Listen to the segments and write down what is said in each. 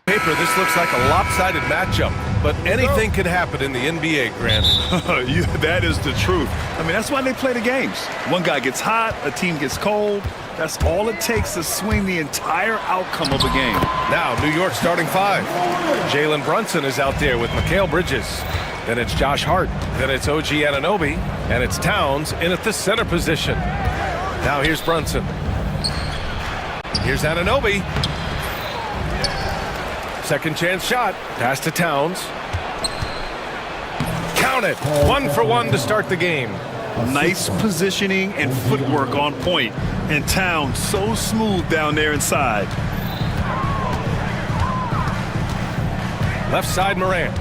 paper, this looks like a lopsided matchup, but anything can happen in the NBA, Grant. That is the truth. I mean, that's why they play the games. One guy gets hot, a team gets cold. That's all it takes to swing the entire outcome of a game. Now, New York starting five. Jalen Brunson is out there with Mikal Bridges. Then it's Josh Hart. Then it's OG Anunoby. And it's Towns in at the center position. Now here's Brunson. Here's Anunoby. Second chance shot. Pass to Towns. Count it. 1 for 1 to start the game. Nice positioning and footwork on point. And Towns so smooth down there inside. Left side, Morant.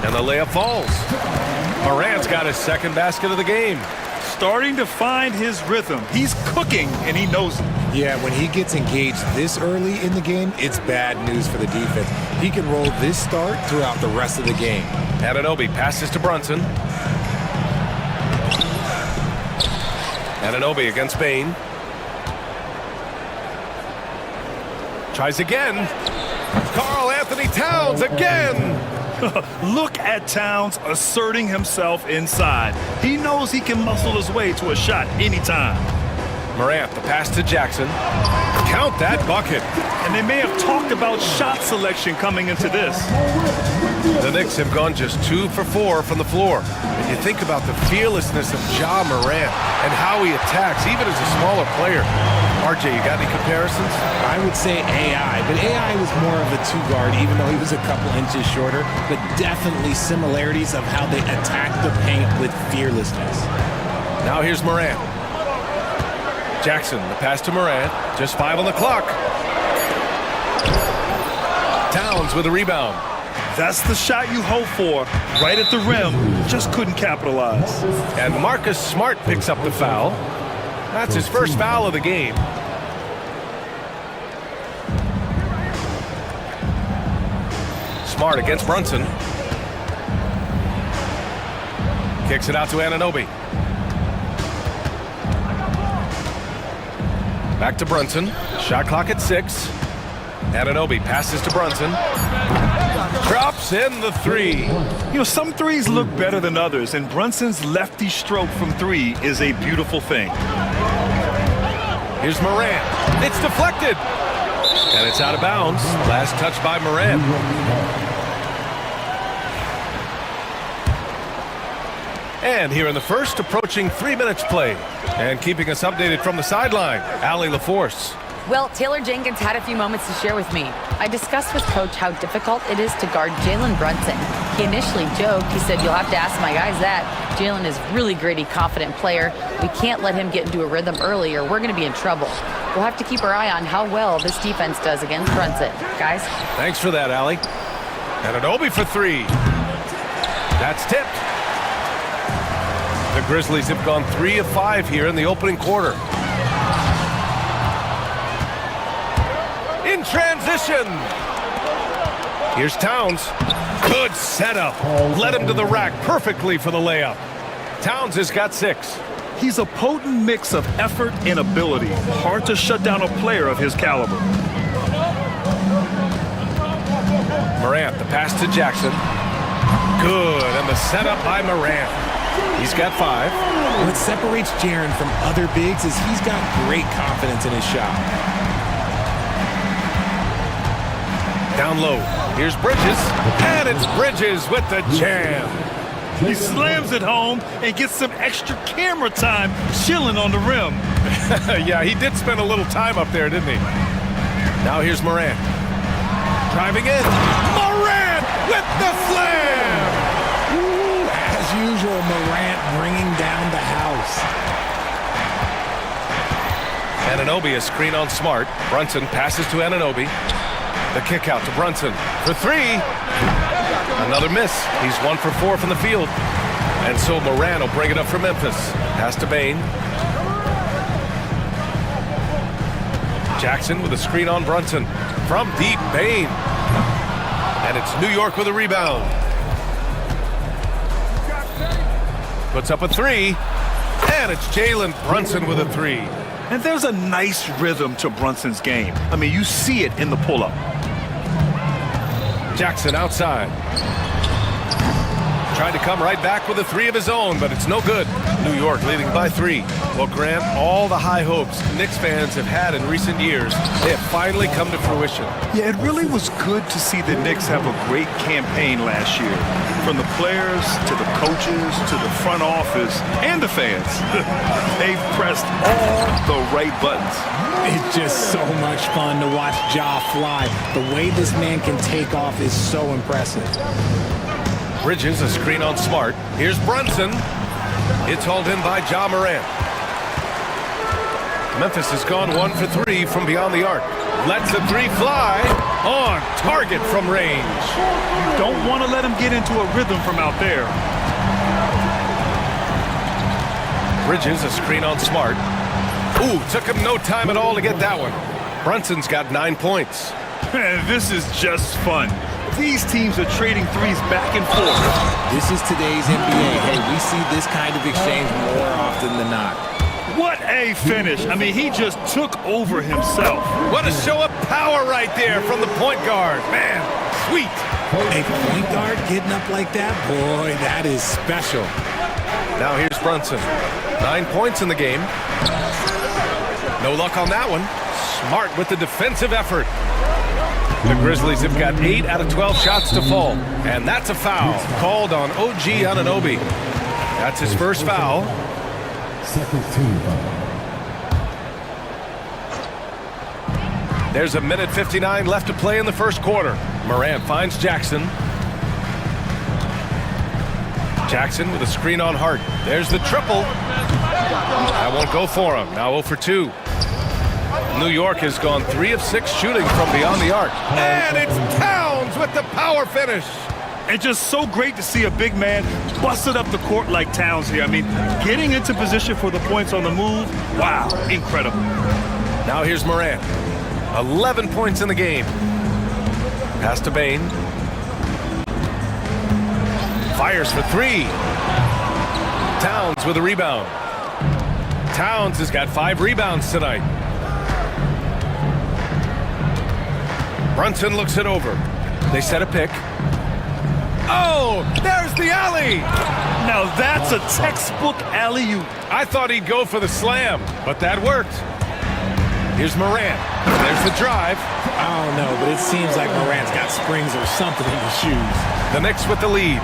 And the layup falls. Morant's got his second basket of the game. Starting to find his rhythm. He's cooking, and he knows it. Yeah, when he gets engaged this early in the game, it's bad news for the defense. He can roll this start throughout the rest of the game. Anunoby passes to Brunson. Anunoby against Bane. Tries again. Karl Anthony Towns again. Look at Towns asserting himself inside. He knows he can muscle his way to a shot anytime. Morant, the pass to Jackson. Count that bucket. And they may have talked about shot selection coming into this. The Knicks have gone just 2 for 4 from the floor. And you think about the fearlessness of Ja Morant and how he attacks, even as a smaller player. RJ, you got any comparisons? I would say AI, but AI was more of a two-guard, even though he was a couple inches shorter, but definitely similarities of how they attack the paint with fearlessness. Now here's Morant. Jackson, the pass to Morant. Just 5 on the clock. Towns with a rebound. That's the shot you hope for. Right at the rim. Just couldn't capitalize. And Marcus Smart picks up the foul. That's his first foul of the game. Smart against Brunson. Kicks it out to Anunoby. Back to Brunson. Shot clock at 6. Anunoby passes to Brunson. Drops in the 3. You know, some threes look better than others, and Brunson's lefty stroke from 3 is a beautiful thing. Here's Morant. It's deflected. And it's out of bounds. Last touch by Morant. And here in the first, approaching 3 minutes played. And keeping us updated from the sideline, Allie LaForce. Well, Taylor Jenkins had a few moments to share with me. I discussed with Coach how difficult it is to guard Jalen Brunson. He initially joked. He said, "You'll have to ask my guys that." Jalen is really gritty, confident player. We can't let him get into a rhythm early or we're going to be in trouble. We'll have to keep our eye on how well this defense does against Brunson. Guys? Thanks for that, Allie. Anunoby for 3. That's tipped. The Grizzlies have gone 3 of 5 here in the opening quarter. In transition. Here's Towns. Good setup. Led him to the rack perfectly for the layup. Towns has got 6. He's a potent mix of effort and ability. Hard to shut down a player of his caliber. Morant, the pass to Jackson. Good, and the setup by Morant. He's got 5. What separates Jaren from other bigs is he's got great confidence in his shot. Down low. Here's Bridges. And it's Bridges with the jam. He slams it home and gets some extra camera time chilling on the rim. Yeah, he did spend a little time up there, didn't he? Now here's Morant. Driving in. Morant with the slam! Ooh, as usual, Morant bringing down the house. Anunoby a screen on Smart. Brunson passes to Anunoby. The kick out to Brunson for 3. Another miss. He's 1 for 4 from the field. And so Morant will bring it up for Memphis. Pass to Bane. Jackson with a screen on Brunson. From deep, Bane. And it's New York with a rebound. Puts up a 3. And And it's Jalen Brunson with a three. And there's a nice rhythm to Brunson's game. I mean, you see it in the pull-up. Jackson outside. Tried to come right back with a three of his own, but it's no good. New York leading by 3. Well, Grant, all the high hopes Knicks fans have had in recent years, they have finally come to fruition. Yeah, it really was good to see the Knicks have a great campaign last year. From the players to the coaches to the front office and the fans. They've pressed all the right buttons. It's just so much fun to watch Ja fly. The way this man can take off is so impressive. Bridges, a screen on Smart. Here's Brunson. It's hauled in by Ja Morant. Memphis has gone 1 for 3 from beyond the arc. Lets a three fly. On target from range. You don't want to let him get into a rhythm from out there. Bridges, a screen on Smart. Ooh, took him no time at all to get that one. Brunson's got 9 points. Man, this is just fun. These teams are trading threes back and forth. This is today's NBA. Hey, we see this kind of exchange more often than not. What a finish. I mean, he just took over himself. What a show of power right there from the point guard. Man, sweet. A point guard getting up like that? Boy, that is special. Now here's Brunson. 9 points in the game. No luck on that one. Smart with the defensive effort. The Grizzlies have got 8 out of 12 shots to fall. And that's a foul called on OG Anunoby. That's his first foul. Second team foul. There's a minute 59 left to play in the first quarter. Morant finds Jackson. Jackson with a screen on Hart. There's the triple. That won't go for him. Now 0 for 2. New York has gone 3 of 6 shooting from beyond the arc. And it's Towns with the power finish. It's just so great to see a big man busted up the court like Towns here. I mean, getting into position for the points on the move, wow, incredible. Now here's Morant. 11 points in the game. Pass to Bane. Fires for 3. Towns with a rebound. Towns has got 5 rebounds tonight. Brunson looks it over. They set a pick. Oh, there's the alley! Now that's a textbook alley-oop. I thought he'd go for the slam, but that worked. Here's Morant. There's the drive. I don't know, but it seems like Morant's got springs or something in his shoes. The Knicks with the lead.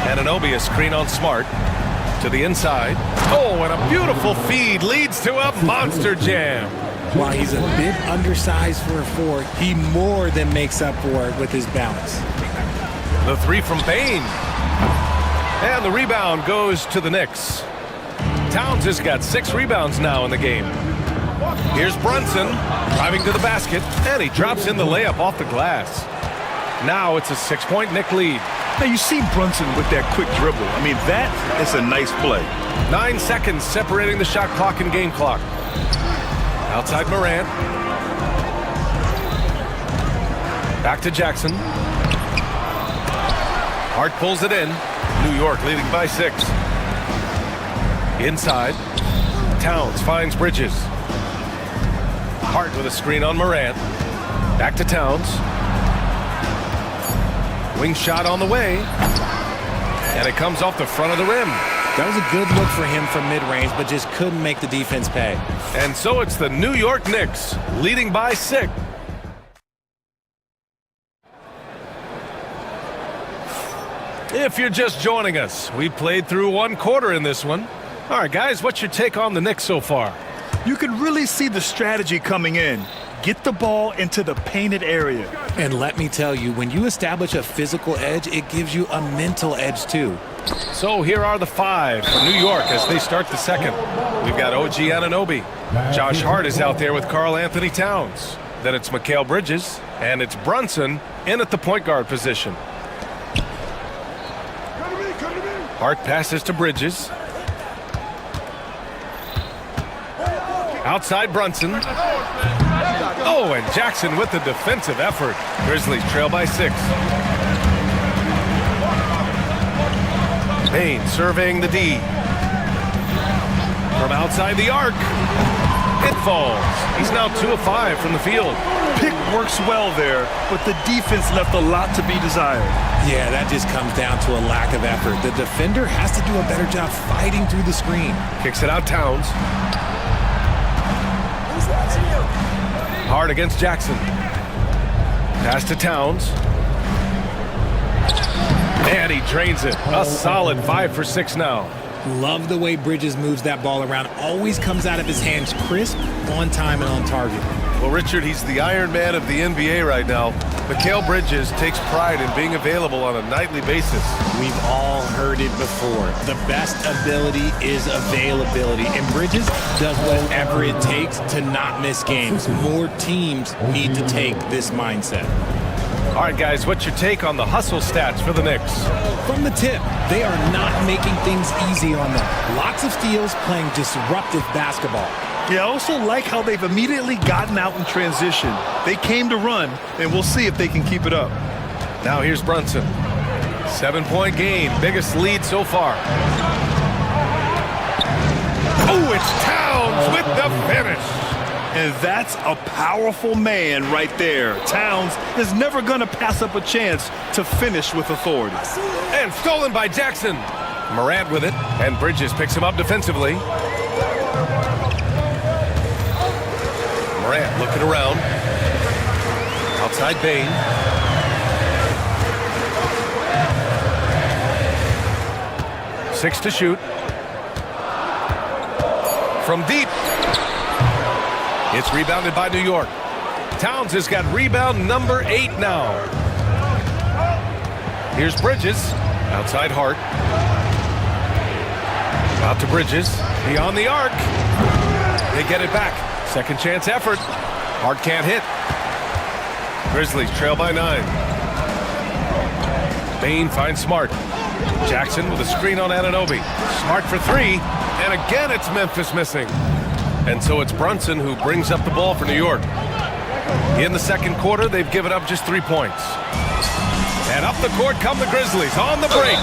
Anunoby, a screen on Smart. To the inside. Oh, and a beautiful feed leads to a monster jam. While he's a bit undersized for a 4, he more than makes up for it with his balance. The 3 from Bane. And the rebound goes to the Knicks. Towns has got 6 rebounds now in the game. Here's Brunson driving to the basket, and he drops in the layup off the glass. Now it's a 6-point Knick lead. Now you see Brunson with that quick dribble. I mean, that is a nice play. 9 seconds separating the shot clock and game clock. Outside Morant. Back to Jackson. Hart pulls it in. New York leading by 6. Inside. Towns finds Bridges. Hart with a screen on Morant. Back to Towns. Wing shot on the way. And it comes off the front of the rim. That was a good look for him from mid-range, but just couldn't make the defense pay. And so it's the New York Knicks leading by 6. If you're just joining us, we played through 1 quarter in this one. All right, guys, what's your take on the Knicks so far? You can really see the strategy coming in. Get the ball into the painted area. And let me tell you, when you establish a physical edge, it gives you a mental edge too. So here are the 5 for New York as they start the second. We've got OG Anunoby. Josh Hart is out there with Karl Anthony Towns. Then it's Mikal Bridges, and it's Brunson in at the point guard position. Hart passes to Bridges. Outside Brunson. Oh, and Jackson with the defensive effort. Grizzlies trail by 6. Bain surveying the D. From outside the arc. It falls. He's now 2 of 5 from the field. Pick works well there, but the defense left a lot to be desired. Yeah, that just comes down to a lack of effort. The defender has to do a better job fighting through the screen. Kicks it out Towns. Hard against Jackson. Pass to Towns. And he drains it. A solid 5 for 6 now. Love the way Bridges moves that ball around. Always comes out of his hands crisp, on time, and on target. Well, Richard, he's the Iron Man of the NBA right now. Mikal Bridges takes pride in being available on a nightly basis. We've all heard it before. The best ability is availability. And Bridges does whatever it takes to not miss games. More teams need to take this mindset. All right, guys, what's your take on the hustle stats for the Knicks? From the tip, they are not making things easy on them. Lots of steals, playing disruptive basketball. Yeah, I also like how they've immediately gotten out in transition. They came to run, and we'll see if they can keep it up. Now here's Brunson. 7-point game, biggest lead so far. Oh, it's Towns with the finish. And that's a powerful man right there. Towns is never going to pass up a chance to finish with authority. And stolen by Jackson. Morant with it, and Bridges picks him up defensively. Morant looking around. Outside Bain. Six to shoot. From deep. It's rebounded by New York. Towns has got rebound number 8 now. Here's Bridges. Outside Hart. Out to Bridges. Beyond the arc. They get it back. Second chance effort. Hart can't hit. Grizzlies trail by 9. Bain finds Smart. Jackson with a screen on Anunoby. Smart for 3. And again it's Memphis missing. And so it's Brunson who brings up the ball for New York. In the second quarter, they've given up just 3 points. And up the court come the Grizzlies on the break.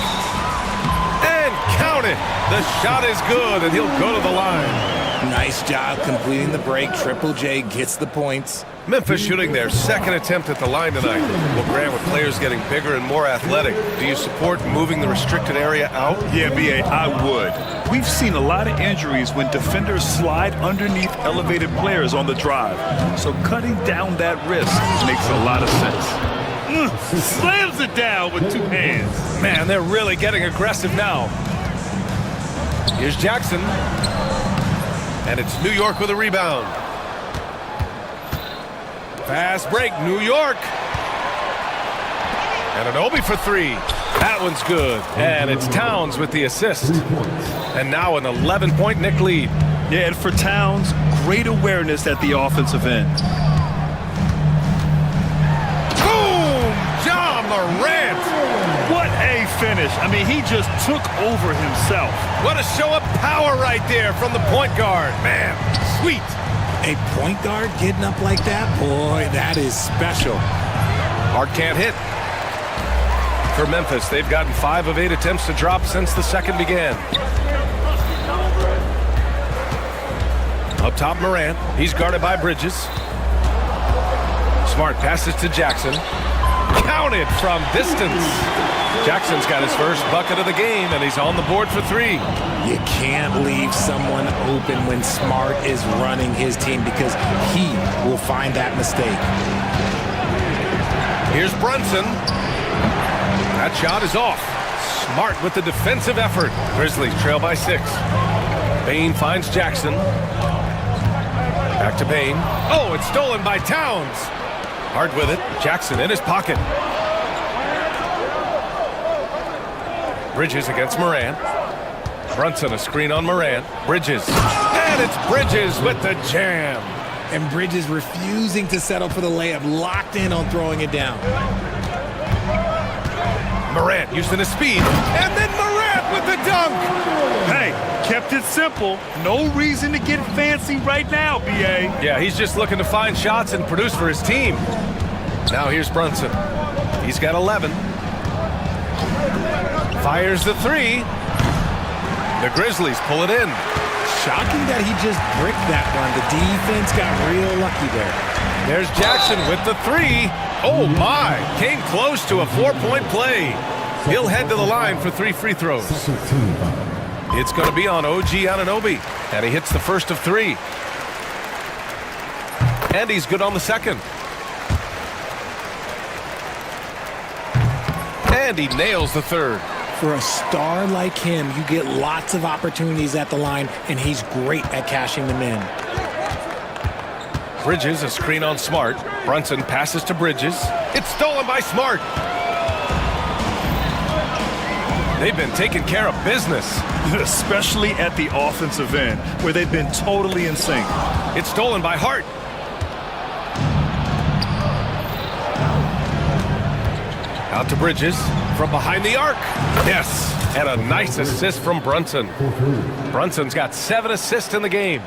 And count it. The shot is good, and he'll go to the line. Nice job completing the break. Triple J gets the points. Memphis shooting their second attempt at the line tonight. Well, Grant, with players getting bigger and more athletic, do you support moving the restricted area out? Yeah, B.A., I would. We've seen a lot of injuries when defenders slide underneath elevated players on the drive. So cutting down that risk makes a lot of sense. Slams it down with 2 hands. Man, they're really getting aggressive now. Here's Jackson. And it's New York with a rebound. Fast break, New York. And Anunoby for 3. That one's good. And it's Towns with the assist. And now an 11-point Knick lead. Yeah, and for Towns, great awareness at the offensive end. Boom! John Morant! What a finish. I mean, he just took over himself. What a show of power right there from the point guard. Man, sweet. A point guard getting up like that? Boy, that is special. Hart can't hit. For Memphis, they've gotten 5 of 8 attempts to drop since the second began. Up top, Morant. He's guarded by Bridges. Smart passes to Jackson. Counted from distance. Jackson's got his first bucket of the game, and he's on the board for 3. You can't leave someone open when Smart is running his team because he will find that mistake. Here's Brunson. That shot is off. Smart with the defensive effort. Grizzlies trail by 6. Bain finds Jackson. Back to Bain. Oh, it's stolen by Towns. Hard with it. Jackson in his pocket. Bridges against Morant. Brunson a screen on Morant. Bridges. And it's Bridges with the jam. And Bridges refusing to settle for the layup. Locked in on throwing it down. Morant using his speed. And then Morant with the dunk. Hey, kept it simple. No reason to get fancy right now, B.A. Yeah, he's just looking to find shots and produce for his team. Now here's Brunson. He's got 11. Fires the three. The Grizzlies pull it in. Shocking that he just bricked that one. The defense got real lucky there. There's Jackson with the three. Oh my, came close to a 4-point play. He'll head to the line for 3 free throws. Second team foul. It's going to be on OG Anunoby, and he hits the first of 3. And he's good on the second. And he nails the third. For a star like him, you get lots of opportunities at the line, and he's great at cashing them in. Bridges, a screen on Smart. Brunson passes to Bridges. It's stolen by Smart. They've been taking care of business. Especially at the offensive end, where they've been totally in sync. It's stolen by Hart. Out to Bridges from behind the arc. Yes, and a nice assist from Brunson. Brunson's got 7 assists in the game.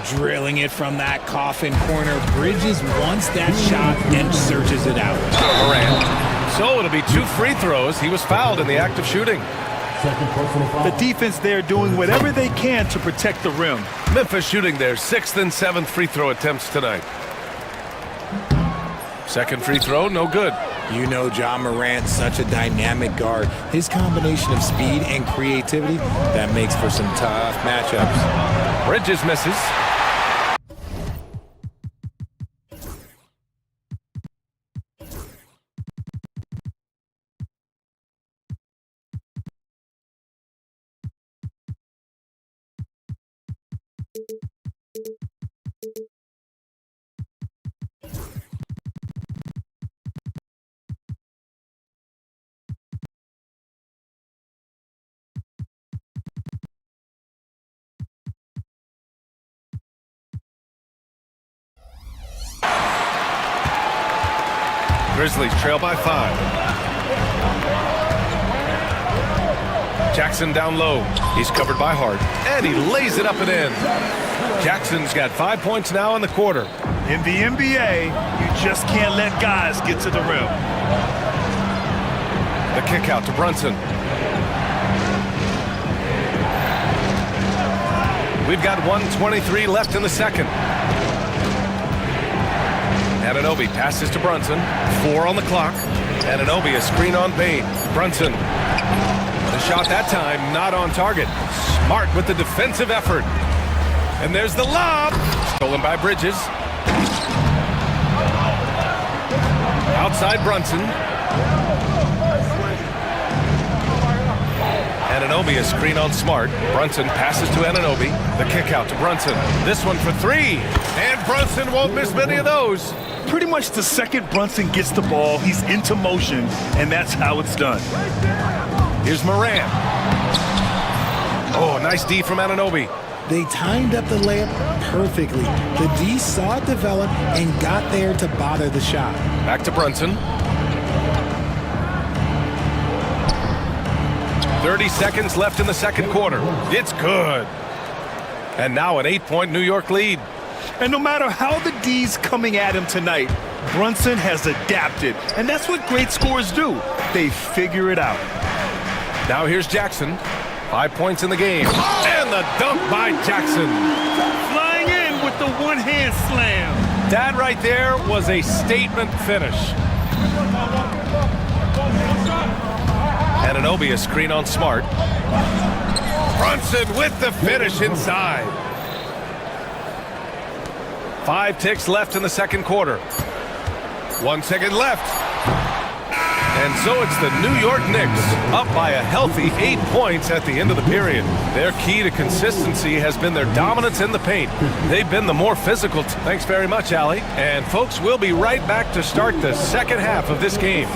Drilling it from that coffin corner. Bridges wants that shot and searches it out. Morant. So it'll be 2 free throws. He was fouled in the act of shooting. Second personal foul. The defense there doing whatever they can to protect the rim. Memphis shooting their 6th and 7th free throw attempts tonight. Second free throw, no good. You know Ja Morant's such a dynamic guard. His combination of speed and creativity, that makes for some tough matchups. Bridges misses. Grizzlies trail by 5. Jackson down low. He's covered by Hart. And he lays it up and in. Jackson's got 5 points now in the quarter. In the NBA, you just can't let guys get to the rim. The kick out to Brunson. We've got 1:23 left in the second. Anunoby passes to Brunson. 4 on the clock. Anunoby a screen on Payne. Brunson. The shot that time not on target. Smart with the defensive effort. And there's the lob. Stolen by Bridges. Outside Brunson. Anunoby a screen on Smart. Brunson passes to Anunoby. The kick out to Brunson. This one for 3. And Brunson won't miss many of those. Pretty much the second Brunson gets the ball, he's into motion, and that's how it's done. Here's Morant. Oh, nice D from Anunoby. They timed up the layup perfectly. The D saw it develop and got there to bother the shot. Back to Brunson. 30 seconds left in the second quarter. It's good. And now an 8-point New York lead. And no matter how the D's coming at him tonight, Brunson has adapted. And that's what great scorers do. They figure it out. Now here's Jackson. 5 points in the game. And the dunk by Jackson. Flying in with the one-hand slam. That right there was a statement finish. Anunoby a screen on Smart. Brunson with the finish inside. 5 ticks left in the second quarter. 1 second left. And so it's the New York Knicks up by a healthy 8 points at the end of the period. Their key to consistency has been their dominance in the paint. They've been the more physical. Thanks very much, Allie. And folks, we'll be right back to start the second half of this game.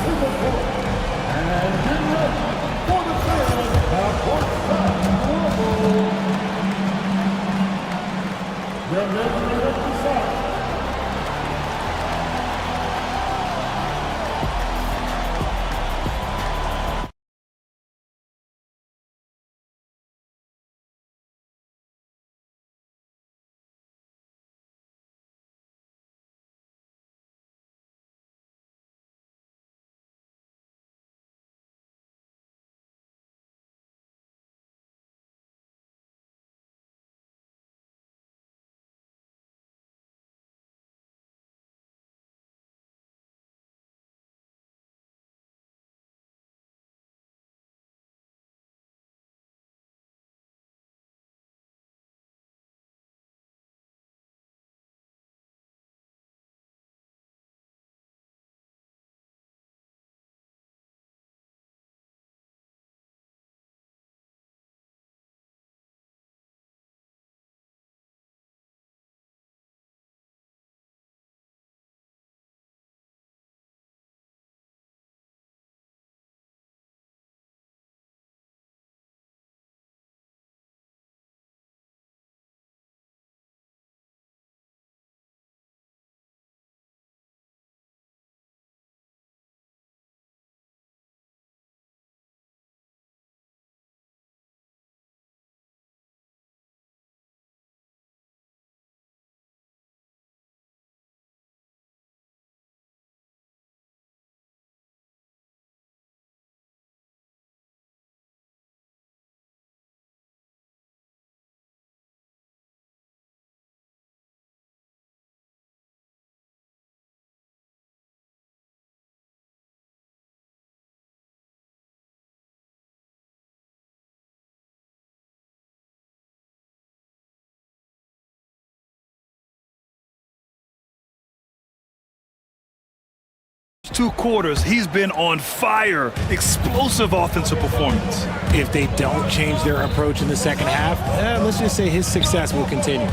last 2 quarters, he's been on fire. Explosive offensive performance. If they don't change their approach in the second half, let's just say his success will continue.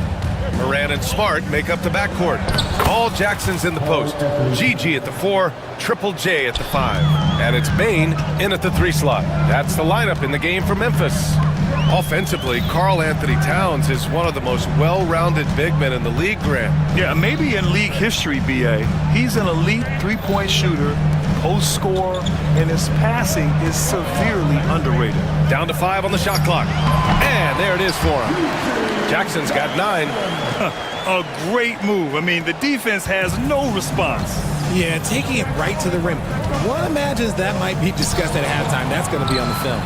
Moran and Smart make up the backcourt. All Jackson's in the post. GG at the 4, Triple J at the 5. And it's Bain in at the 3 slot. That's the lineup in the game for Memphis. Offensively, Karl Anthony Towns is one of the most well-rounded big men in the league, Grant. Yeah, maybe in league history, B.A. He's an elite three-point shooter, post scorer, and his passing is severely underrated. Down to 5 on the shot clock. And there it is for him. Jackson's got 9. A great move. I mean, the defense has no response. Yeah, taking it right to the rim. One imagines that might be discussed at halftime. That's going to be on the film.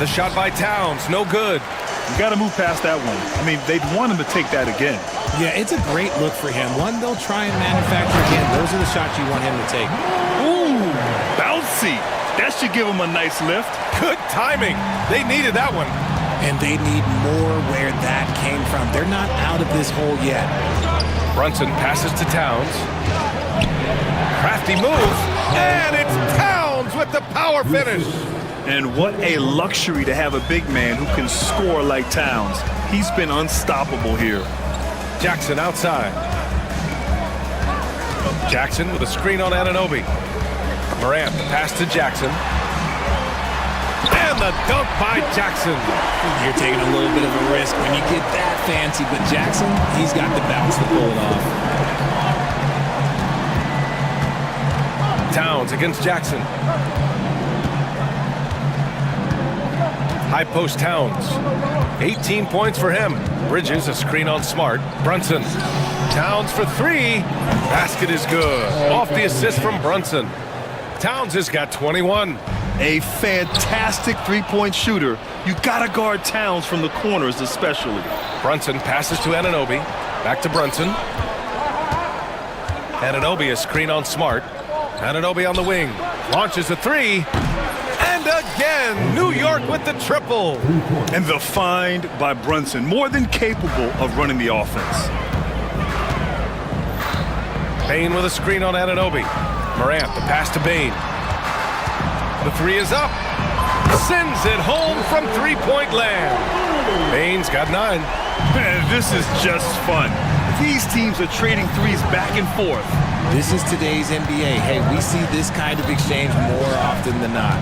The shot by Towns, no good. You got to move past that one. I mean, they'd want him to take that again. Yeah, it's a great look for him. One they'll try and manufacture again. Those are the shots you want him to take. Ooh, bouncy. That should give him a nice lift. Good timing. They needed that one. And they need more where that came from. They're not out of this hole yet. Brunson passes to Towns. Crafty move. And it's Towns with the power finish. And what a luxury to have a big man who can score like Towns. He's been unstoppable here. Jackson outside. Jackson with a screen on Anunoby. Morant, the pass to Jackson. And the dunk by Jackson. You're taking a little bit of a risk when you get that fancy, but Jackson, he's got the bounce to pull it off. Towns against Jackson. High post Towns. 18 points for him. Bridges, a screen on Smart. Brunson. Towns for 3. Basket is good. Off the assist from Brunson. Towns has got 21. A fantastic three-point shooter. You gotta guard Towns from the corners especially. Brunson passes to Anunoby. Back to Brunson. Anunoby, a screen on Smart. Anunoby on the wing. Launches a 3. And again, New York with the triple. And the find by Brunson, more than capable of running the offense. Bain with a screen on Anunoby. Morant, the pass to Bain. The 3 is up. Sends it home from three-point land. Bain's got 9. Man, this is just fun. These teams are trading threes back and forth. This is today's NBA. Hey, we see this kind of exchange more often than not.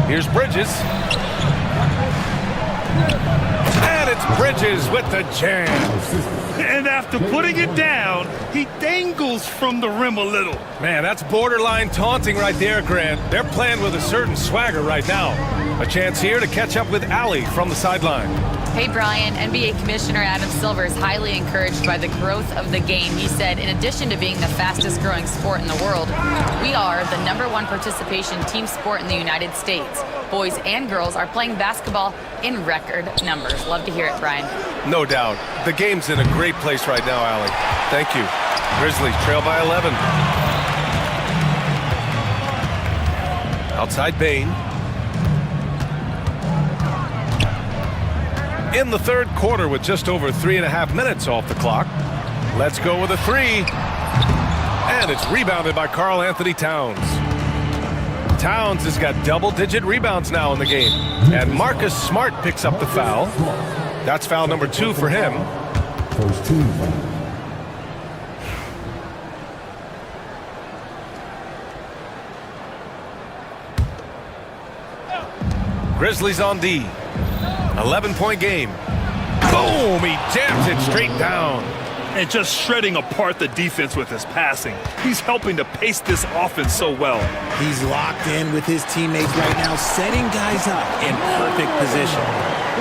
Here's Bridges. And it's Bridges with the jam. And after putting it down, he dangles from the rim a little. Man, that's borderline taunting right there, Grant. They're playing with a certain swagger right now. A chance here to catch up with Allie from the sideline. Hey, Brian, NBA Commissioner Adam Silver is highly encouraged by the growth of the game. He said, in addition to being the fastest growing sport in the world, we are the #1 participation team sport in the United States. Boys and girls are playing basketball in record numbers. Love to hear it, Brian. No doubt. The game's in a great place right now, Allie. Thank you. Grizzlies trail by 11. Outside Bain. In the third quarter with just over 3.5 minutes off the clock. Let's go with a 3. And it's rebounded by Karl Anthony Towns. Towns has got double-digit rebounds now in the game. And Marcus Smart picks up the foul. That's foul number 2 for him. First team foul. Grizzlies on D. 11-point game. Boom! He jams it straight down. And just shredding apart the defense with his passing. He's helping to pace this offense so well. He's locked in with his teammates right now, setting guys up in perfect position.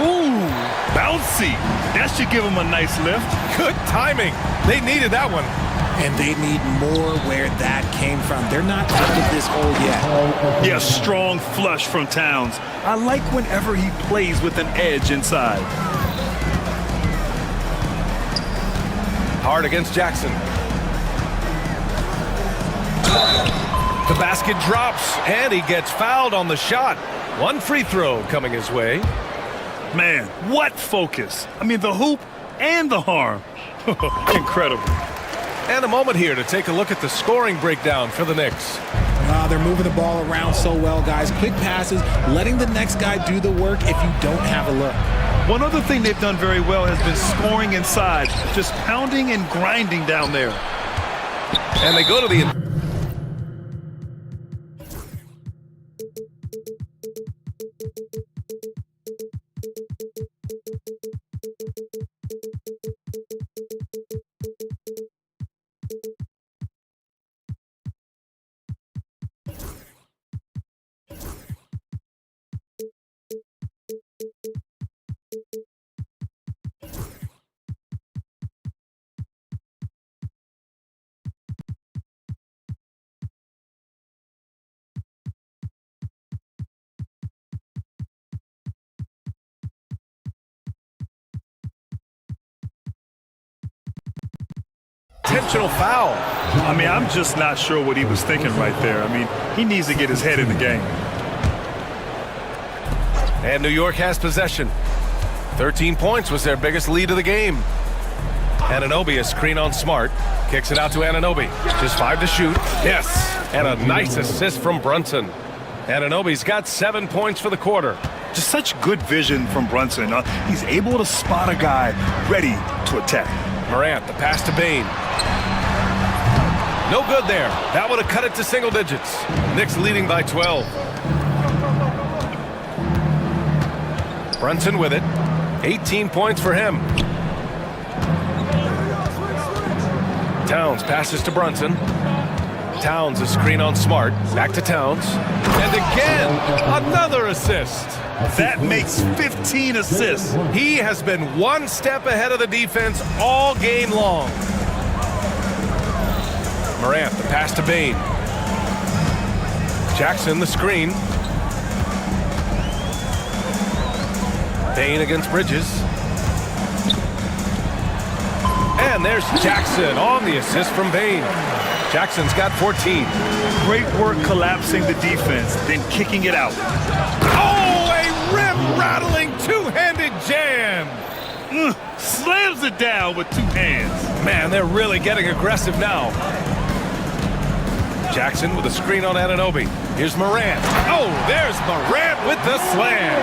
Ooh, bouncy. That should give him a nice lift. Good timing. They needed that one. And they need more where that came from. They're not out of this hole yet. Yeah, strong flush from Towns. I like whenever he plays with an edge inside. Hard against Jackson. The basket drops, and he gets fouled on the shot. One free throw coming his way. Man, what focus. I mean, the hoop and the harm. Incredible. And a moment here to take a look at the scoring breakdown for the Knicks. They're moving the ball around so well, guys. Quick passes, letting the next guy do the work if you don't have a look. One other thing they've done very well has been scoring inside, just pounding and grinding down there. And they go to the... Intentional foul. I mean, I'm just not sure what he was thinking right there. I mean, he needs to get his head in the game. And New York has possession. 13 points was their biggest lead of the game. Anunoby, a screen on Smart. Kicks it out to Anunoby. Just 5 to shoot. Yes. And a nice assist from Brunson. Anunoby's got 7 points for the quarter. Just such good vision from Brunson. He's able to spot a guy ready to attack. Morant, the pass to Bane. No good there. That would have cut it to single digits. Knicks leading by 12. Brunson with it. 18 points for him. Towns passes to Brunson. Towns, a screen on Smart. Back to Towns. And again, another assist. That makes 15 assists. He has been one step ahead of the defense all game long. Morant, the pass to Bane. Jackson, the screen. Bane against Bridges. And there's Jackson on the assist from Bane. Jackson's got 14. Great work collapsing the defense, then kicking it out. Oh, a rim-rattling two-handed jam. Slams it down with two hands. Man, they're really getting aggressive now. Jackson with a screen on Anunoby. Here's Morant. Oh, there's Morant with the slam.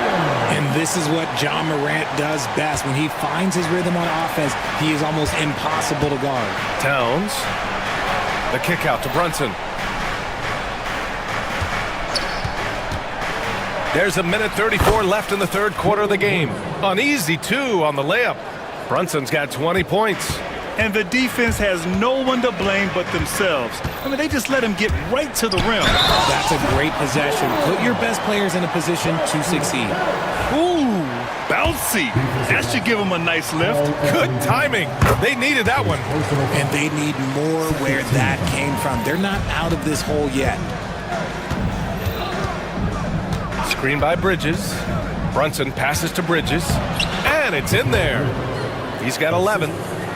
And this is what John Morant does best. When he finds his rhythm on offense, he is almost impossible to guard. Towns. The kick out to Brunson. There's a minute 34 left in the third quarter of the game. An easy 2 on the layup. Brunson's got 20 points. And the defense has no one to blame but themselves. I mean, they just let him get right to the rim. That's a great possession. Put your best players in a position to succeed. Ooh, bouncy. That should give him a nice lift. Good timing. They needed that one. And they need more where that came from. They're not out of this hole yet. Screen by Bridges. Brunson passes to Bridges. And it's in there. He's got 11.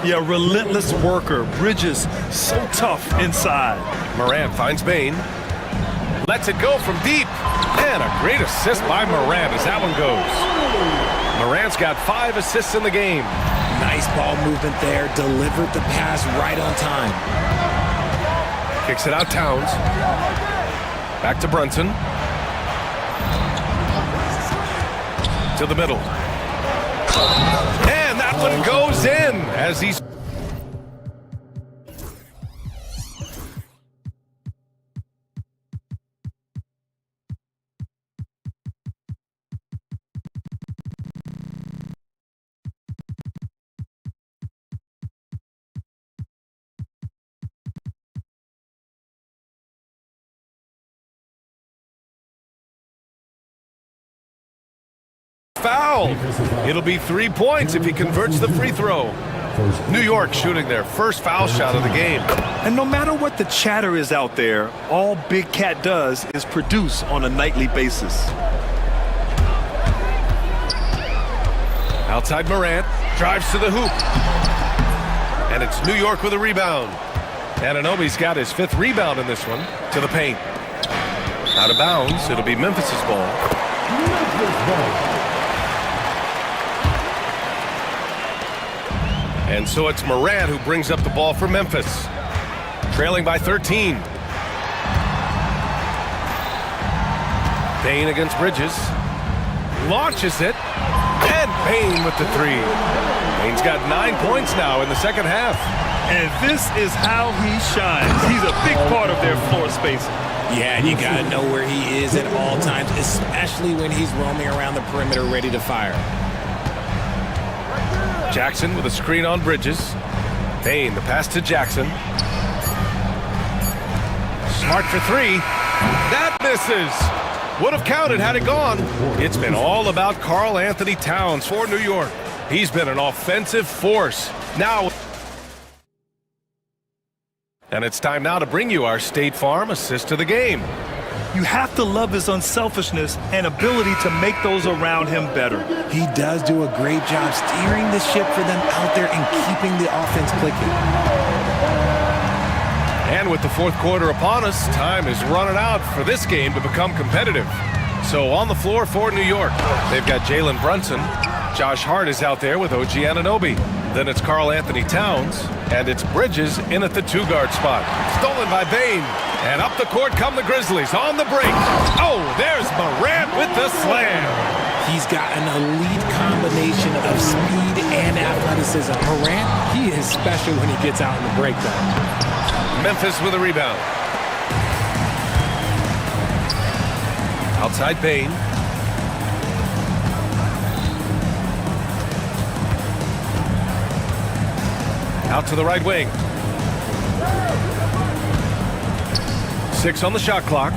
Yeah, relentless worker. Bridges, so tough inside. Morant finds Bane. Lets it go from deep. And a great assist by Morant as that one goes. Morant's got 5 assists in the game. Nice ball movement there. Delivered the pass right on time. Kicks it out Towns. Back to Brunson. To the middle. And that one goes in as he's... foul. It'll be 3 points if he converts the free throw. New York shooting their first foul shot of the game. And no matter what the chatter is out there, all Big Cat does is produce on a nightly basis. Outside Morant, drives to the hoop. And it's New York with a rebound. Anunoby's got his 5th rebound in this one. To the paint. Out of bounds, it'll be Memphis's ball. And so it's Morant who brings up the ball for Memphis. trailing by 13. Bain against Bridges. Launches it. And Bain with the three. Bain's got 9 points now in the second half. And this is how he shines. He's a big part of their floor space. Yeah, and you got to know where he is at all times, especially when he's roaming around the perimeter ready to fire. Jackson with a screen on Bridges. Bain, the pass to Jackson. Smart for three. That misses. Would have counted had it gone. It's been all about Karl Anthony Towns for New York. He's been an offensive force. Now... And it's time now to bring you our State Farm assist to the game. You have to love his unselfishness and ability to make those around him better. He does do a great job steering the ship for them out there and keeping the offense clicking. And with the fourth quarter upon us, time is running out for this game to become competitive. So on the floor for New York, they've got Jalen Brunson. Josh Hart is out there with OG Anunoby. Then it's Karl Anthony Towns, and it's Bridges in at the two-guard spot. Stolen by Bain, and up the court come the Grizzlies on the break. Oh, there's Morant with the slam. He's got an elite combination of speed and athleticism. Morant, he is special when he gets out in the break, though. Memphis with a rebound. Outside Bain. Out to the right wing. 6 on the shot clock.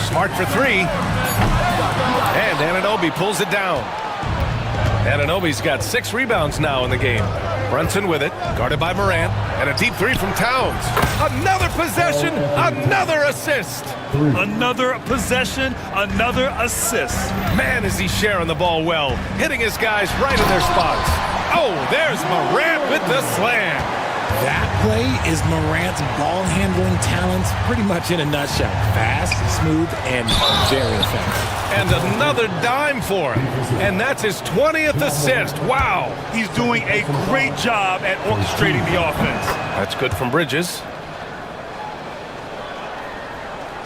Smart for three. And Anunoby pulls it down. Anunoby's got 6 rebounds now in the game. Brunson with it, guarded by Morant, and a deep three from Towns. Another possession, another assist. Another possession, another assist. Man, is he sharing the ball well, hitting his guys right in their spots. Oh, there's Morant with the slam. That play is Morant's ball handling talents pretty much in a nutshell. Fast, smooth, and very effective. And another dime for him. And that's his 20th assist. Wow. He's doing a great job at orchestrating the offense. That's good from Bridges.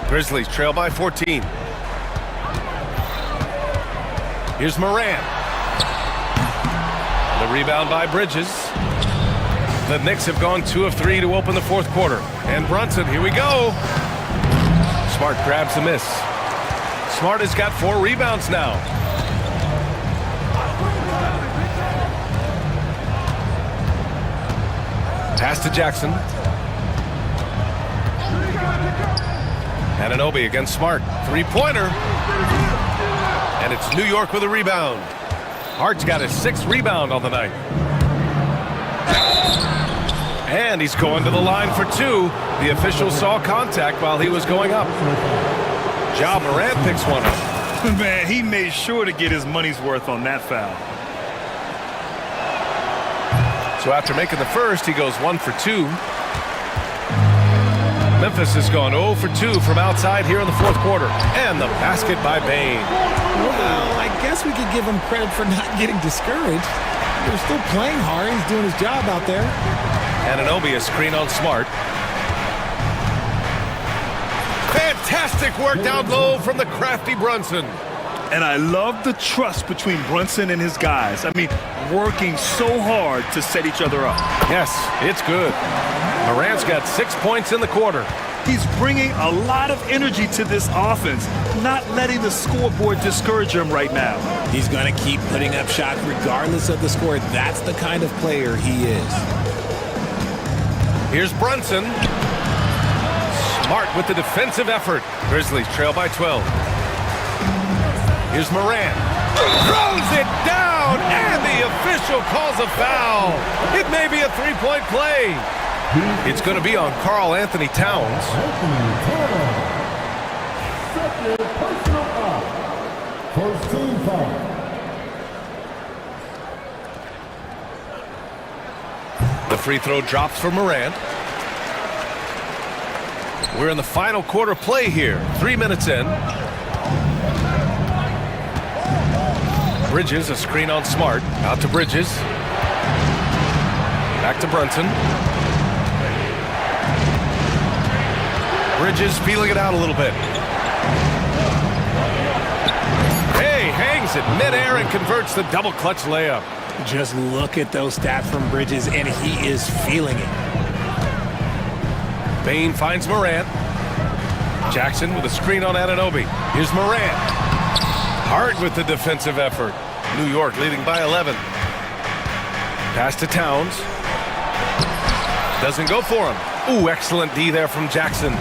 Grizzlies trail by 14. Here's Morant. The rebound by Bridges. The Knicks have gone 2 of 3 to open the fourth quarter. And Brunson, here we go. Smart grabs the miss. Smart has got 4 rebounds now. Pass to Jackson. Anunoby against Smart. Three-pointer. And it's New York with a rebound. Hart's got his 6th rebound on the night. And he's going to the line for 2. The official saw contact while he was going up. Ja Morant picks one up. Man, he made sure to get his money's worth on that foul. So after making the first, he goes 1 for 2. Memphis has gone 0 for 2 from outside here in the fourth quarter. And the basket by Bain. Well, I guess we could give him credit for not getting discouraged. They're still playing hard. He's doing his job out there. Anunoby a screen on Smart. Fantastic work down low from the crafty Brunson. And I love the trust between Brunson and his guys. I mean, working so hard to set each other up. Yes, it's good. Morant's got 6 points in the quarter. He's bringing a lot of energy to this offense, not letting the scoreboard discourage him right now. He's going to keep putting up shots regardless of the score. That's the kind of player he is. Here's Brunson. Smart with the defensive effort. Grizzlies trail by 12. Here's Morant. Throws it down, and the official calls a foul. It may be a three-point play. It's going to be on Karl Anthony Towns. Second personal foul. First team foul. The free throw drops for Morant. We're in the final quarter play here. 3 minutes in. Bridges, a screen on Smart. Out to Bridges. Back to Brunson. Bridges feeling it out a little bit. Hey, hangs it midair and converts the double clutch layup. Just look at those stats from Bridges, and he is feeling it. Bain finds Morant. Jackson with a screen on Anunoby. Here's Morant. Hart with the defensive effort. New York leading by 11. Pass to Towns. Doesn't go for him. Ooh, excellent D there from Jackson.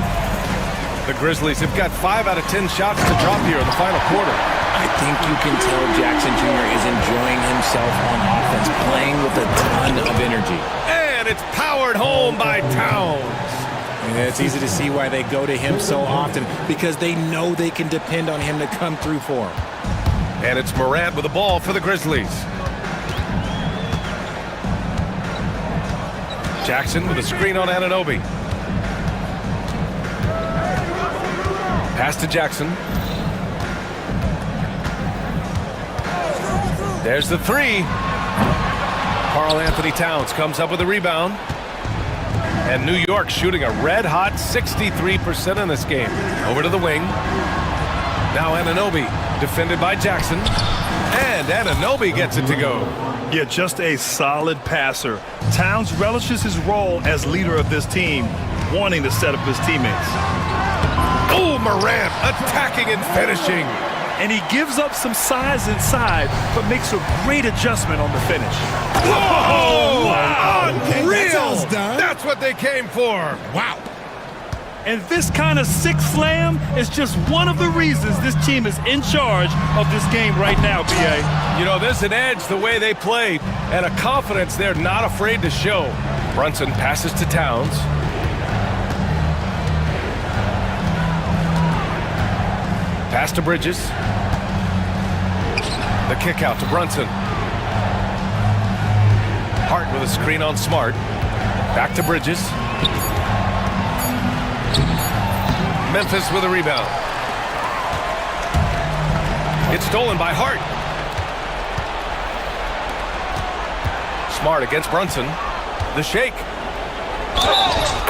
The Grizzlies have got 5 out of 10 shots to drop here in the final quarter. I think you can tell Jackson Jr. is enjoying himself on offense, playing with a ton of energy. And it's powered home by Towns. And it's easy to see why they go to him so often, because they know they can depend on him to come through for them. And it's Morant with the ball for the Grizzlies. Jackson with a screen on Anunoby. Pass to Jackson. There's the three. Karl Anthony Towns comes up with a rebound. And New York shooting a red-hot 63% in this game. Over to the wing. Now Anunoby, defended by Jackson. And Anunoby gets it to go. Yeah, just a solid passer. Towns relishes his role as leader of this team, wanting to set up his teammates. Oh, Morant attacking and finishing. And he gives up some size inside, but makes a great adjustment on the finish. Whoa! Wow. Unreal! Done. That's what they came for. Wow. And this kind of sick slam is just one of the reasons this team is in charge of this game right now, B.A. You know, there's an edge the way they play and a confidence they're not afraid to show. Brunson passes to Towns. Pass to Bridges. The kick out to Brunson. Hart with a screen on Smart. Back to Bridges. Memphis with a rebound. It's stolen by Hart. Smart against Brunson. The shake.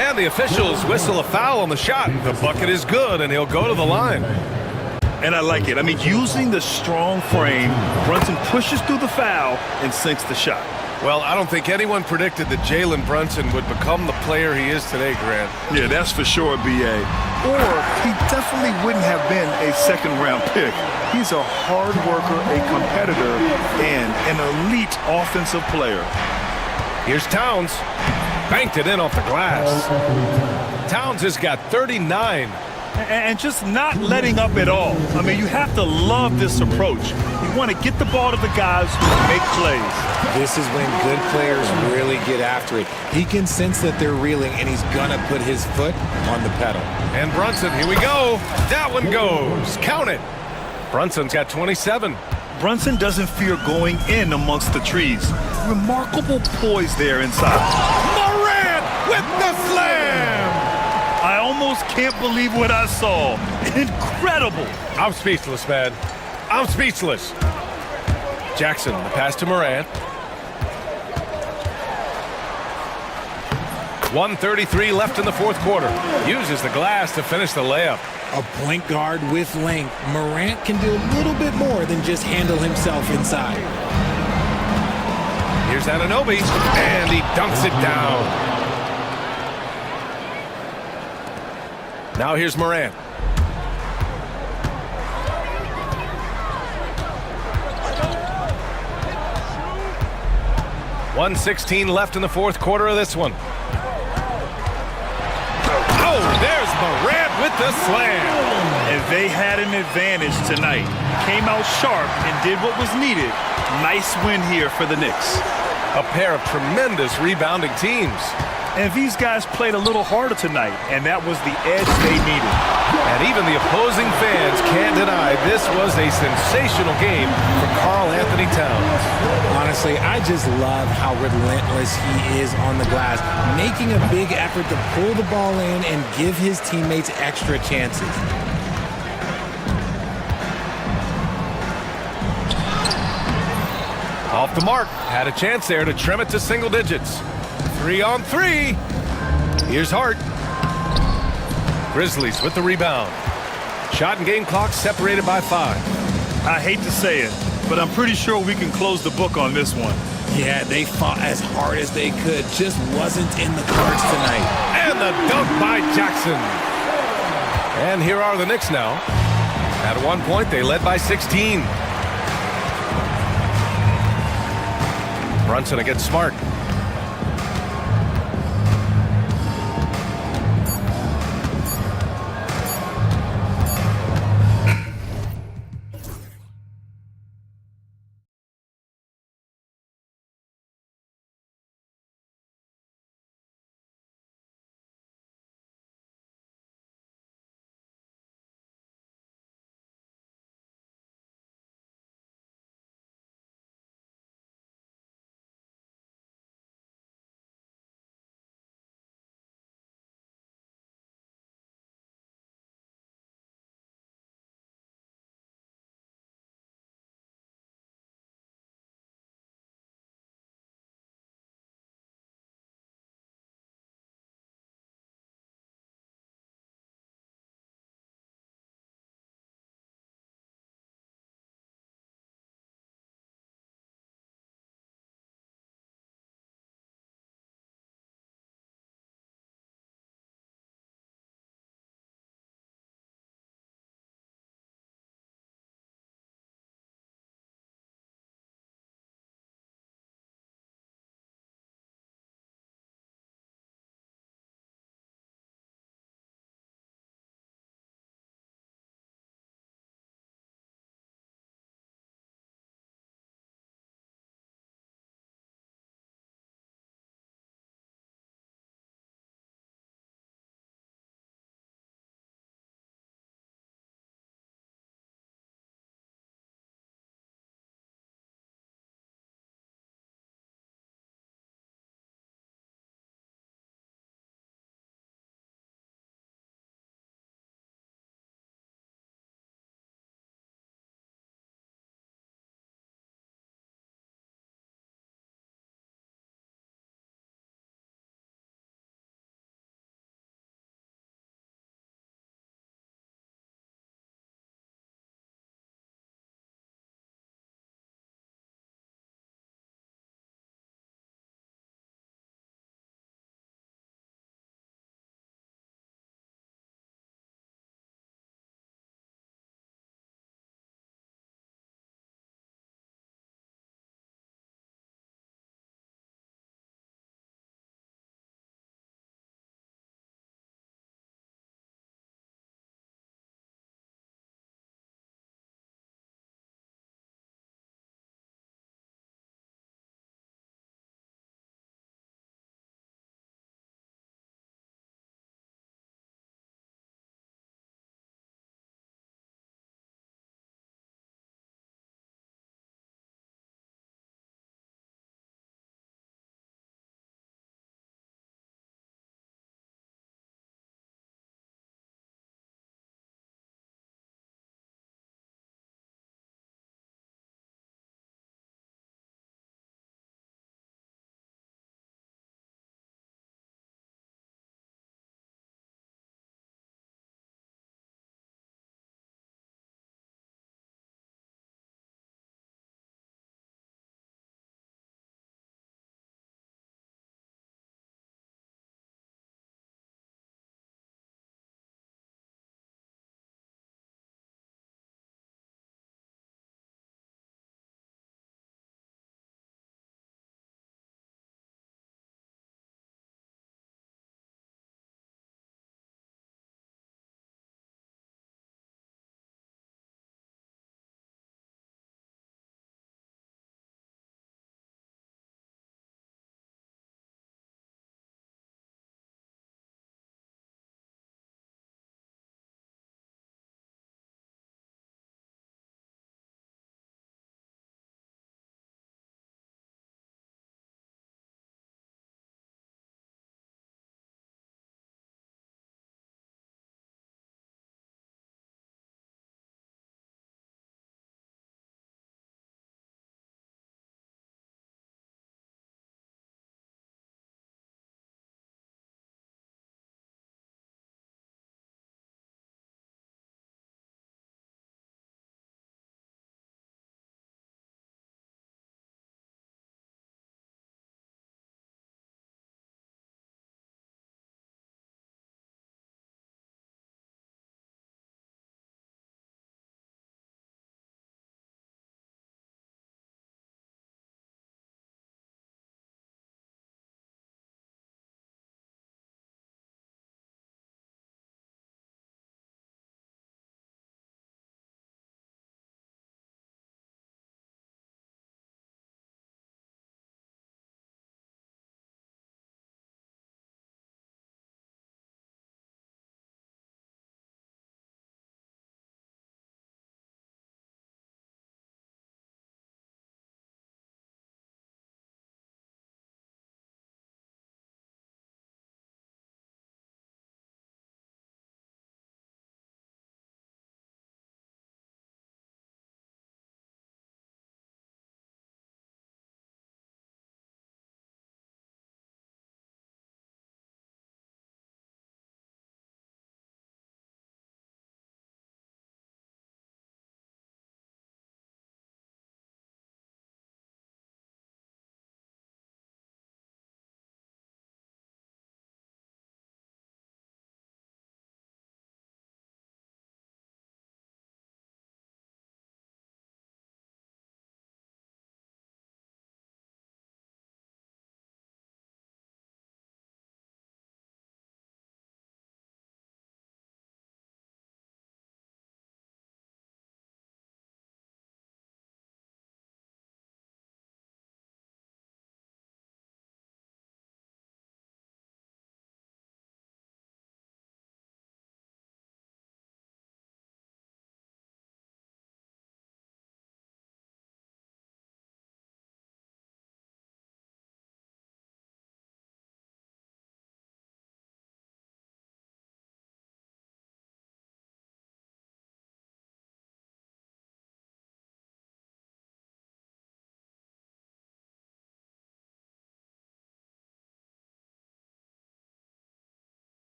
And the officials whistle a foul on the shot. The bucket is good, and he'll go to the line. And I like it. I mean, using the strong frame, Brunson pushes through the foul and sinks the shot. Well, I don't think anyone predicted that Jalen Brunson would become the player he is today, Grant. Yeah, that's for sure, B.A. Or he definitely wouldn't have been a second-round pick. He's a hard worker, a competitor, and an elite offensive player. Here's Towns. Banked it in off the glass. Towns has got 39. And just not letting up at all. I mean, you have to love this approach. You want to get the ball to the guys who make plays. This is when good players really get after it. He can sense that they're reeling, and he's going to put his foot on the pedal. And Brunson, here we go. That one goes. Count it. Brunson's got 27. Brunson doesn't fear going in amongst the trees. Remarkable poise there inside. Morant with the slam. I almost can't believe what I saw. Incredible. I'm speechless, man. I'm speechless. Jackson, the pass to Morant. 1:33 left in the fourth quarter. Uses the glass to finish the layup. A point guard with length. Morant can do a little bit more than just handle himself inside. Here's Anunoby, and he dunks it down. Now here's Morant. .116 left in the fourth quarter of this one. Oh, there's Morant with the slam. And they had an advantage tonight. Came out sharp and did what was needed. Nice win here for the Knicks. A pair of tremendous rebounding teams. And these guys played a little harder tonight, and that was the edge they needed. And even the opposing fans can't deny this was a sensational game for Karl Anthony Towns. Honestly, I just love how relentless he is on the glass, making a big effort to pull the ball in and give his teammates extra chances. Off the mark. Had a chance there to trim it to single digits. 3 on 3. Here's Hart. Grizzlies with the rebound. Shot and game clock separated by 5. I hate to say it, but I'm pretty sure we can close the book on this one. Yeah, they fought as hard as they could. Just wasn't in the cards tonight. And the dunk by Jackson. And here are the Knicks now. At one point, they led by 16. Brunson against Smart.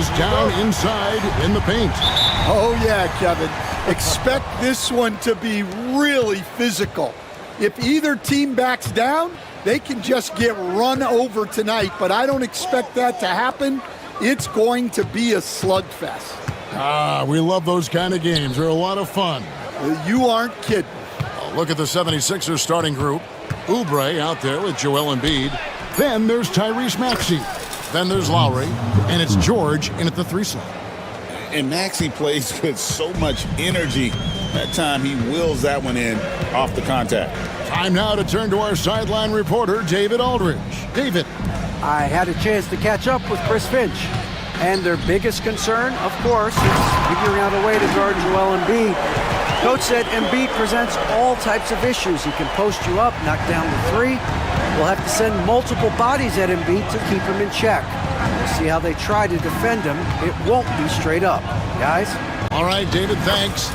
is down inside in the paint. Oh, yeah, Kevin. Expect this one to be really physical. If either team backs down, they can just get run over tonight, but I don't expect that to happen. It's going to be a slugfest. Ah, we love those kind of games. They're a lot of fun. You aren't kidding. Look at the 76ers starting group. Oubre out there with Joel Embiid. Then there's Tyrese Maxey. Then there's Lowry. And it's George in at the 3 slot. And Maxey plays with so much energy. That time he wills that one in off the contact. Time now to turn to our sideline reporter, David Aldridge. David. I had a chance to catch up with Chris Finch. And their biggest concern, of course, is figuring out a way to guard Joel Embiid. Coach said Embiid presents all types of issues. He can post you up, knock down the 3. We'll have to send multiple bodies at Embiid to keep him in check. We'll see how they try to defend him. It won't be straight up. Guys? All right, David, thanks.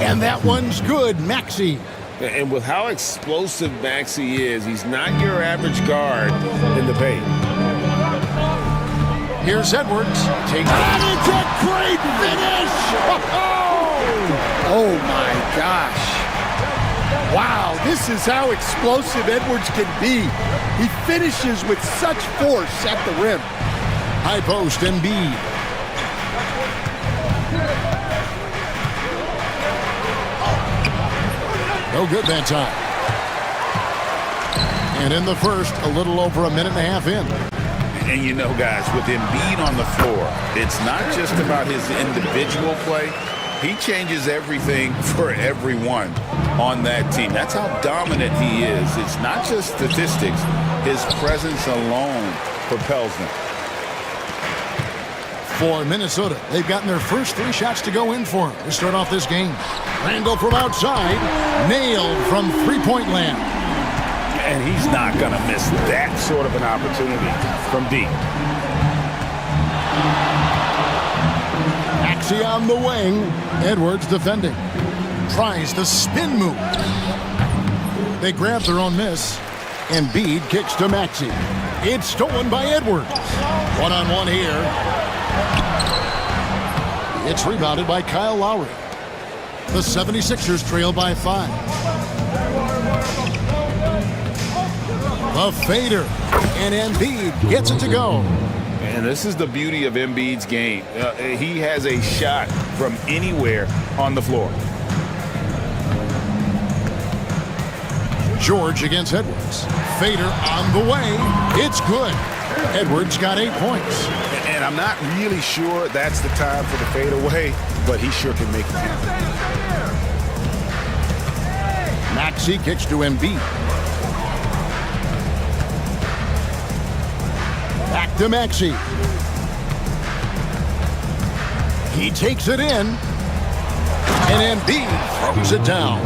And that one's good, Maxey. And with how explosive Maxey is, he's not your average guard in the paint. Here's Edwards. And it's a great finish! Oh, my gosh. Wow, this is how explosive Edwards can be. He finishes with such force at the rim. High post, Embiid. No good that time. And in the first, a little over a minute and a half in. And you know, guys, with Embiid on the floor, it's not just about his individual play. He changes everything for everyone on that team. That's how dominant he is. It's not just statistics. His presence alone propels them. For Minnesota, they've gotten their first 3 shots to go in for him to start off this game. Randall from outside, nailed from three-point land. And he's not going to miss that sort of an opportunity from deep. Maxey on the wing. Edwards defending. Tries the spin move. They grab their own miss. Embiid kicks to Maxey. It's stolen by Edwards. One-on-one here. It's rebounded by Kyle Lowry. The 76ers trail by 5. A fader. And Embiid gets it to go. And this is the beauty of Embiid's game. He has a shot from anywhere on the floor. George against Edwards. Fader on the way. It's good. Edwards got 8 points. And I'm not really sure that's the time for the fadeaway, but he sure can make it happen. Maxey kicks to Embiid. Back to Maxey. He takes it in. And Embiid throws it down.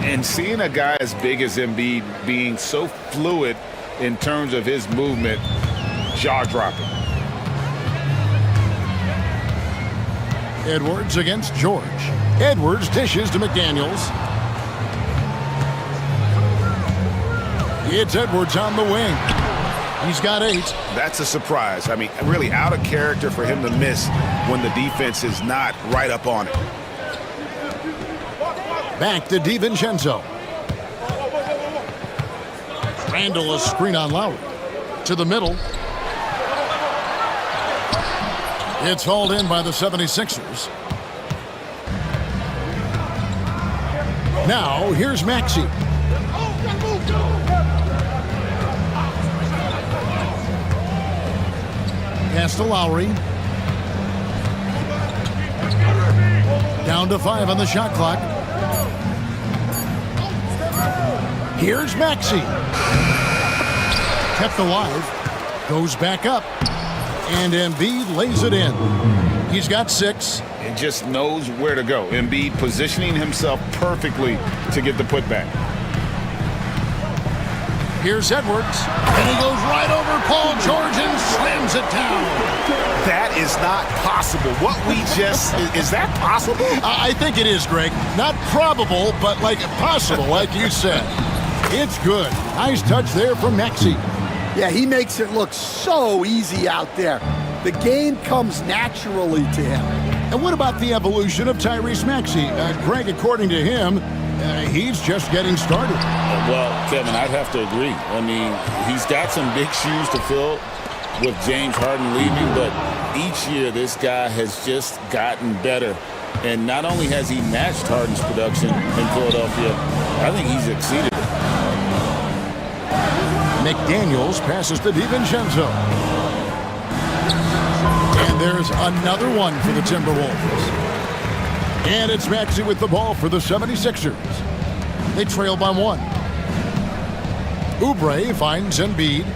And seeing a guy as big as Embiid being so fluid in terms of his movement, jaw-dropping. Edwards against George. Edwards dishes to McDaniels. It's Edwards on the wing. He's got 8. That's a surprise. I mean, really out of character for him to miss when the defense is not right up on it. Back to DiVincenzo. Randall a screen on Lowry. To the middle. It's hauled in by the 76ers. Now, here's Maxey. Pass to Lowry. Down to 5 on the shot clock. Here's Maxey. Kept alive. Goes back up. And Embiid lays it in. He's got 6. And just knows where to go. Embiid positioning himself perfectly to get the putback. Here's Edwards. And he goes right over Paul George and slams it down. That is not possible. What we just... Is that possible? I think it is, Greg. Not probable, but like possible, like you said. It's good. Nice touch there from Maxey. Yeah, he makes it look so easy out there. The game comes naturally to him. And what about the evolution of Tyrese Maxey? Greg, according to him, he's just getting started. Well, Kevin, I'd have to agree. I mean, he's got some big shoes to fill with James Harden leaving, but each year this guy has just gotten better. And not only has he matched Harden's production in Philadelphia, I think he's exceeded it. McDaniels passes to DiVincenzo. And there's another one for the Timberwolves. And it's Maxey with the ball for the 76ers. They trail by 1. Oubre finds Embiid.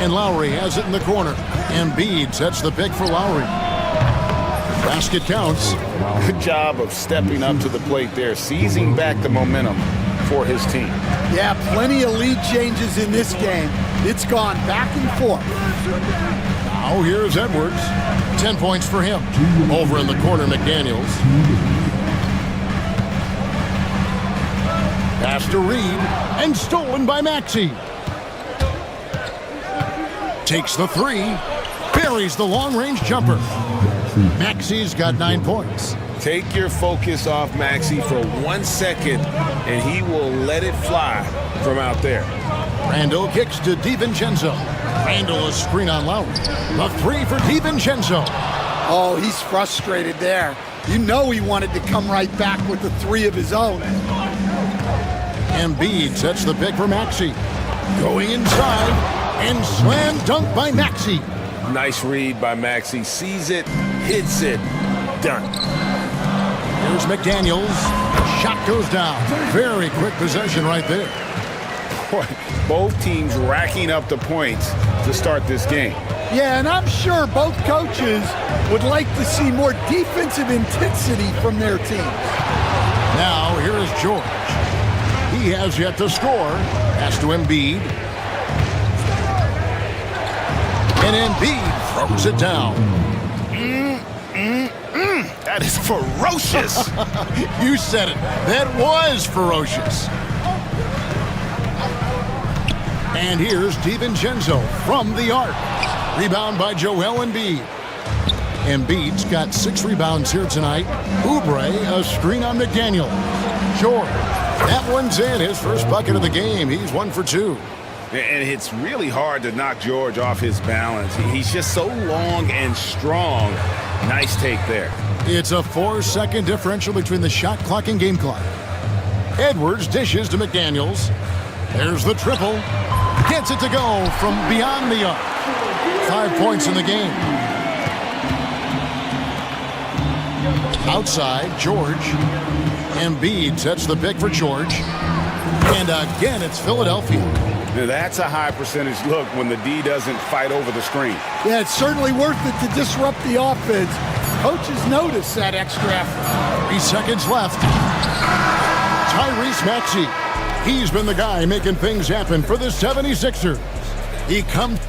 And Lowry has it in the corner. Embiid sets the pick for Lowry. Basket counts. Good job of stepping up to the plate there, seizing back the momentum for his team. Yeah, plenty of lead changes in this game. It's gone back and forth. Now here's Edwards. 10 points for him. Over in the corner, McDaniels. Pass to Reed, and stolen by Maxey. Takes the 3, buries the long-range jumper. Maxey's got 9 points. Take your focus off Maxey for 1 second, and he will let it fly from out there. Randall kicks to DiVincenzo. Randall a screen on Lowry. The 3 for DiVincenzo. Oh, he's frustrated there. You know he wanted to come right back with the 3 of his own. Embiid sets the pick for Maxey. Going inside, and slam dunk by Maxey. Nice read by Maxey. Sees it, hits it, done. Here's McDaniels. Shot goes down. Very quick possession right there. Boy, both teams racking up the points to start this game. Yeah, and I'm sure both coaches would like to see more defensive intensity from their teams. Now, here is George. He has yet to score. Pass to Embiid. And Embiid throws it down. That is ferocious. You said it. That was ferocious. And here's DiVincenzo from the arc. Rebound by Joel Embiid. Embiid's got 6 rebounds here tonight. Oubre, a screen on McDaniel. George, that one's in. His first bucket of the game. He's 1 for 2. And it's really hard to knock George off his balance. He's just so long and strong. Nice take there. It's a 4-second differential between the shot clock and game clock. Edwards dishes to McDaniels. There's the triple. Gets it to go from beyond the arc. 5 points in the game. Outside, George. Embiid sets the pick for George. And again, it's Philadelphia. Now that's a high percentage look when the D doesn't fight over the screen. Yeah, it's certainly worth it to disrupt the offense. Coaches notice that extra effort. 3 seconds left. Tyrese Maxey. He's been the guy making things happen for the 76ers. He comes.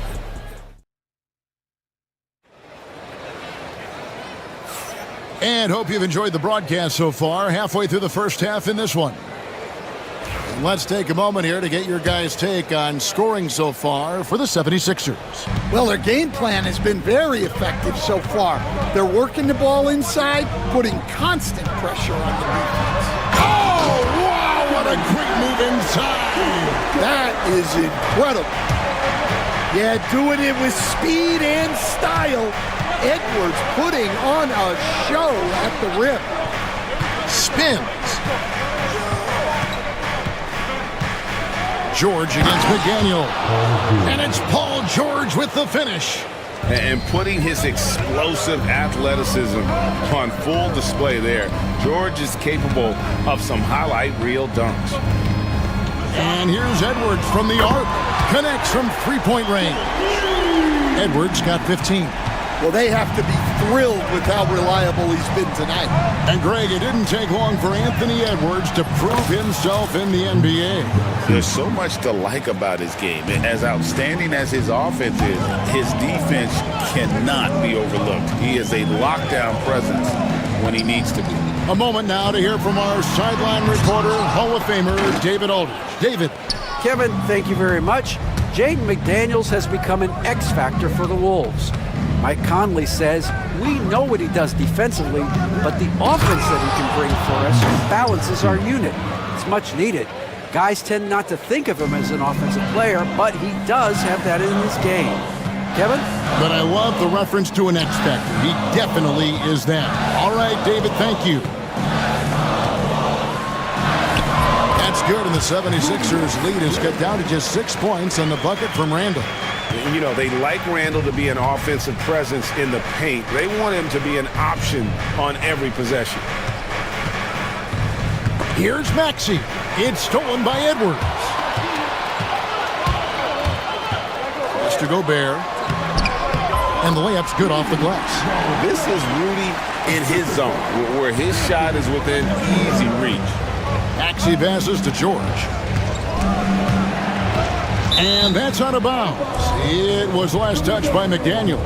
And hope you've enjoyed the broadcast so far. Halfway through the first half in this one. And let's take a moment here to get your guys' take on scoring so far for the 76ers. Well, their game plan has been very effective so far. They're working the ball inside, putting constant pressure on the defense. Oh, wow, what a great move inside. That is incredible. Yeah, doing it with speed and style. Edwards putting on a show at the rim. Spins. George against McDaniel. And it's Paul George with the finish. And putting his explosive athleticism on full display there. George is capable of some highlight reel dunks. And here's Edwards from the arc. Connects from three-point range. Edwards got 15. Well, they have to be thrilled with how reliable he's been tonight. And Greg, it didn't take long for Anthony Edwards to prove himself in the NBA. There's so much to like about his game. As outstanding as his offense is, his defense cannot be overlooked. He is a lockdown presence when he needs to be. A moment now to hear from our sideline reporter, Hall of Famer David Aldridge. David. Kevin, thank you very much. Jaden McDaniels has become an X factor for the Wolves. Mike Conley says, we know what he does defensively, but the offense that he can bring for us balances our unit. It's much needed. Guys tend not to think of him as an offensive player, but he does have that in his game. Kevin? But I love the reference to an X factor. He definitely is that. All right, David, thank you. That's good, and the 76ers lead is cut down to just 6 points on the bucket from Randall. You know, they like Randall to be an offensive presence in the paint. They want him to be an option on every possession. Here's Maxey. It's stolen by Edwards. Pass to Gobert. And the layup's good off the glass. This is Rudy in his zone, where his shot is within easy reach. Maxey passes to George. And that's out of bounds. It was last touched by McDaniels.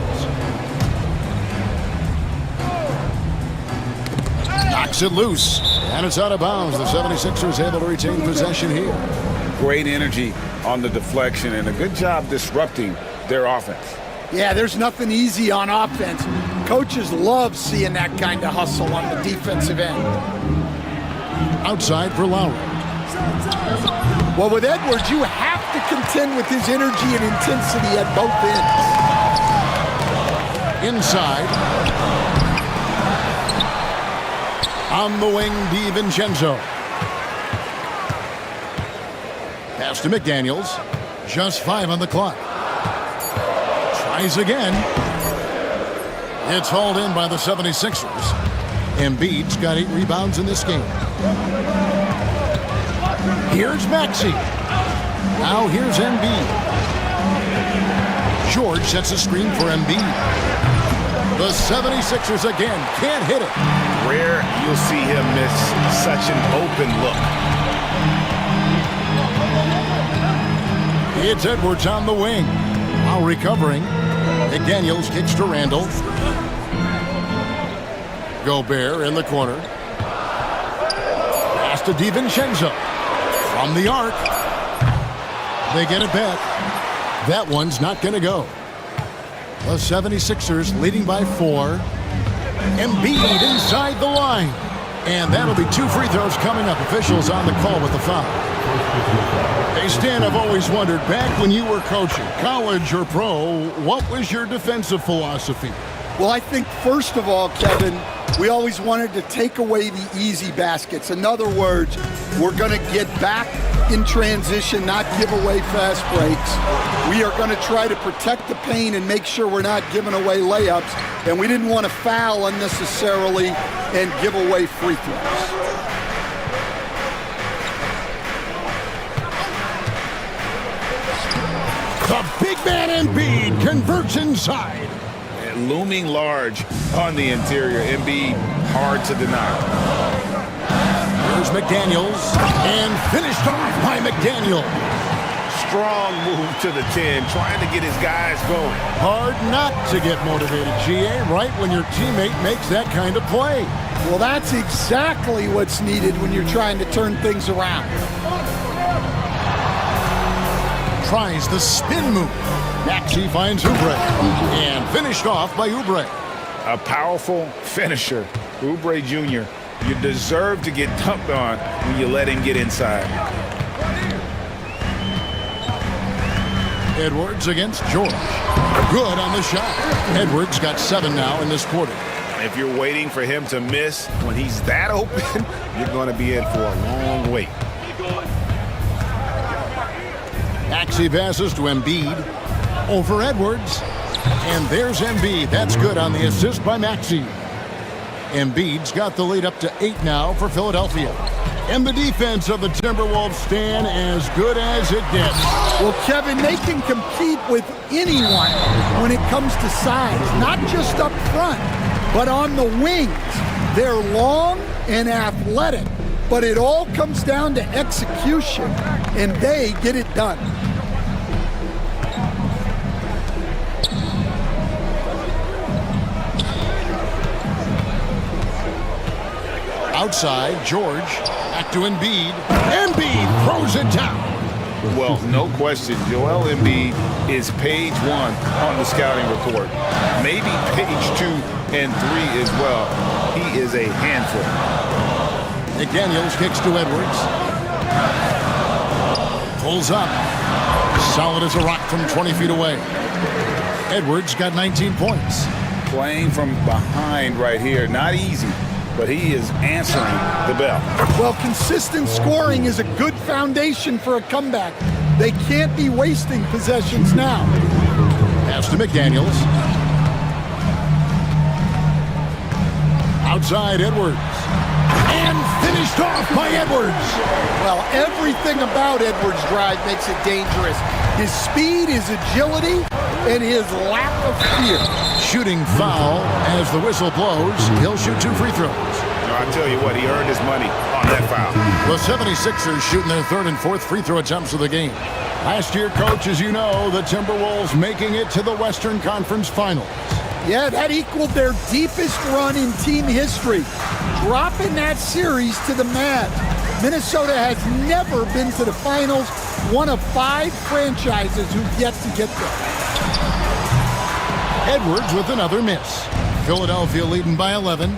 Knocks it loose. And it's out of bounds. The 76ers able to retain possession here. Great energy on the deflection and a good job disrupting their offense. Yeah, there's nothing easy on offense. Coaches love seeing that kind of hustle on the defensive end. Outside for Lowry. Well, with Edwards, you have to contend with his energy and intensity at both ends. Inside. On the wing, DiVincenzo. Pass to McDaniels. Just 5 on the clock. Tries again. It's hauled in by the 76ers. Embiid's got 8 rebounds in this game. Here's Maxey. Now here's Embiid. George sets a screen for Embiid. The 76ers again can't hit it. Rare you'll see him miss such an open look. It's Edwards on the wing. While recovering, McDaniels kicks to Randall. Gobert in the corner. Pass to DiVincenzo. From the arc. They get it back. That one's not going to go. The 76ers leading by 4. Embiid inside the line. And that'll be 2 free throws coming up. Officials on the call with the foul. Hey, Stan, I've always wondered, back when you were coaching, college or pro, what was your defensive philosophy? Well, I think, first of all, Kevin, we always wanted to take away the easy baskets. In other words, we're going to get back in transition, not give away fast breaks. We are going to try to protect the paint and make sure we're not giving away layups. And we didn't want to foul unnecessarily and give away free throws. The big man Embiid converts inside. And looming large on the interior. Embiid, hard to deny. Here's McDaniels, and finished off by McDaniels. Strong move to the 10, trying to get his guys going. Hard not to get motivated, GA, right when your teammate makes that kind of play. Well, that's exactly what's needed when you're trying to turn things around. Tries the spin move. Maxey finds Oubre, and finished off by Oubre. A powerful finisher, Oubre Jr. You deserve to get dunked on when you let him get inside. Edwards against George. Good on the shot. Edwards got 7 now in this quarter. If you're waiting for him to miss when he's that open, you're going to be in for a long wait. Maxey passes to Embiid. Over Edwards. And there's Embiid. That's good on the assist by Maxey. Embiid's got the lead up to 8 now for Philadelphia. And the defense of the Timberwolves stand as good as it gets. Well, Kevin, they can compete with anyone when it comes to size, not just up front, but on the wings. They're long and athletic, but it all comes down to execution, and they get it done. Outside, George, back to Embiid. Embiid throws it down. Well, no question. Joel Embiid is page 1 on the scouting report. Maybe page 2 and 3 as well. He is a handful. McDaniels kicks to Edwards. Pulls up. Solid as a rock from 20 feet away. Edwards got 19 points. Playing from behind right here. Not easy, but he is answering the bell. Well, consistent scoring is a good foundation for a comeback. They can't be wasting possessions now. Pass to McDaniels. Outside Edwards. And finished off by Edwards. Well, everything about Edwards' drive makes it dangerous. His speed, his agility, and his lack of fear. Shooting foul as the whistle blows. He'll shoot 2 free throws. I tell you what, he earned his money on that foul. The 76ers shooting their 3rd and 4th free throw attempts of the game. Last year, coach, as you know, the Timberwolves making it to the Western Conference Finals. Yeah, that equaled their deepest run in team history, dropping that series to the Mavs. Minnesota has never been to the finals, one of 5 franchises who've yet to get there. Edwards with another miss. Philadelphia leading by 11.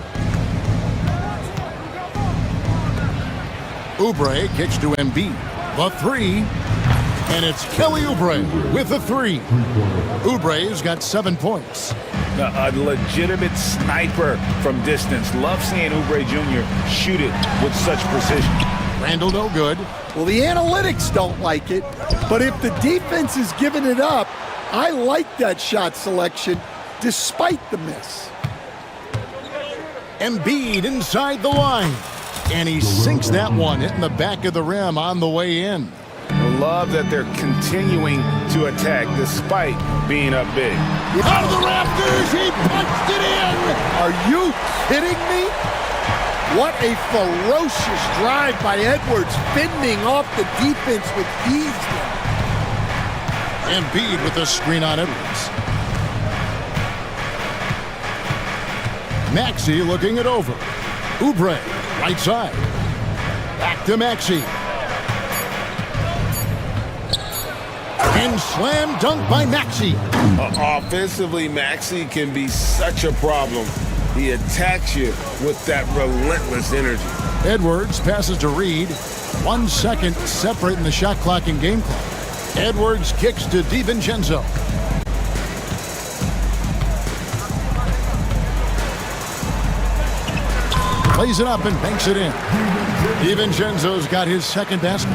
Oubre kicks to Embiid. The 3. And it's Kelly Oubre with the 3. Oubre's got 7 points. A legitimate sniper from distance. Love seeing Oubre Jr. shoot it with such precision. Randall no good. Well, the analytics don't like it, but if the defense is giving it up, I like that shot selection despite the miss. Embiid inside the line. And he sinks that one, hitting the back of the rim on the way in. Love that they're continuing to attack despite being up big. Out of the rafters, he punched it in. Are you kidding me? What a ferocious drive by Edwards, fending off the defense with ease. Embiid with the screen on Edwards. Maxey looking it over. Oubre, right side. Back to Maxey. And slam dunk by Maxey. Offensively, Maxey can be such a problem. He attacks you with that relentless energy. Edwards passes to Reed. 1 second separating the shot clock and game clock. Edwards kicks to DiVincenzo. Plays it up and banks it in. DiVincenzo's got his 2nd basket.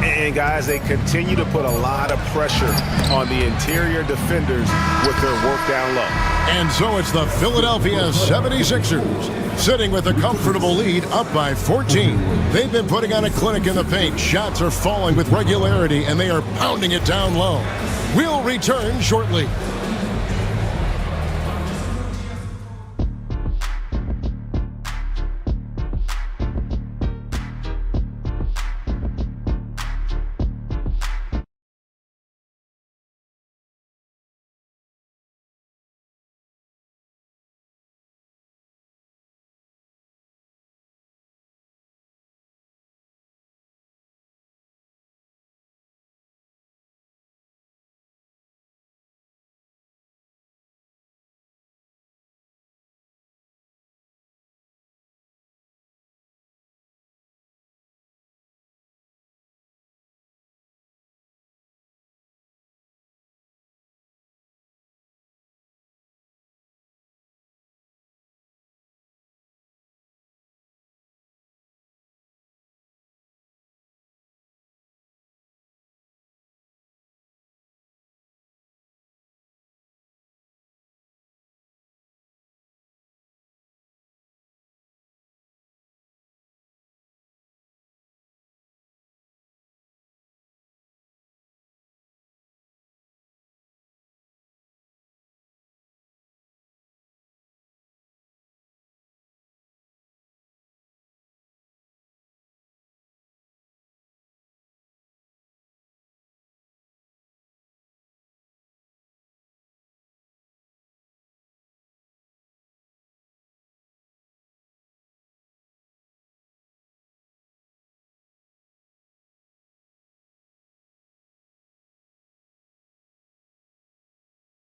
And guys, they continue to put a lot of pressure on the interior defenders with their work down low. And so it's the Philadelphia 76ers sitting with a comfortable lead up by 14. They've been putting on a clinic in the paint. Shots are falling with regularity and they are pounding it down low. We'll return shortly.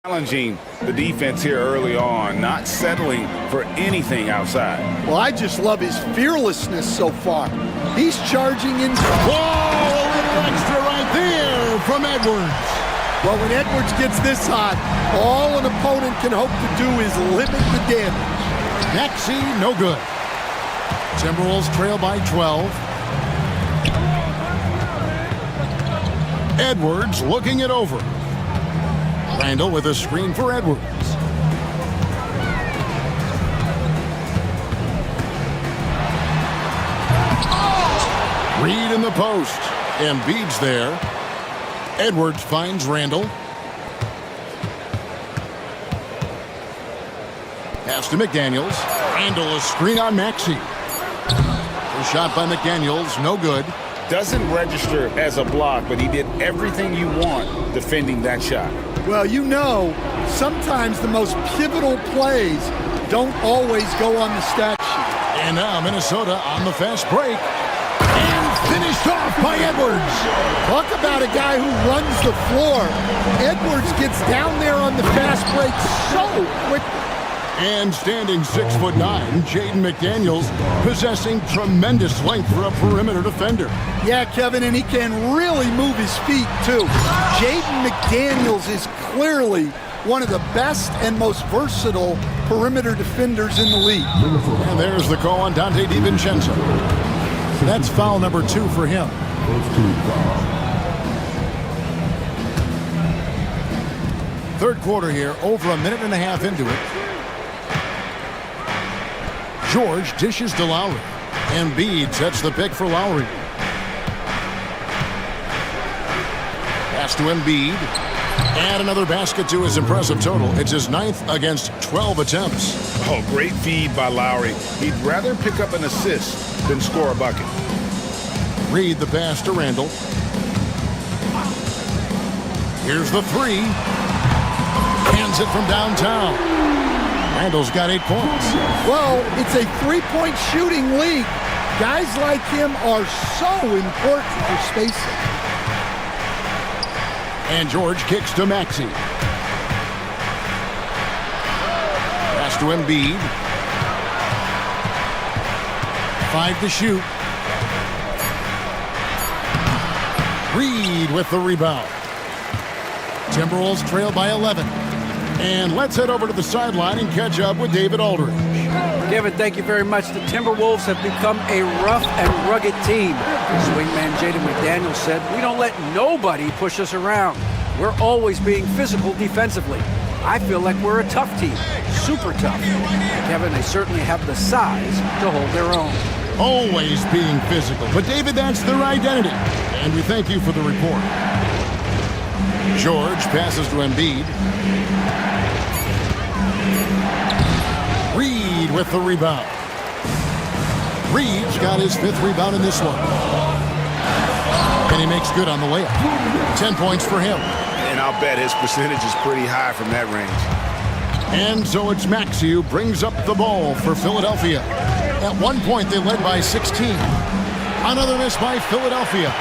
Challenging the defense here early on, not settling for anything outside. Well, I just love his fearlessness so far. He's charging in. Whoa, a little extra right there from Edwards. Well, when Edwards gets this hot, all an opponent can hope to do is limit the damage. Maxey, no good. Timberwolves trail by 12. Edwards looking it over. Randall with a screen for Edwards. Reed in the post. Embiid's there. Edwards finds Randall. Pass to McDaniels. Randall a screen on Maxey. The shot by McDaniels, no good. Doesn't register as a block, but he did everything you want defending that shot. Well, you know, sometimes the most pivotal plays don't always go on the stat sheet. And now Minnesota on the fast break. And finished off by Edwards. Talk about a guy who runs the floor. Edwards gets down there on the fast break so quick. And standing 6'9", Jaden McDaniels possessing tremendous length for a perimeter defender. Yeah, Kevin, and he can really move his feet, too. Jaden McDaniels is clearly one of the best and most versatile perimeter defenders in the league. And there's the call on Dante DiVincenzo. That's foul number 2 for him. Third quarter here, over a minute and a half into it. George dishes to Lowry. Embiid sets the pick for Lowry. Pass to Embiid. And another basket to his impressive total. It's his 9th against 12 attempts. Oh, great feed by Lowry. He'd rather pick up an assist than score a bucket. Reed the pass to Randall. Here's the 3. Hands it from downtown. Randall's got 8 points. Well, it's a three-point shooting league. Guys like him are so important for spacing. And George kicks to Maxey. Pass to Embiid. 5 to shoot. Reed with the rebound. Timberwolves trail by 11. And let's head over to the sideline and catch up with David Aldridge. Kevin, thank you very much. The Timberwolves have become a rough and rugged team. Swingman Jaden McDaniels said, "We don't let nobody push us around. We're always being physical defensively. I feel like we're a tough team, super tough." Kevin, they certainly have the size to hold their own. Always being physical. But David, that's their identity. And we thank you for the report. George passes to Embiid. Reed with the rebound. Reed's got his 5th rebound in this one. And he makes good on the layup. 10 points for him. And I'll bet his percentage is pretty high from that range. And so it's Maxey who brings up the ball for Philadelphia. At one point, they led by 16. Another miss by Philadelphia.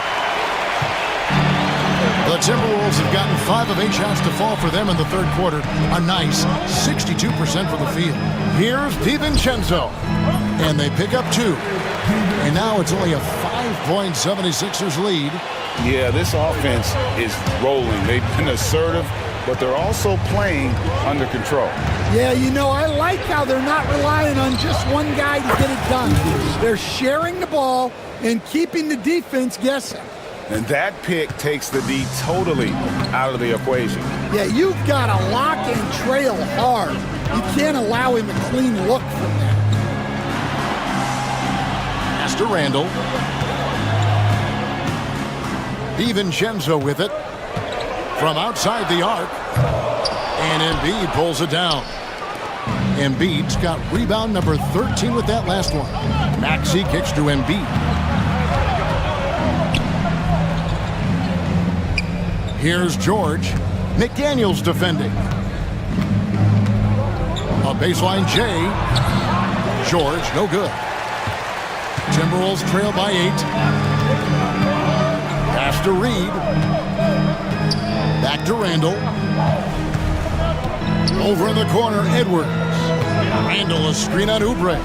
The Timberwolves have gotten 5 of 8 shots to fall for them in the third quarter. A nice 62% for the field. Here's DiVincenzo. And they pick up 2. And now it's only a 5-point 76ers lead. Yeah, this offense is rolling. They've been assertive, but they're also playing under control. Yeah, you know, I like how they're not relying on just one guy to get it done. They're sharing the ball and keeping the defense guessing. And that pick takes the D totally out of the equation. Yeah, you've got to lock and trail hard. You can't allow him a clean look from that. Pass to Randall. DiVincenzo with it. From outside the arc. And Embiid pulls it down. Embiid's got rebound number 13 with that last one. Maxey kicks to Embiid. Here's George. McDaniels defending. A baseline J. George, no good. Timberwolves trail by 8. Pass to Reed. Back to Randall. Over in the corner, Edwards. Randall, a screen on Oubre.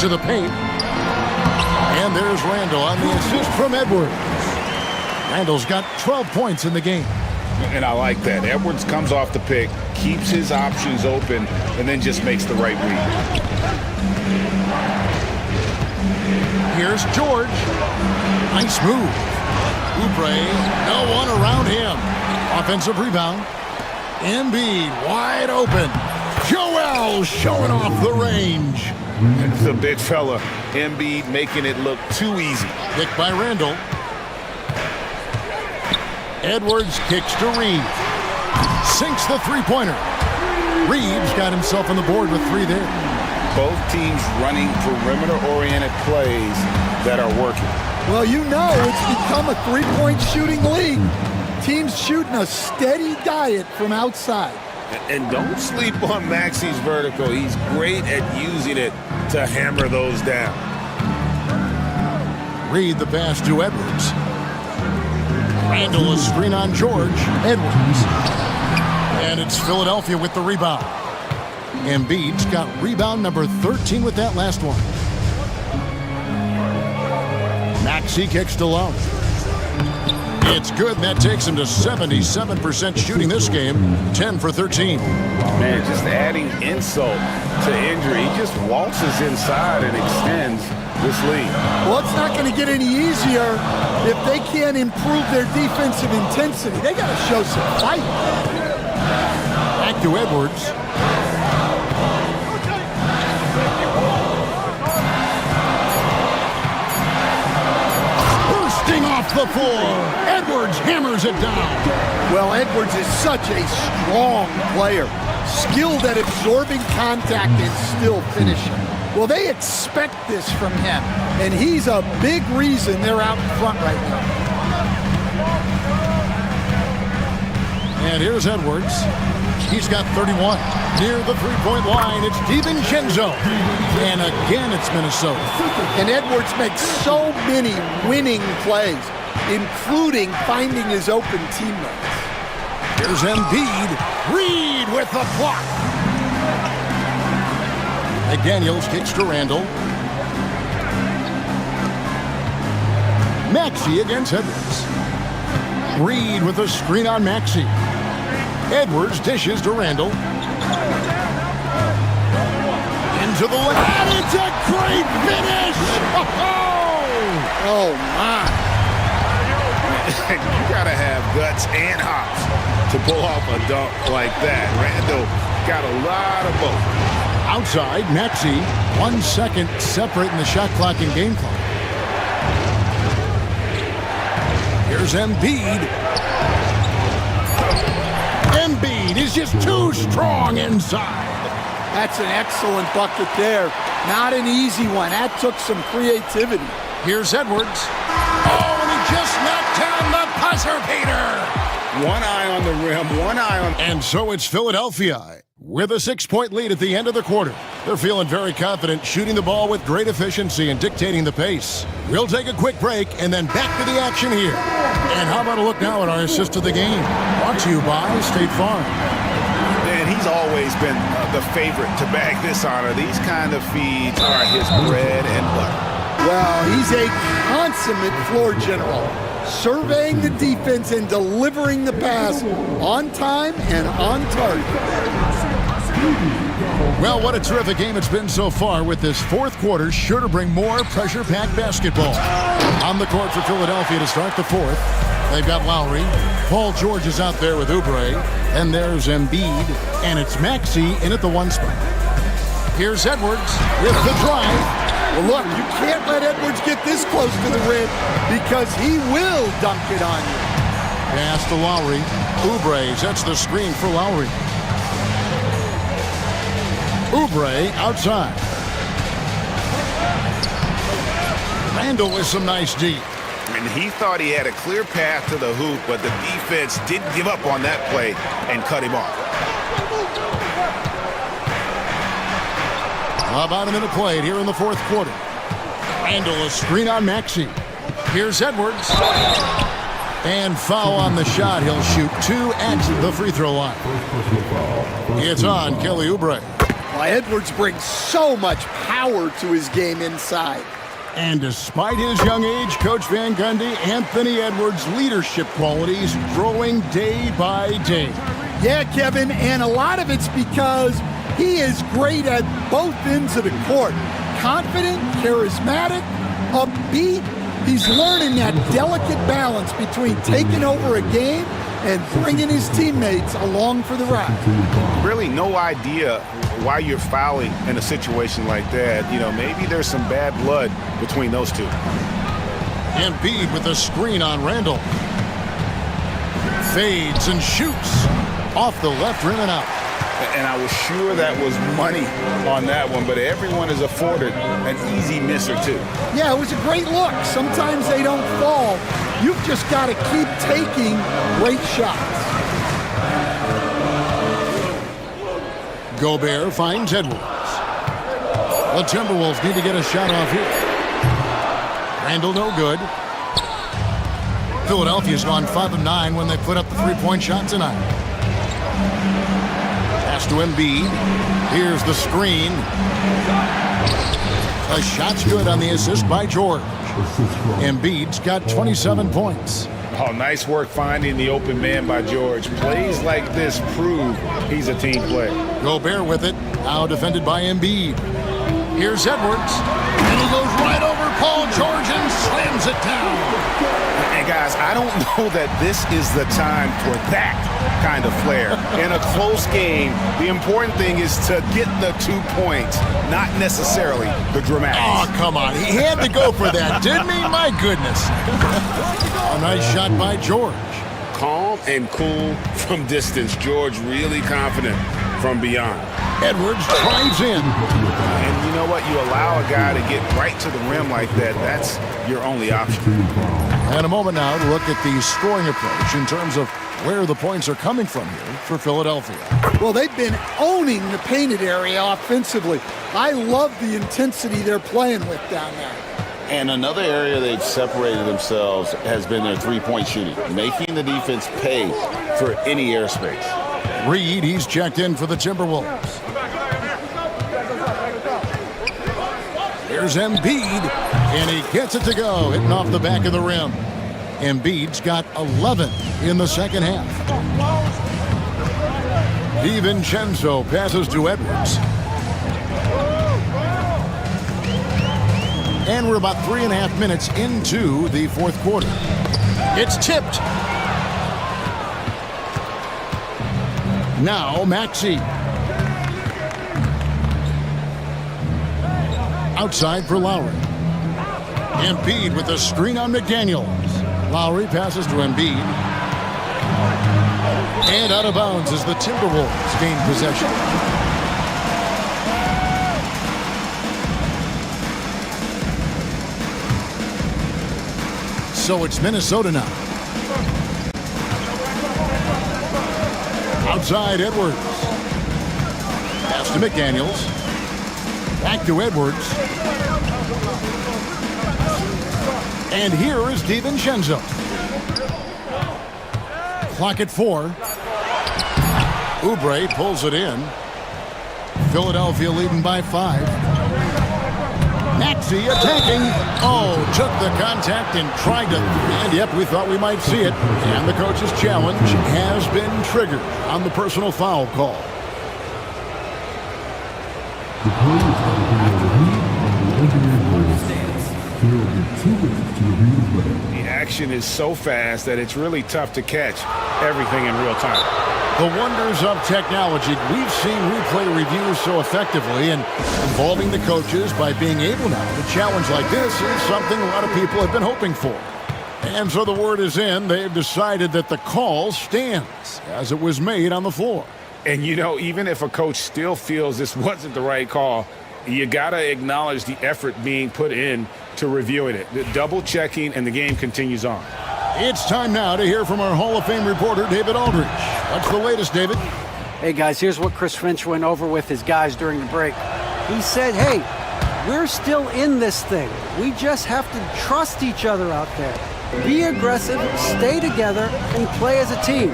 To the paint. And there's Randall on the assist from Edwards. Randall's got 12 points in the game. And I like that. Edwards comes off the pick, keeps his options open, and then just makes the right read. Here's George. Nice move. Oubre, no one around him. Offensive rebound. Embiid wide open. Joel showing off the range. The big fella, Embiid, making it look too easy. Pick by Randall. Edwards kicks to Reed. Sinks the three-pointer. Reeves got himself on the board with 3 there. Both teams running perimeter-oriented plays that are working. Well, you know it's become a three-point shooting league. Teams shooting a steady diet from outside. And don't sleep on Maxi's vertical. He's great at using it to hammer those down. Reed the pass to Edwards. Randall a screen on George. Edwards. And it's Philadelphia with the rebound. Embiid's got rebound number 13 with that last one. Maxey kicks to Love. It's good, and that takes him to 77% shooting this game, 10 for 13. Man, just adding insult to injury. He just waltzes inside and extends this lead. Well, it's not going to get any easier if they can't improve their defensive intensity. They got to show some fight. Back to Edwards. Bursting off the floor. Edwards hammers it down. Well, Edwards is such a strong player, skilled at absorbing contact and still finishing. Well, they expect this from him, and he's a big reason they're out in front right now. And here's Edwards. He's got 31. Near the three-point line, it's DiVincenzo. And again, it's Minnesota. And Edwards makes so many winning plays, including finding his open teammates. Here's Embiid. Reed with the block. McDaniels kicks to Randall. Maxey against Edwards. Reed with a screen on Maxey. Edwards dishes to Randall. Into the lane. And it's a great finish! Oh, my. You got to have guts and hops to pull off a dunk like that. Randall got a lot of both. Outside, Maxey, 1 second separating the shot clock and game clock. Here's Embiid. Embiid is just too strong inside. That's an excellent bucket there. Not an easy one. That took some creativity. Here's Edwards. Oh, and he just knocked down the buzzer beater. One eye on the rim, one eye on... And so it's Philadelphia with a 6-point lead at the end of the quarter. They're feeling very confident, shooting the ball with great efficiency and dictating the pace. We'll take a quick break and then back to the action here. And how about a look now at our assist of the game? Brought to you by State Farm. And he's always been the favorite to bag this honor. These kind of feeds are his bread and butter. Well, he's a consummate floor general, surveying the defense and delivering the pass on time and on target. Well, what a terrific game it's been so far, with this fourth quarter sure to bring more pressure-packed basketball. On the court for Philadelphia to start the fourth, they've got Lowry. Paul George is out there with Oubre. And there's Embiid. And it's Maxey in at the 1 spot. Here's Edwards with the drive. Well, look, you can't let Edwards get this close to the rim because he will dunk it on you. Pass to Lowry. Oubre sets the screen for Lowry. Oubre outside. Randall with some nice D. And he thought he had a clear path to the hoop, but the defense didn't give up on that play and cut him off. About a minute played here in the fourth quarter. Randall a screen on Maxey. Here's Edwards. And foul on the shot. He'll shoot 2 at the free throw line. It's on Kelly Oubre. Well, Edwards brings so much power to his game inside. And despite his young age, Coach Van Gundy, Anthony Edwards' leadership qualities growing day by day. Yeah, Kevin, and a lot of it's because he is great at both ends of the court. Confident, charismatic, upbeat. He's learning that delicate balance between taking over a game and bringing his teammates along for the ride. Really no idea why you're fouling in a situation like that. You know, maybe there's some bad blood between those two. Embiid with a screen on Randall. Fades and shoots off the left rim and out. And I was sure that was money on that one, but everyone is afforded an easy miss or two. Yeah, it was a great look. Sometimes they don't fall. You've just got to keep taking great shots. Gobert finds Edwards. The Timberwolves need to get a shot off here. Randall no good. Philadelphia's gone 5 of 9 when they put up the three-point shot tonight. Pass to Embiid. Here's the screen. The shot's good on the assist by George. Embiid's got 27 points. Oh, nice work finding the open man by George. Plays like this prove he's a team player. Gobert with it. Now defended by Embiid. Here's Edwards. And he goes right over Paul George and slams it down. And guys, I don't know that this is the time for that kind of flair. In a close game, the important thing is to get the 2 points, not necessarily the dramatics. Oh, come on. He had to go for that, didn't he? My goodness. A nice shot by George. Calm and cool from distance. George really confident from beyond. Edwards drives in. And you know what? You allow a guy to get right to the rim like that. That's your only option. And a moment now to look at the scoring approach in terms of where the points are coming from here for Philadelphia. Well, they've been owning the painted area offensively. I love the intensity they're playing with down there. And another area they've separated themselves has been their three-point shooting, making the defense pay for any airspace. Reed, he's checked in for the Timberwolves. Here's Embiid, and he gets it to go, hitting off the back of the rim. Embiid's got 11 in the second half. DiVincenzo passes to Edwards. And we're about 3.5 minutes into the fourth quarter. It's tipped. Now Maxey. Outside for Lowry. Embiid with a screen on McDaniels. Lowry passes to Embiid. And out of bounds as the Timberwolves gain possession. So it's Minnesota now. Outside Edwards. Pass to McDaniels. Back to Edwards. And here is DiVincenzo. Clock at 4. Oubre pulls it in. Philadelphia leading by 5. Maxey attacking. Oh, took the contact and tried to. And yep, we thought we might see it. And the coach's challenge has been triggered on the personal foul call. The action is so fast that it's really tough to catch everything in real time. The wonders of technology. We've seen replay reviews so effectively, and involving the coaches by being able now to challenge like this is something a lot of people have been hoping for. And so the word is in. They've decided that the call stands as it was made on the floor. And, you know, even if a coach still feels this wasn't the right call, you got to acknowledge the effort being put in to reviewing it. The double checking, and the game continues on. It's time now to hear from our Hall of Fame reporter, David Aldridge. What's the latest, David? Hey, guys, here's what Chris Finch went over with his guys during the break. He said, hey, we're still in this thing. We just have to trust each other out there. Be aggressive, stay together, and play as a team.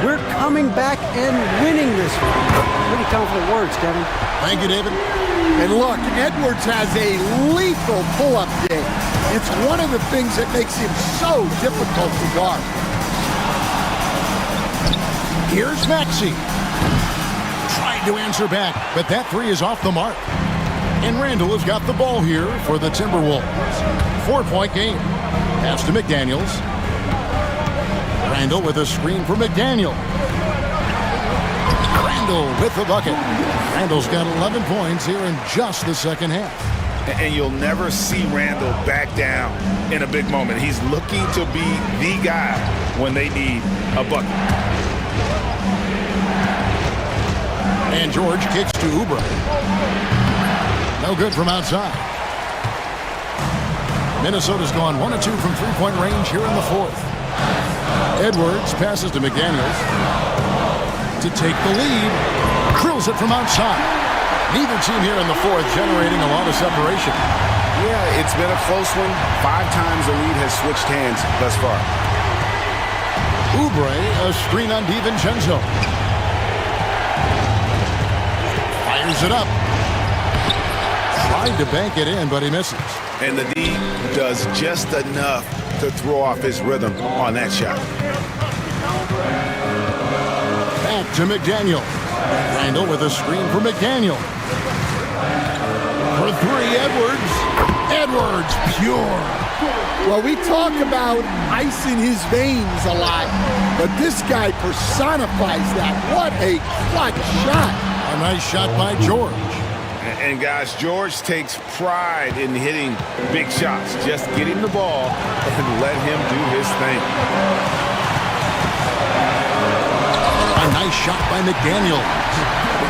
We're coming back and winning this one. Pretty confident words, Kevin. Thank you, David. And look, Edwards has a lethal pull-up game. It's one of the things that makes him so difficult to guard. Here's Maxey. Tried to answer back, but that three is off the mark. And Randall has got the ball here for the Timberwolves. 4-point game. Pass to McDaniels. Randall with a screen for McDaniel. Randall with the bucket. Randall's got 11 points here in just the second half. And you'll never see Randall back down in a big moment. He's looking to be the guy when they need a bucket. And George kicks to Oubre. No good from outside. Minnesota's gone 1 of 2 from three-point range here in the fourth. Edwards passes to McDaniels to take the lead. Drills it from outside. Neither team here in the fourth generating a lot of separation. Yeah, it's been a close one. 5 times the lead has switched hands thus far. Oubre, a screen on DiVincenzo. Fires it up. Tried to bank it in, but he misses. And the D does just enough to throw off his rhythm on that shot. Back to McDaniel. Randall with a screen for McDaniel. For three, Edwards. Edwards, pure. Well, we talk about ice in his veins a lot, but this guy personifies that. What a clutch shot. A nice shot by George. And guys, George takes pride in hitting big shots. Just get him the ball and let him do his thing. A nice shot by McDaniel.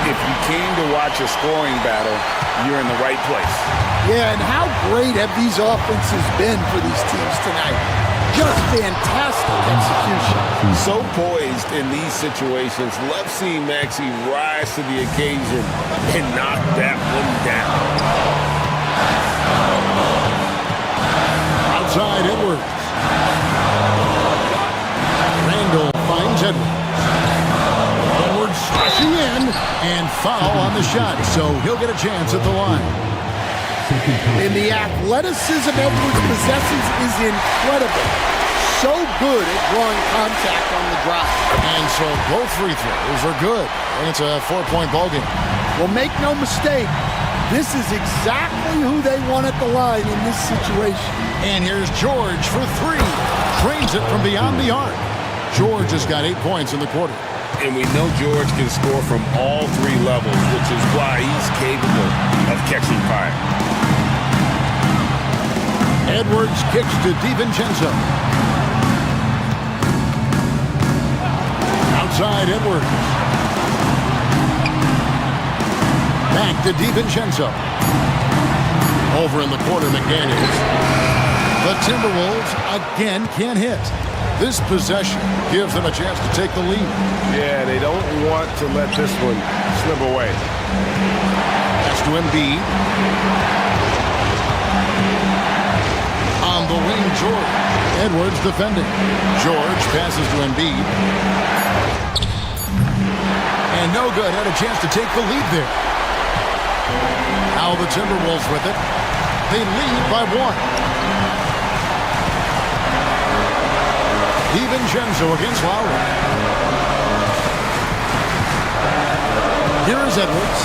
If you came to watch a scoring battle, you're in the right place. Yeah, and how great have these offenses been for these teams tonight? Just fantastic execution. So poised in these situations. Love seeing Maxey rise to the occasion and knock that one down. Outside Edwards. Randall finds Edwards. Edwards slashing in and foul on the shot, so he'll get a chance at the line. And the athleticism Edwards possesses is incredible. So good at drawing contact on the drive. And so both free throws are good. And it's a 4-point ballgame. Well, make no mistake, this is exactly who they want at the line in this situation. And here's George for three. Drains it from beyond the arc. George has got 8 points in the quarter. And we know George can score from all 3 levels, which is why he's capable of catching fire. Edwards kicks to DiVincenzo. Outside Edwards. Back to DiVincenzo. Over in the corner, McDaniels. The Timberwolves again can't hit. This possession gives them a chance to take the lead. Yeah, they don't want to let this one slip away. Pass to Embiid. On the wing, George. Edwards defending. George passes to Embiid. And no good. Had a chance to take the lead there. Now the Timberwolves with it. They lead by 1. DiVincenzo against Lowry. Here is Edwards.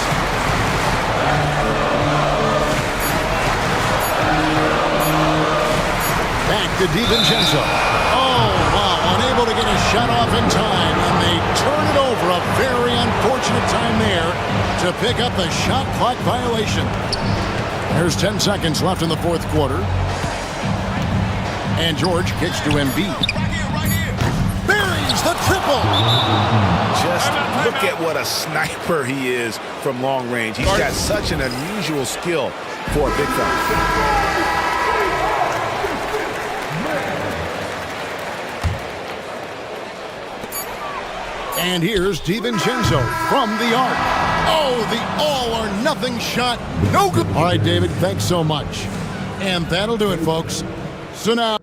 Back to DiVincenzo. Oh, wow. Unable to get a shot off in time, and they turn it over. A very unfortunate time there to pick up the shot clock violation. There's 10 seconds left in the fourth quarter. And George kicks to Embiid. Buries the triple. Just look at what a sniper he is from long range. He's got such an unusual skill for a big fella. And here's DiVincenzo from the arc. Oh, the all-or-nothing shot. No good. All right, David, thanks so much. And that'll do it, folks. So now...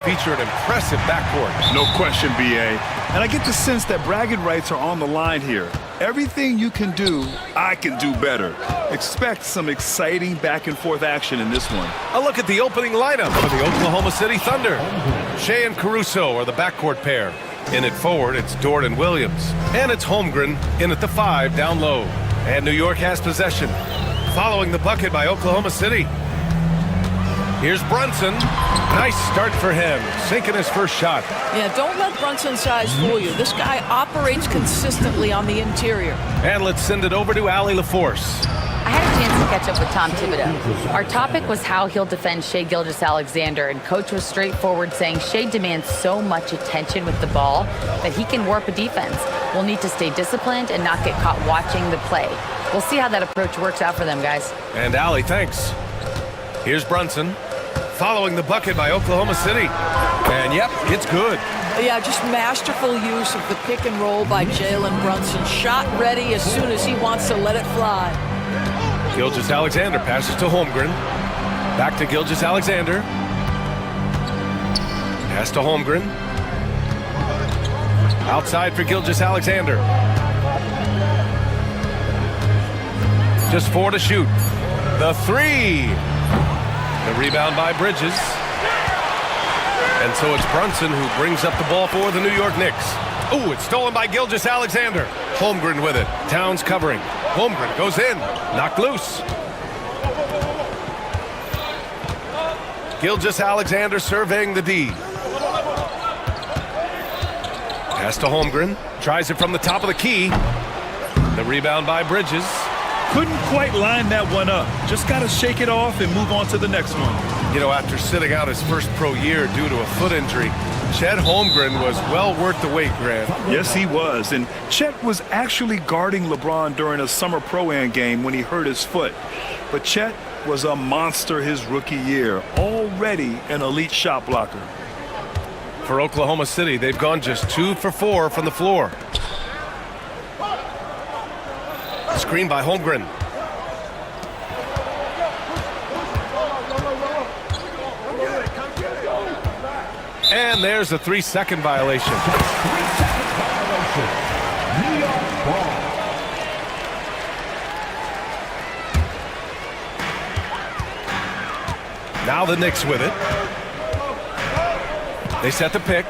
feature an impressive backcourt. No question, B.A. And I get the sense that bragging rights are on the line here. Everything you can do, I can do better. Expect some exciting back-and-forth action in this one. A look at the opening lineup for the Oklahoma City Thunder. Shea and Caruso are the backcourt pair. In at forward, it's Dort and Williams. And it's Holmgren in at the 5 down low. And New York has possession. Following the bucket by Oklahoma City. Here's Brunson. Nice start for him, sinking his first shot. Yeah, don't let Brunson's size fool you. This guy operates consistently on the interior. And let's send it over to Allie LaForce. I had a chance to catch up with Tom Thibodeau. Our topic was how he'll defend Shea Gilgeous-Alexander, and Coach was straightforward, saying Shea demands so much attention with the ball that he can warp a defense. We'll need to stay disciplined and not get caught watching the play. We'll see how that approach works out for them, guys. And Allie, thanks. Here's Brunson, following the bucket by Oklahoma City. And yep, it's good. Yeah, just masterful use of the pick and roll by Jalen Brunson. Shot ready as soon as he wants to let it fly. Gilgeous-Alexander passes to Holmgren. Back to Gilgeous-Alexander. Pass to Holmgren. Outside for Gilgeous-Alexander. Just 4 to shoot. The 3. The rebound by Bridges. And so it's Brunson who brings up the ball for the New York Knicks. Ooh, it's stolen by Gilgeous-Alexander. Holmgren with it. Towns covering. Holmgren goes in. Knocked loose. Gilgeous-Alexander surveying the D. Pass to Holmgren. Tries it from the top of the key. The rebound by Bridges. Couldn't quite line that one up. Just got to shake it off and move on to the next one. You know, after sitting out his first pro year due to a foot injury, Chet Holmgren was well worth the wait, Grant. Yes, he was. And Chet was actually guarding LeBron during a summer Pro-Am game when he hurt his foot. But Chet was a monster his rookie year, already an elite shot blocker. For Oklahoma City, they've gone just 2 for 4 from the floor. Screen by Holmgren. And there's a 3-second violation. Now the Knicks with it. They set the pick.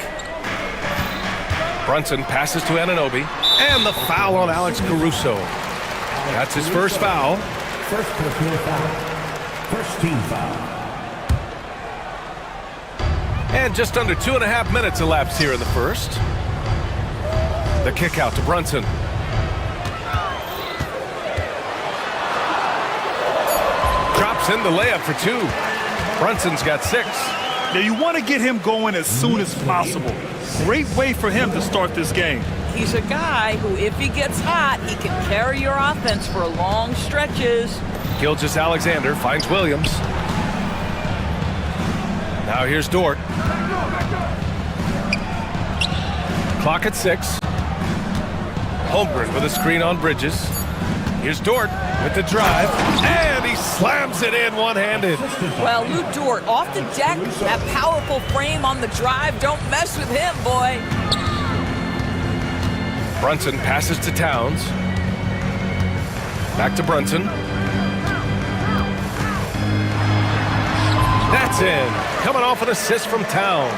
Brunson passes to Anunoby. And the foul on Alex Caruso. That's his first foul. First personal foul. First team foul. And just under 2.5 minutes elapsed here in the first. The kick out to Brunson. Drops in the layup for 2. Brunson's got 6. Now you want to get him going as soon as possible. Great way for him to start this game. He's a guy who, if he gets hot, he can carry your offense for long stretches. Gilgeous-Alexander finds Williams. Now here's Dort. Clock at 6. Holmgren with a screen on Bridges. Here's Dort with the drive, and he slams it in one-handed. Well, Lou Dort off the deck, that powerful frame on the drive. Don't mess with him, boy. Brunson passes to Towns. Back to Brunson. That's in. Coming off an assist from Towns.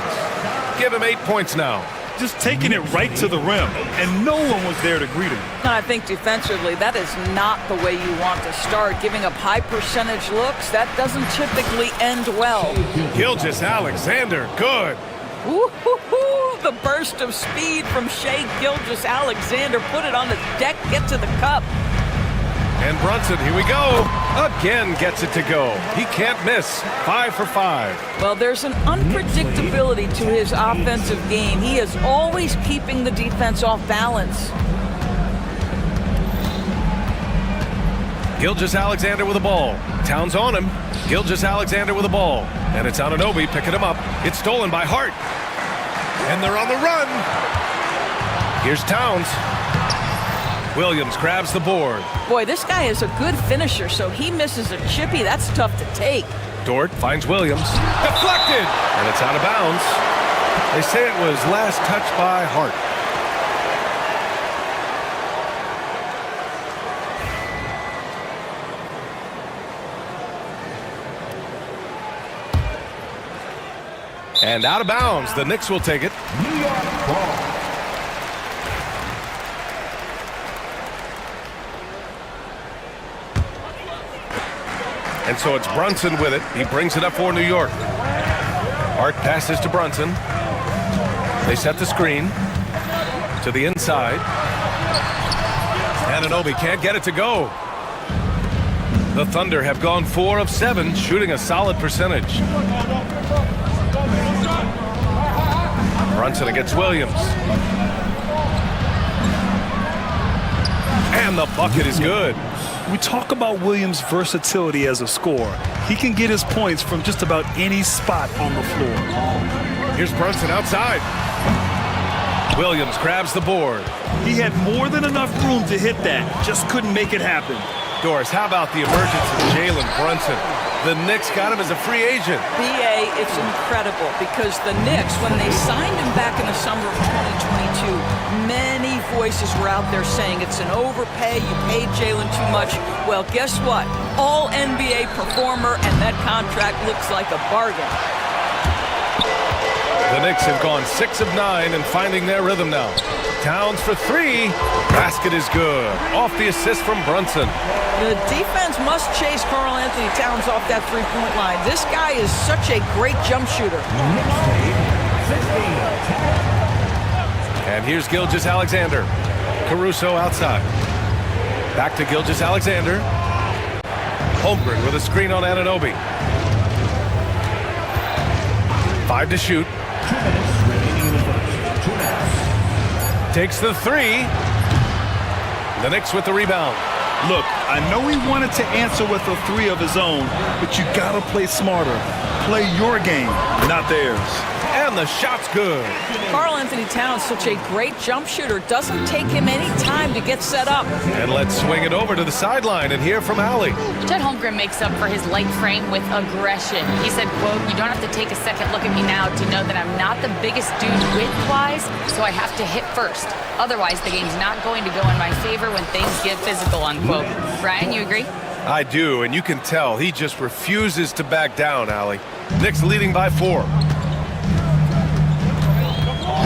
Give him 8 points now. Just taking it right to the rim, and no one was there to greet him. I think defensively, that is not the way you want to start. Giving up high percentage looks, that doesn't typically end well. Gilgeous-Alexander, good. Woo-hoo-hoo! The burst of speed from Shea Gilgeous-Alexander. Put it on the deck, get to the cup. And Brunson, here we go. Again gets it to go. He can't miss. 5 for 5. Well, there's an unpredictability to his offensive game. He is always keeping the defense off balance. Gilgeous-Alexander with the ball. Towns on him. Gilgeous-Alexander with the ball. And it's Anunoby picking him up. It's stolen by Hart. And they're on the run. Here's Towns. Williams grabs the board. Boy, this guy is a good finisher, so he misses a chippy. That's tough to take. Dort finds Williams. Deflected! And it's out of bounds. They say it was last touched by Hart. And out of bounds. The Knicks will take it. New York ball. And so it's Brunson with it. He brings it up for New York. Hart passes to Brunson. They set the screen to the inside. Anunoby can't get it to go. The Thunder have gone 4 of 7, shooting a solid percentage. Brunson against Williams. And the bucket is good. We talk about Williams' versatility as a scorer. He can get his points from just about any spot on the floor. Here's Brunson outside. Williams grabs the board. He had more than enough room to hit that, just couldn't make it happen. Doris, how about the emergence of Jalen Brunson? The Knicks got him as a free agent. BA, it's incredible because the Knicks, when they signed him back in the summer of 2022, many voices were out there saying it's an overpay, you paid Jalen too much. Well, guess what? All NBA performer, and that contract looks like a bargain. The Knicks have gone 6 of 9 and finding their rhythm now. Towns for 3. Basket is good. Off the assist from Brunson. The defense must chase Karl Anthony Towns off that three-point line. This guy is such a great jump shooter. And here's Gilgeous-Alexander. Caruso outside. Back to Gilgeous-Alexander. Holmgren with a screen on Anunoby. 5 to shoot. 2 minutes remaining in the first. 2 minutes. Takes the 3. The Knicks with the rebound. Look, I know he wanted to answer with a 3 of his own, but you gotta play smarter. Play your game, not theirs. And the shot's good. Karl Anthony Towns, such a great jump shooter, doesn't take him any time to get set up. And let's swing it over to the sideline and hear from Allie. Chet Holmgren makes up for his light frame with aggression. He said, quote, "You don't have to take a second look at me now to know that I'm not the biggest dude width-wise, so I have to hit first. Otherwise, the game's not going to go in my favor when things get physical," unquote. Brian, you agree? I do, and you can tell he just refuses to back down, Allie. Knicks leading by 4.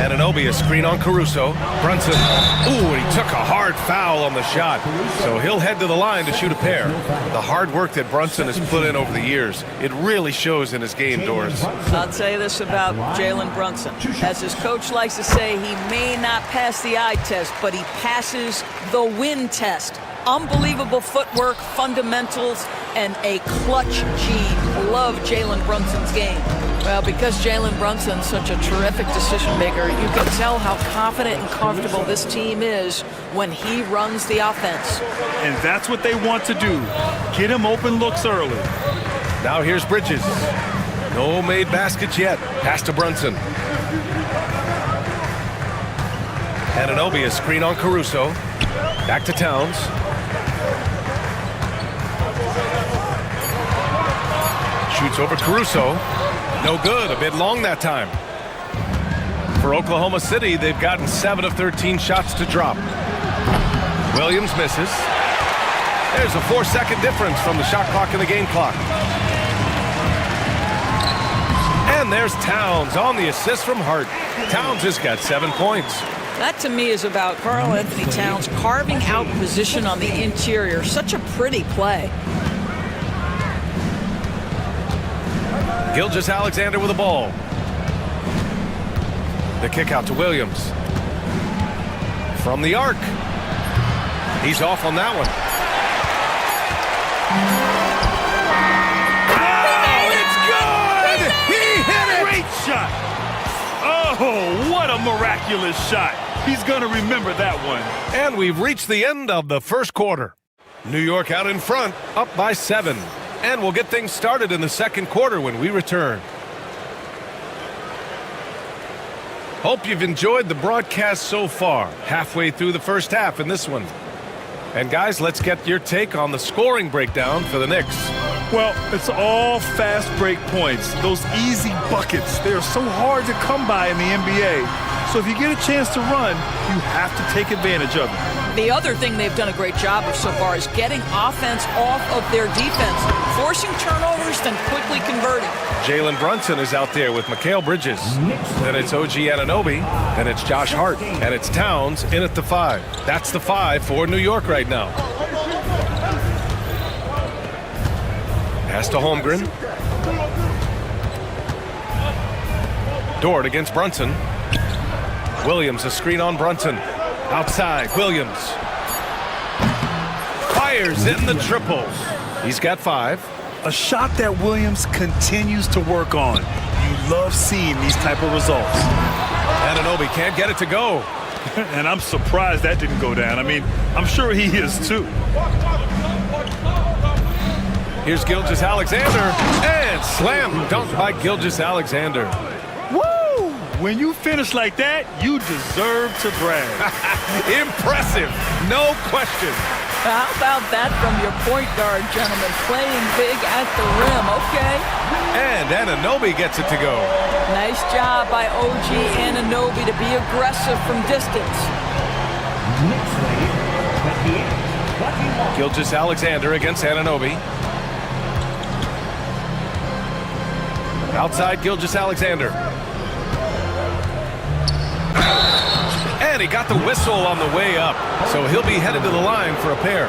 Anunoby, a screen on Caruso. Brunson. Ooh, and he took a hard foul on the shot. So he'll head to the line to shoot a pair. The hard work that Brunson has put in over the years, it really shows in his game, Doris. I'll tell you this about Jalen Brunson. As his coach likes to say, he may not pass the eye test, but he passes the win test. Unbelievable footwork, fundamentals, and a clutch gene. Love Jalen Brunson's game. Well, because Jalen Brunson's such a terrific decision maker, you can tell how confident and comfortable this team is when he runs the offense. And that's what they want to do. Get him open looks early. Now here's Bridges. No made baskets yet. Pass to Brunson. Anunoby, a screen on Caruso. Back to Towns. Shoots over Caruso. No good, a bit long that time. For Oklahoma City, they've gotten 7 of 13 shots to drop. Williams misses. There's a 4-second difference from the shot clock and the game clock. And there's Towns on the assist from Hart. Towns has got 7 points. That to me is about Karl Anthony Towns carving out position on the interior. Such a pretty play. Gilgeous-Alexander with the ball. The kick out to Williams. From the arc. He's off on that one. Oh, it's good! He hit it! Great shot! Oh, what a miraculous shot. He's going to remember that one. And we've reached the end of the first quarter. New York out in front, up by 7. And we'll get things started in the second quarter when we return. Hope you've enjoyed the broadcast so far. Halfway through the first half in this one. And guys, let's get your take on the scoring breakdown for the Knicks. Well, it's all fast break points. Those easy buckets, they're so hard to come by in the NBA. So if you get a chance to run, you have to take advantage of it. The other thing they've done a great job of so far is getting offense off of their defense, forcing turnovers, then quickly converting. Jalen Brunson is out there with Mikal Bridges. Then it's OG Anunoby. Then it's Josh Hart. And it's Towns in at the 5. That's the 5 for New York right now. Pass to Holmgren. Dort against Brunson. Williams, a screen on Brunson. Outside, Williams. Fires in the triple. He's got 5. A shot that Williams continues to work on. You love seeing these type of results. Anunoby can't get it to go. And I'm surprised that didn't go down. I mean, I'm sure he is too. Here's Gilgeous-Alexander, and slam dunk by Gilgeous-Alexander. Woo! When you finish like that, you deserve to brag. Impressive, no question. How about that from your point guard, gentlemen? Playing big at the rim, okay? And Anunoby gets it to go. Nice job by OG Anunoby to be aggressive from distance. Gilgeous-Alexander against Anunoby. Outside Gilgeous-Alexander. And he got the whistle on the way up, so he'll be headed to the line for a pair.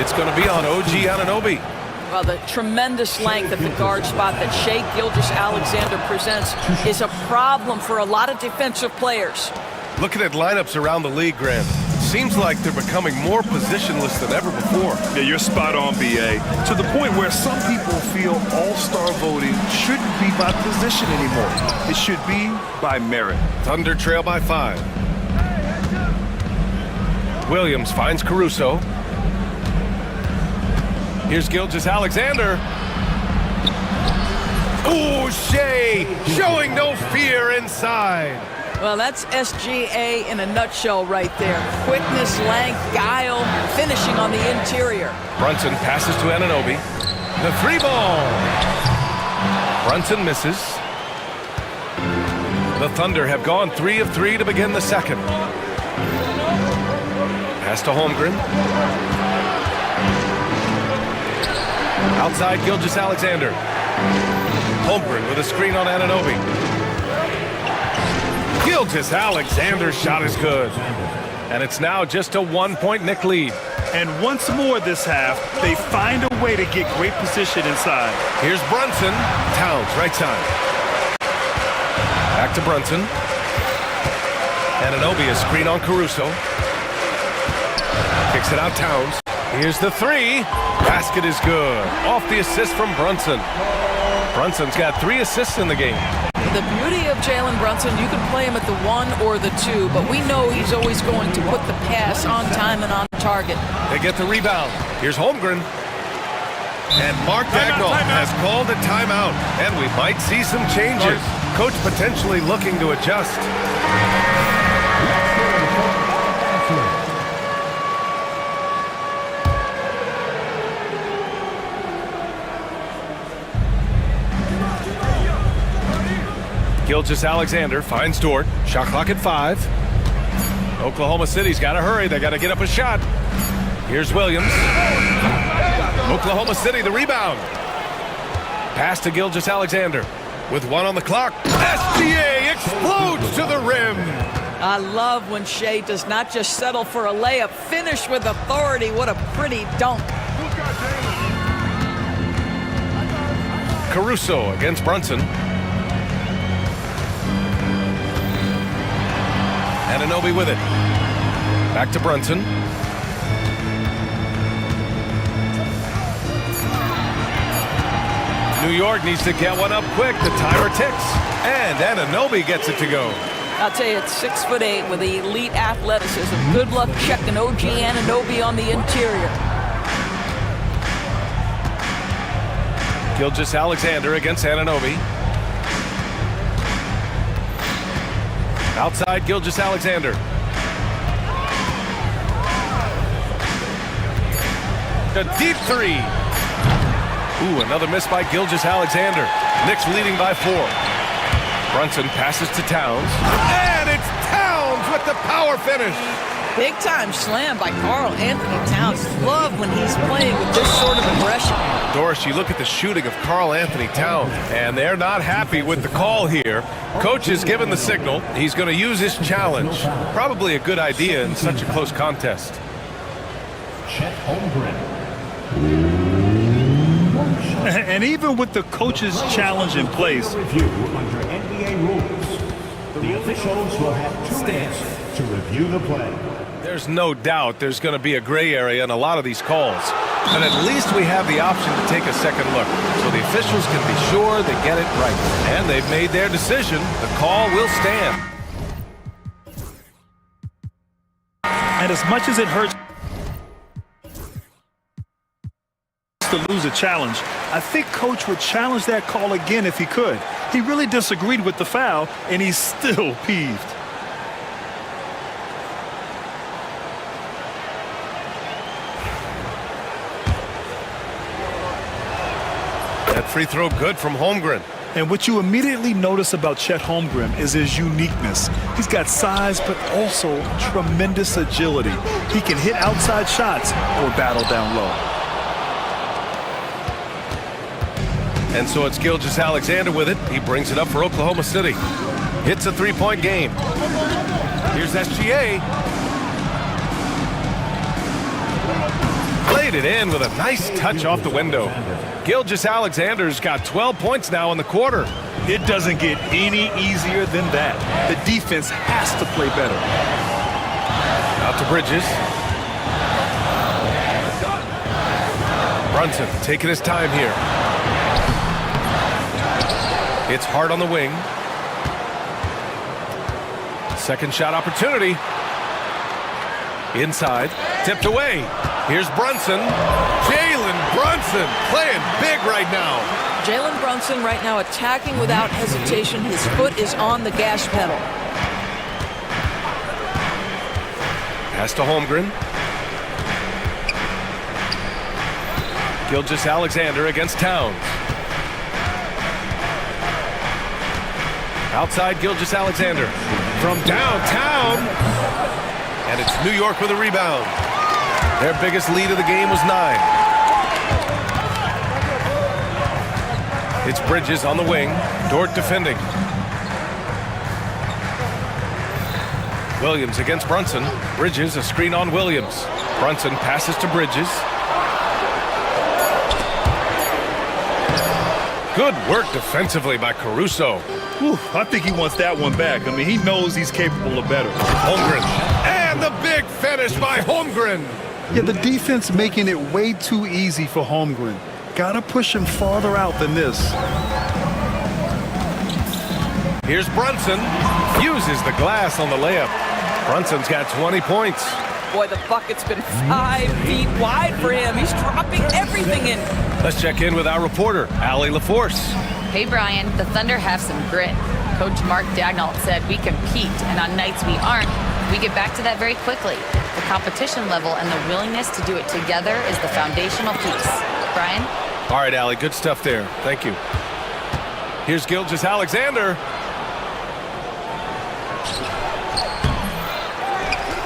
It's going to be on OG Anunoby. Well, the tremendous length at the guard spot that Shai Gilgeous-Alexander presents is a problem for a lot of defensive players. Looking at lineups around the league, Grant, seems like they're becoming more positionless than ever before. Yeah, you're spot on, BA. To the point where some people feel all-star voting shouldn't be by position anymore. It should be by merit. Thunder trail by 5. Williams finds Caruso. Here's Gilgeous-Alexander. Ooh, Shai showing no fear inside. Well, that's SGA in a nutshell right there. Quickness, length, guile, finishing on the interior. Brunson passes to Anunoby. The 3-ball. Brunson misses. The Thunder have gone 3 of 3 to begin the second. Pass to Holmgren. Outside Gilgeous-Alexander. Holmgren with a screen on Anunoby. Gilgeous-Alexander's shot is good. And it's now just a 1-point Knick lead. And once more this half, they find a way to get great position inside. Here's Brunson. Towns, right side. Back to Brunson. Anunoby, a screen on Caruso. Kicks it out, Towns. Here's the 3. Basket is good. Off the assist from Brunson. Brunson's got 3 assists in the game. The beauty of Jalen Brunson, you can play him at the 1 or the 2, but we know he's always going to put the pass on time and on target. They get the rebound. Here's Holmgren. And Mark Dagnall has called a timeout, and we might see some changes. Coach potentially looking to adjust. Gilgeous-Alexander finds Dort. Shot clock at 5. Oklahoma City's got to hurry. They got to get up a shot. Here's Williams. Oklahoma City, the rebound. Pass to Gilgeous-Alexander. With 1 on the clock. SGA explodes to the rim. I love when Shai does not just settle for a layup. Finish with authority. What a pretty dunk. Caruso against Brunson. Anunoby with it. Back to Brunson. New York needs to get one up quick. The timer ticks. And Anunoby gets it to go. I'll tell you, it's 6'8" with elite athleticism. Good luck checking OG Anunoby on the interior. Gilgeous-Alexander against Anunoby. Outside Gilgeous-Alexander. A deep 3. Ooh, another miss by Gilgeous-Alexander. Knicks leading by 4. Brunson passes to Towns. And it's Towns with the power finish. Big time slam by Karl Anthony Towns. Love when he's playing with this sort of aggression. Doris, you look at the shooting of Karl Anthony Towns, and they're not happy with the call here. Coach has given the signal. He's going to use his challenge. Probably a good idea in such a close contest. Chet Holmgren. And even with the coach's challenge in place, Review under NBA rules. The officials will have 2 minutes to review the play. There's no doubt there's going to be a gray area in a lot of these calls. But at least we have the option to take a second look, so the officials can be sure they get it right. And they've made their decision. The call will stand. and as much as it hurts to lose a challenge, I think Coach would challenge that call again if he could. He really disagreed with the foul, and he's still peeved. That free throw good from Holmgren. And what you immediately notice about Chet Holmgren is his uniqueness. He's got size, but also tremendous agility. He can hit outside shots or battle down low. And so it's Gilgeous-Alexander with it. He brings it up for Oklahoma City. Hits a three-point game. Here's SGA. Played it in with a nice touch off the window. Gilgeous-Alexander's got 12 points now in the quarter. It doesn't get any easier than that. The defense has to play better. Out to Bridges. Brunson taking his time here. It's hard on the wing. Second shot opportunity. Inside, tipped away. Here's Brunson. Jalen Brunson playing big right now. Jalen Brunson right now attacking without hesitation. His foot is on the gas pedal. Pass to Holmgren. Gilgeous-Alexander against Towns. Outside Gilgeous-Alexander. From downtown. And it's New York with a rebound. Their biggest lead of the game was 9. It's Bridges on the wing. Dort defending. Williams against Brunson. Bridges, a screen on Williams. Brunson passes to Bridges. Good work defensively by Caruso. Whew, I think he wants that one back. I mean, he knows he's capable of better. Holmgren. And the big finish by Holmgren. Yeah, the defense making it way too easy for Holmgren. Gotta push him farther out than this. Here's Brunson. Uses the glass on the layup. Brunson's got 20 points. Boy, the bucket's been 5 feet wide for him. He's dropping everything in. Let's check in with our reporter, Allie LaForce. Hey, Brian, the Thunder have some grit. Coach Mark Daigneault said we compete, and on nights we aren't, we get back to that very quickly. The competition level and the willingness to do it together is the foundational piece. Brian? All right, Allie, good stuff there. Thank you. Here's Gilgeous-Alexander.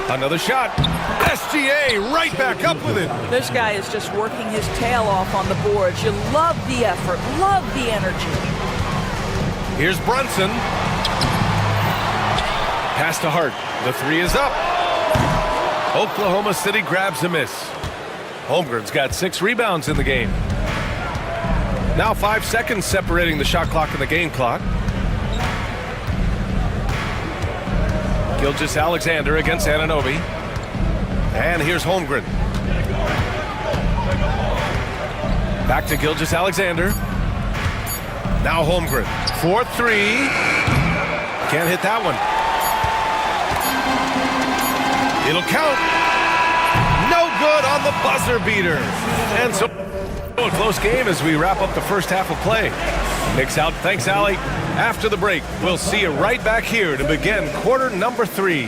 Another shot. SGA right back up with it. This guy is just working his tail off on the boards. You love the effort, love the energy. Here's Brunson. Pass to Hart. The three is up. Oklahoma City grabs a miss. Holmgren's got 6 rebounds in the game. Now 5 seconds separating the shot clock and the game clock. Gilgeous-Alexander against Anunoby. And here's Holmgren. Back to Gilgeous-Alexander. Now Holmgren. 4-3. Can't hit that one. It'll count. No good on the buzzer beater. And so a close game as we wrap up the first half of play. Knicks out. Thanks, Allie. After the break, we'll see you right back here to begin quarter number 3.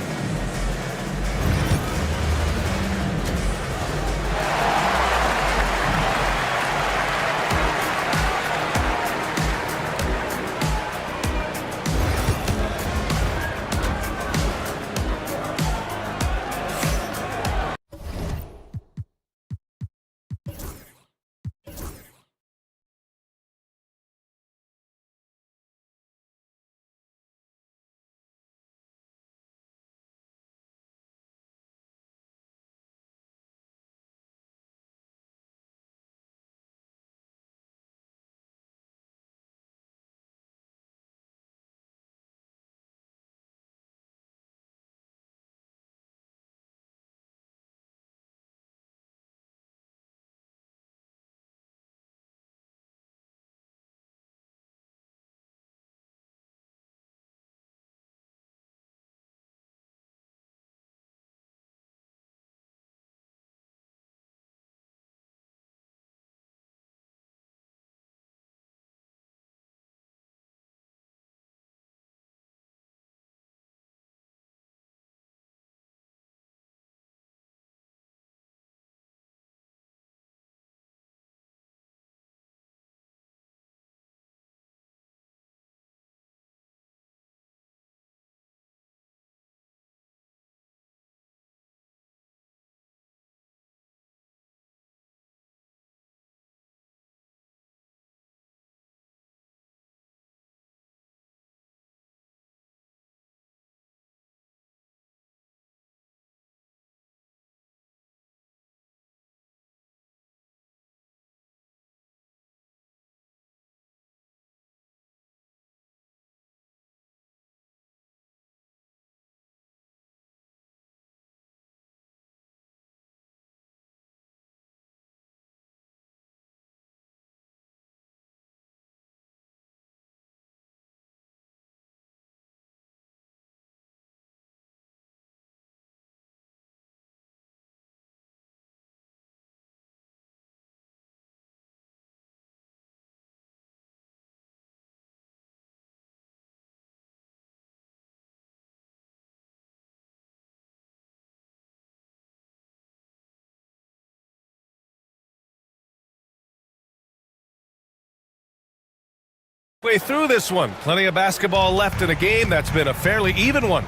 Way through this one. Plenty of basketball left in a game that's been a fairly even one.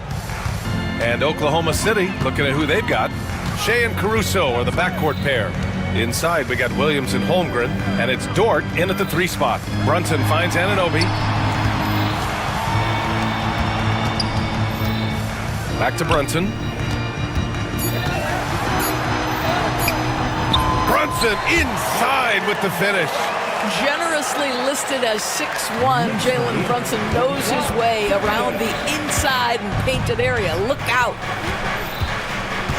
And Oklahoma City, looking at who they've got. Shea and Caruso are the backcourt pair. Inside, we got Williams and Holmgren, and it's Dort in at the 3 spot. Brunson finds Anunoby. Back to Brunson. Brunson inside with the finish. Generously listed as 6'1", Jalen Brunson knows his way around the inside and painted area. Look out.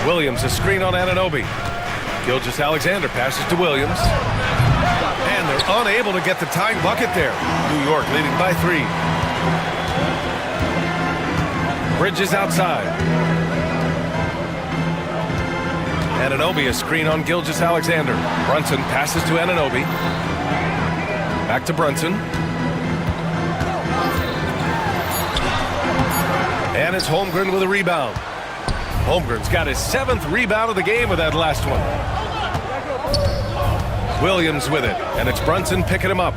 Williams, a screen on Anunoby. Gilgeous-Alexander passes to Williams. And they're unable to get the tying bucket there. New York leading by 3. Bridges outside. Anunoby, a screen on Gilgeous-Alexander. Brunson passes to Anunoby. Back to Brunson. And it's Holmgren with a rebound. Holmgren's got his 7th rebound of the game with that last one. Williams with it, and it's Brunson picking him up.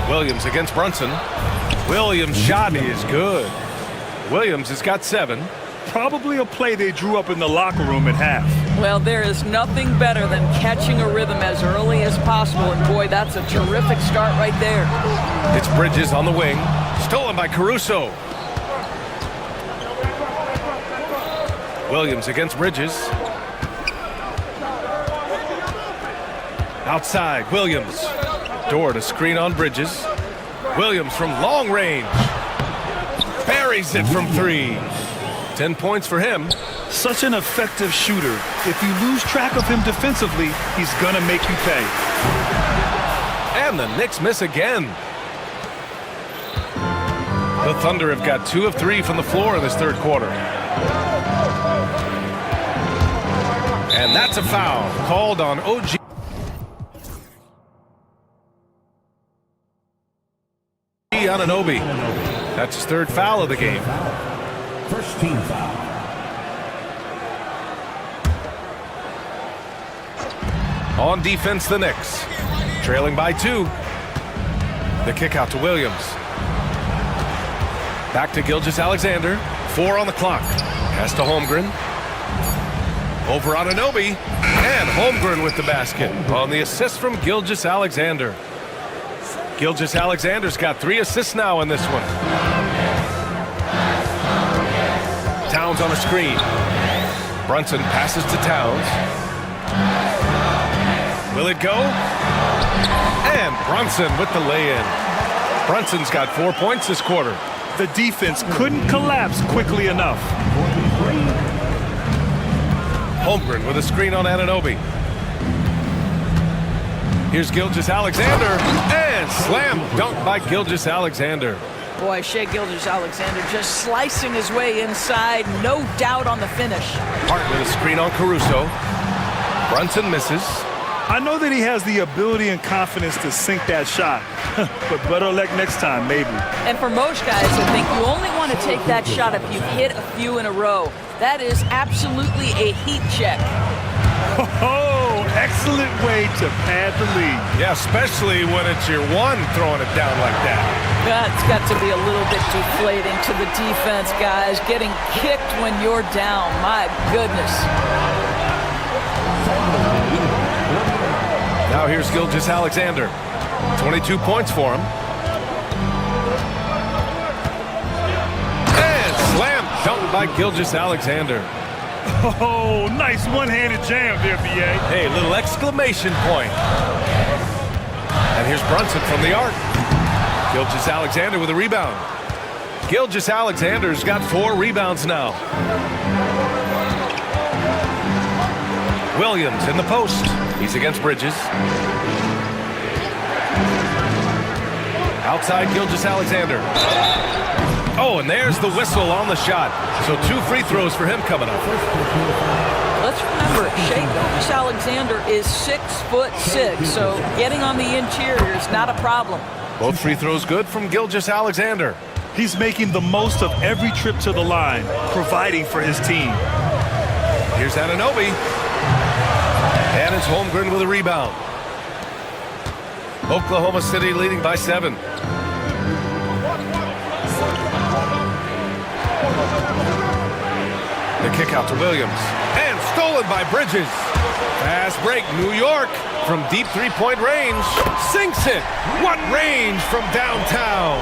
Williams against Brunson. Williams' shot is good. Williams has got 7. Probably a play they drew up in the locker room at half. Well, there is nothing better than catching a rhythm as early as possible, and boy, that's a terrific start right there. It's Bridges on the wing, stolen by Caruso. Williams against Bridges. Outside, Williams. Dort, a screen on Bridges. Williams from long range. Buries it from 3. 10 points for him. Such an effective shooter. If you lose track of him defensively, he's gonna make you pay. And the Knicks miss again. The Thunder have got 2 of 3 from the floor in this 3rd quarter. And that's a foul called on OG. Anunoby. That's his 3rd foul of the game. First team foul. On defense, the Knicks. Trailing by 2. The kick out to Williams. Back to Gilgeous-Alexander. 4 on the clock. Pass to Holmgren. Over Anunoby. And Holmgren with the basket on the assist from Gilgeous-Alexander. Gilgeous-Alexander's got 3 assists now in this one. Towns on a screen. Brunson passes to Towns. Will it go? And Brunson with the lay-in. Brunson's got 4 points this quarter. The defense couldn't collapse quickly enough. Holmgren with a screen on Anunoby. Here's Gilgeous-Alexander, and slam dunk by Gilgeous-Alexander. Boy, Shea Gilgeous-Alexander just slicing his way inside. No doubt on the finish. Hart with a screen on Caruso. Brunson misses. I know that he has the ability and confidence to sink that shot, but better luck next time, maybe. And for most guys, I think you only want to take that shot if you've hit a few in a row. That is absolutely a heat check. Oh, excellent way to pad the lead. Yeah, especially when it's your one throwing it down like that. That's got to be a little bit deflating to the defense, guys. Getting kicked when you're down. My goodness. Now here's Gilgeous-Alexander. 22 points for him. And slam dunk by Gilgeous-Alexander. Oh, nice one-handed jam there, B.A. Hey, little exclamation point. And here's Brunson from the arc. Gilgeous-Alexander with a rebound. Gilgeous-Alexander's got 4 rebounds now. Williams in the post. He's against Bridges. Outside Gilgeous-Alexander. Oh, and there's the whistle on the shot. So 2 free throws for him coming up. Let's remember, Shea Gilgeous-Alexander is 6'6", so getting on the interior is not a problem. Both free throws good from Gilgeous-Alexander. He's making the most of every trip to the line, providing for his team. Here's Anunoby. And it's Holmgren with a rebound. Oklahoma City leading by 7. The kick out to Williams. And stolen by Bridges. Fast break, New York from deep three-point range. Sinks it. What range from downtown.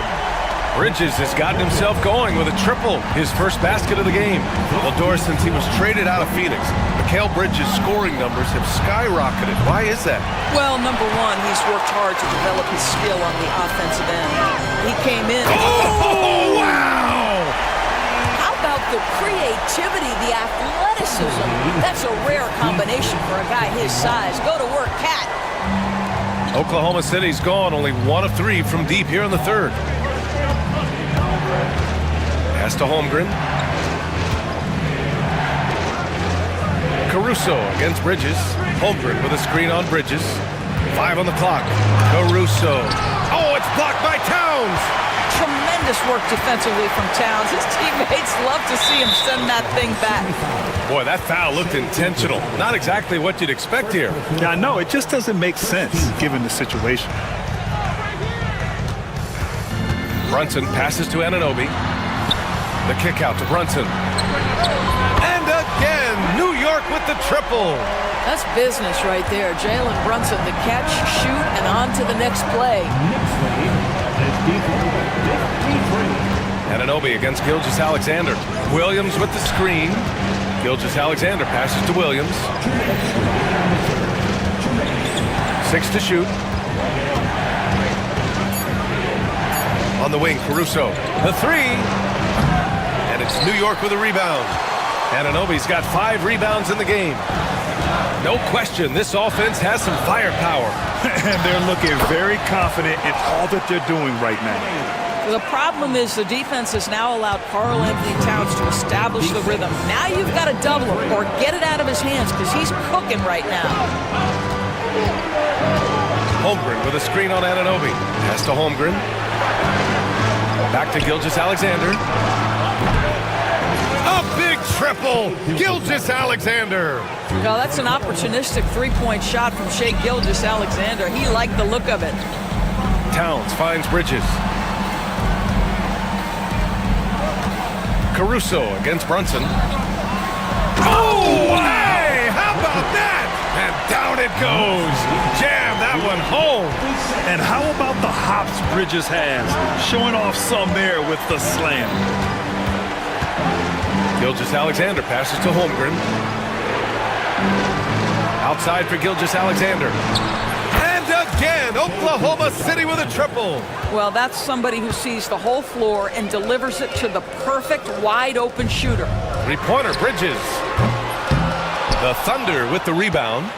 Bridges has gotten himself going with a triple, his first basket of the game. Well, Doris, since he was traded out of Phoenix, Mikal Bridges' scoring numbers have skyrocketed. Why is that? Well, number one, he's worked hard to develop his skill on the offensive end. He came in. Oh, wow! How about the creativity, the athleticism? That's a rare combination for a guy his size. Go to work, Cat. Oklahoma City's gone only 1 of 3 from deep here in the third. Pass to Holmgren. Caruso against Bridges. Holmgren with a screen on Bridges. 5 on the clock. Caruso. Oh, it's blocked by Towns. Tremendous work defensively from Towns. His teammates love to see him send that thing back. Boy, that foul looked intentional. Not exactly what you'd expect here. Yeah, no, it just doesn't make sense given the situation. Brunson passes to Anunoby. The kick out to Brunson. And again, New York with the triple. That's business right there. Jalen Brunson, the catch, shoot, and on to the next play. Anunoby against Gilgeous-Alexander. Williams with the screen. Gilgeous-Alexander passes to Williams. 6 to shoot. On the wing, Caruso. The 3. And it's New York with a rebound. Anunoby's got 5 rebounds in the game. No question, this offense has some firepower. And they're looking very confident in all that they're doing right now. The problem is the defense has now allowed Karl Anthony Towns to establish the rhythm. Now you've got to double him or get it out of his hands because he's cooking right now. Holmgren with a screen on Anunoby. Pass to Holmgren. Back to Gilgeous-Alexander. A big triple! Gilgeous-Alexander! Well, that's an opportunistic three-point shot from Shai Gilgeous-Alexander. He liked the look of it. Towns finds Bridges. Caruso against Brunson. Oh, hey! How about that? And down it goes. Jam that one home. And how about the hops Bridges has? Showing off some there with the slam. Gilgeous-Alexander passes to Holmgren. Outside for Gilgeous-Alexander. And again, Oklahoma City with a triple. Well, that's somebody who sees the whole floor and delivers it to the perfect wide-open shooter. Three-pointer, Bridges. The Thunder with the rebound.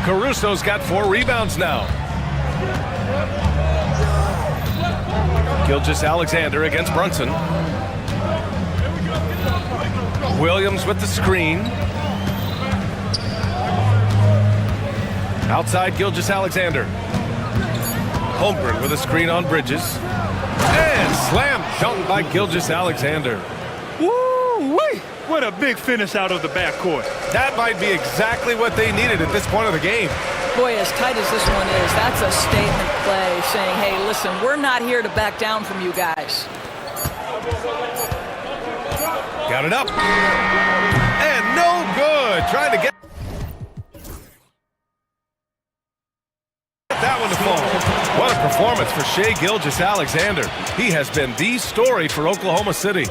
Caruso's got 4 rebounds now. Gilgeous-Alexander against Brunson. Williams with the screen. Outside Gilgeous-Alexander. Holmgren with a screen on Bridges. And slam dunk by Gilgeous-Alexander. Woo-wee! What a big finish out of the backcourt. That might be exactly what they needed at this point of the game. Boy, as tight as this one is, that's a statement play saying, hey, listen, we're not here to back down from you guys. Got it up. And no good. Trying to get that one to fall. What a performance for Shai Gilgeous-Alexander. He has been the story for Oklahoma City.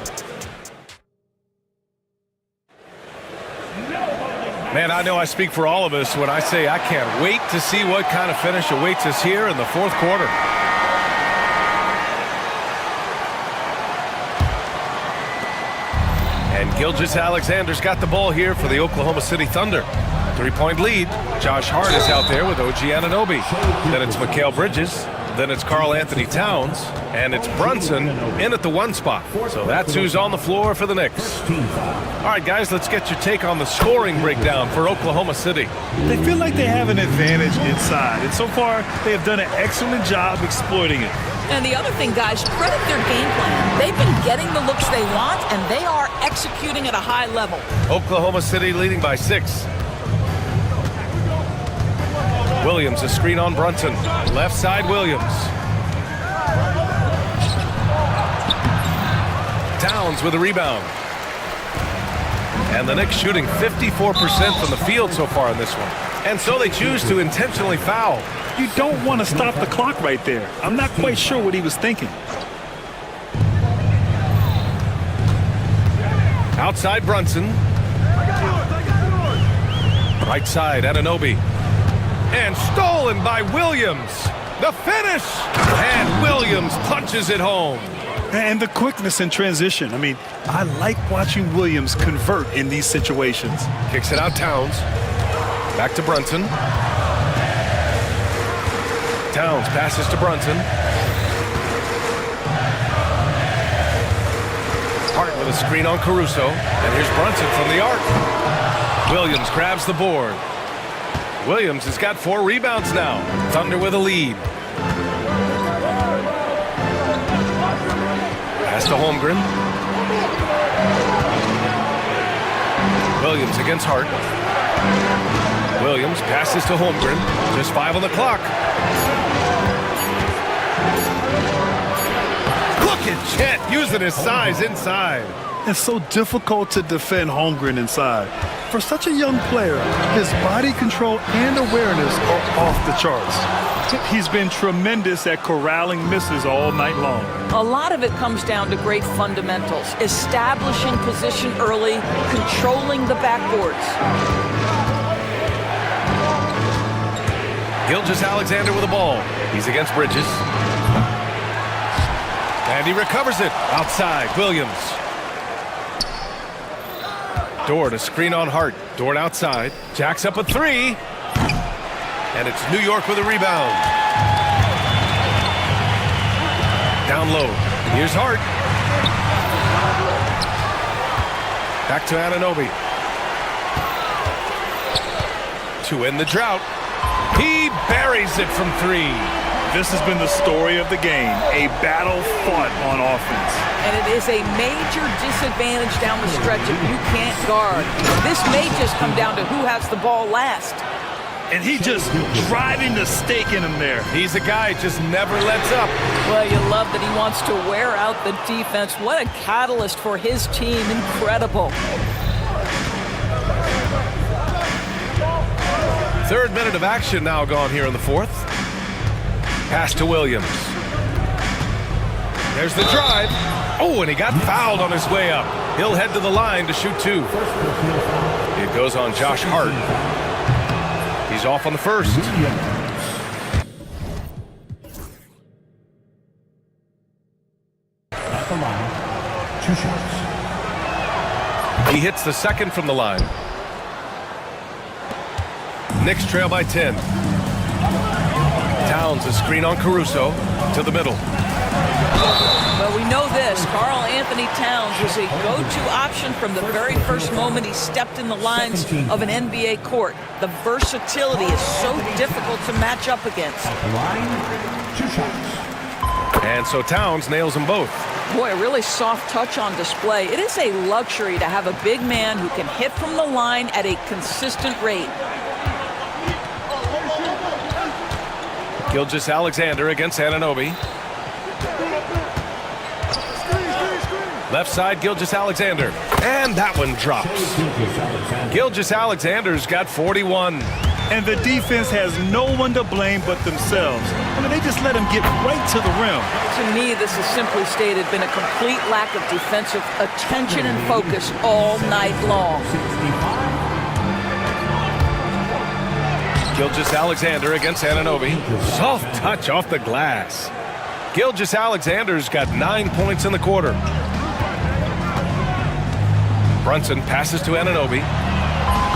Man, I know I speak for all of us when I say I can't wait to see what kind of finish awaits us here in the fourth quarter. And Gilgeous-Alexander's got the ball here for the Oklahoma City Thunder. 3-point lead. Josh Hart is out there with OG Anunoby. Then it's Mikal Bridges. Then it's Karl Anthony Towns. And it's Brunson in at the 1 spot. So that's who's on the floor for the Knicks. All right, guys, let's get your take on the scoring breakdown for Oklahoma City. They feel like they have an advantage inside. And so far, they have done an excellent job exploiting it. And the other thing, guys, credit their game plan. They've been getting the looks they want, and they are executing at a high level. Oklahoma City leading by 6. Williams, a screen on Brunson. Left side, Williams. Towns with a rebound. And the Knicks shooting 54% from the field so far in this one. And so they choose to intentionally foul. You don't want to stop the clock right there. I'm not quite sure what he was thinking. Outside Brunson. Right side, Anunoby. And stolen by Williams. The finish! And Williams punches it home. And the quickness in transition. I mean, I like watching Williams convert in these situations. Kicks it out, Towns. Back to Brunson. Towns passes to Brunson. Hart with a screen on Caruso. And here's Brunson from the arc. Williams grabs the board. Williams has got 4 rebounds now. Thunder with a lead. Pass to Holmgren. Williams against Hart. Williams passes to Holmgren. Just 5 on the clock. Look at Chet using his size inside. It's so difficult to defend Holmgren inside. For such a young player, his body control and awareness are off the charts. He's been tremendous at corralling misses all night long. A lot of it comes down to great fundamentals, establishing position early, controlling the backboards. Gilgeous-Alexander with the ball. He's against Bridges. And he recovers it. Outside, Williams. Dort, a screen on Hart. Dort outside. Jacks up a 3. And it's New York with a rebound. Down low. Here's Hart. Back to Anunoby. To end the drought. He buries it from 3. This has been the story of the game, a battle fought on offense. And it is a major disadvantage down the stretch if you can't guard. This may just come down to who has the ball last. And he just driving the stake in him there. He's a guy just never lets up. Well, you love that he wants to wear out the defense. What a catalyst for his team. Incredible. 3rd minute of action now gone here in the 4th. Pass to Williams. There's the drive. Oh, and he got fouled on his way up. He'll head to the line to shoot 2. It goes on Josh Hart. He's off on the first. At the line, 2 shots. He hits the second from the line. Knicks trail by 10. Towns, a screen on Caruso to the middle. Well, we know this. Karl Anthony Towns was a go-to option from the very first moment he stepped in the lines of an NBA court. The versatility is so difficult to match up against. At the line, 2 shots. And so Towns nails them both. Boy, a really soft touch on display. It is a luxury to have a big man who can hit from the line at a consistent rate. Gilgeous-Alexander against Anunoby. Left side, Gilgeous-Alexander. And that one drops. Gilgeous-Alexander's got 41. And the defense has no one to blame but themselves. I mean, they just let him get right to the rim. To me, this has simply stated been a complete lack of defensive attention and focus all night long. Gilgeous-Alexander against Anunoby. Soft touch off the glass. Gilgeous-Alexander's got 9 points in the quarter. Brunson passes to Anunoby.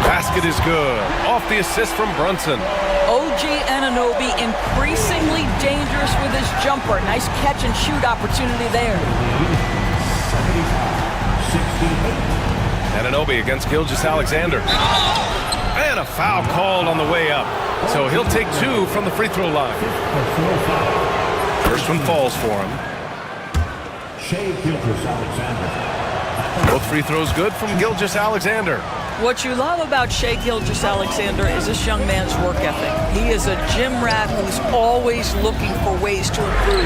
Basket is good. Off the assist from Brunson. OG Anunoby increasingly dangerous with his jumper. Nice catch and shoot opportunity there. 68. Anunoby against Gilgeous-Alexander. And a foul called on the way up. So he'll take 2 from the free throw line. First one falls for him. Shea Gilgeous-Alexander. Both free throws good from Gilgeous-Alexander. What you love about Shai Gilgeous-Alexander is this young man's work ethic. He is a gym rat who's always looking for ways to improve.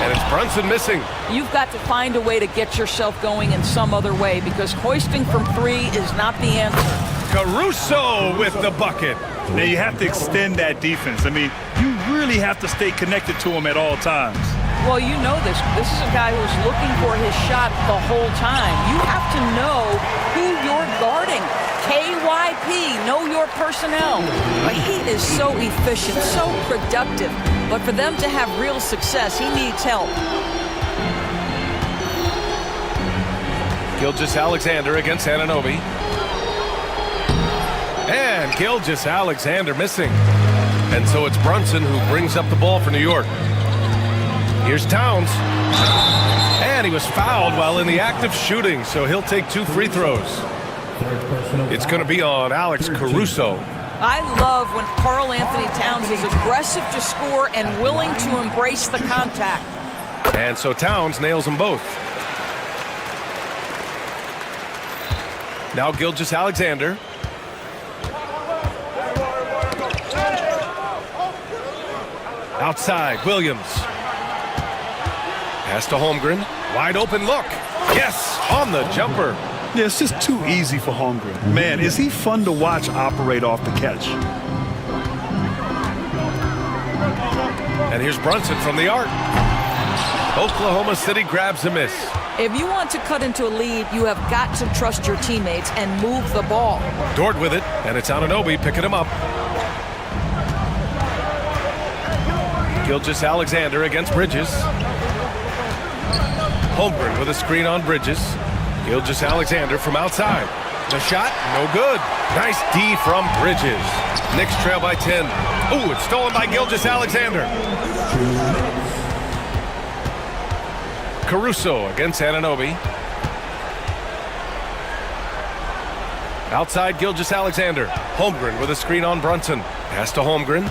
And it's Brunson missing. You've got to find a way to get yourself going in some other way because hoisting from three is not the answer. Caruso with the bucket. Now you have to extend that defense. I mean, you really have to stay connected to him at all times. Well, you know this. This is a guy who's looking for his shot the whole time. You have to know who you're guarding. KYP, know your personnel. But he is so efficient, so productive. But for them to have real success, he needs help. Gilgeous-Alexander against Anunoby. And Gilgeous-Alexander missing. And so it's Brunson who brings up the ball for New York. Here's Towns. And he was fouled while in the act of shooting, so he'll take 2 free throws. It's going to be on Alex Caruso. I love when Karl Anthony Towns is aggressive to score and willing to embrace the contact. And so Towns nails them both. Now Gilgeous-Alexander. Outside, Williams. Pass to Holmgren. Wide open look. Yes, on the jumper. Yeah, it's just too easy for Holmgren. Man, is he fun to watch operate off the catch. And here's Brunson from the arc. Oklahoma City grabs a miss. If you want to cut into a lead, you have got to trust your teammates and move the ball. Dort with it, and it's Anunoby picking him up. Gilgeous-Alexander against Bridges. Holmgren with a screen on Bridges. Gilgeous-Alexander from outside. The shot, no good. Nice D from Bridges. Knicks trail by 10. Ooh, it's stolen by Gilgeous-Alexander. Caruso against Anunoby. Outside Gilgeous-Alexander. Holmgren with a screen on Brunson. Pass to Holmgren.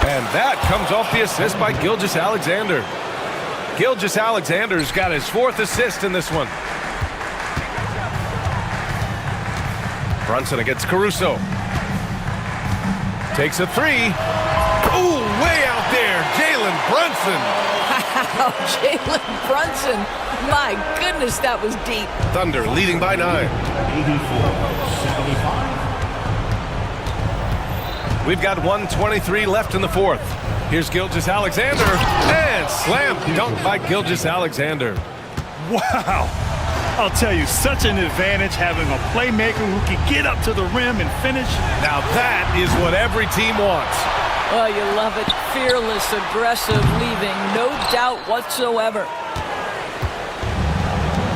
And that comes off the assist by Gilgeous-Alexander. Gilgeous-Alexander's got his 4th assist in this one. Brunson against Caruso. Takes a 3. Ooh, way out there, Jalen Brunson. Wow, Jalen Brunson. My goodness, that was deep. Thunder leading by 9. 84-75. We've got 1:23 left in the 4th. Here's Gilgeous-Alexander, and slam dunk by Gilgeous-Alexander. Wow. I'll tell you, such an advantage having a playmaker who can get up to the rim and finish. Now that is what every team wants. Oh, you love it. Fearless, aggressive, leaving no doubt whatsoever.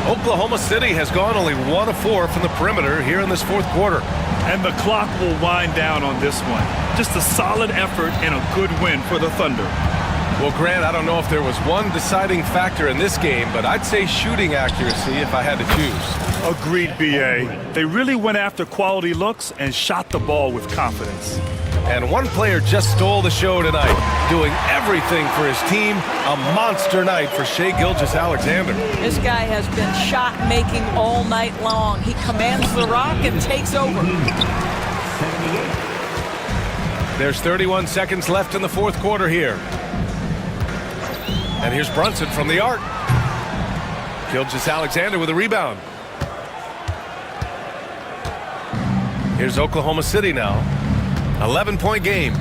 Oklahoma City has gone only 1 of 4 from the perimeter here in this 4th quarter. And the clock will wind down on this one. Just a solid effort and a good win for the Thunder. Well, Grant, I don't know if there was one deciding factor in this game, but I'd say shooting accuracy if I had to choose. Agreed, B.A. They really went after quality looks and shot the ball with confidence. And one player just stole the show tonight, doing everything for his team. A monster night for Shai Gilgeous-Alexander. This guy has been shot-making all night long. He commands the rock and takes over. There's 31 seconds left in the 4th quarter here. And here's Brunson from the arc. Gilgeous-Alexander with a rebound. Here's Oklahoma City now. 11-point game.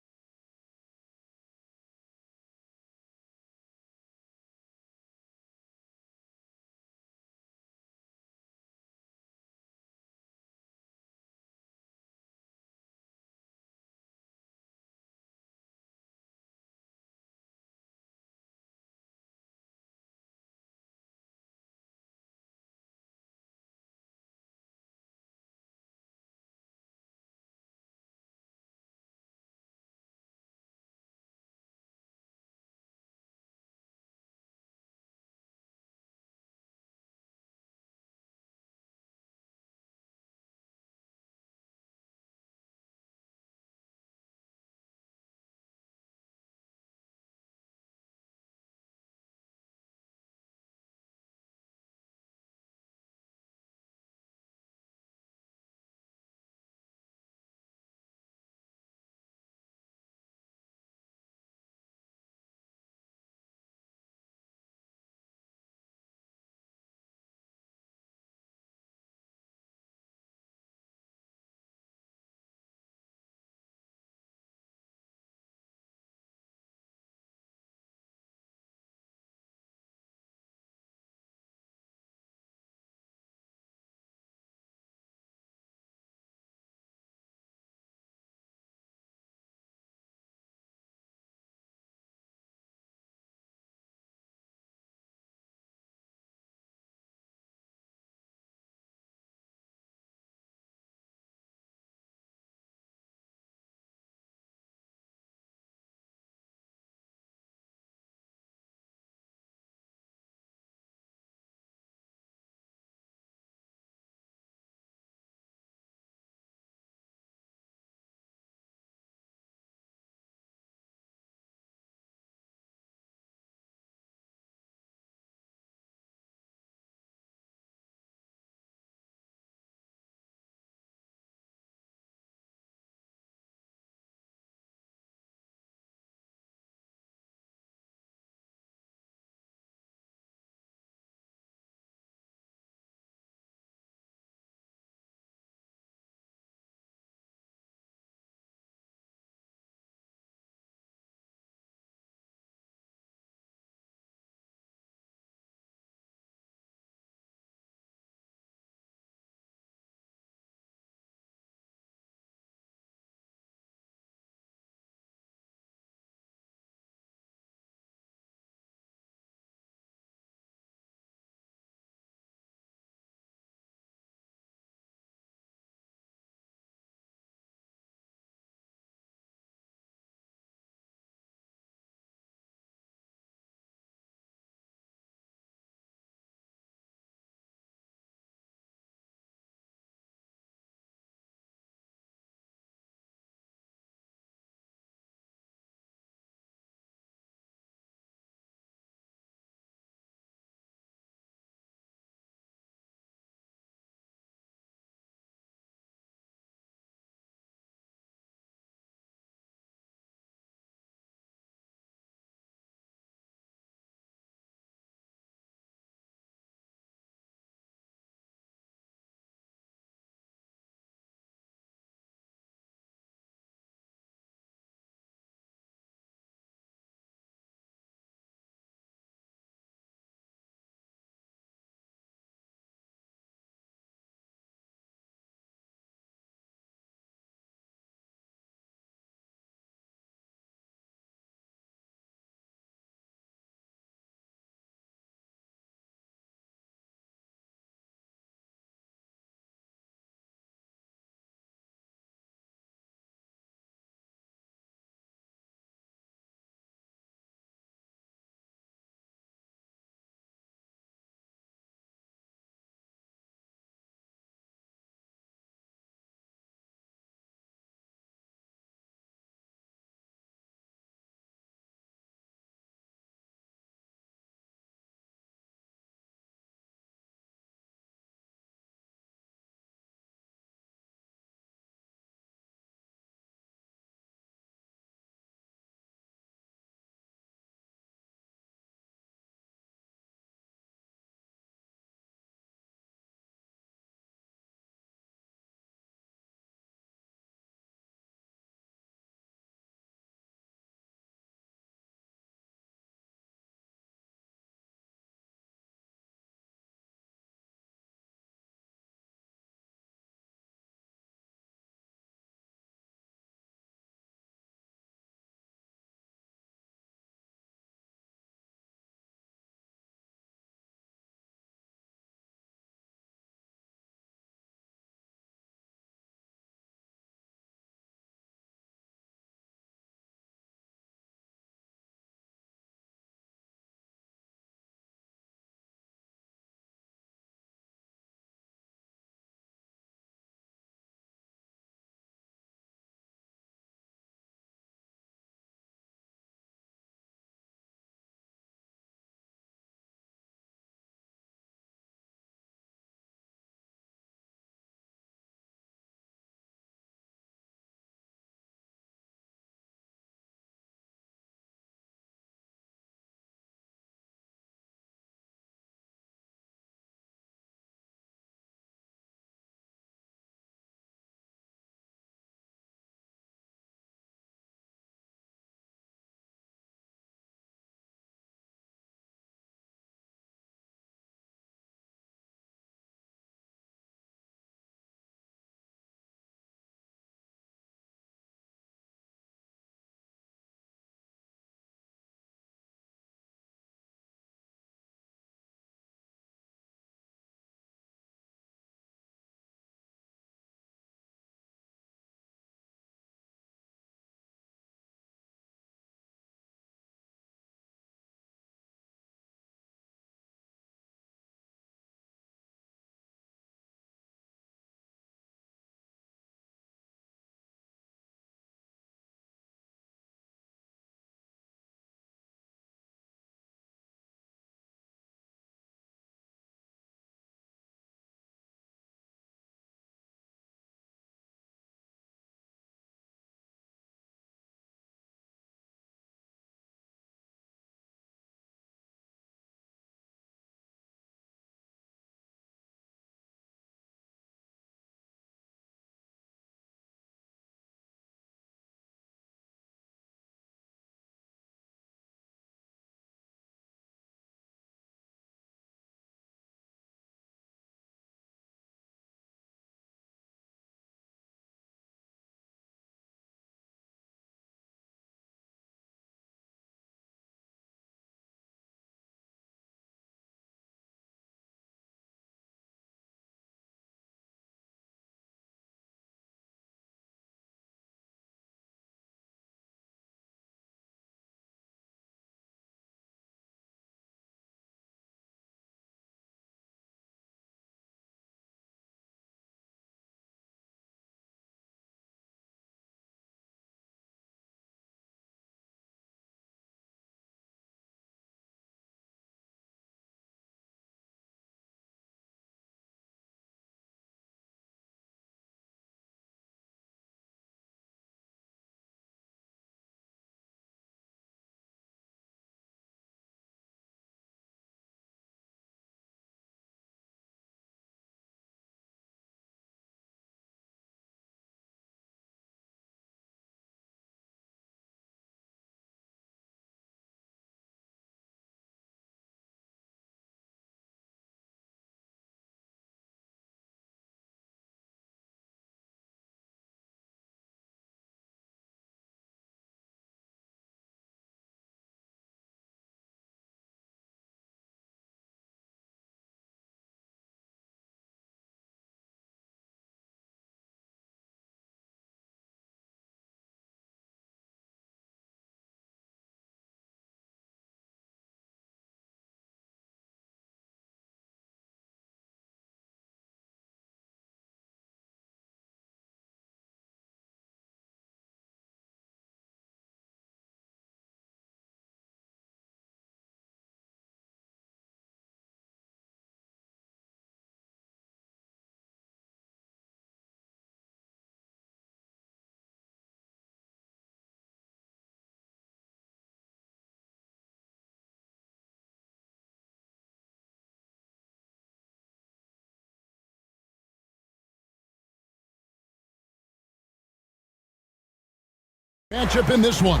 Matchup in this one.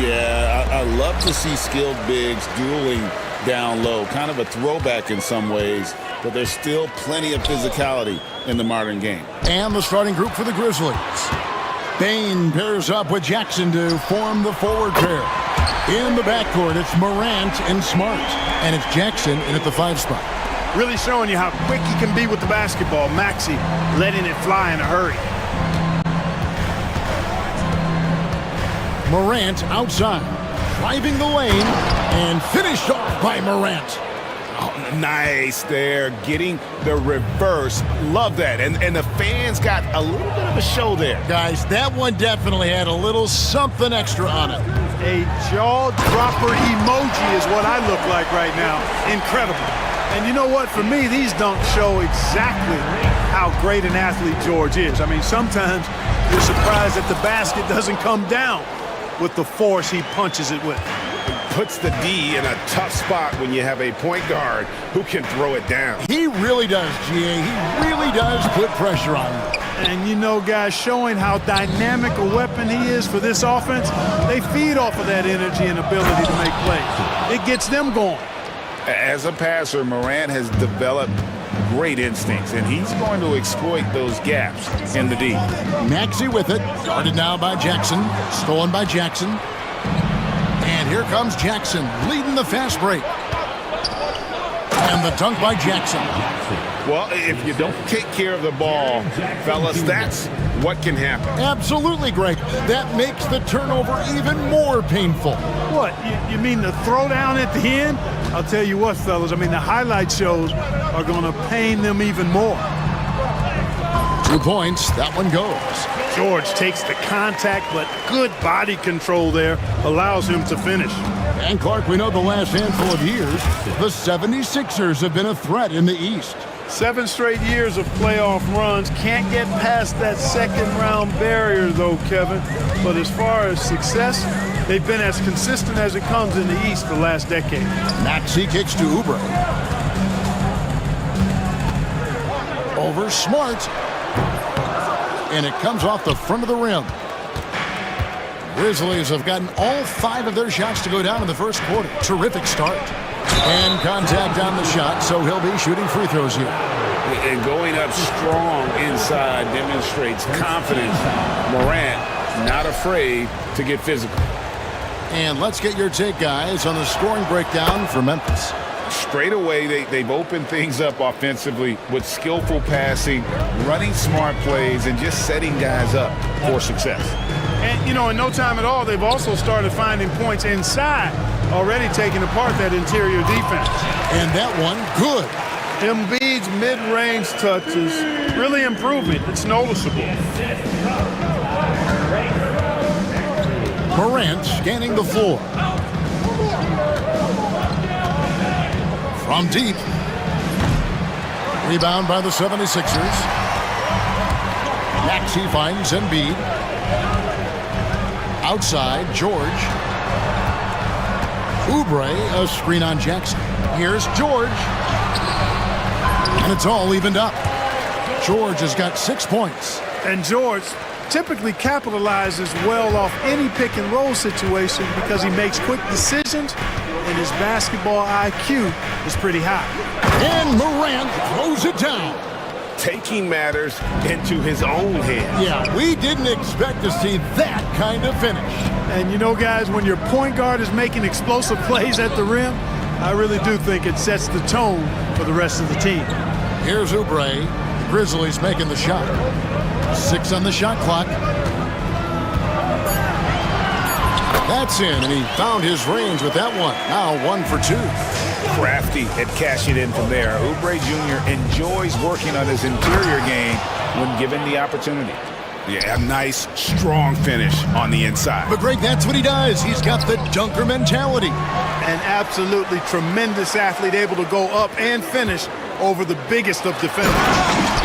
Yeah, I love to see skilled bigs dueling down low. Kind of a throwback in some ways, but there's still plenty of physicality in the modern game. And the starting group for the Grizzlies. Bain pairs up with Jackson to form the forward pair. In the backcourt, it's Morant and Smart. And it's Jackson in at the 5 spot. Really showing you how quick he can be with the basketball. Maxey letting it fly in a hurry. Morant outside, driving the lane, and finished off by Morant. Oh, nice there, getting the reverse. Love that. And the fans got a little bit of a show there. Guys, that one definitely had a little something extra on it. A jaw-dropper emoji is what I look like right now. Incredible. And you know what? For me, these dunks show exactly how great an athlete George is. I mean, sometimes you're surprised that the basket doesn't come down with the force he punches it with. Puts the D in a tough spot when you have a point guard who can throw it down. He really does, GA. He really does put pressure on him. And you know, guys, showing how dynamic a weapon he is for this offense, they feed off of that energy and ability to make plays. It gets them going. As a passer, Morant has developed great instincts, and he's going to exploit those gaps in the D. Maxey with it, guarded now by Jackson, stolen by Jackson. And here comes Jackson, leading the fast break. And the dunk by Jackson. Well, if you don't take care of the ball, fellas, that's what can happen. Absolutely, Greg. That makes the turnover even more painful. What, you mean the throwdown at the end? I'll tell you what, fellas, I mean, the highlight shows are going to pain them even more. 2 points, that one goes. George takes the contact, but good body control there allows him to finish. And Clark, we know the last handful of years, the 76ers have been a threat in the East. 7 straight years of playoff runs. Can't get past that second round barrier, though, Kevin. But as far as success, they've been as consistent as it comes in the East the last decade. Maxey kicks to Oubre. Over Smart. And it comes off the front of the rim. Grizzlies have gotten all 5 of their shots to go down in the first quarter. Terrific start. And contact on the shot, so he'll be shooting free throws here. And going up strong inside demonstrates confidence. Morant not afraid to get physical. And let's get your take, guys, on the scoring breakdown for Memphis. Straight away, they've opened things up offensively with skillful passing, running smart plays, and just setting guys up for success. And, you know, in no time at all, they've also started finding points inside, already taking apart that interior defense. And that one, good. Embiid's mid-range touches really improving. It's noticeable. Morant scanning the floor. From deep. Rebound by the 76ers. Maxey finds Embiid. Outside, George. Oubre, a screen on Jackson. Here's George. And it's all evened up. George has got 6 points. And George typically capitalizes well off any pick and roll situation because he makes quick decisions and his basketball IQ is pretty high. And Morant throws it down. Taking matters into his own hands. Yeah, we didn't expect to see that kind of finish. And you know, guys, when your point guard is making explosive plays at the rim, I really do think it sets the tone for the rest of the team. Here's Oubre. Grizzlies making the shot. 6 on the shot clock. That's in, and he found his range with that one. Now 1 for 2. Crafty at cashing in from there. Oubre Jr. enjoys working on his interior game when given the opportunity. Yeah, a nice, strong finish on the inside. But Greg, that's what he does. He's got the dunker mentality. An absolutely tremendous athlete, able to go up and finish over the biggest of defenders.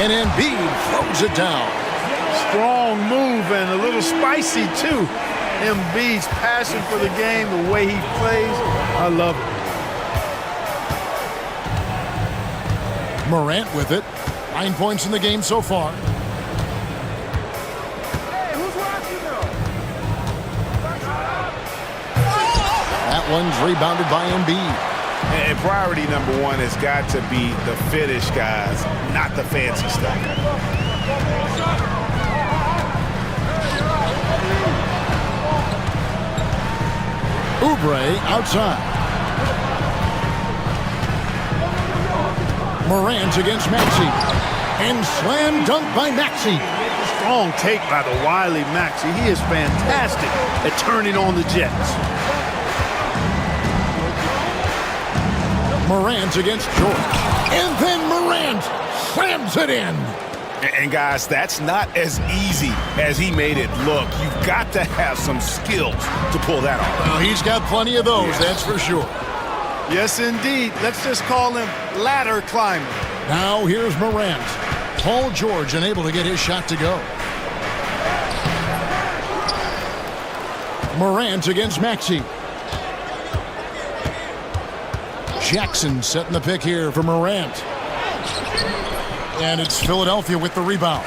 And Embiid throws it down. Strong move and a little spicy, too. Embiid's passion for the game, the way he plays, I love it. Morant with it. 9 points in the game so far. one's rebounded by Embiid. And priority number one has got to be the finish, guys, not the fancy stuff. Oubre outside. Morant against Maxey. And slam dunk by Maxey. Strong take by the wily Maxey. He is fantastic at turning on the Jets. Morant against George. And then Morant slams it in. And guys, that's not as easy as he made it look. You've got to have some skills to pull that off. Well, he's got plenty of those, that's for sure. Yes, indeed. Let's just call him ladder climber. Now here's Morant. Paul George unable to get his shot to go. Morant against Maxey. Jackson setting the pick here for Morant. And it's Philadelphia with the rebound.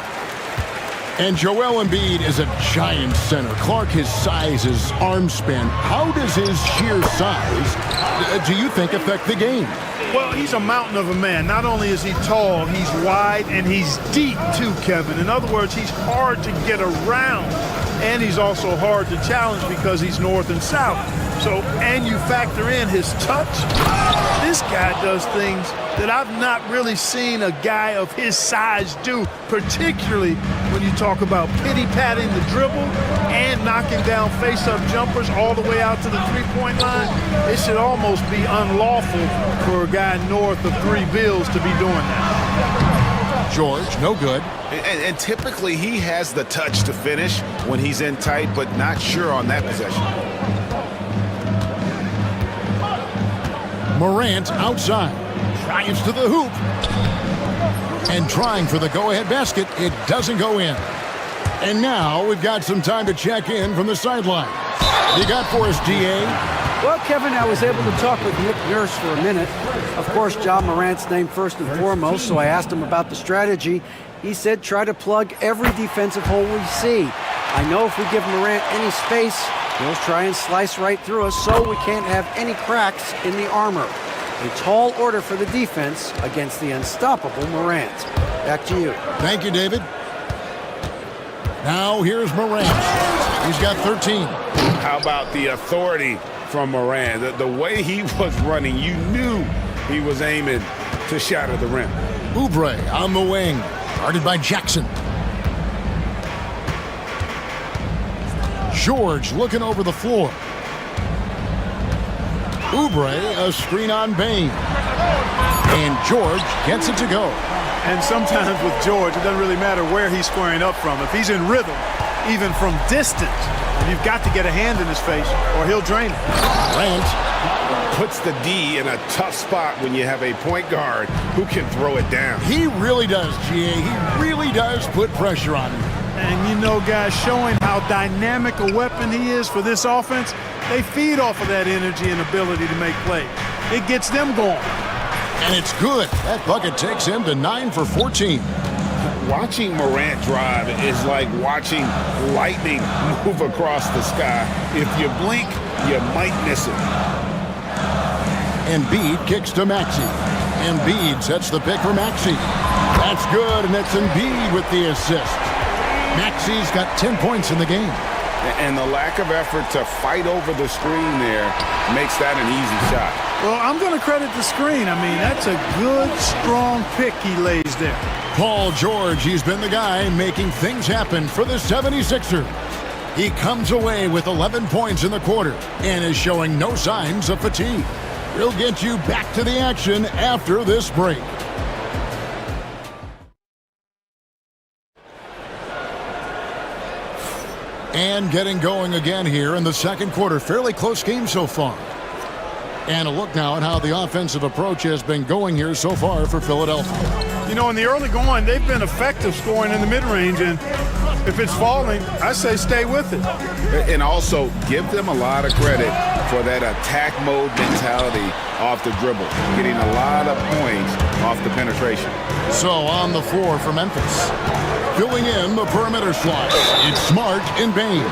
And Joel Embiid is a giant center. Clark, his size, his arm span. How does his sheer size, do you think, affect the game? Well, he's a mountain of a man. Not only is he tall, he's wide, and he's deep too, Kevin. In other words, he's hard to get around. And he's also hard to challenge because he's north and south. So, and you factor in his touch. This guy does things that I've not really seen a guy of his size do, particularly when you talk about pity-patting the dribble and knocking down face-up jumpers all the way out to the three-point line. It should almost be unlawful for a guy north of 3 bills to be doing that. George, no good. And typically he has the touch to finish when he's in tight, but not sure on that possession. Morant outside. Drives to the hoop. And trying for the go-ahead basket. It doesn't go in. And now we've got some time to check in from the sideline. You got for us, DA? Well, Kevin, I was able to talk with Nick Nurse for a minute. Of course, John Morant's name first and foremost, so I asked him about the strategy. He said try to plug every defensive hole we see. I know if we give Morant any space, he'll try and slice right through us, so we can't have any cracks in the armor. A tall order for the defense against the unstoppable Morant. Back to you. Thank you, David. Now here's Morant. He's got 13. How about the authority from Morant? The way he was running, you knew he was aiming to shatter the rim. Oubre on the wing, guarded by Jackson. George looking over the floor. Oubre, a screen on Bain. And George gets it to go. And sometimes with George, it doesn't really matter where he's squaring up from. If he's in rhythm, even from distance, you've got to get a hand in his face or he'll drain it. Grant puts the D in a tough spot when you have a point guard who can throw it down. He really does, GA. He really does put pressure on him. And you know, guys, showing how dynamic a weapon he is for this offense, they feed off of that energy and ability to make plays. It gets them going. And it's good. That bucket takes him to 9 for 14. Watching Morant drive is like watching lightning move across the sky. If you blink, you might miss it. Embiid kicks to Maxey. Embiid sets the pick for Maxey. That's good, and it's Embiid with the assist. Maxey's got 10 points in the game. And the lack of effort to fight over the screen there makes that an easy shot. Well, I'm going to credit the screen. I mean, that's a good, strong pick he lays there. Paul George, he's been the guy making things happen for the 76ers. He comes away with 11 points in the quarter and is showing no signs of fatigue. We'll get you back to the action after this break. And getting going again here in the second quarter. Fairly close game so far. And a look now at how the offensive approach has been going here so far for Philadelphia. You know, in the early going, they've been effective scoring in the mid-range, and if it's falling, I say stay with it. And also, give them a lot of credit for that attack mode mentality off the dribble, getting a lot of points off the penetration. So on the floor for Memphis. Filling in the perimeter slot, it's Smart and Bain.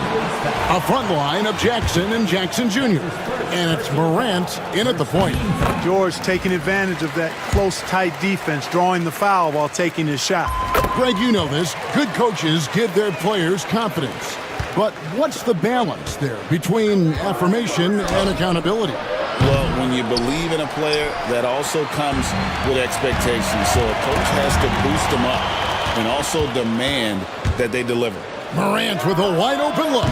A front line of Jackson and Jackson Jr. And it's Morant in at the point. George taking advantage of that close, tight defense, drawing the foul while taking his shot. Greg, you know this. Good coaches give their players confidence. But what's the balance there between affirmation and accountability? Well, when you believe in a player, that also comes with expectations. So a coach has to boost them up and also demand that they deliver. Morant with a wide open look.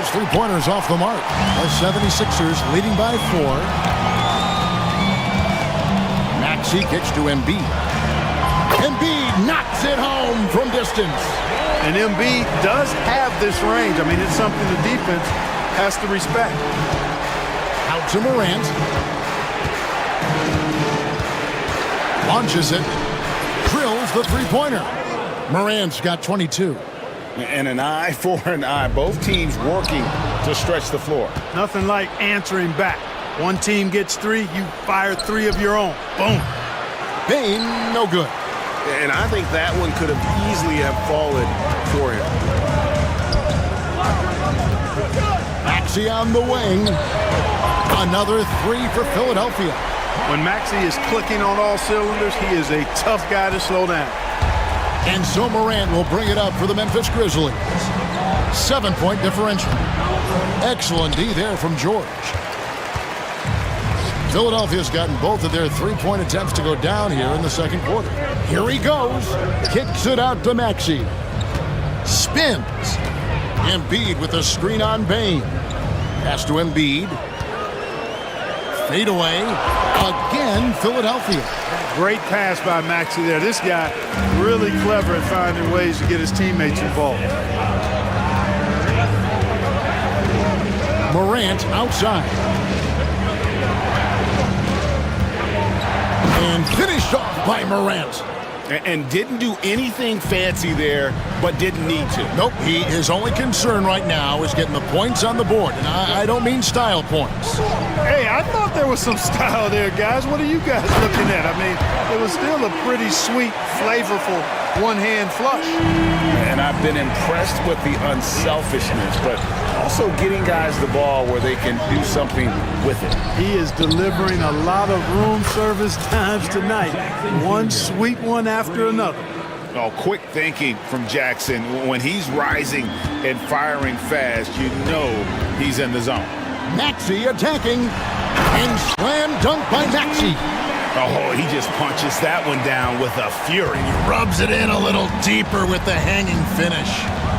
His three-pointers off the mark. The 76ers leading by 4. Maxey kicks to Embiid. Embiid knocks it home from distance. And Embiid does have this range. I mean, it's something the defense has to respect. Out to Morant. Launches it. Drills the three-pointer. Morant's got 22. And an eye for an eye. Both teams working to stretch the floor. Nothing like answering back. One team gets 3, you fire 3 of your own. Boom. Bain, no good. And I think that one could have easily have fallen for him. Maxey on the wing. Another 3 for Philadelphia. When Maxey is clicking on all cylinders, he is a tough guy to slow down. And so Morant will bring it up for the Memphis Grizzlies. 7-point differential. Excellent D there from George. Philadelphia's gotten both of their three-point attempts to go down here in the second quarter. Here he goes. Kicks it out to Maxey. Spins. Embiid with a screen on Bain. Pass to Embiid. Fade away. Again, Philadelphia. Great pass by Maxey there. This guy really clever at finding ways to get his teammates involved. Morant outside. And finished off by Morant. And didn't do anything fancy there, but didn't need to. Nope, his only concern right now is getting the points on the board. And I don't mean style points. Hey, I thought there was some style there, guys. What are you guys looking at? I mean, it was still a pretty sweet, flavorful one-hand flush. And I've been impressed with the unselfishness, but also getting guys the ball where they can do something with it. He is delivering a lot of room service times tonight. One sweet one after another. Oh, quick thinking from Jackson. When he's rising and firing fast, you know he's in the zone. Maxey attacking. And slam dunk by Maxey. Oh, he just punches that one down with a fury. He rubs it in a little deeper with the hanging finish.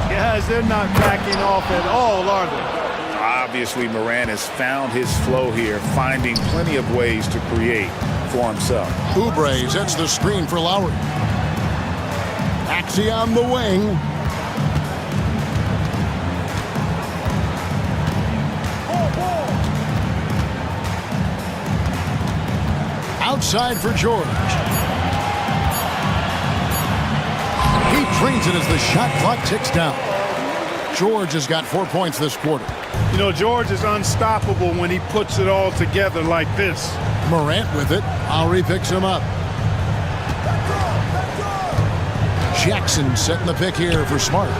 Guys, they're not backing off at all, are they? Obviously, Morant has found his flow here, finding plenty of ways to create for himself. Oubre sets the screen for Lowry. Maxey on the wing. Outside for George. He trains it as the shot clock ticks down. George has got 4 points this quarter. You know, George is unstoppable when he puts it all together like this. Morant with it. Lowry picks him up. Jackson setting the pick here for Smart.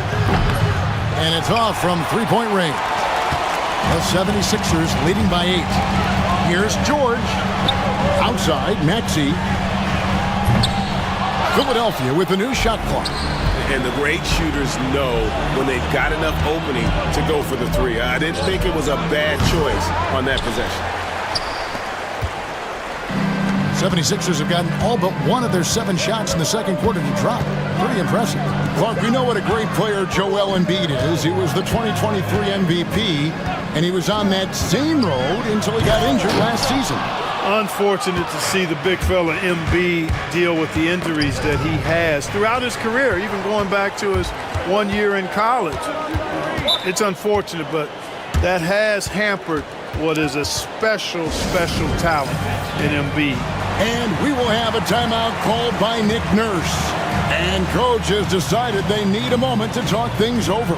And it's off from three-point range. The 76ers leading by 8. Here's George. Outside, Maxey. Philadelphia with the new shot clock. And the great shooters know when they've got enough opening to go for the 3. I didn't think it was a bad choice on that possession. 76ers have gotten all but one of their 7 shots in the second quarter to drop. Pretty impressive. Clark, we know what a great player Joel Embiid is. He was the 2023 MVP, and he was on that same road until he got injured last season. Unfortunate to see the big fella Embiid deal with the injuries that he has throughout his career, even going back to his 1 year in college. It's unfortunate, but that has hampered what is a special, special talent in Embiid. And we will have a timeout called by Nick Nurse. And coach has decided they need a moment to talk things over.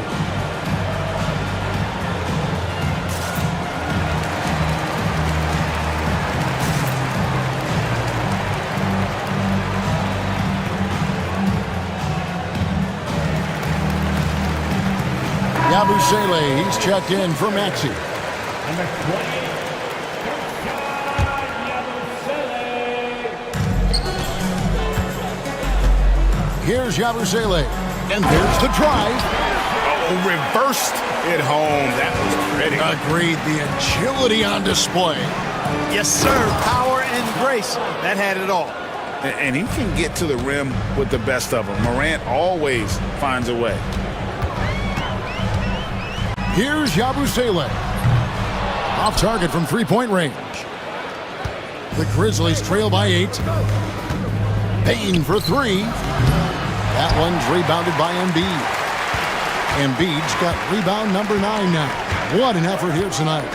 Yabusele, he's checked in for Maxi. Number 20. Here's Yabusele, and there's the drive. Oh, reversed it home. That was pretty. Agreed, the agility on display. Yes, sir. Power and grace. That had it all. And he can get to the rim with the best of them. Morant always finds a way. Here's Yabusele. Off target from three-point range. The Grizzlies trail by 8. Payne for 3. That one's rebounded by Embiid. Embiid's got rebound number 9 now. What an effort here tonight.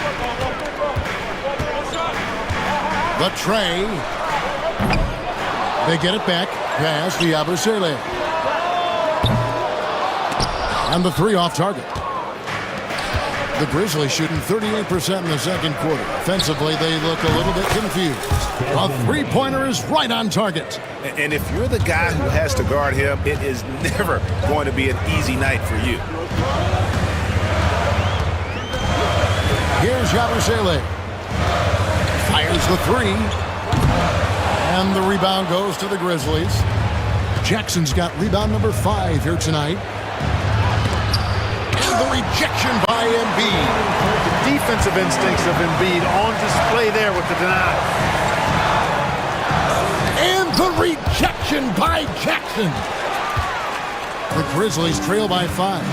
The tray. They get it back. Pass to Yabusele. And the 3 off target. The Grizzlies shooting 38% in the second quarter. Offensively, they look a little bit confused. A three-pointer is right on target. And if you're the guy who has to guard him, it is never going to be an easy night for you. Here's Yabusele. Fires the 3. And the rebound goes to the Grizzlies. Jackson's got rebound number 5 here tonight. And the rejection by Embiid. The defensive instincts of Embiid on display there with the denial. And the rejection by Jackson. The Grizzlies trail by 5.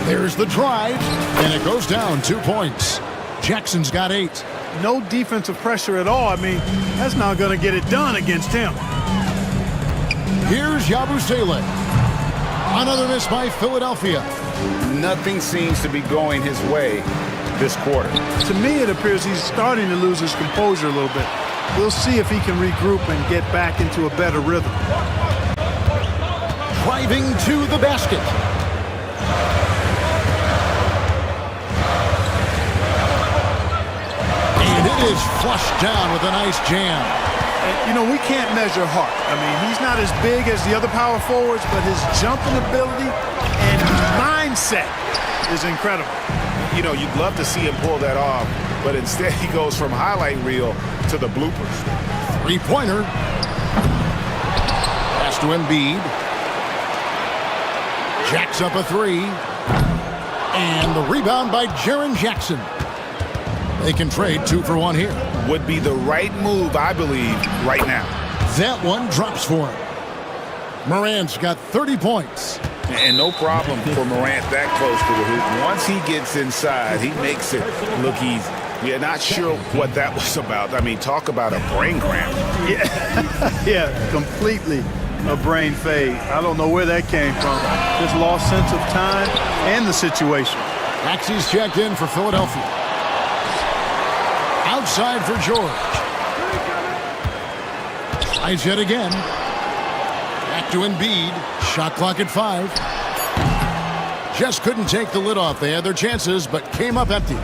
There's the drive, and it goes down 2 points. Jackson's got 8. No defensive pressure at all. I mean, that's not going to get it done against him. Here's Yabusele. Another miss by Philadelphia. Nothing seems to be going his way this quarter. To me, it appears he's starting to lose his composure a little bit. We'll see if he can regroup and get back into a better rhythm. Driving to the basket. And it is flushed down with a nice jam. And, you know, we can't measure heart. I mean, he's not as big as the other power forwards, but his jumping ability and mindset is incredible. You know, you'd love to see him pull that off, but instead he goes from highlight reel to the bloopers. Three-pointer. Pass to Embiid. Jacks up a 3. And the rebound by Jaren Jackson. They can trade 2 for 1 here. Would be the right move, I believe, right now. That one drops for him. Morant's got 30 points. And no problem for Morant that close to the hoop. Once he gets inside, he makes it look easy. Yeah, not sure what that was about. I mean, talk about a brain cramp. Yeah, completely a brain fade. I don't know where that came from. Just lost sense of time and the situation. Maxi's checked in for Philadelphia. Outside for George. Tries yet again. Back to Embiid. Shot clock at 5. Just couldn't take the lid off. They had their chances, but came up empty.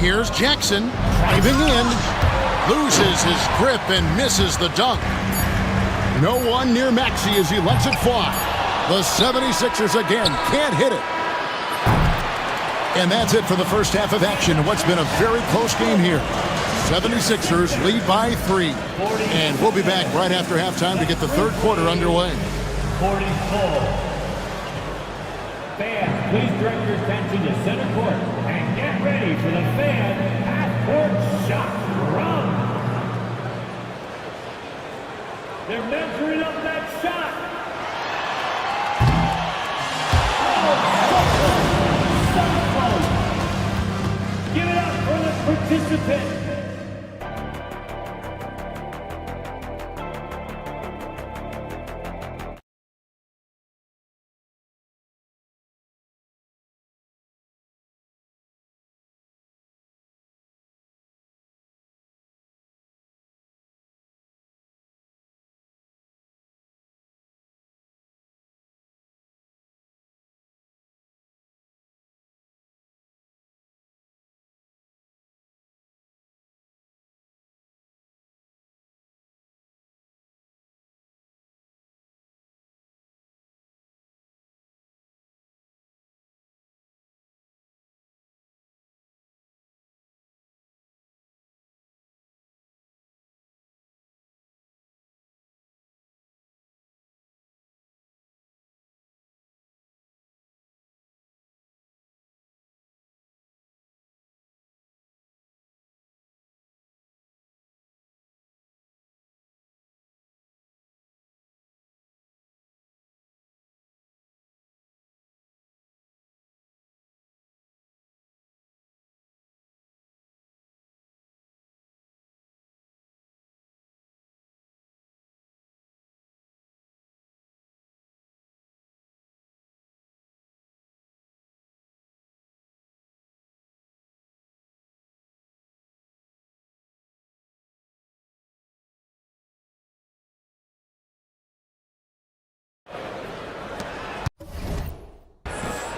Here's Jackson driving in. Loses his grip and misses the dunk. No one near Maxi as he lets it fly. The 76ers again can't hit it. And that's it for the first half of action in what's been a very close game here. 76ers lead by 3. And we'll be back right after halftime to get the third quarter underway. 44. Fans, please direct your attention to center court and get ready for the fan half-court shot run. They're measuring up that shot. Give it up for the participant.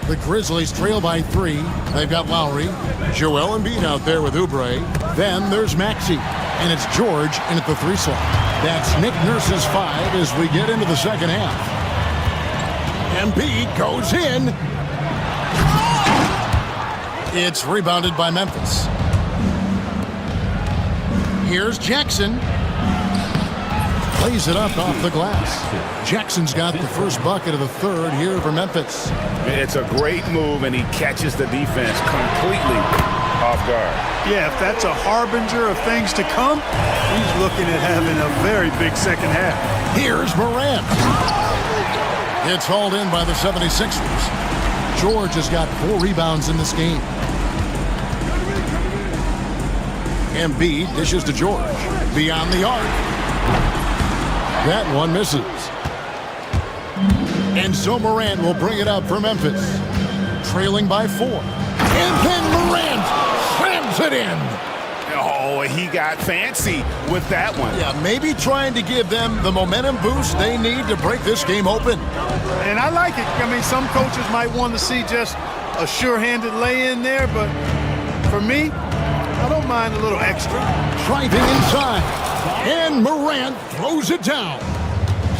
The Grizzlies trail by 3. They've got Lowry, Joel Embiid out there with Oubre. Then there's Maxey, and it's George in at the 3 slot. That's Nick Nurse's 5 as we get into the second half. Embiid goes in. It's rebounded by Memphis. Here's Jackson. Plays it up off the glass. Jackson's got the first bucket of the third here for Memphis. It's a great move, and he catches the defense completely off guard. Yeah, if that's a harbinger of things to come, he's looking at having a very big second half. Here's Morant. It's hauled in by the 76ers. George has got 4 rebounds in this game. Embiid dishes to George. Beyond the arc. That one misses. And so Morant will bring it up for Memphis. Trailing by 4. And then Morant slams it in. Oh, he got fancy with that one. Yeah, maybe trying to give them the momentum boost they need to break this game open. And I like it. I mean, some coaches might want to see just a sure-handed lay-in there, but for me, I don't mind a little extra. Driving inside. And Morant throws it down.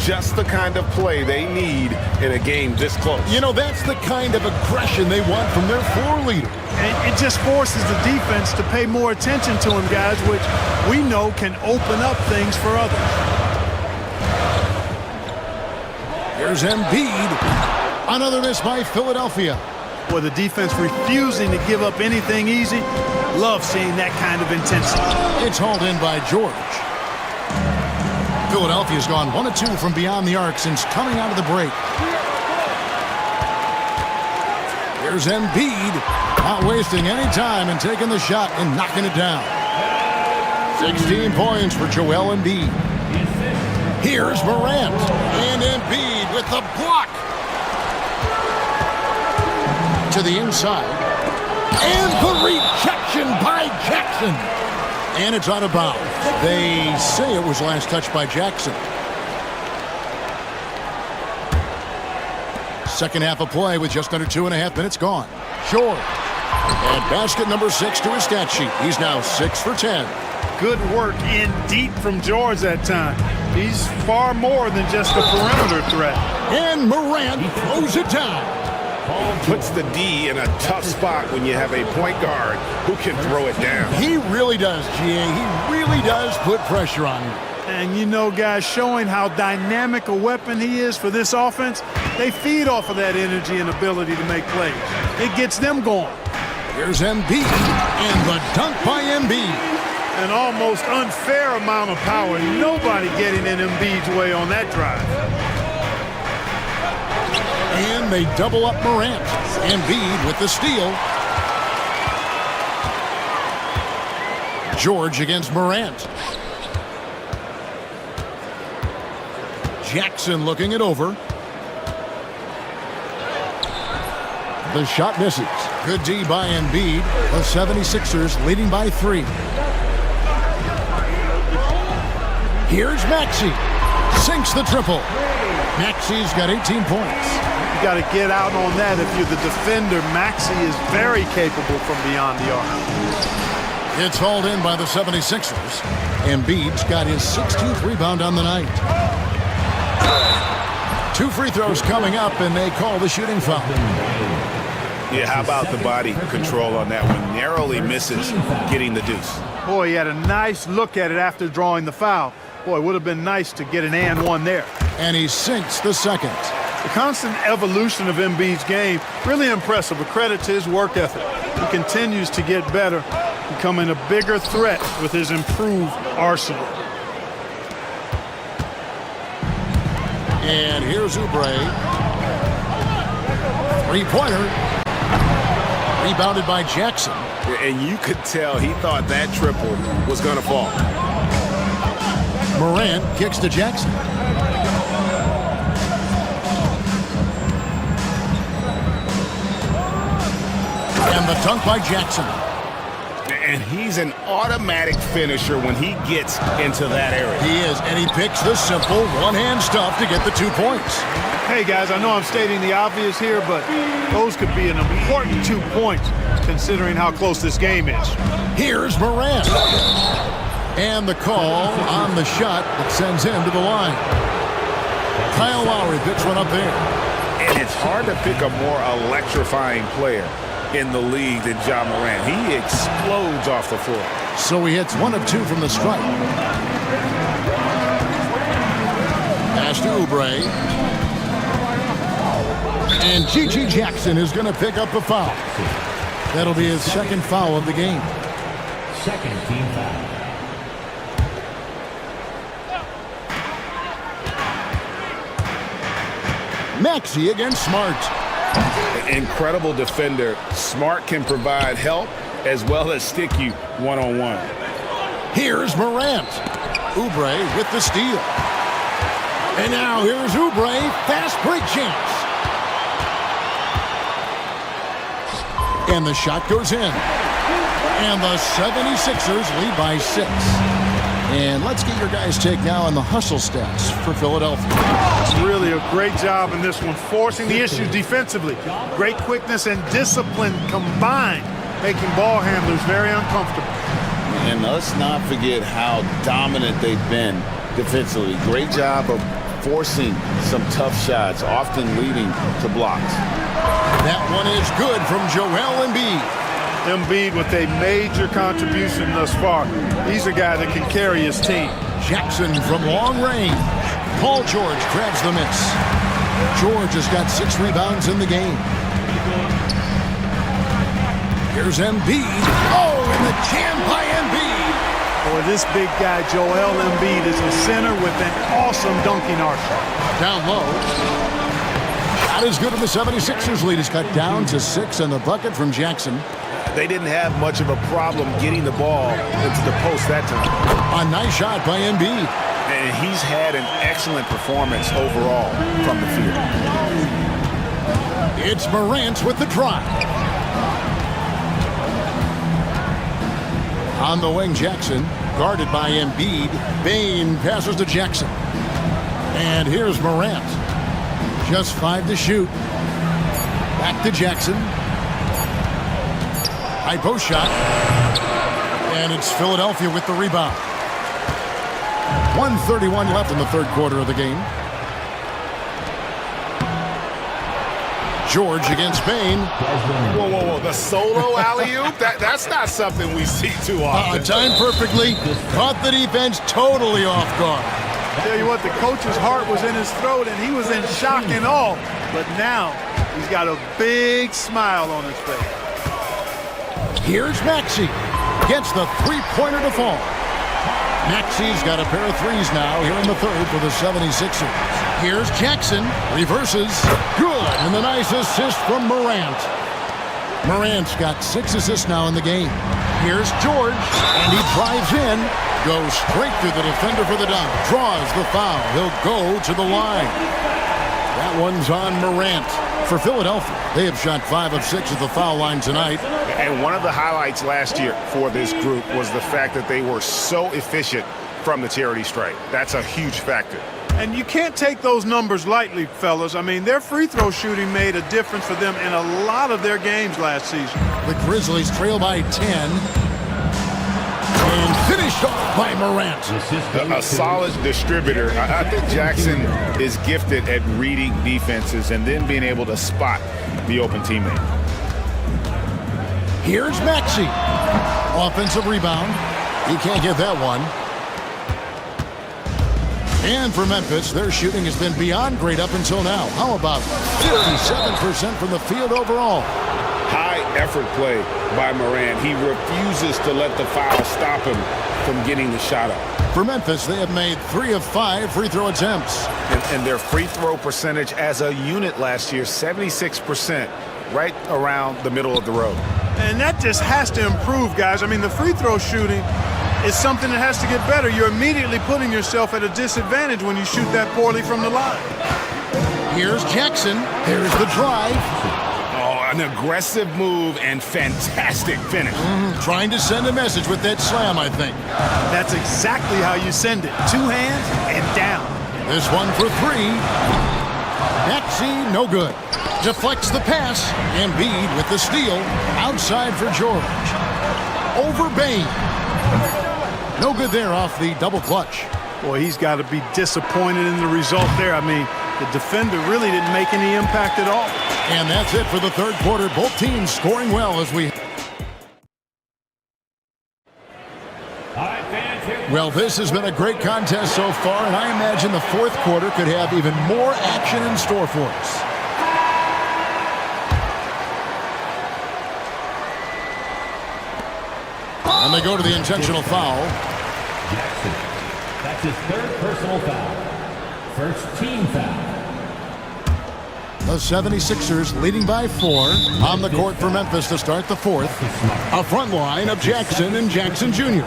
Just the kind of play they need in a game this close. You know, that's the kind of aggression they want from their floor leader. And it just forces the defense to pay more attention to him, guys, which we know can open up things for others. Here's Embiid. Another miss by Philadelphia. Boy, the defense refusing to give up anything easy. Love seeing that kind of intensity. It's hauled in by George. Philadelphia's gone 1 of 2 from beyond the arc since coming out of the break. Here's Embiid, not wasting any time and taking the shot and knocking it down. 16 points for Joel Embiid. Here's Morant, and Embiid with the block. To the inside, and the rejection by Jackson. And it's out of bounds. They say it was last touched by Jackson. Second half of play with just under 2.5 minutes gone. George. And basket number 6 to his stat sheet. He's now 6 for 10. Good work in deep from George that time. He's far more than just a perimeter threat. And Morant throws it down. Puts the D in a tough spot when you have a point guard who can throw it down. He really does, GA. He really does put pressure on you. And you know, guys, showing how dynamic a weapon he is for this offense, they feed off of that energy and ability to make plays. It gets them going. Here's Embiid, and the dunk by Embiid. An almost unfair amount of power. Nobody getting in Embiid's way on that drive. And they double up Morant. Embiid with the steal. George against Morant. Jackson looking it over. The shot misses. Good D by Embiid. The 76ers leading by 3. Here's Maxey. Sinks the triple. Maxey's got 18 points. You got to get out on that if you're the defender. Maxey is very capable from beyond the arc. It's hauled in by the 76ers. Embiid's got his 16th rebound on the night. 2 free throws coming up, and they call the shooting foul. Yeah, how about the body control on that one? Narrowly misses getting the deuce. Boy, he had a nice look at it after drawing the foul. Boy, it would have been nice to get an and one there. And he sinks the second. The constant evolution of Embiid's game, really impressive. A credit to his work ethic. He continues to get better, becoming a bigger threat with his improved arsenal. And here's Oubre. 3-pointer. Rebounded by Jackson. And you could tell he thought that triple was going to fall. Morant kicks to Jackson. And the dunk by Jackson. And he's an automatic finisher when he gets into that area. He is, and he picks the simple one-hand stuff to get the 2 points. Hey, guys, I know I'm stating the obvious here, but those could be an important 2 points considering how close this game is. Here's Morant. And the call on the shot that sends him to the line. Kyle Lowry picks one up there. And it's hard to pick a more electrifying player in the league than Ja Morant. He explodes off the floor. So he hits 1 of 2 from the stripe. Pass to Oubre. And G.G. Jackson is going to pick up a foul. That'll be his second foul of the game. Second team foul. Maxey against Smart. Incredible defender. Smart can provide help as well as stick you one-on-one. Here's Morant. Oubre with the steal. And now here's Oubre. Fast break chance. And the shot goes in. And the 76ers lead by 6. And let's get your guys' take now on the hustle stats for Philadelphia. Really a great job in this one, forcing the issues defensively. Great quickness and discipline combined, making ball handlers very uncomfortable. And let's not forget how dominant they've been defensively. Great job of forcing some tough shots, often leading to blocks. That one is good from Joel Embiid. Embiid with a major contribution thus far. He's a guy that can carry his team. Jackson from long range. Paul George grabs the miss. George has got 6 rebounds in the game. Here's Embiid. Oh, and the jam by Embiid. Boy, this big guy, Joel Embiid, is a center with an awesome dunking arsenal. Down low. Not as good of the 76ers lead. Is cut down to 6 and the bucket from Jackson. They didn't have much of a problem getting the ball into the post that time. A nice shot by Embiid. And he's had an excellent performance overall from the field. It's Morant with the drive. On the wing, Jackson, guarded by Embiid. Bane passes to Jackson. And here's Morant. Just 5 to shoot. Back to Jackson. High post shot. And it's Philadelphia with the rebound. 1:31 left in the third quarter of the game. George against Bane. Whoa, whoa, whoa. The solo alley-oop? That's not something we see too often. Timed perfectly. Caught the defense totally off guard. Tell you what, the coach's heart was in his throat and he was in shock and awe. But now he's got a big smile on his face. Here's Maxey. Gets the three-pointer to fall. Maxey's got a pair of threes now here in the third for the 76ers. Here's Jackson. Reverses. Good. And the nice assist from Morant. Morant's got 6 assists now in the game. Here's George. And he drives in. Goes straight through the defender for the dunk. Draws the foul. He'll go to the line. That one's on Morant. For Philadelphia, they have shot 5 of 6 at the foul line tonight. And one of the highlights last year for this group was the fact that they were so efficient from the charity stripe. That's a huge factor. And you can't take those numbers lightly, fellas. I mean, their free throw shooting made a difference for them in a lot of their games last season. The Grizzlies trail by 10. And finished off by Morant. A solid distributor. I think Jackson is gifted at reading defenses and then being able to spot the open teammate. Here's Maxey. Offensive rebound. He can't get that one. And for Memphis, their shooting has been beyond great up until now. How about 57% from the field overall? High effort play by Morant. He refuses to let the foul stop him from getting the shot up. For Memphis, they have made 3 of 5 free throw attempts. And their free throw percentage as a unit last year, 76%, right around the middle of the road. And that just has to improve, guys. I mean, the free throw shooting is something that has to get better. You're immediately putting yourself at a disadvantage when you shoot that poorly from the line. Here's Jackson. There's the drive. An aggressive move and fantastic finish. Trying to send a message with that slam, I think. That's exactly how you send it. 2 hands and down. This one for 3. Maxey, no good. Deflects the pass. Embiid with the steal. Outside for George. Over Bain. No good there off the double clutch. Boy, he's got to be disappointed in the result there. I mean, the defender really didn't make any impact at all. And that's it for the third quarter. Both teams scoring well as we... Well, this has been a great contest so far, and I imagine the fourth quarter could have even more action in store for us. And they go to the intentional foul. Jackson. That's his third personal foul. First team foul. The 76ers leading by 4 on the court for Memphis to start the fourth. A front line of Jackson and Jackson Jr.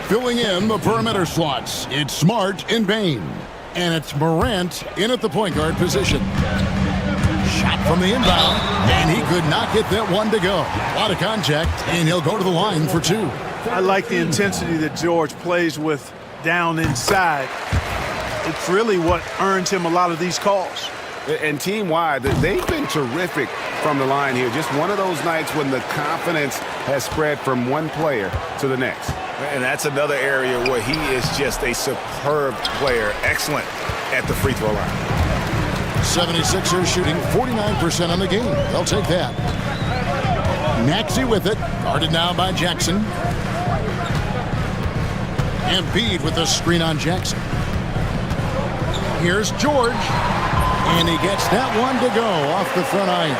Filling in the perimeter slots, it's Smart and Bain. And it's Morant in at the point guard position. Shot from the inbound, and he could not get that one to go. A lot of contact, and he'll go to the line for 2. I like the intensity that George plays with down inside. It's really what earns him a lot of these calls. And team-wide, they've been terrific from the line here. Just one of those nights when the confidence has spread from one player to the next. And that's another area where he is just a superb player. Excellent at the free throw line. 76ers shooting 49% on the game. They'll take that. Maxey with it. Guarded now by Jackson. Embiid with the screen on Jackson. Here's George. And he gets that one to go off the front iron.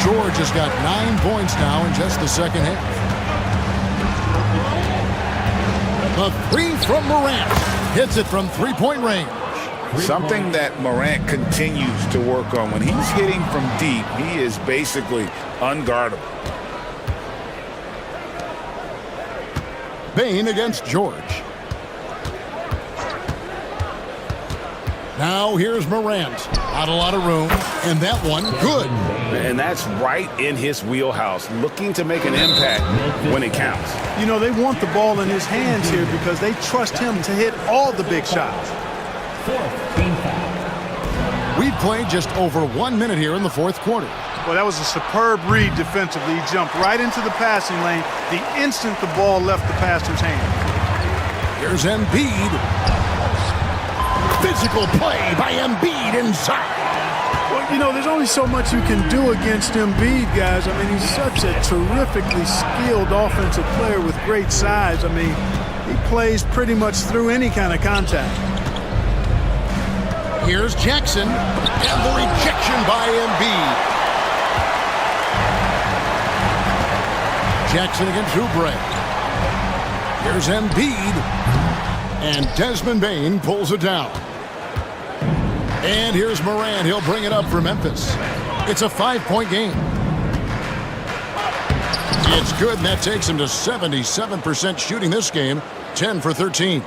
George has got 9 points now in just the second half. The three from Morant. Hits it from three-point range. Something that Morant continues to work on. When he's hitting from deep, he is basically unguardable. Bain against George. Now here's Morant. Not a lot of room. And that one, good. And that's right in his wheelhouse, looking to make an impact when it counts. You know, they want the ball in his hands here because they trust him to hit all the big shots. We've played just over 1 minute here in the fourth quarter. Well, that was a superb read defensively. He jumped right into the passing lane the instant the ball left the passer's hand. Here's Embiid. Physical play by Embiid inside. Well, you know, there's only so much you can do against Embiid, guys. I mean, he's such a terrifically skilled offensive player with great size. I mean, he plays pretty much through any kind of contact. Here's Jackson, and the rejection by Embiid. Jackson against Oubre. Here's Embiid, and Desmond Bain pulls it down. And here's Morant. He'll bring it up for Memphis. It's a 5-point game. It's good, and that takes him to 77% shooting this game, 10 for 13.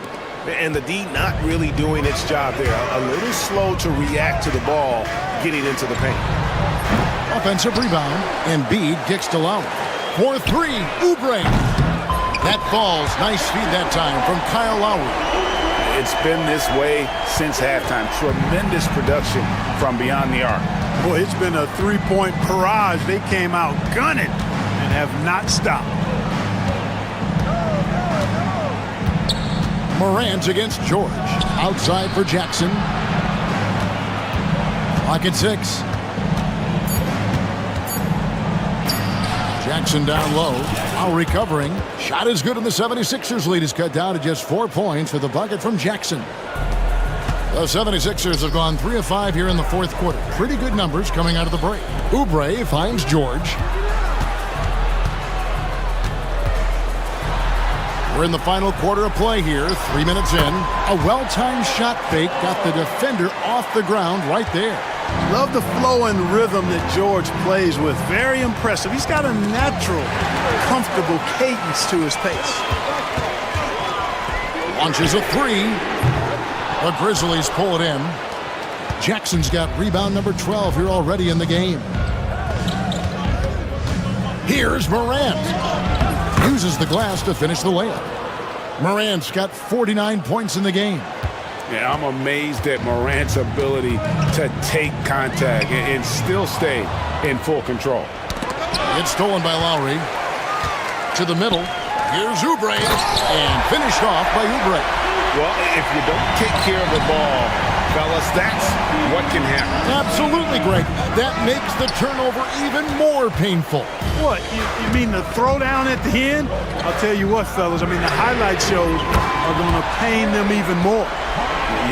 And the D not really doing its job there. A little slow to react to the ball getting into the paint. Offensive rebound. Embiid kicks to Lowry. 4-3, Oubre. That falls. Nice feed that time from Kyle Lowry. It's been this way since halftime. Tremendous production from beyond the arc. Boy, it's been a three-point barrage. They came out gunning and have not stopped. Morant against George. Outside for Jackson. Clock at 6. Jackson down low. Now recovering. Shot is good, and the 76ers lead is cut down to just 4 points for the bucket from Jackson. The 76ers have gone 3 of 5 here in the fourth quarter. Pretty good numbers coming out of the break. Oubre finds George. We're in the final quarter of play here, 3 minutes in. A well-timed shot fake got the defender off the ground right there. Love the flow and rhythm that George plays with. Very impressive. He's got a natural, comfortable cadence to his pace. Launches a 3. The Grizzlies pull it in. Jackson's got rebound number 12 here already in the game. Here's Morant. Uses the glass to finish the layup. Morant's got 49 points in the game. Yeah, I'm amazed at Morant's ability to take contact and still stay in full control. It's stolen by Lowry. To the middle. Here's Oubre. And finished off by Oubre. Well, if you don't take care of the ball, fellas, that's what can happen. Absolutely, Greg. That makes the turnover even more painful. What? You mean the throwdown at the end? I'll tell you what, fellas. I mean, the highlight shows are going to pain them even more.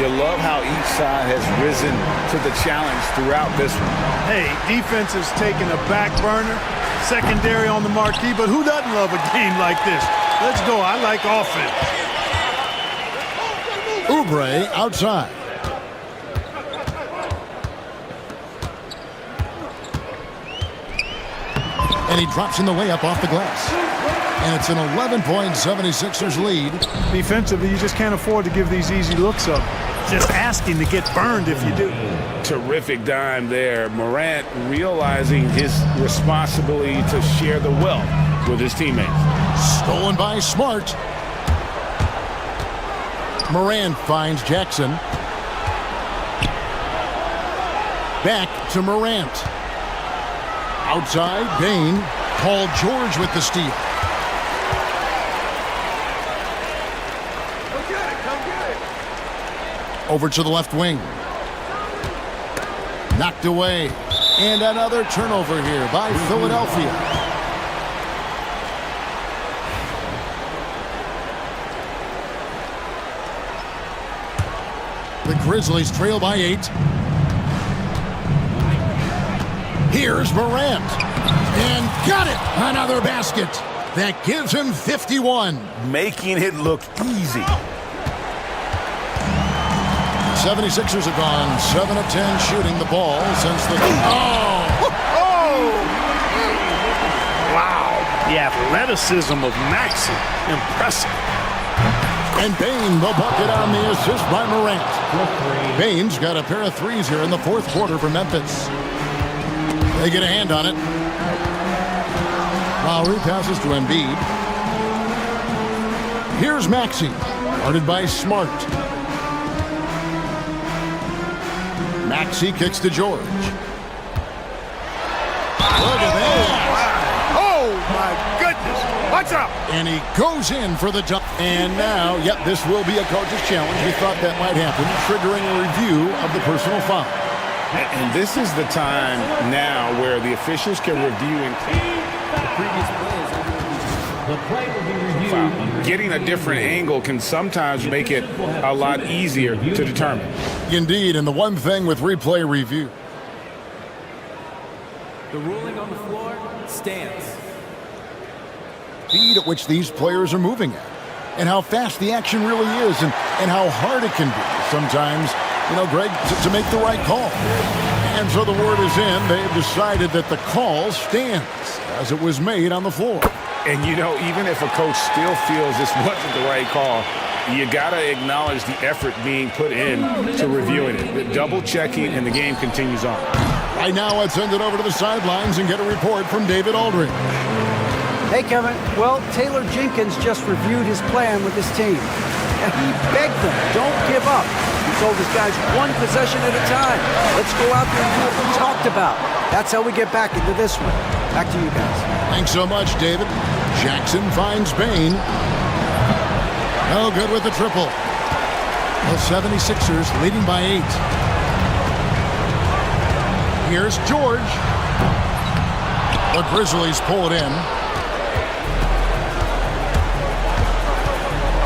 You love how each side has risen to the challenge throughout this one. Hey, defense is taking a back burner, secondary on the marquee, but who doesn't love a game like this? Let's go. I like offense. Oubre outside. And he drops in the layup off the glass. And it's an 11-point 76ers lead. Defensively, you just can't afford to give these easy looks up. Just asking to get burned if you do. Terrific dime there. Morant realizing his responsibility to share the wealth with his teammates. Stolen by Smart. Morant finds Jackson. Back to Morant. Outside, Bain. Paul George with the steal. Over to the left wing. Knocked away. And another turnover here by Philadelphia. The Grizzlies trail by 8. Here's Morant. And got it! Another basket. That gives him 51. Making it look easy. 76ers have gone 7 of 10 shooting the ball since the... Wow. The athleticism of Maxey. Impressive. And Bain, the bucket on the assist by Morant. Bain's got a pair of threes here in the fourth quarter for Memphis. They get a hand on it. Lowry passes to Embiid. Here's Maxey, guarded by Smart. Maxey kicks to George. Look at that. Oh, my goodness. What's up? And he goes in for the jump. And now, yep, this will be a coach's challenge. We thought that might happen, triggering a review of the personal foul. And this is the time now where the officials can review and The play will be reviewed. getting a different angle can sometimes make it a lot easier to determine. Indeed, and the one thing with replay review. The ruling on the floor stands. Speed at which these players are moving at, and how fast the action really is, and how hard it can be sometimes, Greg, to make the right call. And so the word is in. They've decided that the call stands as it was made on the floor. And even if a coach still feels this wasn't the right call, you got to acknowledge the effort being put in to reviewing it. The double checking, and the game continues on. Right now, let's send it over to the sidelines and get a report from David Aldridge. Hey, Kevin. Well, Taylor Jenkins just reviewed his plan with his team. And he begged them, don't give up. He told his guys one possession at a time. Let's go out there and do what we talked about. That's how we get back into this one. Back to you guys. Thanks so much, David. Jackson finds Bain. No good with the triple. The 76ers leading by 8. Here's George. The Grizzlies pull it in.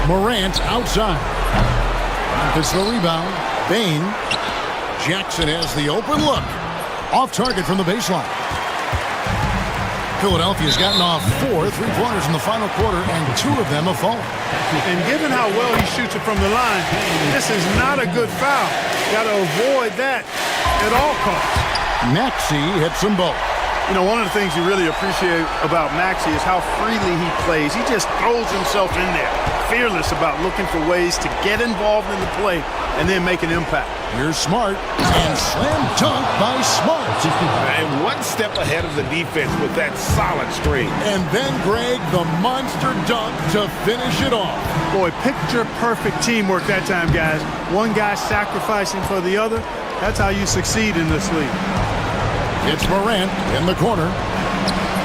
Morant outside. Memphis the rebound. Bain. Jackson has the open look. Off target from the baseline. Philadelphia's gotten off 4 3-pointers in the final quarter, and 2 of them have fallen. And given how well he shoots it from the line, this is not a good foul. Got to avoid that at all costs. Maxey hits them both. One of the things you really appreciate about Maxey is how freely he plays. He just throws himself in there. fearless about looking for ways to get involved in the play and then make an impact. Here's Smart, and slam dunk by Smart. And one step ahead of the defense with that solid screen. And then Greg, the monster dunk to finish it off. Boy, picture-perfect teamwork that time, guys. One guy sacrificing for the other. That's how you succeed in this league. It's Morant in the corner.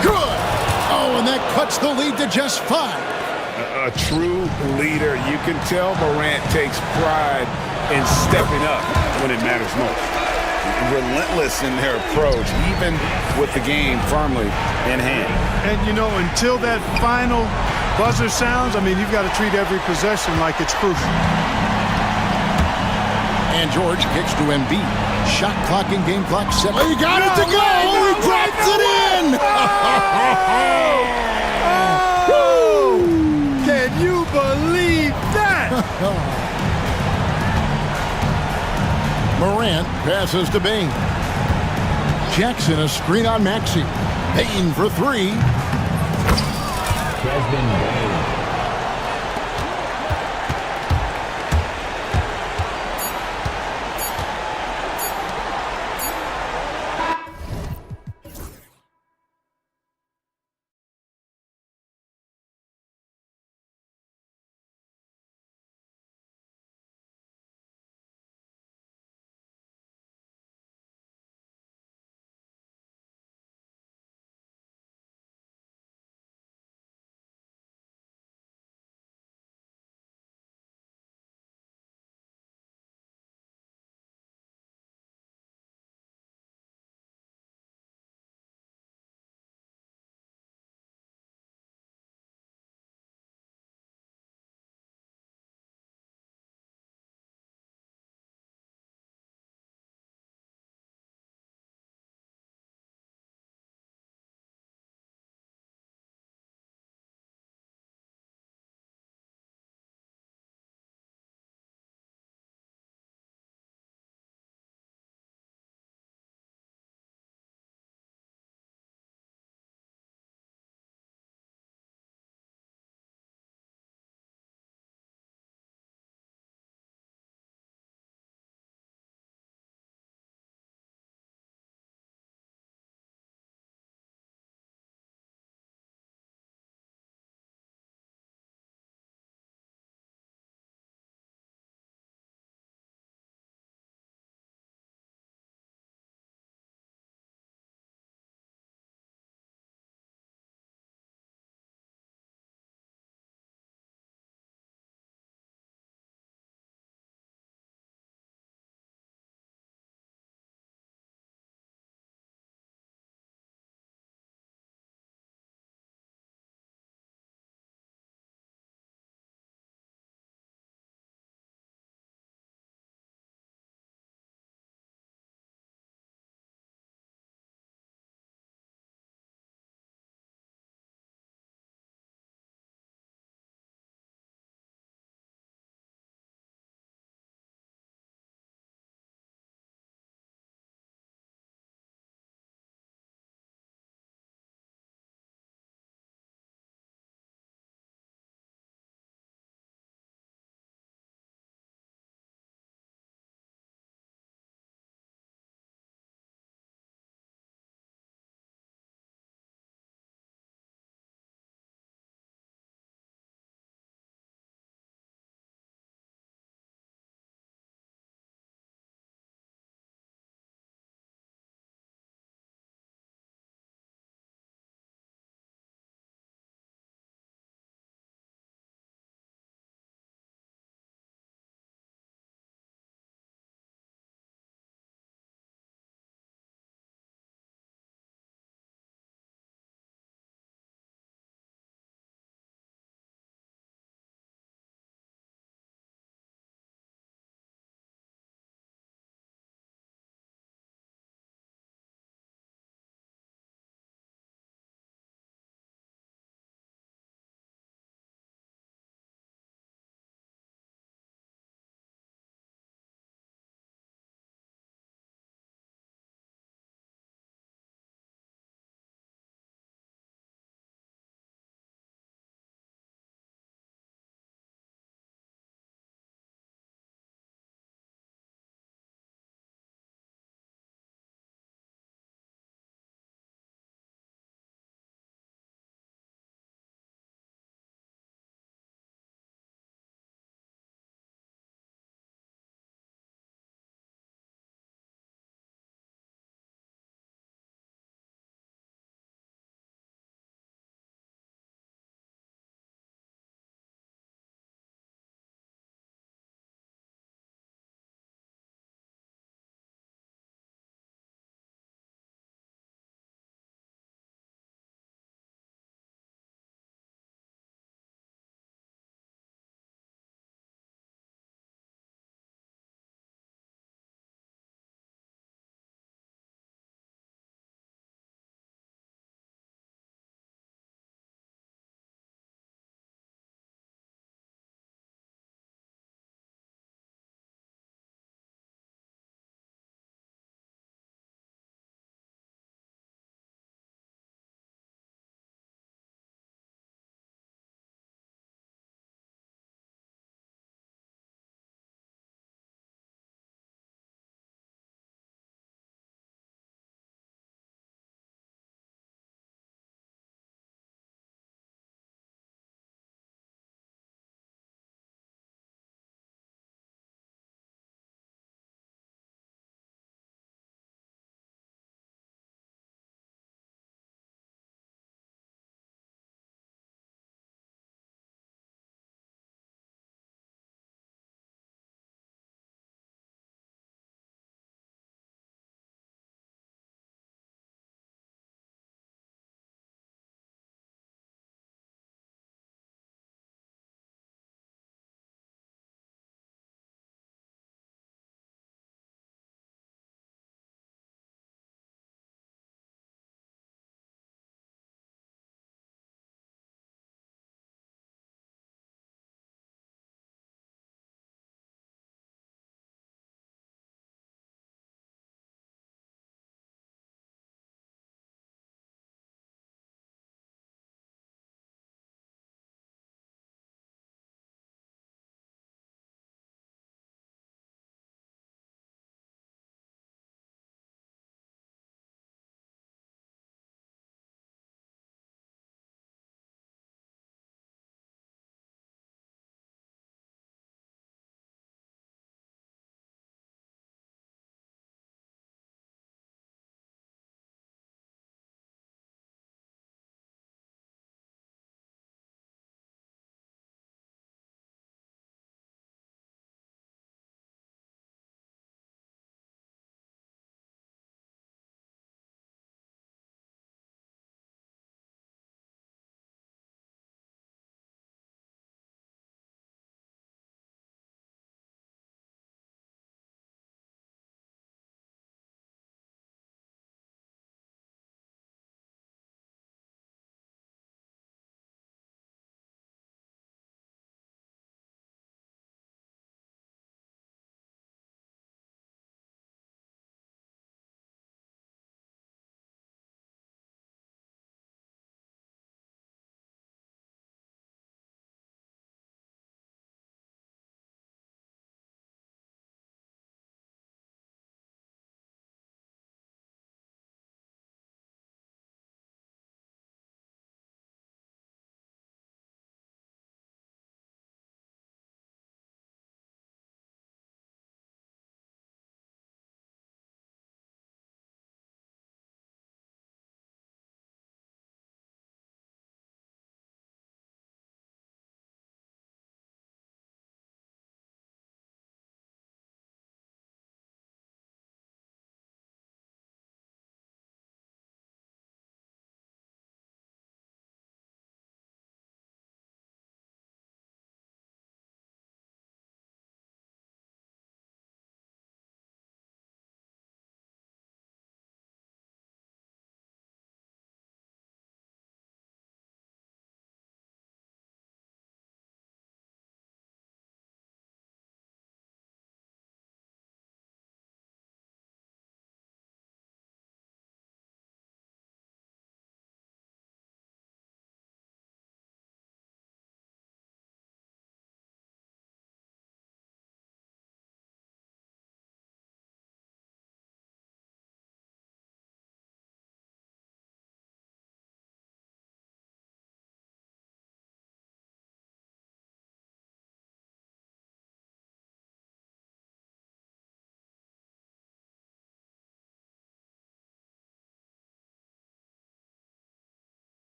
Good! Oh, and that cuts the lead to just 5. A true leader. You can tell Morant takes pride in stepping up when it matters most. Relentless in their approach, even with the game firmly in hand. And, you know, until that final buzzer sounds, I mean, you've got to treat every possession like it's crucial. And George kicks to Embiid. Shot clock and game clock set. Oh, he got it to go! He drops it in! Can you believe that? Morant passes to Bain. Jackson a screen on Maxey. Bain for 3. Desmond Bain.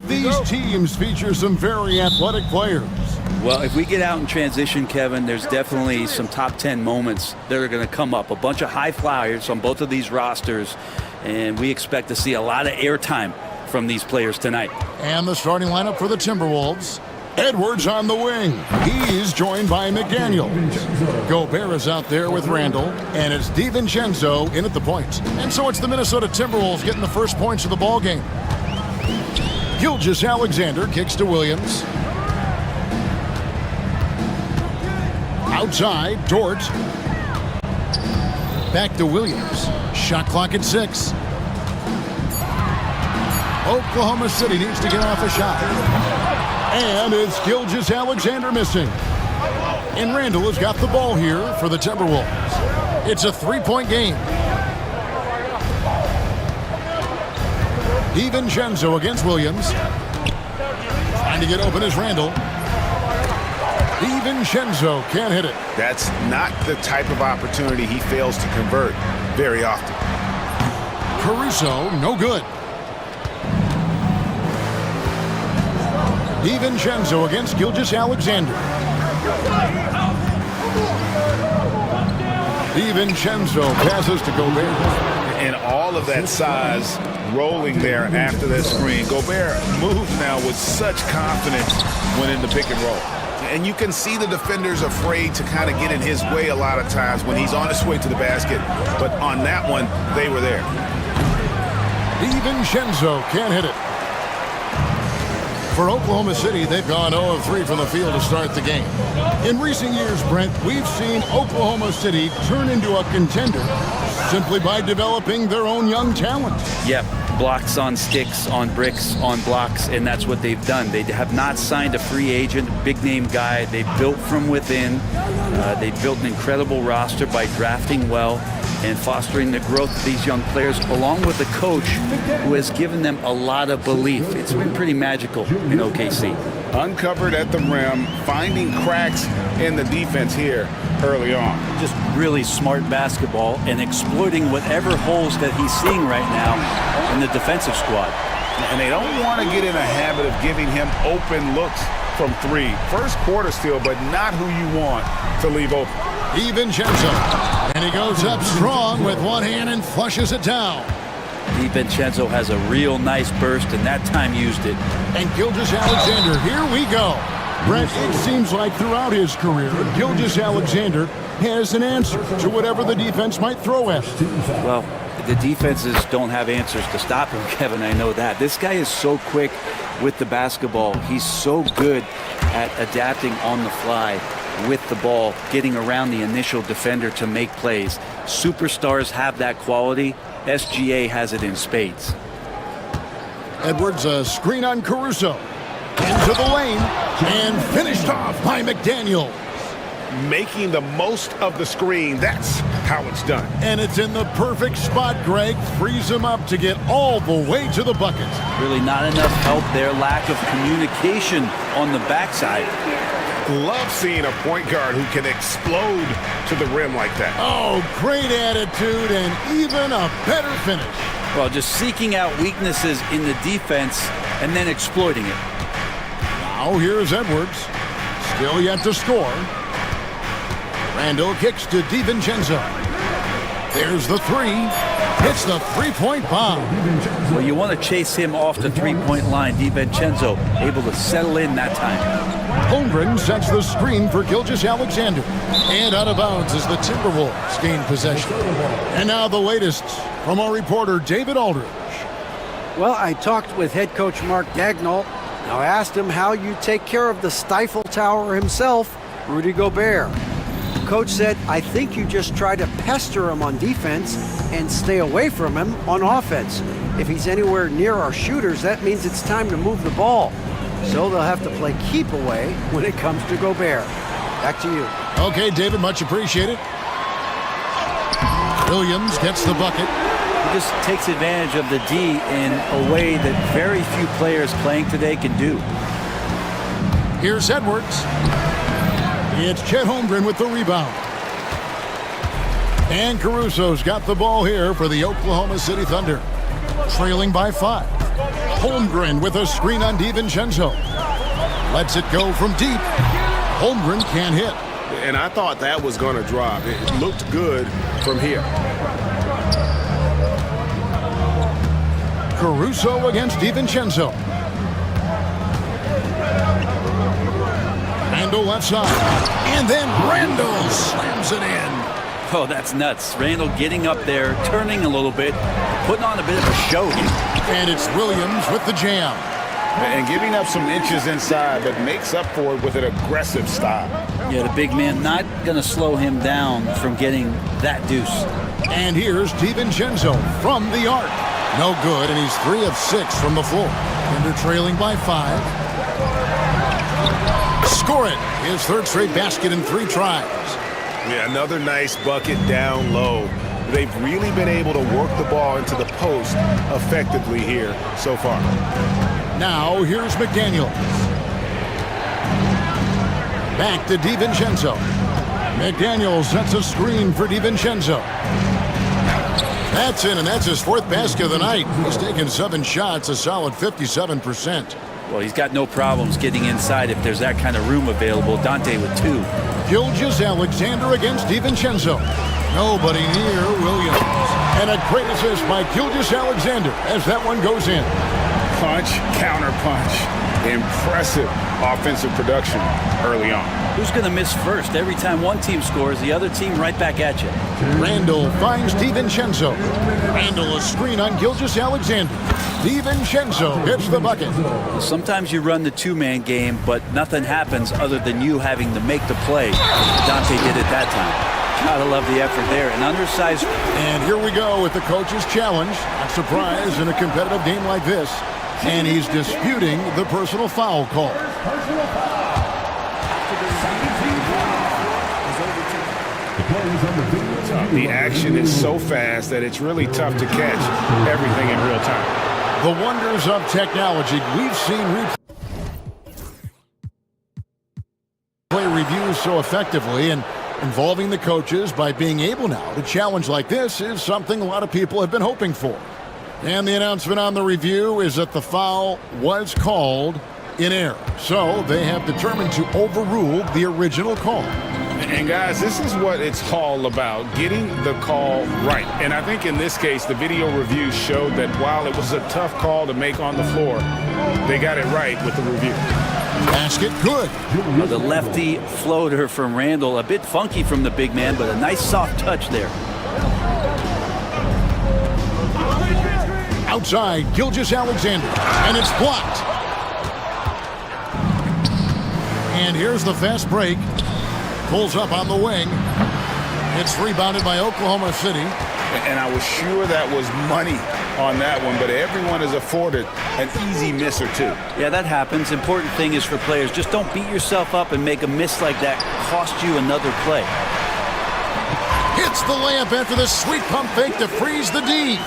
These teams feature some very athletic players. Well, if we get out in transition, Kevin, there's definitely some top 10 moments that are going to come up. A bunch of high flyers on both of these rosters, and we expect to see a lot of airtime from these players tonight. And the starting lineup for the Timberwolves. Edwards on the wing. He's joined by McDaniel. Gobert is out there with Randall, and it's DiVincenzo in at the point. And so it's the Minnesota Timberwolves getting the first points of the ball game. Gilgeous-Alexander kicks to Williams. Outside, Dort. Back to Williams. Shot clock at 6. Oklahoma City needs to get off a shot. And it's Gilgeous-Alexander missing. And Randall has got the ball here for the Timberwolves. It's a 3-point game. DiVincenzo against Williams. Trying to get open is Randall. DiVincenzo can't hit it. That's not the type of opportunity he fails to convert very often. Caruso, no good. DiVincenzo against Gilgeous-Alexander. DiVincenzo passes to Gobert. And all of that size rolling there after that screen. Gobert moves now with such confidence when in the pick and roll. And you can see the defenders afraid to kind of get in his way a lot of times when he's on his way to the basket. But on that one, they were there. DiVincenzo can't hit it. For Oklahoma City, they've gone 0 of 3 from the field to start the game. In recent years, Brent, we've seen Oklahoma City turn into a contender simply by developing their own young talent. Yep, blocks on sticks, on bricks, on blocks, and that's what they've done. They have not signed a free agent, big-name guy. They built from within. They built an incredible roster by drafting well and fostering the growth of these young players, along with a coach who has given them a lot of belief. It's been pretty magical in OKC. Uncovered at the rim, finding cracks in the defense here early on. Just really smart basketball and exploiting whatever holes that he's seeing right now in the defensive squad. And they don't want to get in a habit of giving him open looks from 3. First quarter still, but not who you want to leave open. DiVincenzo. And he goes up strong with one hand and flushes it down. DiVincenzo has a real nice burst, and that time used it. And Gilgeous-Alexander, here we go. Brent, it seems like throughout his career, Gilgeous-Alexander has an answer to whatever the defense might throw at him. Well, the defenses don't have answers to stop him, Kevin. I know that. This guy is so quick with the basketball. He's so good at adapting on the fly with the ball, getting around the initial defender to make plays. Superstars have that quality. SGA has it in spades. Edwards, a screen on Caruso. Into the lane and finished off by McDaniel. Making the most of the screen, that's how it's done. And it's in the perfect spot, Greg. Frees him up to get all the way to the bucket. Really not enough help there. Lack of communication on the backside. Love seeing a point guard who can explode to the rim like that. Oh, great attitude and even a better finish. Well, just seeking out weaknesses in the defense and then exploiting it. Now here's Edwards. Still yet to score. Randall kicks to DiVincenzo. There's the 3. Hits the 3-point bomb. Well, you want to chase him off the 3-point line. DiVincenzo able to settle in that time. Holmgren sets the screen for Gilgeous-Alexander. And out of bounds as the Timberwolves gain possession. And now the latest from our reporter, David Aldridge. Well, I talked with head coach Mark Dagnall. Now I asked him how you take care of the Stifle Tower himself, Rudy Gobert. Coach said, I think you just try to pester him on defense and stay away from him on offense. If he's anywhere near our shooters, that means it's time to move the ball. So they'll have to play keep away when it comes to Gobert. Back to you. Okay, David, much appreciated. Williams gets the bucket. He just takes advantage of the D in a way that very few players playing today can do. Here's Edwards. It's Chet Holmgren with the rebound. And Caruso's got the ball here for the Oklahoma City Thunder. Trailing by 5. Holmgren with a screen on DiVincenzo. Lets it go from deep. Holmgren can't hit. And I thought that was going to drop. It looked good from here. Caruso against DiVincenzo. Randall left side. And then Randall slams it in. Oh, that's nuts. Randall getting up there, turning a little bit, putting on a bit of a show here. And it's Williams with the jam. And giving up some inches inside, but makes up for it with an aggressive style. Yeah, the big man not going to slow him down from getting that deuce. And here's DiVincenzo from the arc. No good, and he's 3 of 6 from the floor. And they're trailing by 5. Score it. His third straight basket in 3 tries. Yeah, another nice bucket down low. They've really been able to work the ball into the post effectively here so far. Now here's McDaniels. Back to DiVincenzo. McDaniels sets a screen for DiVincenzo. That's in, and that's his 4th basket of the night. He's taken 7 shots, a solid 57%. Well, he's got no problems getting inside if there's that kind of room available. Dante with 2. Gilgeous-Alexander against DiVincenzo. Nobody near Williams. And a great assist by Gilgeous-Alexander as that one goes in. Punch, counter punch. Impressive offensive production early on. Who's going to miss first? Every time one team scores, the other team right back at you. Randall finds DiVincenzo. Randall a screen on Gilgeous-Alexander. DiVincenzo hits the bucket. Sometimes you run the 2-man game, but nothing happens other than you having to make the play. Dante did it that time. Gotta love the effort there. An undersized. And here we go with the coach's challenge. Not surprised in a competitive game like this. And he's disputing the personal foul call. The action is so fast that it's really tough to catch everything in real time. The wonders of technology. We've seen replay reviews so effectively, and involving the coaches by being able now to challenge like this is something a lot of people have been hoping for. And the announcement on the review is that the foul was called in error. So they have determined to overrule the original call. And guys, this is what it's all about, getting the call right. And I think in this case, the video review showed that while it was a tough call to make on the floor, they got it right with the review. Basket good. The lefty floater from Randall, a bit funky from the big man, but a nice soft touch there. Outside, Gilgeous-Alexander, and it's blocked. And here's the fast break. Pulls up on the wing. It's rebounded by Oklahoma City. And I was sure that was money on that one, but everyone is afforded an easy miss or 2. Yeah, that happens. Important thing is for players, just don't beat yourself up and make a miss like that cost you another play. Hits the layup after the sweet pump fake to freeze the D.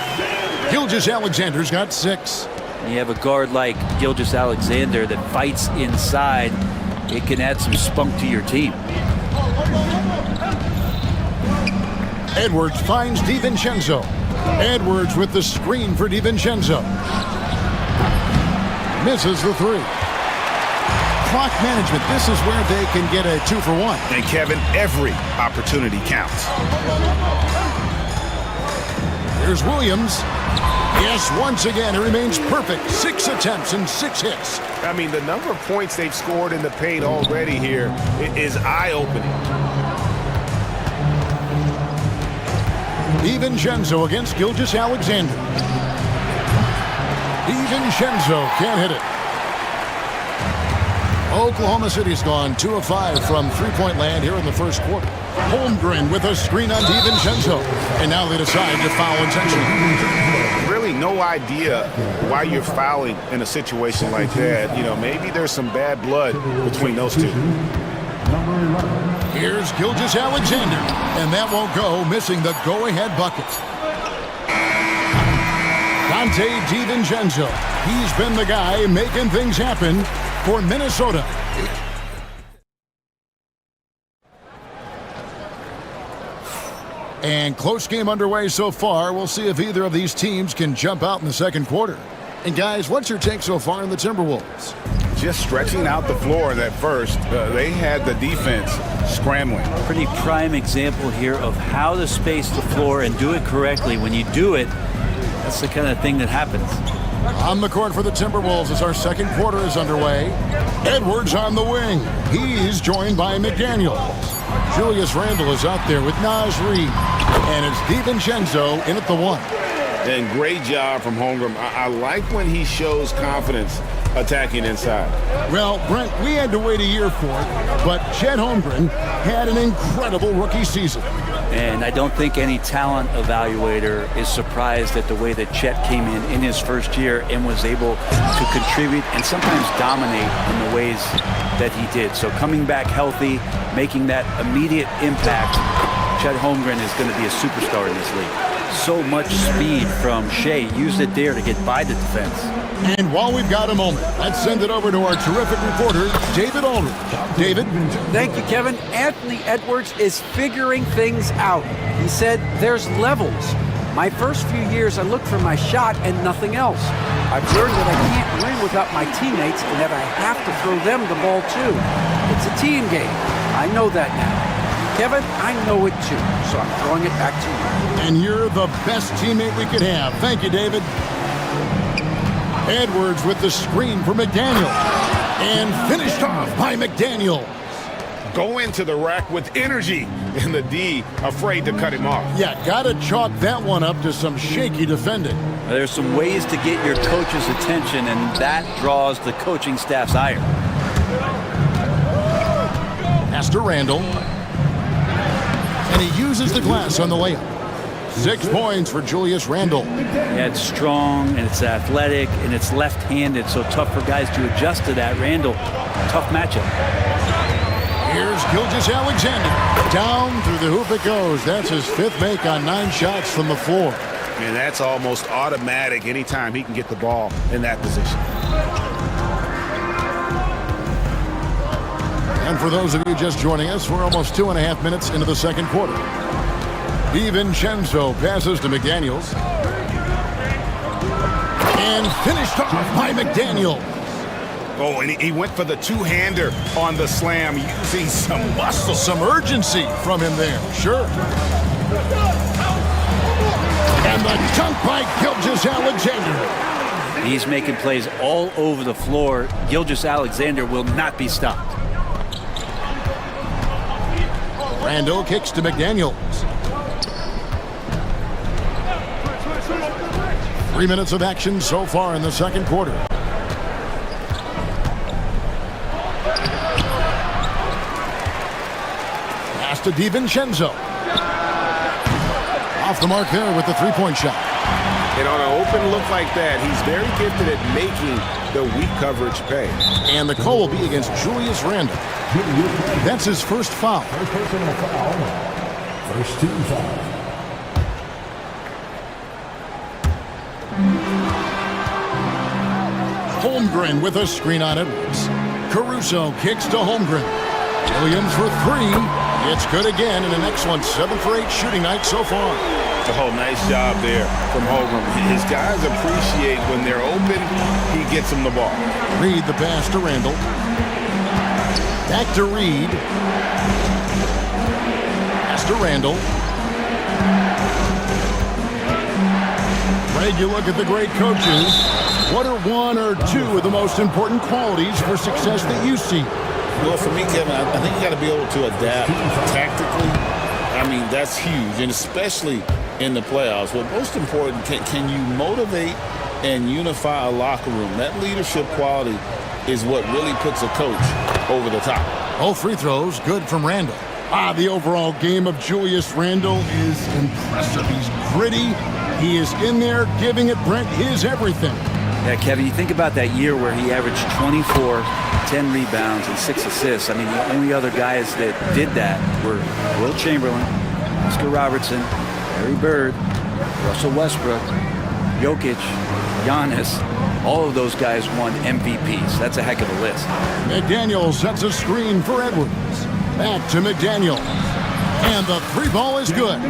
Gilgeous-Alexander's got 6. And you have a guard like Gilgeous-Alexander that fights inside. It can add some spunk to your team. Edwards finds DiVincenzo. Edwards with the screen for DiVincenzo. Misses the 3. Clock management. This is where they can get a 2 for 1. And Kevin, every opportunity counts. Here's Williams. Yes, once again, it remains perfect. 6 attempts and 6 hits. I mean, the number of points they've scored in the paint already here is eye-opening. DiVincenzo against Gilgeous-Alexander. DiVincenzo can't hit it. Oklahoma City's gone 2 of 5 from three-point land here in the first quarter. Holmgren with a screen on DiVincenzo. And now they decide to foul intentionally. Really no idea why you're fouling in a situation like that. You know, maybe there's some bad blood between those two. Here's Gilgeous-Alexander, and that won't go, missing the go-ahead bucket. Dante DiVincenzo, he's been the guy making things happen for Minnesota. And close game underway so far. We'll see if either of these teams can jump out in the second quarter. And guys, what's your take so far on the Timberwolves? Just stretching out the floor at first. They had the defense scrambling. Pretty prime example here of how to space the floor and do it correctly. When you do it, that's the kind of thing that happens. On the court for the Timberwolves as our second quarter is underway. Edwards on the wing. He's joined by McDaniels. Julius Randle is out there with Naz Reid. And it's DiVincenzo in at the one. And great job from Holmgren. I like when he shows confidence attacking inside. Well, Brent, we had to wait a year for it, but Chet Holmgren had an incredible rookie season. And I don't think any talent evaluator is surprised at the way that Chet came in his first year and was able to contribute and sometimes dominate in the ways that he did. So coming back healthy, making that immediate impact, Chet Holmgren is going to be a superstar in this league. So much speed from Shea. Used it there to get by the defense. And while we've got a moment, let's send it over to our terrific reporter, David Aldridge. David? Thank you, Kevin. Anthony Edwards is figuring things out. He said there's levels. My first few years, I looked for my shot and nothing else. I've learned that I can't win without my teammates and that I have to throw them the ball too. It's a team game. I know that now. Kevin, I know it too, so I'm throwing it back to you. And you're the best teammate we could have. Thank you, David. Edwards with the screen for McDaniel. And finished off by McDaniel. Go into the rack with energy. And the D afraid to cut him off. Yeah, gotta chalk that one up to some shaky defending. There's some ways to get your coach's attention, and that draws the coaching staff's ire. Pass to Randle. And he uses the glass on the layup. 6 points for Julius Randle. Yeah, it's strong, and it's athletic, and it's left-handed, so tough for guys to adjust to that. Randle, tough matchup. Here's Gilgeous-Alexander. Down through the hoop it goes. That's his 5th make on 9 shots from the floor. And that's almost automatic anytime he can get the ball in that position. And for those of you just joining us, we're almost 2.5 minutes into the second quarter. DiVincenzo passes to McDaniels. And finished off by McDaniels. Oh, and he went for the two-hander on the slam, using some muscle. Some urgency from him there, sure. And the dunk by Gilgeous-Alexander. He's making plays all over the floor. Gilgeous-Alexander will not be stopped. Randle kicks to McDaniels. 3 minutes of action so far in the second quarter. Pass to DiVincenzo. Off the mark there with the three-point shot. And on an open look like that, he's very gifted at making the weak coverage pay. And the call will be against Julius Randle. That's his first foul. Personal foul. First team foul. Holmgren with a screen on Edwards. Caruso kicks to Holmgren. Williams for 3. It's good again, and an excellent 7 for 8 shooting night so far. Oh, nice job there from Holmgren. His guys appreciate when they're open, he gets them the ball. Reid the pass to Randle. Back to Reid. Pass to Randle. Greg, you look at the great coaches. What are 1 or 2 of the most important qualities for success that you see? Well, for me, Kevin, I think you got to be able to adapt tactically. I mean, that's huge, and especially in the playoffs. But most important, can you motivate and unify a locker room? That leadership quality is what really puts a coach over the top. All free throws good from Randle. The overall game of Julius Randle is impressive. He's gritty. He is in there giving it, Brent, his everything. Yeah, Kevin, you think about that year where he averaged 24, 10 rebounds, and 6 assists. I mean, the only other guys that did that were Will Chamberlain, Oscar Robertson, Larry Bird, Russell Westbrook, Jokic, Giannis. All of those guys won MVPs. That's a heck of a list. McDaniel sets a screen for Edwards. Back to McDaniel. And the 3 ball is good.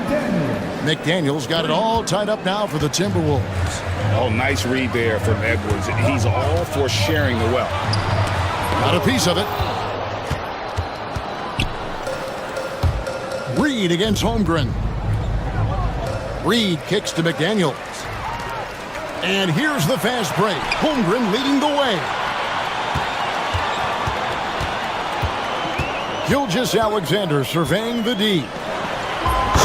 McDaniel's got it all tied up now for the Timberwolves. Oh, nice read there from Edwards. He's all for sharing the wealth. Got a piece of it. Reed against Holmgren. Reed kicks to McDaniels. And here's the fast break. Holmgren leading the way. Gilgeous Alexander surveying the D.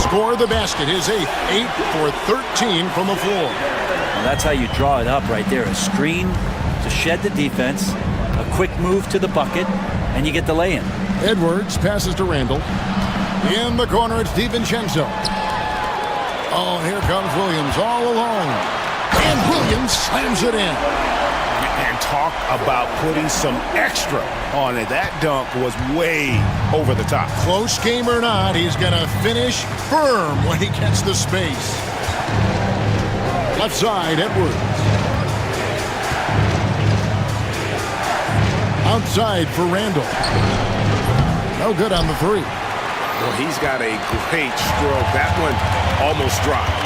Score the basket. His eighth. 8 for 13 from the floor. Well, that's how you draw it up right there. A screen to shed the defense, a quick move to the bucket, and you get the lay-in. Edwards passes to Randall. In the corner, it's DiVincenzo. Oh, here comes Williams all alone. And Williams slams it in. And talk about putting some extra on it. That dunk was way over the top. Close game or not, he's going to finish firm when he gets the space. Left side, Edwards. Outside for Randall. No good on the three. Well, he's got a great stroke. That one almost dropped.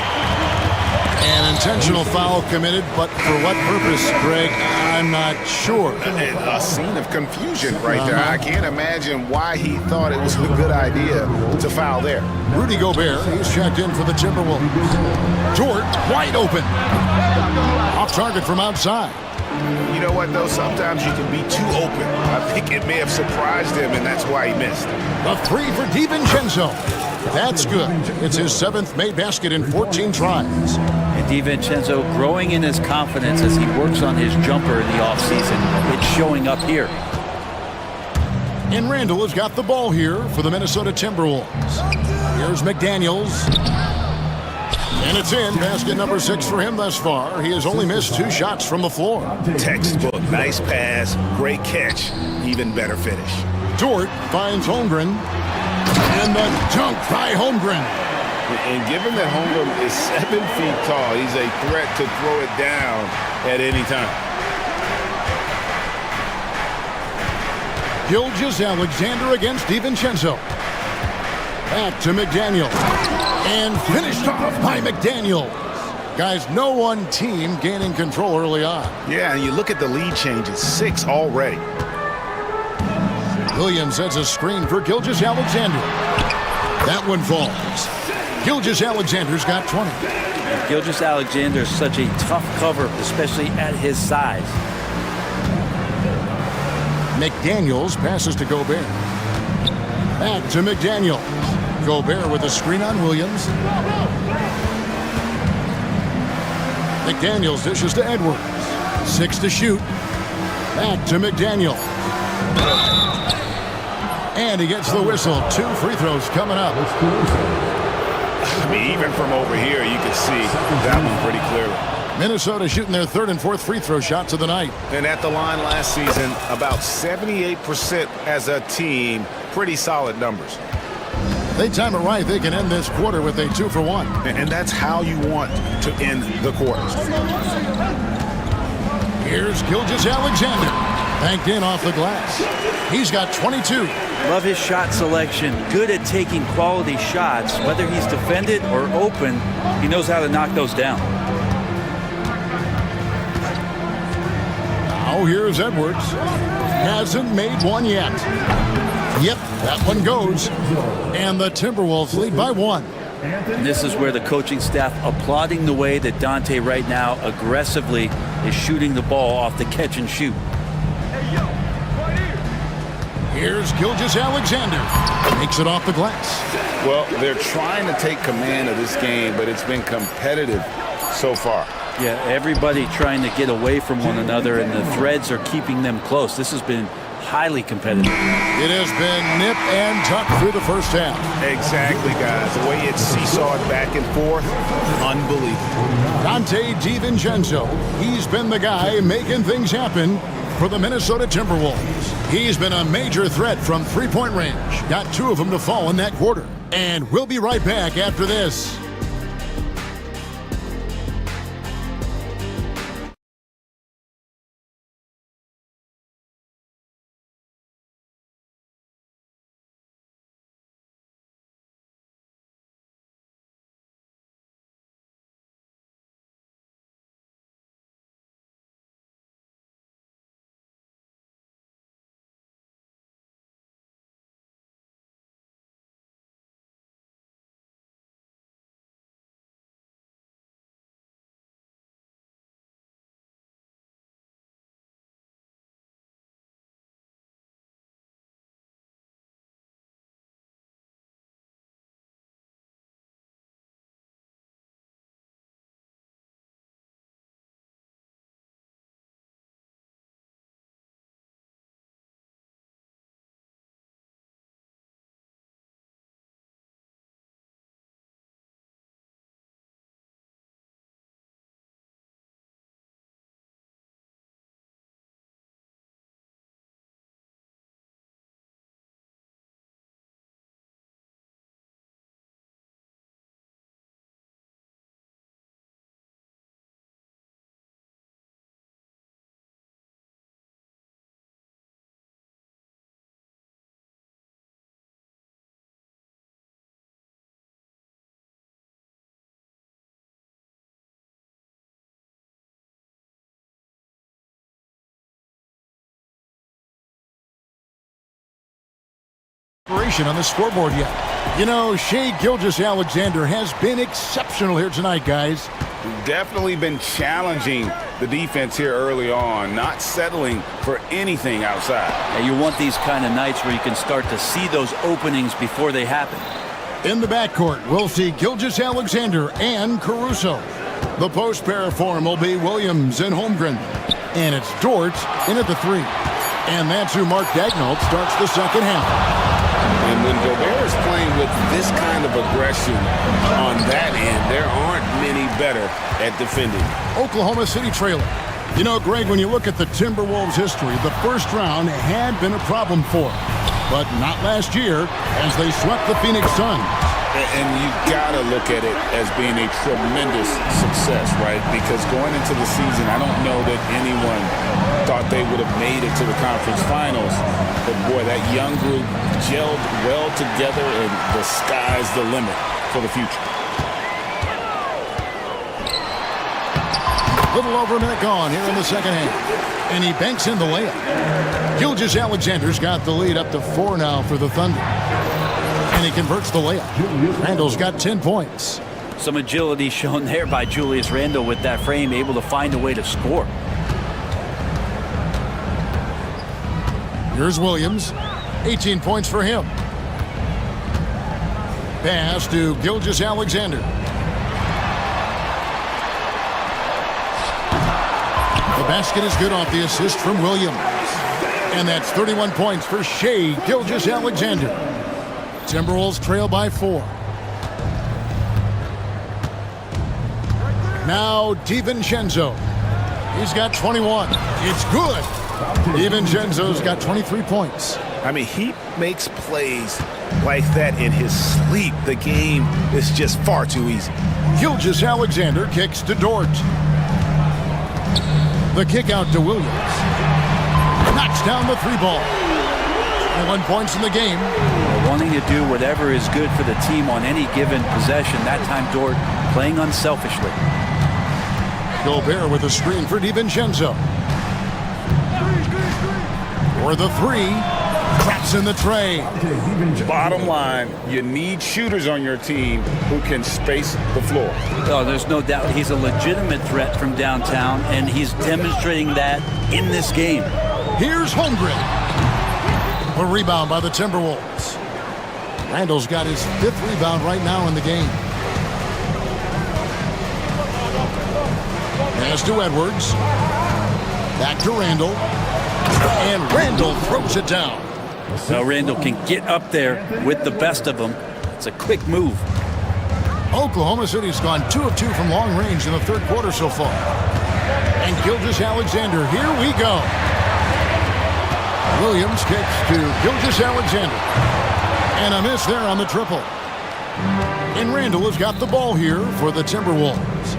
An intentional foul committed, but for what purpose, Greg? I'm not sure. A scene of confusion right there. I can't imagine why he thought it was a good idea to foul there. Rudy Gobert, he's checked in for the Timberwolves. Dort, wide open. Off target from outside. You know what, though? Sometimes you can be too open. I think it may have surprised him, and that's why he missed. The three for DiVincenzo. That's good. It's his 7th made basket in 14 tries. And DiVincenzo growing in his confidence as he works on his jumper in the offseason. It's showing up here. And Randall has got the ball here for the Minnesota Timberwolves. Here's McDaniels. And it's in. Basket number 6 for him thus far. He has only missed 2 shots from the floor. Textbook. Nice pass. Great catch. Even better finish. Dort finds Holmgren. And the dunk by Holmgren. And given that Holmgren is 7 feet tall, he's a threat to throw it down at any time. Gilgeous Alexander against DiVincenzo. Back to McDaniel. And finished off by McDaniel. Guys, no one team gaining control early on. Yeah, and you look at the lead changes. 6 already. Williams sets a screen for Gilgeous Alexander. That one falls. Gilgeous Alexander's got 20. Gilgeous Alexander is such a tough cover, especially at his size. McDaniels passes to Gobert. Back to McDaniel. Gobert with a screen on Williams. McDaniels dishes to Edwards. 6 to shoot. Back to McDaniel. And he gets the whistle. 2 free throws coming up. I mean, even from over here, you can see that one pretty clearly. Minnesota shooting their 3rd and 4th free throw shots of the night. And at the line last season, about 78% as a team. Pretty solid numbers. They time it right. They can end this quarter with a 2 for 1. And that's how you want to end the quarters. Here's Gilgeous Alexander. Banked in off the glass. He's got 22. Love his shot selection. Good at taking quality shots. Whether he's defended or open, he knows how to knock those down. Now here's Edwards. Hasn't made one yet. Yep, that one goes. And the Timberwolves lead by 1. And this is where the coaching staff applauding the way that Dante right now aggressively is shooting the ball off the catch and shoot. Here's Gilgeous Alexander. Makes it off the glass. Well, they're trying to take command of this game, but it's been competitive so far. Yeah, everybody trying to get away from one another, and the threads are keeping them close. This has been highly competitive. It has been nip and tuck through the first half. Exactly, guys. The way it's seesawed back and forth, unbelievable. Dante DiVincenzo, he's been the guy making things happen for the Minnesota Timberwolves. He's been a major threat from three-point range. Got 2 of them to fall in that quarter. And we'll be right back after this. On the scoreboard yet. You know, Shai Gilgeous-Alexander has been exceptional here tonight, guys. Definitely been challenging the defense here early on, not settling for anything outside. And you want these kind of nights where you can start to see those openings before they happen. In the backcourt, we'll see Gilgeous-Alexander and Caruso. The post pair form will be Williams and Holmgren. And it's Dort in at the 3. And that's who Mark Daignault starts the second half. And when Gobert is playing with this kind of aggression on that end, there aren't many better at defending. Oklahoma City trailing. You know, Greg, when you look at the Timberwolves' history, the first round had been a problem for them. But not last year, as they swept the Phoenix Suns. And you got to look at it as being a tremendous success, right? Because going into the season, I don't know that anyone thought they would have made it to the conference finals. But boy, that young group gelled well together, and the sky's the limit for the future. Little over a minute gone here in the second half. And he banks in the layup. Gilgeous-Alexander's got the lead up to 4 now for the Thunder. And he converts the layup. Randle's got 10 points. Some agility shown there by Julius Randle with that frame, able to find a way to score. Here's Williams. 18 points for him. Pass to Gilgeous-Alexander. The basket is good off the assist from Williams. And that's 31 points for Shai Gilgeous-Alexander. Timberwolves trail by 4. Now DiVincenzo. He's got 21. It's good. DiVincenzo's got 23 points. I mean, he makes plays like that in his sleep. The game is just far too easy. Gilgeous-Alexander kicks to Dort. The kick out to Williams. Knocks down the 3 ball. 1 points in the game. Wanting to do whatever is good for the team on any given possession. That time Dort playing unselfishly. Gobert with a screen for DiVincenzo. For the 3. Traps in the tray. Bottom line, you need shooters on your team who can space the floor. Oh, there's no doubt he's a legitimate threat from downtown, and he's demonstrating that in this game. Here's Holmgren. A rebound by the Timberwolves. Randle's got his 5th rebound right now in the game. Pass to Edwards. Back to Randle. And Randle throws it down. Now Randle can get up there with the best of them. It's a quick move. Oklahoma City's gone 2 of 2 from long range in the 3rd quarter so far. And Gilgeous-Alexander, here we go. Williams kicks to Gilgeous-Alexander. And a miss there on the triple. And Randle has got the ball here for the Timberwolves.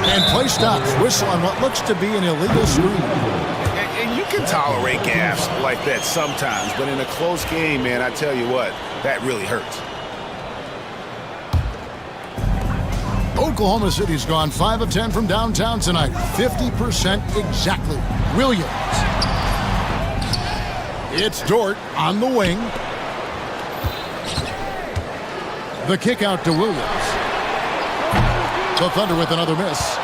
And play stops. Whistle on what looks to be an illegal screen. And you can tolerate gaffes like that sometimes, but in a close game, man, I tell you what, that really hurts. Oklahoma City's gone 5 of 10 from downtown tonight. 50% exactly. Williams. It's Dort on the wing. The kick out to Williams. The Thunder with another miss.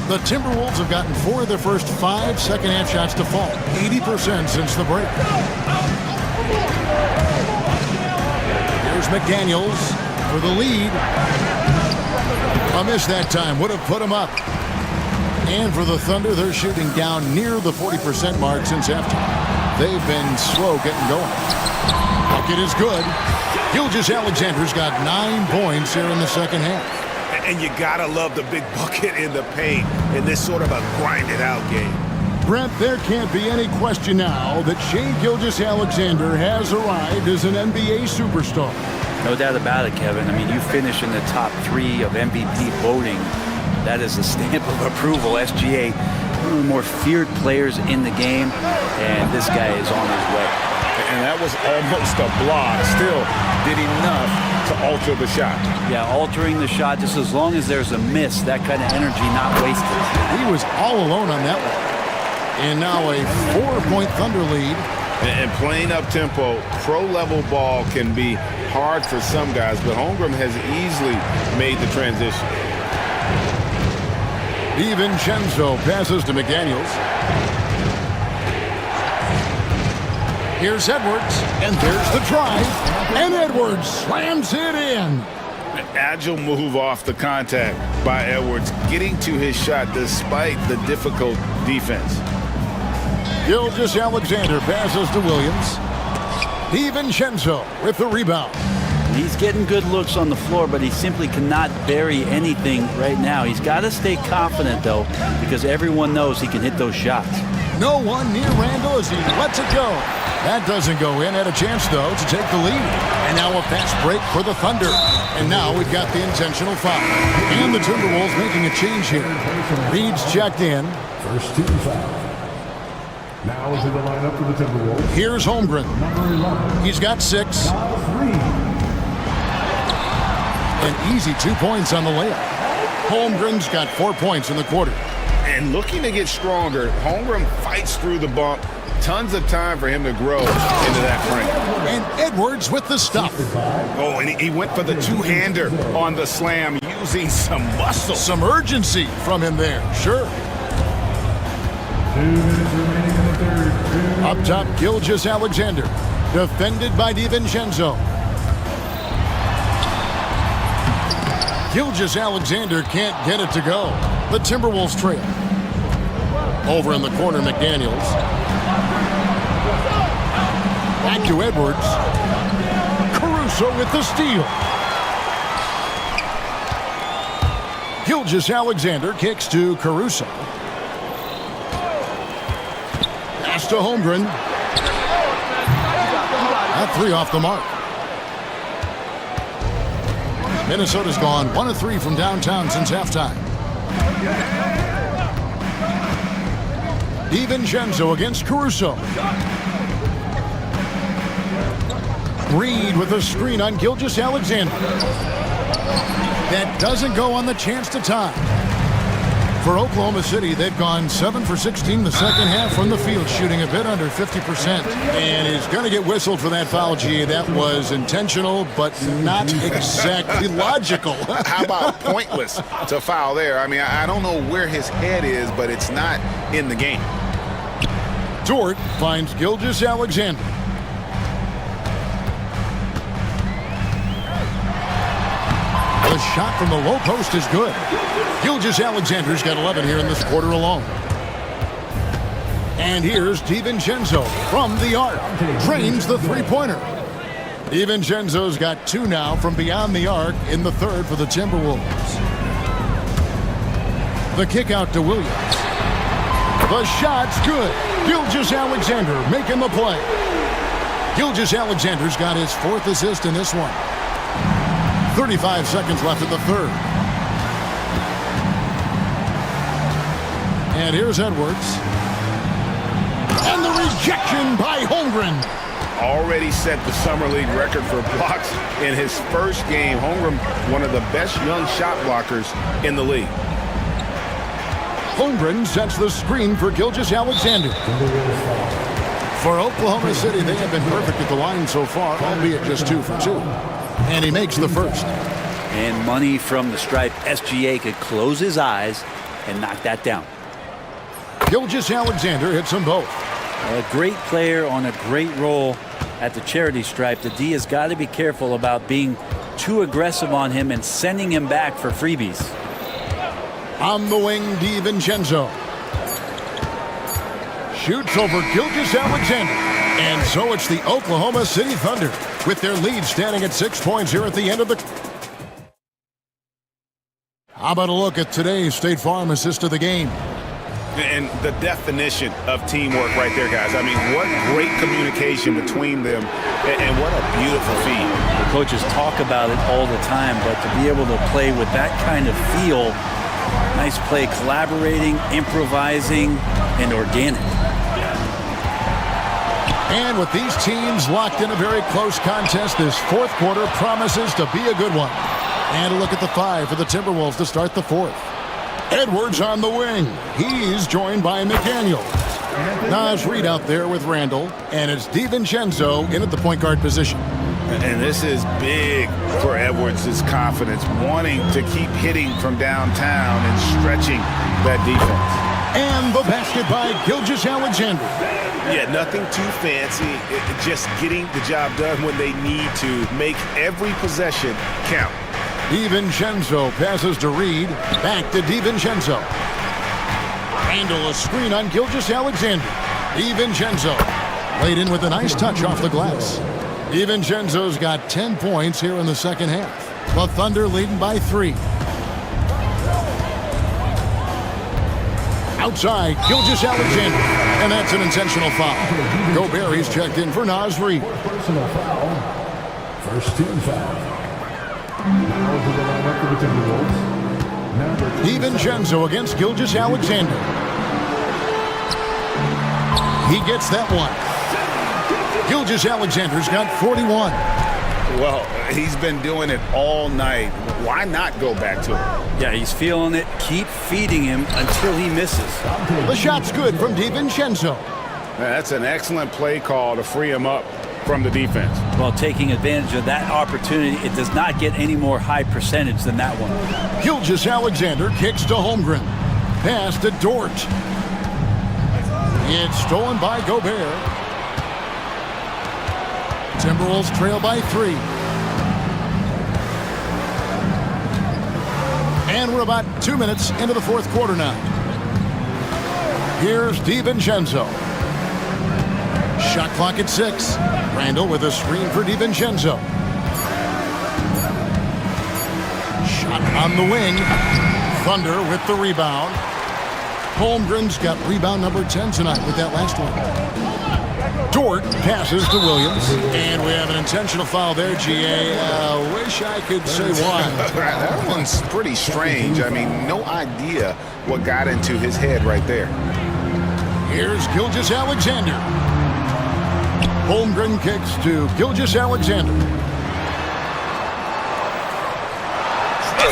The Timberwolves have gotten 4 of their first 5 second-half shots to fall. 80% since the break. Here's McDaniels for the lead. A miss that time would have put him up. And for the Thunder, they're shooting down near the 40% mark since halftime. They've been slow getting going. Bucket is good. Gilgeous-Alexander's got 9 points here in the second half. And you gotta love the big bucket in the paint in this sort of a grinded-out game. Brent, there can't be any question now that Shai Gilgeous-Alexander has arrived as an NBA superstar. No doubt about it, Kevin. I mean, you finish in the top 3 of MVP voting. That is a stamp of approval. SGA, one of the more feared players in the game, and this guy is on his way. And that was almost a block. Still did enough to alter the shot. Yeah, altering the shot, just as long as there's a miss, that kind of energy not wasted. He was all alone on that one. And now a 4-point Thunder lead And playing up-tempo, pro-level ball can be hard for some guys, but Holmgren has easily made the transition. DiVincenzo passes to McDaniels. Here's Edwards, and there's the drive, and Edwards slams it in. An agile move off the contact by Edwards, getting to his shot despite the difficult defense. Gilgeous-Alexander passes to Williams. DiVincenzo with the rebound. He's getting good looks on the floor, but he simply cannot bury anything right now. He's got to stay confident, though, because everyone knows he can hit those shots. No one near Randall as he lets it go. That doesn't go in. Had a chance, though, to take the lead. And now a fast break for the Thunder. And now we've got the intentional foul. And the Timberwolves making a change here. Reed's checked in. First team foul. Now into the lineup for the Timberwolves. Here's Holmgren. He's got 6. An easy 2 points on the layup. Holmgren's got 4 points in the quarter. And looking to get stronger, Holmgren fights through the bump. Tons of time for him to grow into that frame. And Edwards with the stop. Oh, and he went for the two-hander on the slam, using some muscle. Some urgency from him there, sure. 2 minutes remaining in the third. Up top, Gilgeous-Alexander. Defended by DiVincenzo. Gilgeous-Alexander can't get it to go. The Timberwolves trail. Over in the corner, McDaniels. Back to Edwards. Caruso with the steal. Gilgeous-Alexander kicks to Caruso. Pass to Holmgren. That 3 off the mark. Minnesota's gone 1 of 3 from downtown since halftime. DiVincenzo against Caruso. Reed with a screen on Gilgeous-Alexander. That doesn't go on the chance to tie. For Oklahoma City, they've gone 7 for 16 the second half from the field, shooting a bit under 50%. And he's going to get whistled for that foul, G. That was intentional, but not exactly logical. How about pointless to foul there? I mean, I don't know where his head is, but it's not in the game. Dort finds Gilgeous-Alexander. The shot from the low post is good. Gilgeous-Alexander's got 11 here in this quarter alone. And here's DiVincenzo from the arc. Drains the three-pointer. DiVincenzo's got 2 now from beyond the arc in the third for the Timberwolves. The kick out to Williams. The shot's good. Gilgeous-Alexander making the play. Gilgeous-Alexander's got his 4th assist in this one. 35 seconds left in the third. And here's Edwards. And the rejection by Holmgren. Already set the Summer League record for blocks in his first game. Holmgren, one of the best young shot blockers in the league. Holmgren sets the screen for Gilgeous-Alexander. For Oklahoma City, they have been perfect at the line so far, albeit just 2 for 2. And he makes the first. And money from the stripe. SGA could close his eyes and knock that down. Gilgeous-Alexander hits them both. A great player on a great role at the charity stripe. The D has got to be careful about being too aggressive on him and sending him back for freebies. On the wing, DiVincenzo. Shoots over Gilgeous-Alexander. And so it's the Oklahoma City Thunder with their lead standing at 6 points here at the end of the... How about a look at today's State Farm assist of the game? And the definition of teamwork right there, guys. I mean, what great communication between them, and what a beautiful feed. The coaches talk about it all the time, but to be able to play with that kind of feel, nice play, collaborating, improvising, and organic. And with these teams locked in a very close contest, this 4th quarter promises to be a good one. And a look at the 5 for the Timberwolves to start the 4th. Edwards on the wing. He's joined by McDaniels. Nas Reed out there with Randall, and it's DiVincenzo in at the point guard position. And this is big for Edwards' confidence, wanting to keep hitting from downtown and stretching that defense. And the basket by Gilgeous-Alexander. Yeah, nothing too fancy, just getting the job done when they need to. Make every possession count. DiVincenzo passes to Reed, back to DiVincenzo. Randall a screen on Gilgeous-Alexander. DiVincenzo laid in with a nice touch off the glass. DiVincenzo's got 10 points here in the second half. The Thunder leading by 3. Outside, Gilgeous-Alexander, and that's an intentional foul. Gobert, he's checked in for Nas Reed. Personal foul. First team foul. DiVincenzo against Gilgeous-Alexander. He gets that one. Gilgeous-Alexander's got 41. Well, he's been doing it all night. Why not go back to it? Yeah, he's feeling it. Keep feeding him until he misses. The shot's good from DiVincenzo. That's an excellent play call to free him up from the defense. Well, taking advantage of that opportunity, it does not get any more high percentage than that one. Gilgeous-Alexander kicks to Holmgren. Pass to Dort. It's stolen by Gobert. Timberwolves trail by 3. And we're about 2 minutes into the fourth quarter now. Here's DiVincenzo. Shot clock at 6. Randall with a screen for DiVincenzo. Shot on the wing. Thunder with the rebound. Holmgren's got rebound number 10 tonight with that last one. Dort passes to Williams. And we have an intentional foul there, GA. Wish I could say why. That one's pretty strange. I mean, no idea what got into his head right there. Here's Gilgeous-Alexander. Holmgren kicks to Gilgeous-Alexander.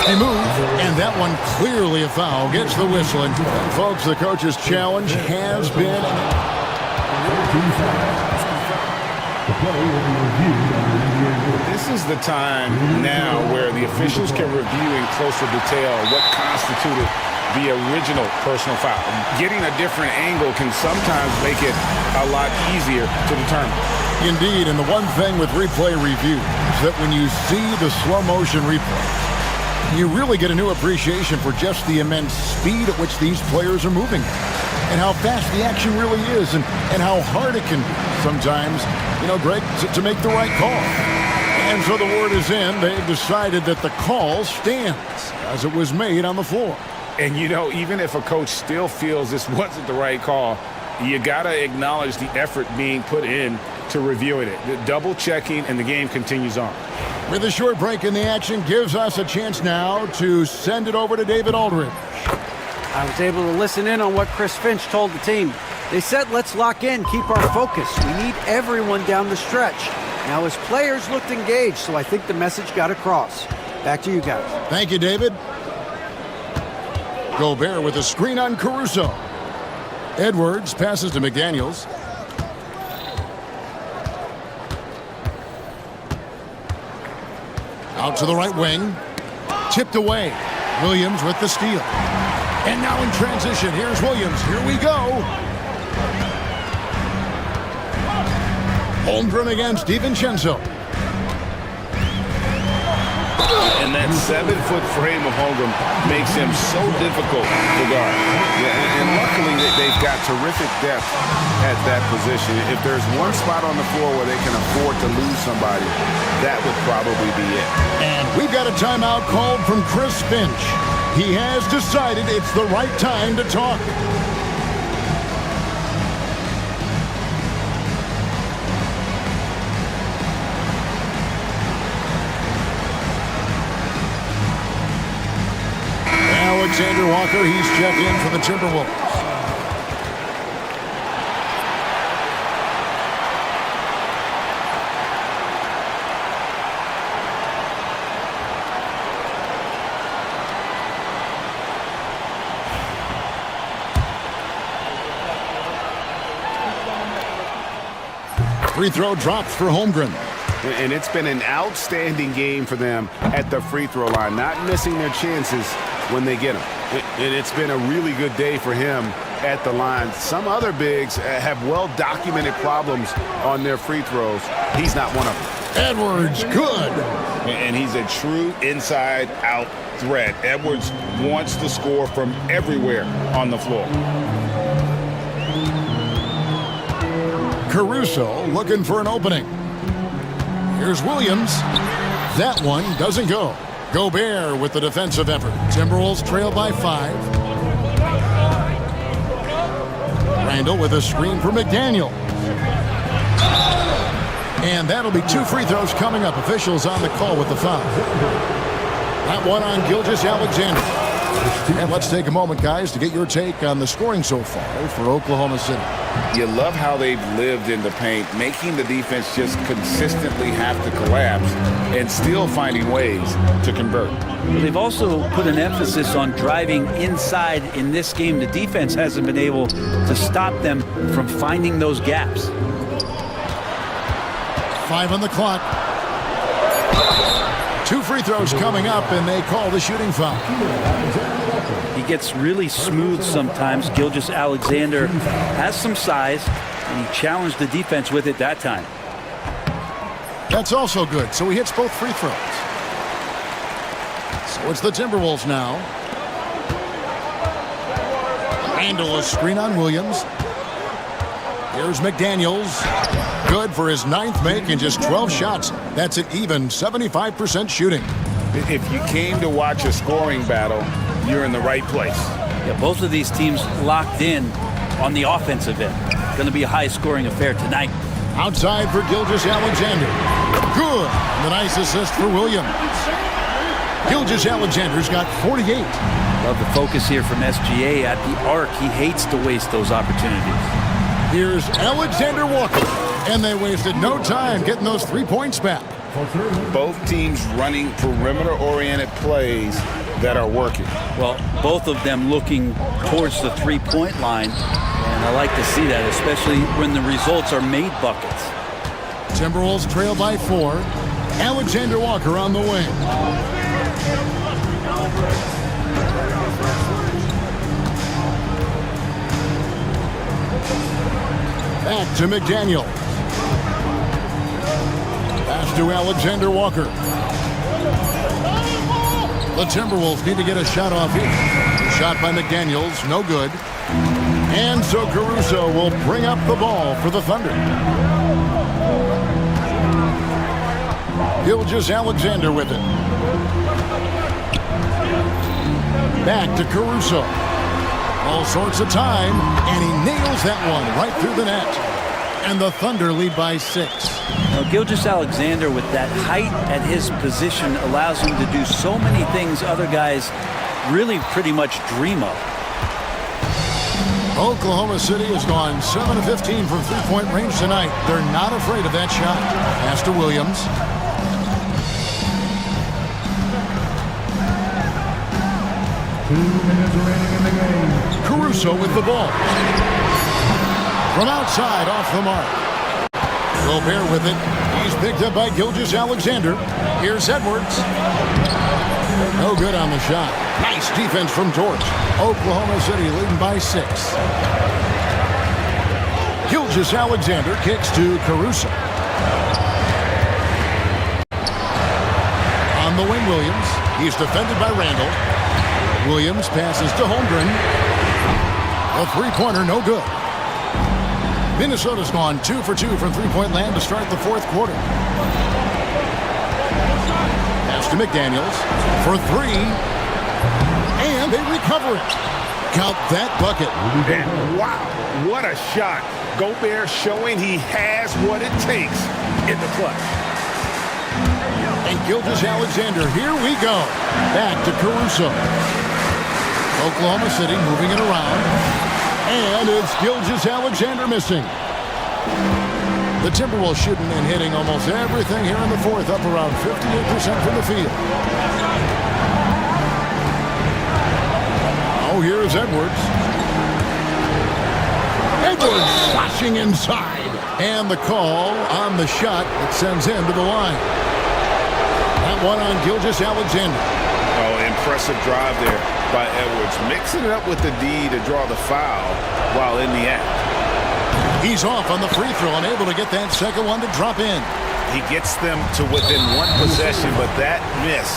He moves, and that one clearly a foul. Gets the whistle. And folks, the coach's challenge has been... This is the time now where the officials can review in closer detail what constituted the original personal foul. Getting a different angle can sometimes make it a lot easier to determine. Indeed, and the one thing with replay review is that when you see the slow motion replay, you really get a new appreciation for just the immense speed at which these players are moving and how fast the action really is and how hard it can be sometimes, you know, Greg, to make the right call. And so the word is in. They've decided that the call stands as it was made on the floor. And, you know, even if a coach still feels this wasn't the right call, you got to acknowledge the effort being put in to reviewing it. The double checking, and the game continues on. With a short break in the action, gives us a chance now to send it over to David Aldridge. I was able to listen in on what Chris Finch told the team. They said, let's lock in, keep our focus. We need everyone down the stretch. Now his players looked engaged, so I think the message got across. Back to you guys. Thank you, David. Gobert with a screen on Caruso. Edwards passes to McDaniels. Out to the right wing. Tipped away. Williams with the steal. And now in transition, here's Williams. Here we go. Holmgren against DiVincenzo. And that 7-foot frame of Holmgren makes him so difficult to guard. Yeah, and luckily they've got terrific depth at that position. If there's one spot on the floor where they can afford to lose somebody, that would probably be it. And we've got a timeout called from Chris Finch. He has decided it's the right time to talk. Alexander Walker, he's checked in for the Timberwolves. Free throw drops for Holmgren. And it's been an outstanding game for them at the free throw line, not missing their chances when they get them. And it's been a really good day for him at the line. Some other bigs have well-documented problems on their free throws. He's not one of them. Edwards, good. And he's a true inside-out threat. Edwards wants to score from everywhere on the floor. Caruso looking for an opening. Here's Williams. That one doesn't go. Gobert with the defensive effort. Timberwolves trail by 5. Randall with a screen for McDaniel. And that'll be 2 free throws coming up. Officials on the call with the foul. That one on Gilgeous-Alexander. And let's take a moment, guys, to get your take on the scoring so far for Oklahoma City. You love how they've lived in the paint, making the defense just consistently have to collapse and still finding ways to convert. They've also put an emphasis on driving inside in this game. The defense hasn't been able to stop them from finding those gaps. 5 on the clock. 2 free throws coming up, and they call the shooting foul. He gets really smooth sometimes. Gilgeous-Alexander has some size, and he challenged the defense with it that time. That's also good, so he hits both free throws. So it's the Timberwolves now. Randall a screen on Williams. Here's McDaniels. Good for his 9th make and just 12 shots. That's an even 75% shooting. If you came to watch a scoring battle, you're in the right place. Yeah, both of these teams locked in on the offensive end. Going to be a high-scoring affair tonight. Outside for Gilgeous-Alexander. Good. The nice assist for Williams. Gilgeous-Alexander's got 48. Love the focus here from SGA at the arc. He hates to waste those opportunities. Here's Alexander Walker. And they wasted no time getting those 3 points back. Both teams running perimeter-oriented plays that are working. Well, both of them looking towards the three-point line, and I like to see that, especially when the results are made buckets. Timberwolves trail by 4. Alexander Walker on the wing. Back to McDaniel. Pass to Alexander Walker. The Timberwolves need to get a shot off here. Shot by McDaniels, no good. And so Caruso will bring up the ball for the Thunder. Gilgeous-Alexander with it. Back to Caruso. All sorts of time, and he nails that one right through the net. And the Thunder lead by 6. Now, Gilgeous-Alexander, with that height at his position, allows him to do so many things other guys really pretty much dream of. Oklahoma City has gone 7 of 15 from three-point range tonight. They're not afraid of that shot. Pass to Williams. Caruso with the ball. From outside, off the mark. Gobert with it. He's picked up by Gilgeous-Alexander. Here's Edwards. No good on the shot. Nice defense from George. Oklahoma City leading by 6. Gilgeous-Alexander kicks to Caruso. On the wing, Williams. He's defended by Randall. Williams passes to Holmgren. A three-pointer, no good. Minnesota's gone 2 for 2 from three-point land to start the 4th quarter. Pass to McDaniels for 3. And they recover it. Count that bucket. And wow, what a shot. Gobert showing he has what it takes in the clutch. And Gilgeous-Alexander, here we go. Back to Caruso. Oklahoma City moving it around. And it's Gilgeous-Alexander missing. The Timberwolves shooting and hitting almost everything here in the 4th, up around 58% from the field. Oh, here's Edwards. Edwards slashing inside. And the call on the shot that sends him to the line. That one on Gilgeous-Alexander. Oh, impressive drive there by Edwards. Mixing it up with the D to draw the foul while in the act. He's off on the free throw and able to get that second one to drop in. He gets them to within one possession, but that miss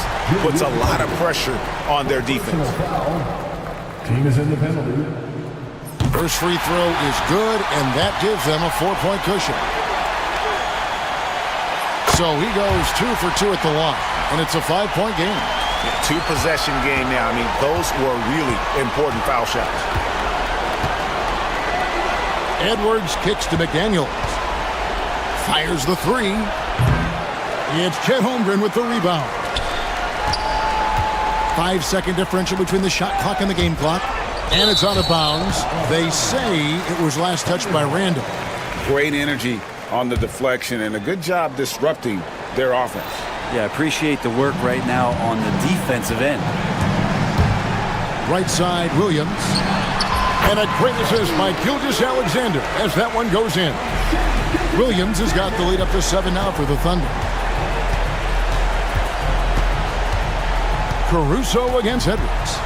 puts a lot of pressure on their defense. Team is in the penalty. First free throw is good, and that gives them a 4-point cushion. So he goes 2 for 2 at the line, and it's a 5-point game. Two-possession game now. I mean, those were really important foul shots. Edwards kicks to McDaniels. Fires the three. It's Chet Holmgren with the rebound. 5-second differential between the shot clock and the game clock. And it's out of bounds. They say it was last touched by Randall. Great energy on the deflection and a good job disrupting their offense. Yeah, appreciate the work right now on the defensive end. Right side, Williams. And a great assist by Gilgeous-Alexander as that one goes in. Williams has got the lead up to 7 now for the Thunder. Caruso against Edwards.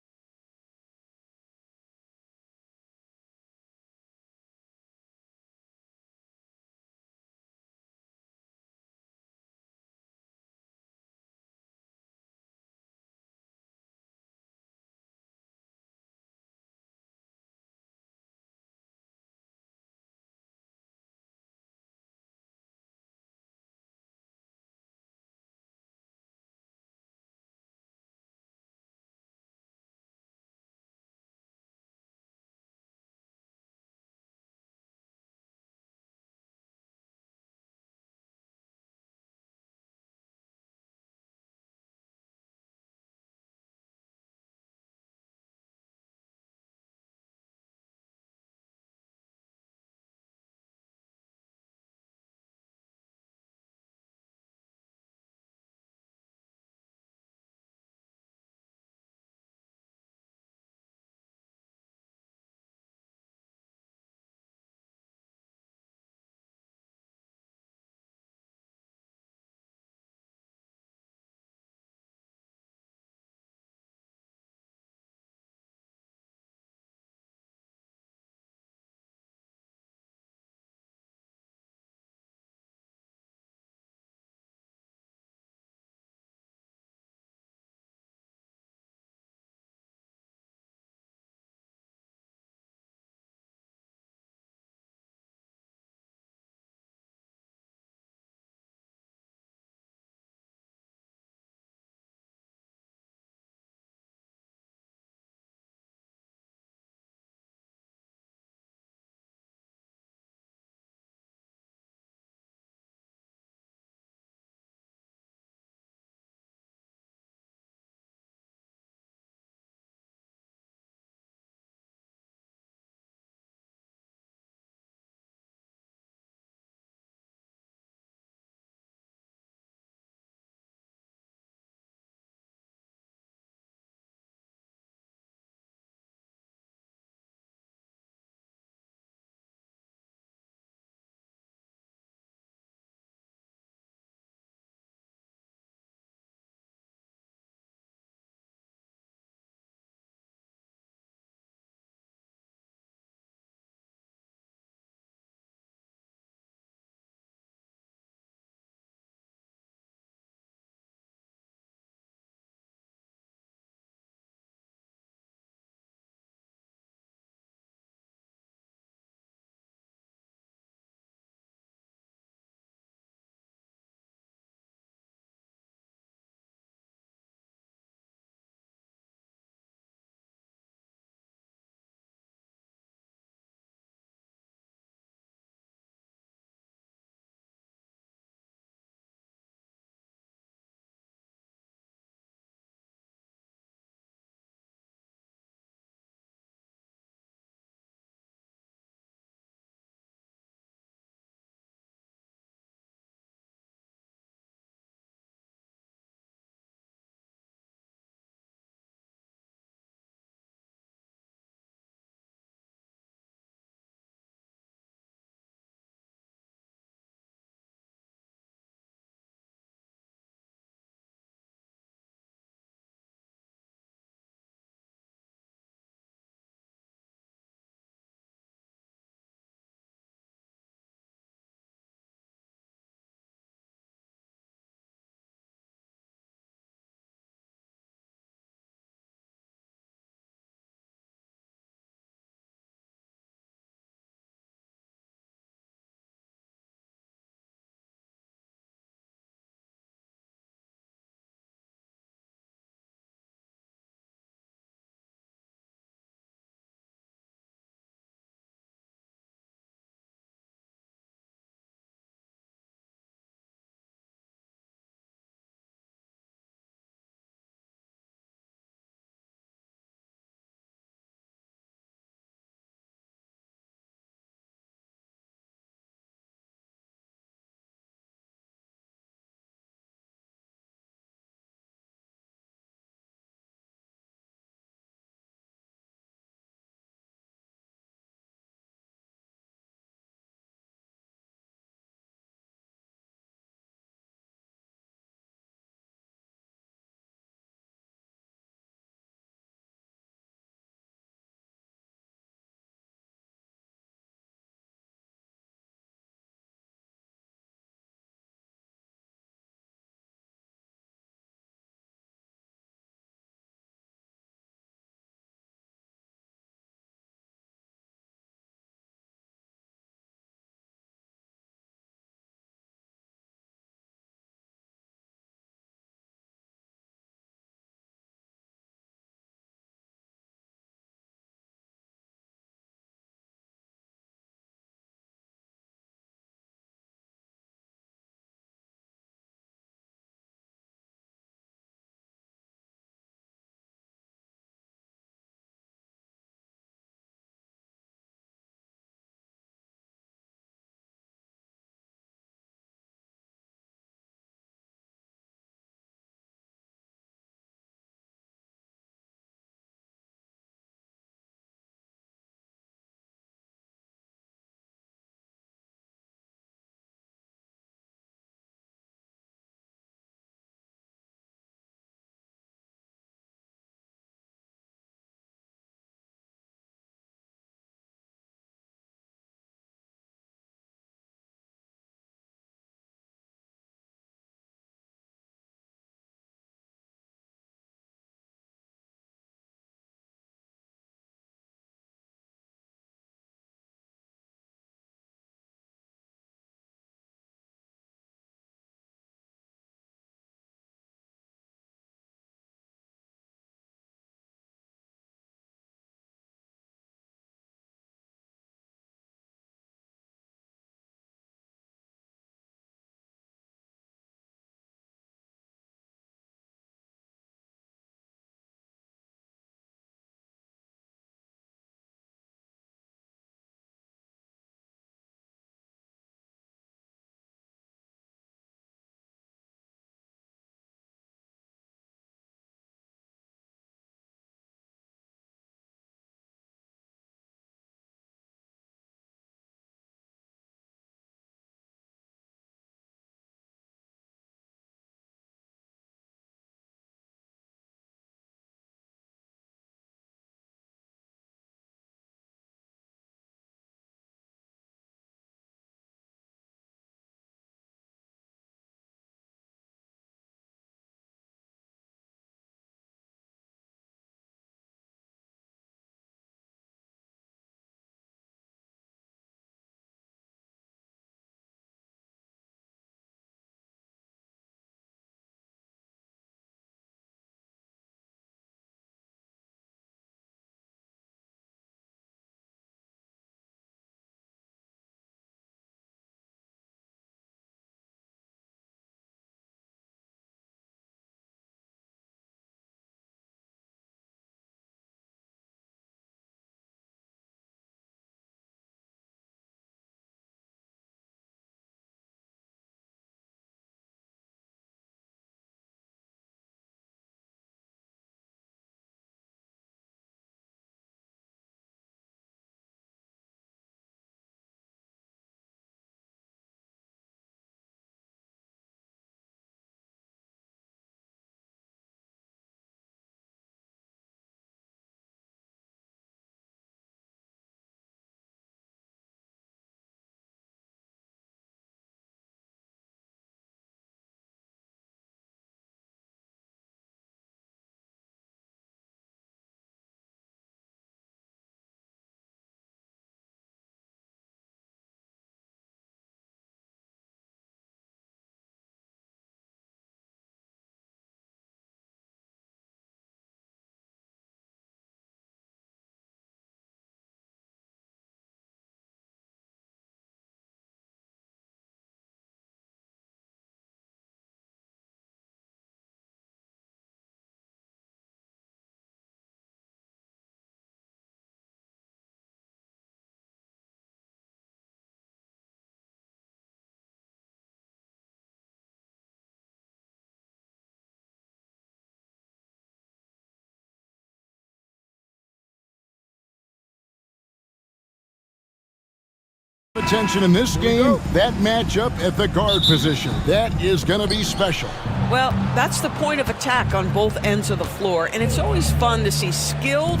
attention in this game, that matchup at the guard position. That is going to be special. Well, that's the point of attack on both ends of the floor, and it's always fun to see skilled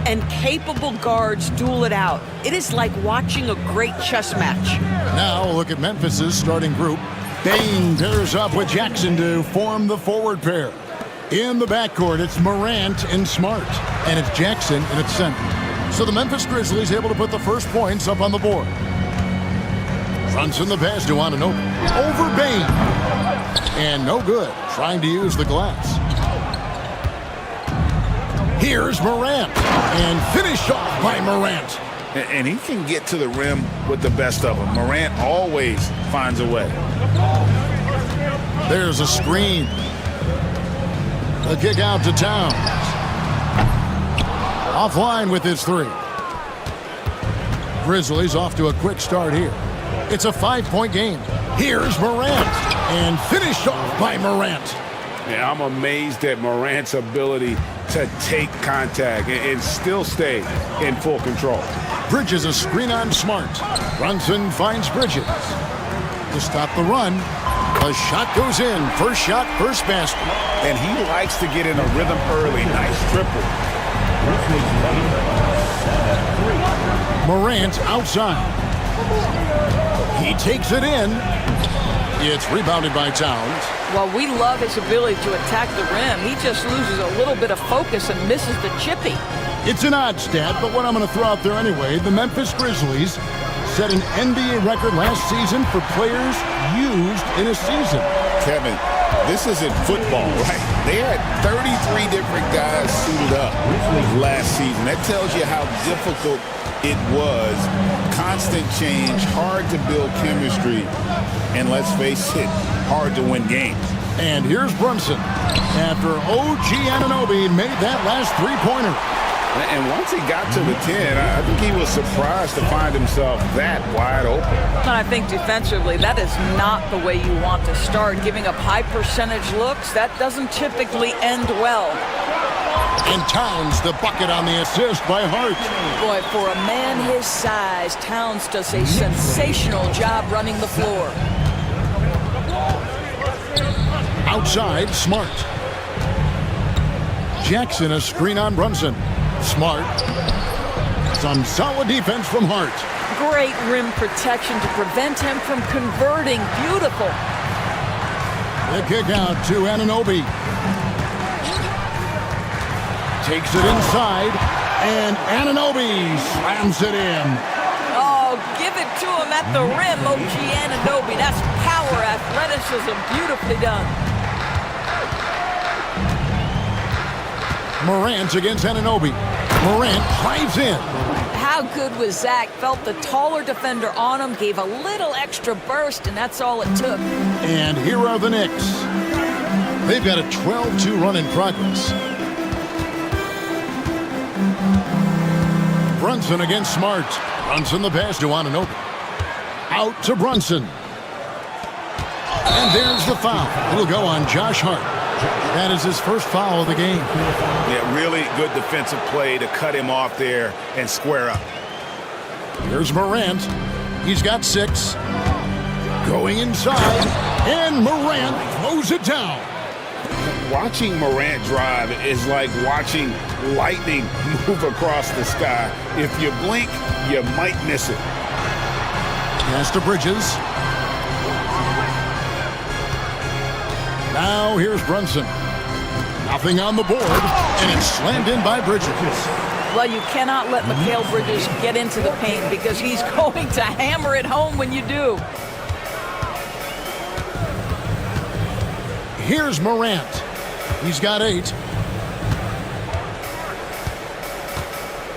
and capable guards duel it out. It is like watching a great chess match. Now look at Memphis's starting group. Bain pairs up with Jackson to form the forward pair. In the backcourt, it's Morant and Smart, and it's Jackson in its center. So the Memphis Grizzlies able to put the first points up on the board. Brunson the pass to Anunoby. Over Bain. And no good, trying to use the glass. Here's Morant, and finished off by Morant. And he can get to the rim with the best of them. Morant always finds a way. There's a screen. The kick out to Towns. Offline with his three. Grizzlies off to a quick start here. It's a 5-point game. Here's Morant, and finished off by Morant. Yeah, I'm amazed at Morant's ability to take contact and still stay in full control. Bridges a screen on Smart. Brunson finds Bridges. To stop the run, a shot goes in. First shot, first basket. And he likes to get in a rhythm early. Nice triple. Morant outside. He takes it in. It's rebounded by Towns. Well, we love his ability to attack the rim. He just loses a little bit of focus and misses the chippy. It's an odd stat, but what I'm going to throw out there anyway, the Memphis Grizzlies set an NBA record last season for players used in a season. Kevin, this isn't football, right? They had 33 different guys suited up last season. That tells you how difficult it was. Constant change, hard to build chemistry, and let's face it, hard to win games. And here's Brunson after OG Anunoby made that last three-pointer. And once he got to the 10, I think he was surprised to find himself that wide open. And I think defensively, that is not the way you want to start. Giving up high percentage looks, that doesn't typically end well. And Towns the bucket on the assist by Hart. Boy, for a man his size, Towns does a sensational job running the floor. Outside, Smart. Jackson a screen on Brunson. Smart. Some solid defense from Hart. Great rim protection to prevent him from converting. Beautiful. The kick out to Anunoby. Takes it inside, and Anunoby slams it in. Oh, give it to him at the rim, OG Anunoby. That's power, athleticism, beautifully done. Morant against Anunoby. Morant drives in. How good was Zach? Felt the taller defender on him, gave a little extra burst, and that's all it took. And here are the Knicks. They've got a 12-2 run in progress. Brunson against Smart. Brunson the pass to Anunoby. Out to Brunson. And there's the foul. It'll go on Josh Hart. That is his first foul of the game. Yeah, really good defensive play to cut him off there and square up. Here's Morant. He's got 6. Going inside. And Morant throws it down. Watching Morant drive is like watching lightning move across the sky. If you blink, you might miss it. Pass to Bridges. Now here's Brunson. Nothing on the board, and it's slammed in by Bridges. Well, you cannot let Mikal Bridges get into the paint because he's going to hammer it home when you do. Here's Morant. He's got 8.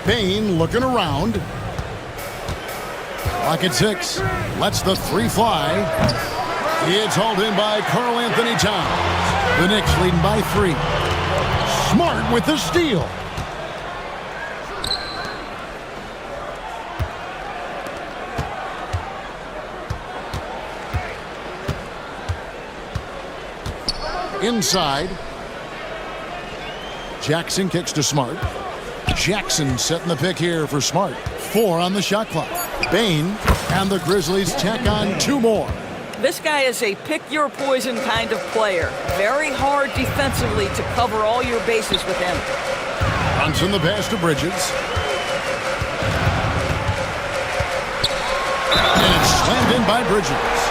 Bain looking around. Clock at 6. Lets the 3 fly. It's hauled in by Karl Anthony Towns. The Knicks leading by 3. Smart with the steal. Inside. Jackson kicks to Smart. Jackson setting the pick here for Smart. 4 on the shot clock. Bain and the Grizzlies tack on 2 more. This guy is a pick-your-poison kind of player. Very hard defensively to cover all your bases with him. Brunson the pass to Bridges. And it's slammed in by Bridges.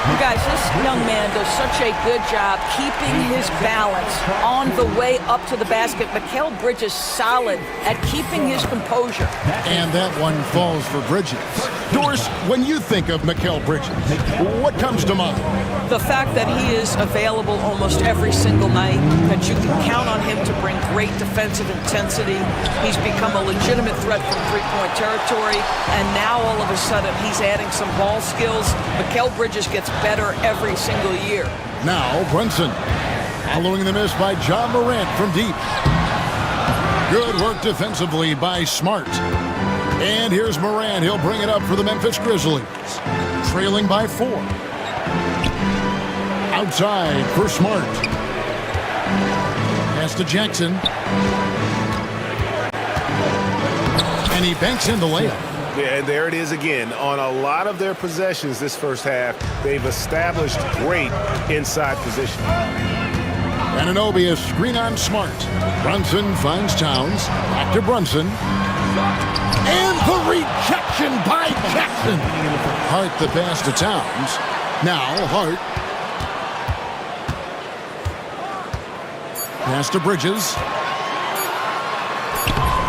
You guys, this young man does such a good job keeping his balance on the way up to the basket. Mikal Bridges solid at keeping his composure. And that one falls for Bridges. Doris, when you think of Mikal Bridges, what comes to mind? The fact that he is available almost every single night, that you can count on him to bring great defensive intensity. He's become a legitimate threat from three-point territory, and now all of a sudden he's adding some ball skills. Mikal Bridges gets better every single year. Now Brunson, following the miss by John Morant from deep. Good work defensively by Smart. And here's Morant. He'll bring it up for the Memphis Grizzlies. Trailing by 4. Outside for Smart. Pass to Jackson. And he banks in the layup. Yeah, and there it is again. On a lot of their possessions this first half, they've established great inside position. Anunoby is screen on Smart. Brunson finds Towns. Back to Brunson. And the rejection by Jackson. Hart the pass to Towns. Now Hart. Pass to Bridges.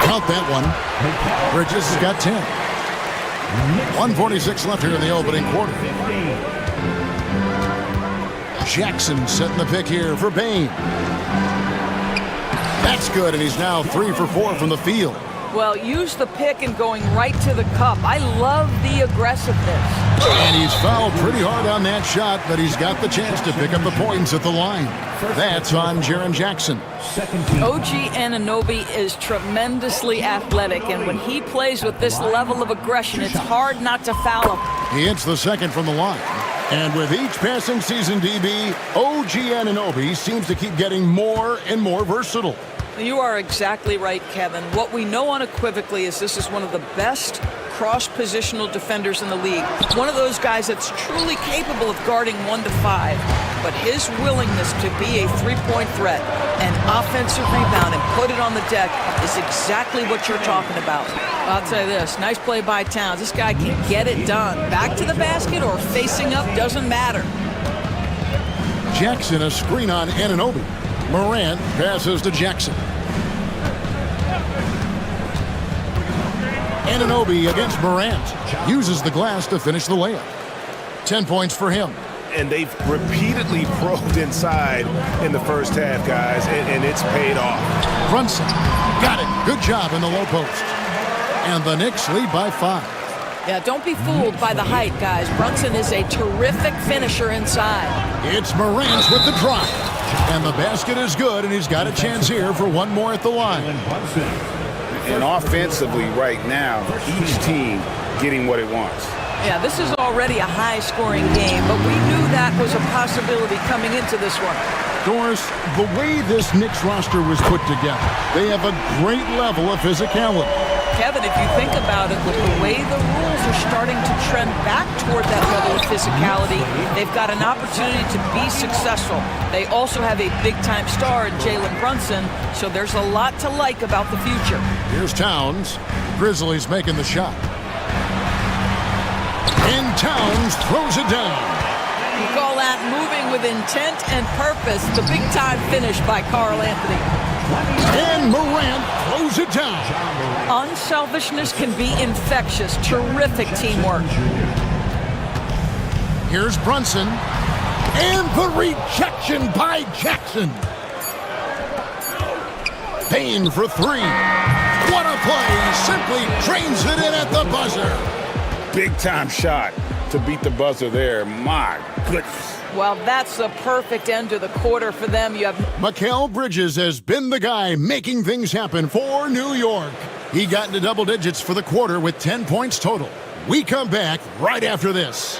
Count that one. Bridges has got 10. 1:46 left here in the opening quarter. Jackson setting the pick here for Bain. That's good, and he's now 3 for 4 from the field. Well, use the pick and going right to the cup. I love the aggressiveness. And he's fouled pretty hard on that shot, but he's got the chance to pick up the points at the line. That's on Jaren Jackson. OG Anunoby is tremendously athletic, and when he plays with this level of aggression, it's hard not to foul him. He hits the second from the line. And with each passing season, DB, OG Anunoby seems to keep getting more and more versatile. You are exactly right, Kevin. What we know unequivocally is this is one of the best cross-positional defenders in the league. One of those guys that's truly capable of guarding 1 to 5. But his willingness to be a three-point threat, an offensive rebound, and put it on the deck is exactly what you're talking about. I'll tell you this, nice play by Towns. This guy can get it done. Back to the basket or facing up, doesn't matter. Jackson a screen on Anunoby. Morant passes to Jackson. Anunoby against Morant. Uses the glass to finish the layup. 10 points for him. And they've repeatedly probed inside in the first half, guys, and it's paid off. Brunson got it. Good job in the low post. And the Knicks lead by 5. Yeah, don't be fooled by the height, guys. Brunson is a terrific finisher inside. It's Morant with the drive. And the basket is good, and he's got a chance here for one more at the line. And offensively right now, each team getting what it wants. Yeah, this is already a high-scoring game, but we knew that was a possibility coming into this one. Doris, the way this Knicks roster was put together, they have a great level of physicality. Kevin, if you think about it, with the way the rules are starting to trend back toward that level of physicality, they've got an opportunity to be successful. They also have a big-time star in Jalen Brunson, so there's a lot to like about the future. Here's Towns. Grizzlies making the shot. And Towns throws it down. You call that moving with intent and purpose. The big-time finish by Karl Anthony. And Morant throws it down. Unselfishness can be infectious. Terrific teamwork. Here's Brunson. And the rejection by Jackson. Payne for 3. What a play. Simply drains it in at the buzzer. Big time shot to beat the buzzer there. My goodness. Well, that's the perfect end to the quarter for them. You have Mikal Bridges has been the guy making things happen for New York. He got into double digits for the quarter with 10 points total. We come back right after this.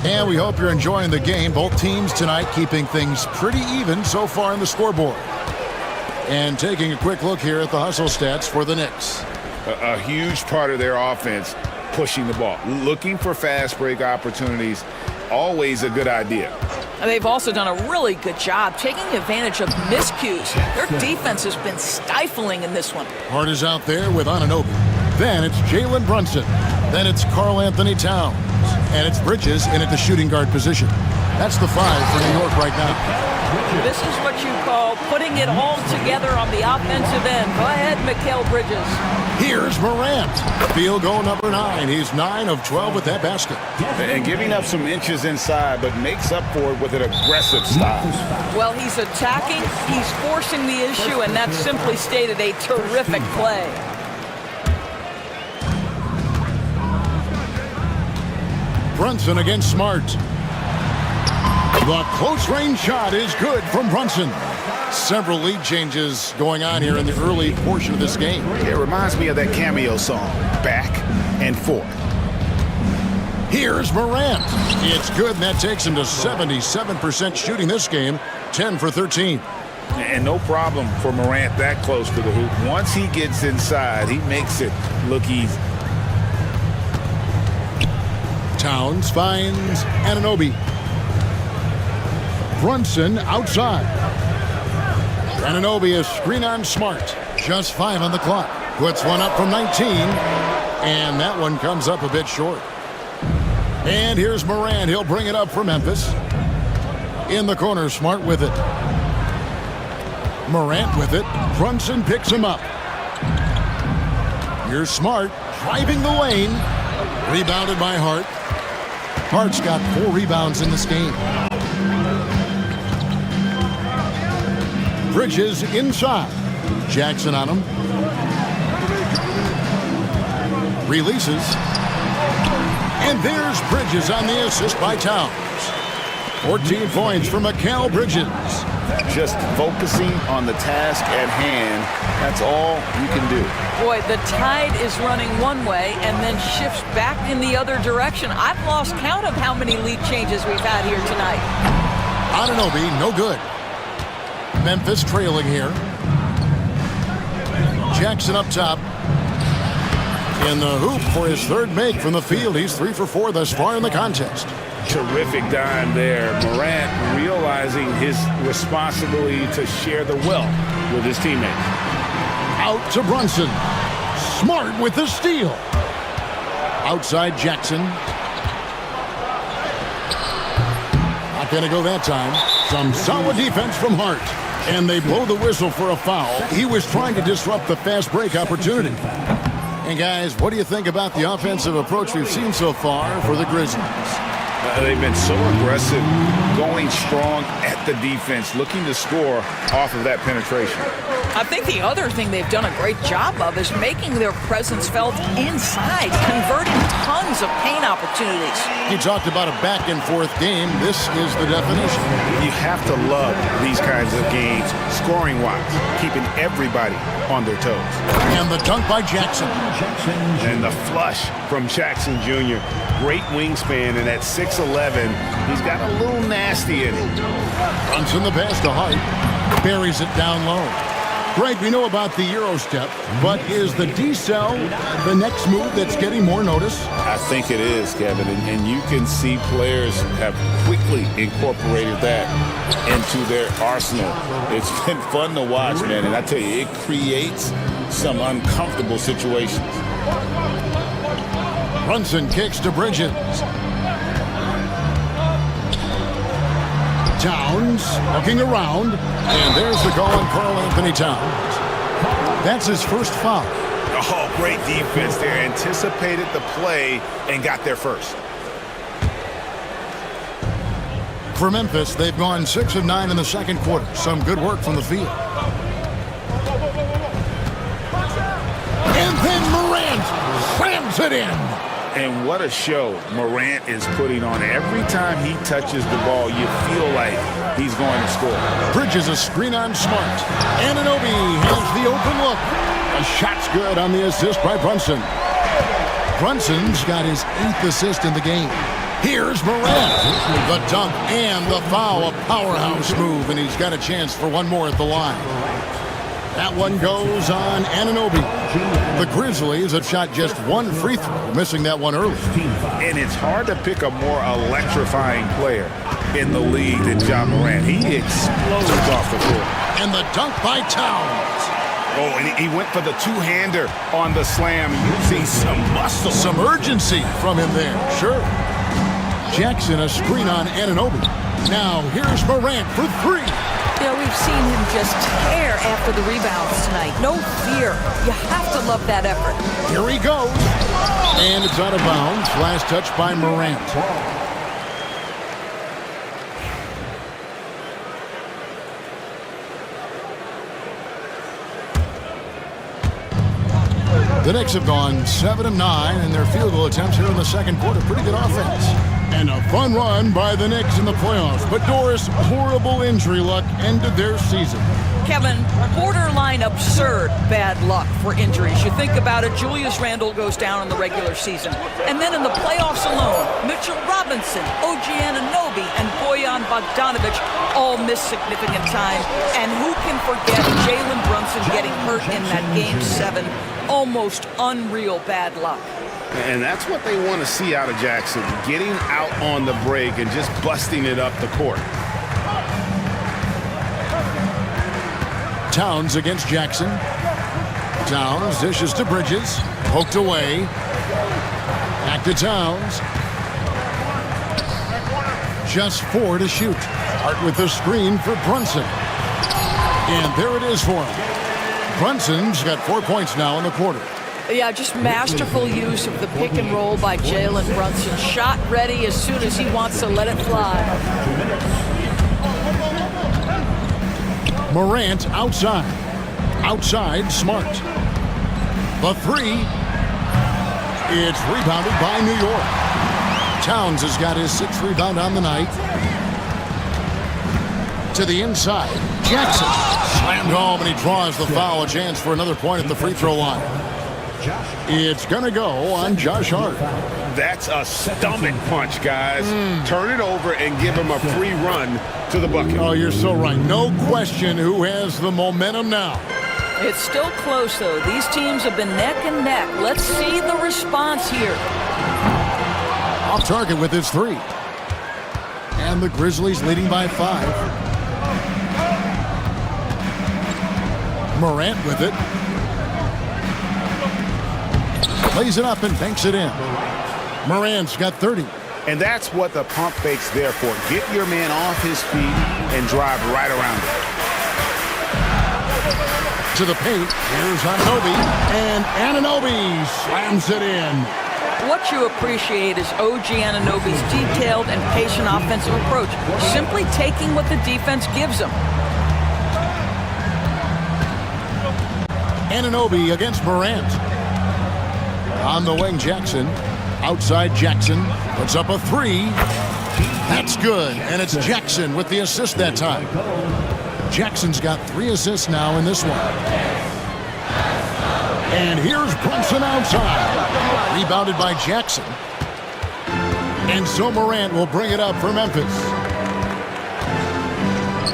And we hope you're enjoying the game. Both teams tonight keeping things pretty even so far in the scoreboard. And taking a quick look here at the hustle stats for the Knicks. A huge part of their offense, pushing the ball. Looking for fast break opportunities, always a good idea. And they've also done a really good job taking advantage of miscues. Their defense has been stifling in this one. Hart is out there with Anunoby. Then it's Jalen Brunson. Then it's Karl Anthony Towns. And it's Bridges in at the shooting guard position. That's the 5 for New York right now. This is what you call putting it all together on the offensive end. Go ahead, Mikal Bridges. Here's Morant. Field goal number 9. He's 9 of 12 with that basket. And giving up some inches inside, but makes up for it with an aggressive style. Well, he's attacking, he's forcing the issue, and that's simply stated a terrific play. Brunson against Smart. The close-range shot is good from Brunson. Several lead changes going on here in the early portion of this game. It reminds me of that cameo song, Back and Forth. Here's Morant. It's good, and that takes him to 77% shooting this game, 10 for 13. And no problem for Morant that close to the hoop. Once he gets inside, he makes it look easy. Towns finds Anunoby. Brunson outside. Anunoby, a screen on Smart. Just 5 on the clock. Puts one up from 19. And that one comes up a bit short. And here's Morant. He'll bring it up for Memphis. In the corner, Smart with it. Morant with it. Brunson picks him up. Here's Smart driving the lane. Rebounded by Hart. Hart's got 4 rebounds in this game. Bridges inside. Jackson on him. Releases. And there's Bridges on the assist by Towns. 14 points for Mikal Bridges. Just focusing on the task at hand. That's all you can do. Boy, the tide is running one way and then shifts back in the other direction. I've lost count of how many lead changes we've had here tonight. Anunoby, no good. Memphis trailing here. Jackson up top. In the hoop for his third make from the field. He's 3 for 4 thus far in the contest. Terrific dime there. Morant realizing his responsibility to share the wealth with his teammates. Out to Brunson. Smart with the steal. Outside Jackson. Not going to go that time. Some solid defense from Hart. And they blow the whistle for a foul. He was trying to disrupt the fast break opportunity. And guys, what do you think about the offensive approach we've seen so far for the Grizzlies? They've been so aggressive, going strong at the defense, looking to score off of that penetration. I think the other thing they've done a great job of is making their presence felt inside, converting tons of paint opportunities. You talked about a back-and-forth game. This is the definition. You have to love these kinds of games, scoring-wise, keeping everybody on their toes. And the dunk by Jackson. And the flush from Jackson Jr. Great wingspan, and at 6'11", he's got a little nasty in him. Runs in the pass to Hart. Buries it down low. Greg, we know about the Euro step, but is the D-cell the next move that's getting more notice? I think it is, Kevin, and you can see players have quickly incorporated that into their arsenal. It's been fun to watch, man, and I tell you, it creates some uncomfortable situations. Brunson kicks to Bridges. Towns looking around, and there's the call on Karl Anthony Towns. That's his first foul. Oh, great defense there. Anticipated the play and got there first. For Memphis, they've gone 6 of 9 in the second quarter. Some good work from the field. And then Morant slams it in. And what a show Morant is putting on. Every time he touches the ball, you feel like he's going to score. Bridges a screen on Smart. Anunoby has the open look. A shot's good on the assist by Brunson. Brunson's got his 8th assist in the game. Here's Morant. The dunk and the foul. A powerhouse move, and he's got a chance for one more at the line. That one goes on Anunoby. The Grizzlies have shot just one free throw, missing that one early. And it's hard to pick a more electrifying player in the league than Ja Morant. He explodes off the floor. And the dunk by Towns. Oh, and he went for the two-hander on the slam. You see some muscle. Some urgency from him there, sure. Jackson, a screen on Anunoby. Now, here's Morant for three. You know, we've seen him just tear after the rebounds tonight. No fear. You have to love that effort. Here he goes. And it's out of bounds. Last touch by Morant. The Knicks have gone 7 of 9 in their field goal attempts here in the second quarter. Pretty good offense. And a fun run by the Knicks in the playoffs. But Doris, horrible injury luck ended their season. Kevin, borderline absurd bad luck for injuries. You think about it, Julius Randle goes down in the regular season. And then in the playoffs alone, Mitchell Robinson, OG Anunoby, and Bojan Bogdanovic all miss significant time. And who can forget Jalen Brunson getting hurt in that Game 7? Almost unreal bad luck. And that's what they want to see out of Jackson, getting out on the break and just busting it up the court. Towns against Jackson. Towns dishes to Bridges. Poked away. Back to Towns. Just 4 to shoot. Hart with the screen for Brunson. And there it is for him. Brunson's got 4 points now in the quarter. Yeah, just masterful use of the pick and roll by Jalen Brunson. Shot ready as soon as he wants to let it fly. Morant outside. Outside, Smart. The three. It's rebounded by New York. Towns has got his 6th rebound on the night. To the inside. Jackson slammed home and he draws the foul. A chance for another point at the free throw line. It's going to go on Josh Hart. That's a stomach punch, guys. Turn it over and give him a free run to the bucket. Oh, you're so right. No question who has the momentum now. It's still close, though. These teams have been neck and neck. Let's see the response here. Off target with his 3. And the Grizzlies leading by 5. Morant with it. Plays it up and banks it in. Morant's got 30. And that's what the pump fake's there for. Get your man off his feet and drive right around it. To the paint. Here's Anunoby. And Anunoby slams it in. What you appreciate is OG Anunoby's detailed and patient offensive approach. Simply taking what the defense gives him. Anunoby against Morant. On the wing, Jackson. Outside, Jackson puts up a 3. That's good. And it's Jackson with the assist that time. Jackson's got 3 assists now in this one. And here's Brunson outside. Rebounded by Jackson. And so Morant will bring it up for Memphis.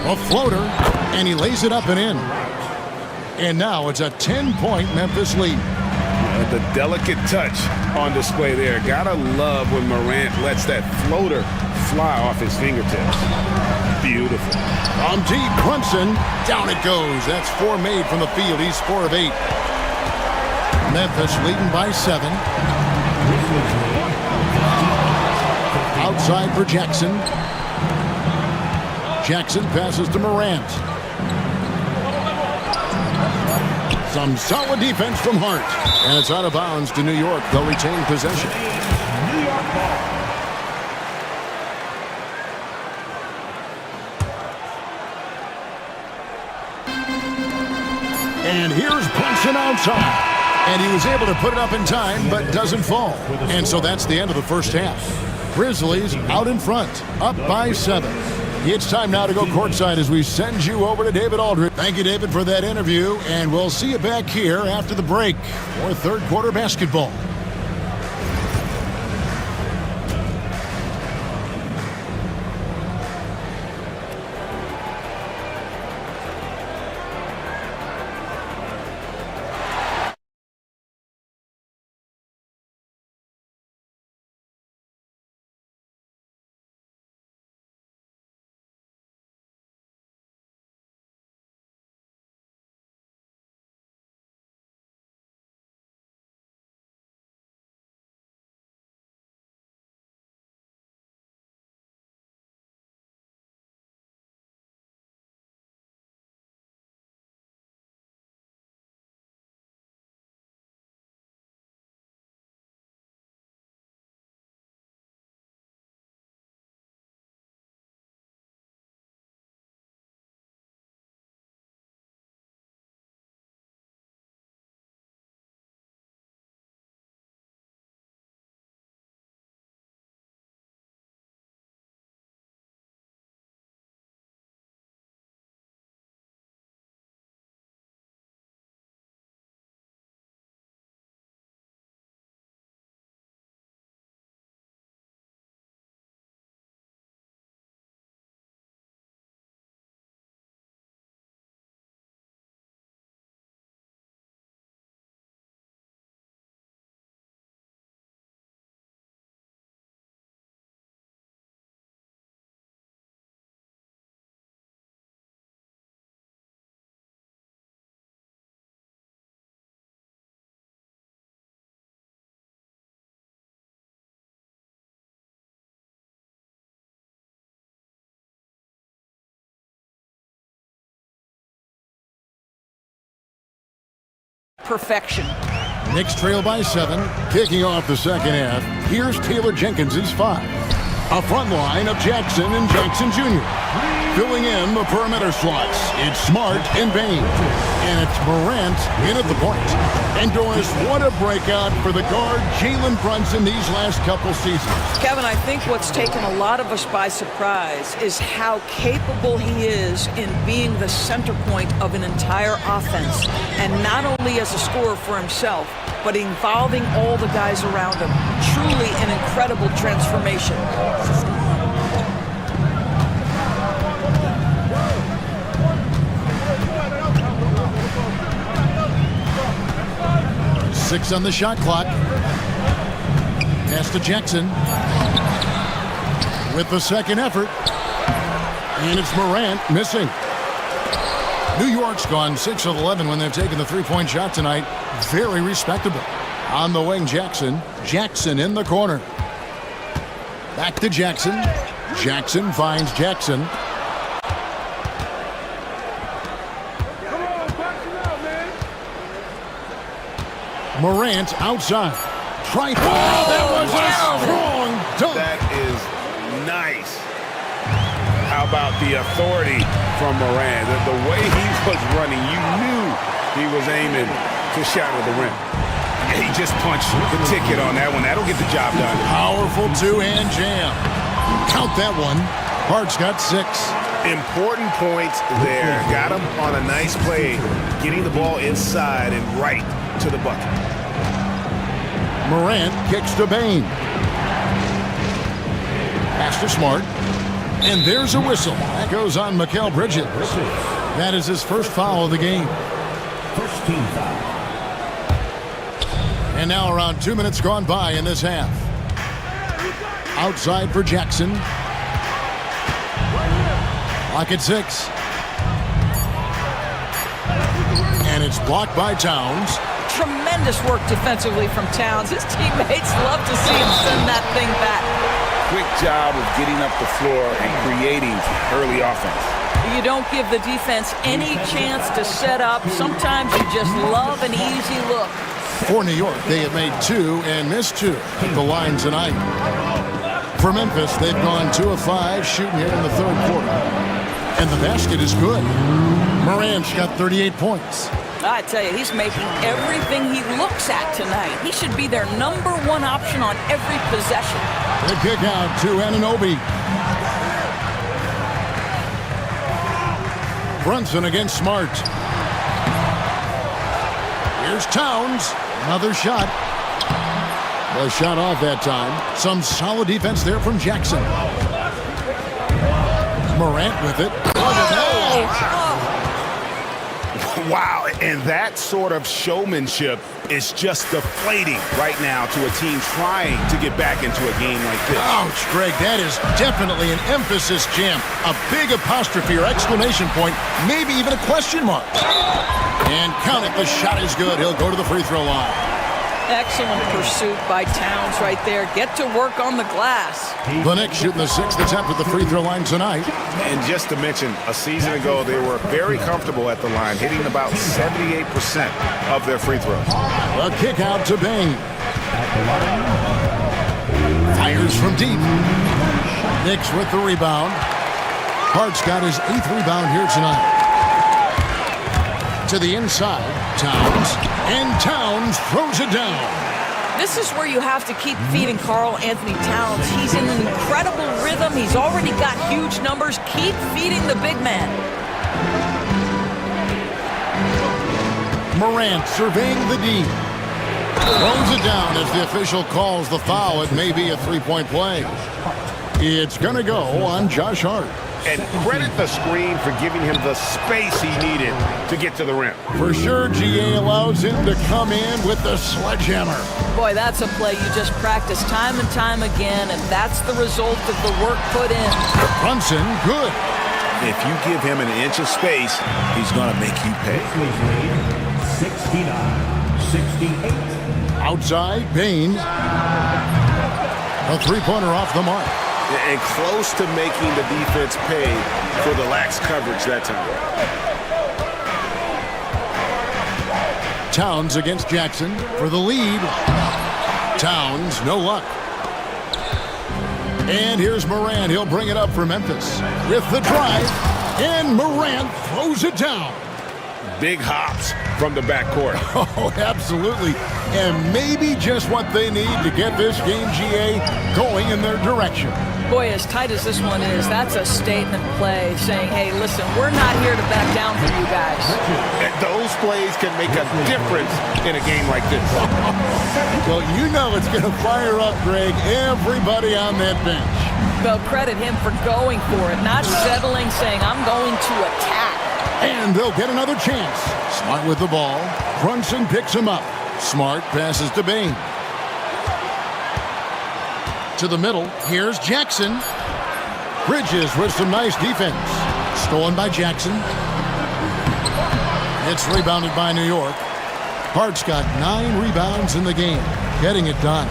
A floater. And he lays it up and in. And now it's a 10-point Memphis lead. The delicate touch on display there. Gotta love when Morant lets that floater fly off his fingertips. Beautiful. From deep, Brunson. Down it goes. That's 4 made from the field. He's 4 of 8. Memphis leading by 7. Outside for Jackson. Jackson passes to Morant. Some solid defense from Hart. And it's out of bounds to New York. They'll retain possession. New York ball. And here's Brunson outside. And he was able to put it up in time, but doesn't fall. And so that's the end of the first half. Grizzlies out in front, up by 7. It's time now to go courtside as we send you over to David Aldridge. Thank you, David, for that interview, and we'll see you back here after the break for third quarter basketball. perfection. Knicks trail by 7, kicking off the second half. Here's Taylor Jenkins's 5. A front line of Jackson and Jackson Jr. Filling in the perimeter slots, it's Smart and Bain. And it's Morant in at the point. And Doris, what a breakout for the guard Jalen Brunson these last couple seasons. Kevin, I think what's taken a lot of us by surprise is how capable he is in being the center point of an entire offense. And not only as a scorer for himself, but involving all the guys around him. Truly an incredible transformation. Six on the shot clock. Pass to Jackson. With the second effort. And it's Morant missing. New York's gone 6 of 11 when they've taken the three-point shot tonight. Very respectable. On the wing, Jackson. Jackson in the corner. Back to Jackson. Jackson finds Jackson. Morant outside. Try. Oh, that was a strong dunk. That is nice. How about the authority from Morant? The way he was running, you knew he was aiming to shatter the rim. And he just punched the ticket on that one. That'll get the job done. Powerful two-hand jam. Count that one. Hart's got 6. Important points there. Got him on a nice play, getting the ball inside and right to the bucket. Morant kicks to Bain. Pass to Smart. And there's a whistle. That goes on Mikal Bridges. That is his first foul of the game. First team foul. And now around 2 minutes gone by in this half. Outside for Jackson. Lock at 6. And it's blocked by Towns. Tremendous work defensively from Towns. His teammates love to see him send that thing back. Quick job of getting up the floor and creating early offense. You don't give the defense any chance to set up. Sometimes you just love an easy look. For New York, they have made 2 and missed 2 at the line tonight. For Memphis, they've gone 2 of 5 shooting here in the third quarter. And the basket is good. Morant's got 38 points. I tell you, he's making everything he looks at tonight. He should be their number 1 option on every possession. The kick out to Anunoby. Brunson against Smart. Here's Towns. Another shot. The shot off that time. Some solid defense there from Jackson. Morant with it. Wow, and that sort of showmanship is just deflating right now to a team trying to get back into a game like this. Ouch, Greg, that is definitely an emphasis jam. A big apostrophe or exclamation point, maybe even a question mark. And count it, the shot is good. He'll go to the free throw line. Excellent pursuit by Towns right there. Get to work on the glass. The Knicks shooting the 6th attempt at the free throw line tonight. And just to mention, a season ago, they were very comfortable at the line, hitting about 78% of their free throws. A kick out to Bain. Fires from deep. Knicks with the rebound. Hart's got his 8th rebound here tonight. To the inside, Towns, and Towns throws it down. This is where you have to keep feeding Karl Anthony Towns. He's in an incredible rhythm. He's already got huge numbers. Keep feeding the big man. Morant surveying the D. Throws it down as the official calls the foul. It may be a three-point play. It's going to go on Josh Hart. And credit the screen for giving him the space he needed to get to the rim. For sure, GA allows him to come in with the sledgehammer. Boy, that's a play you just practice time and time again, and that's the result of the work put in. Brunson, good. If you give him an inch of space, he's going to make you pay. 69-68. Outside, Bain. A three-pointer off the mark. And close to making the defense pay for the lax coverage that time. Towns against Jackson for the lead. Towns, no luck. And here's Morant. He'll bring it up for Memphis with the drive. And Morant throws it down. Big hops from the backcourt. Oh, absolutely. And maybe just what they need to get this game, GA, going in their direction. Boy, as tight as this one is, that's a statement play saying, hey, listen, we're not here to back down from you guys. And those plays can make a difference in a game like this. Well, you know it's going to fire up, Greg, everybody on that bench. Well, credit him for going for it, not settling, saying, I'm going to attack. And they'll get another chance. Smart with the ball. Brunson picks him up. Smart passes to Bain. To the middle. Here's Jackson. Bridges with some nice defense. Stolen by Jackson. It's rebounded by New York. Hart's got 9 rebounds in the game. Getting it done.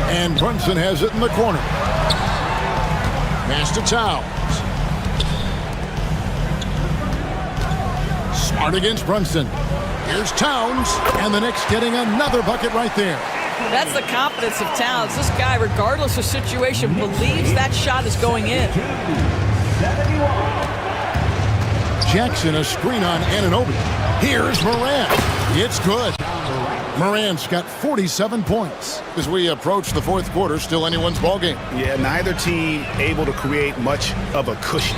And Brunson has it in the corner. Pass to Towns. Smart against Brunson. Here's Towns, and the Knicks getting another bucket right there. That's the confidence of Towns. This guy, regardless of situation, believes that shot is going in. Jackson, a screen on Anunoby. Here's Morant. It's good. Morant's got 47 points. As we approach the fourth quarter, still anyone's ballgame. Yeah, neither team able to create much of a cushion.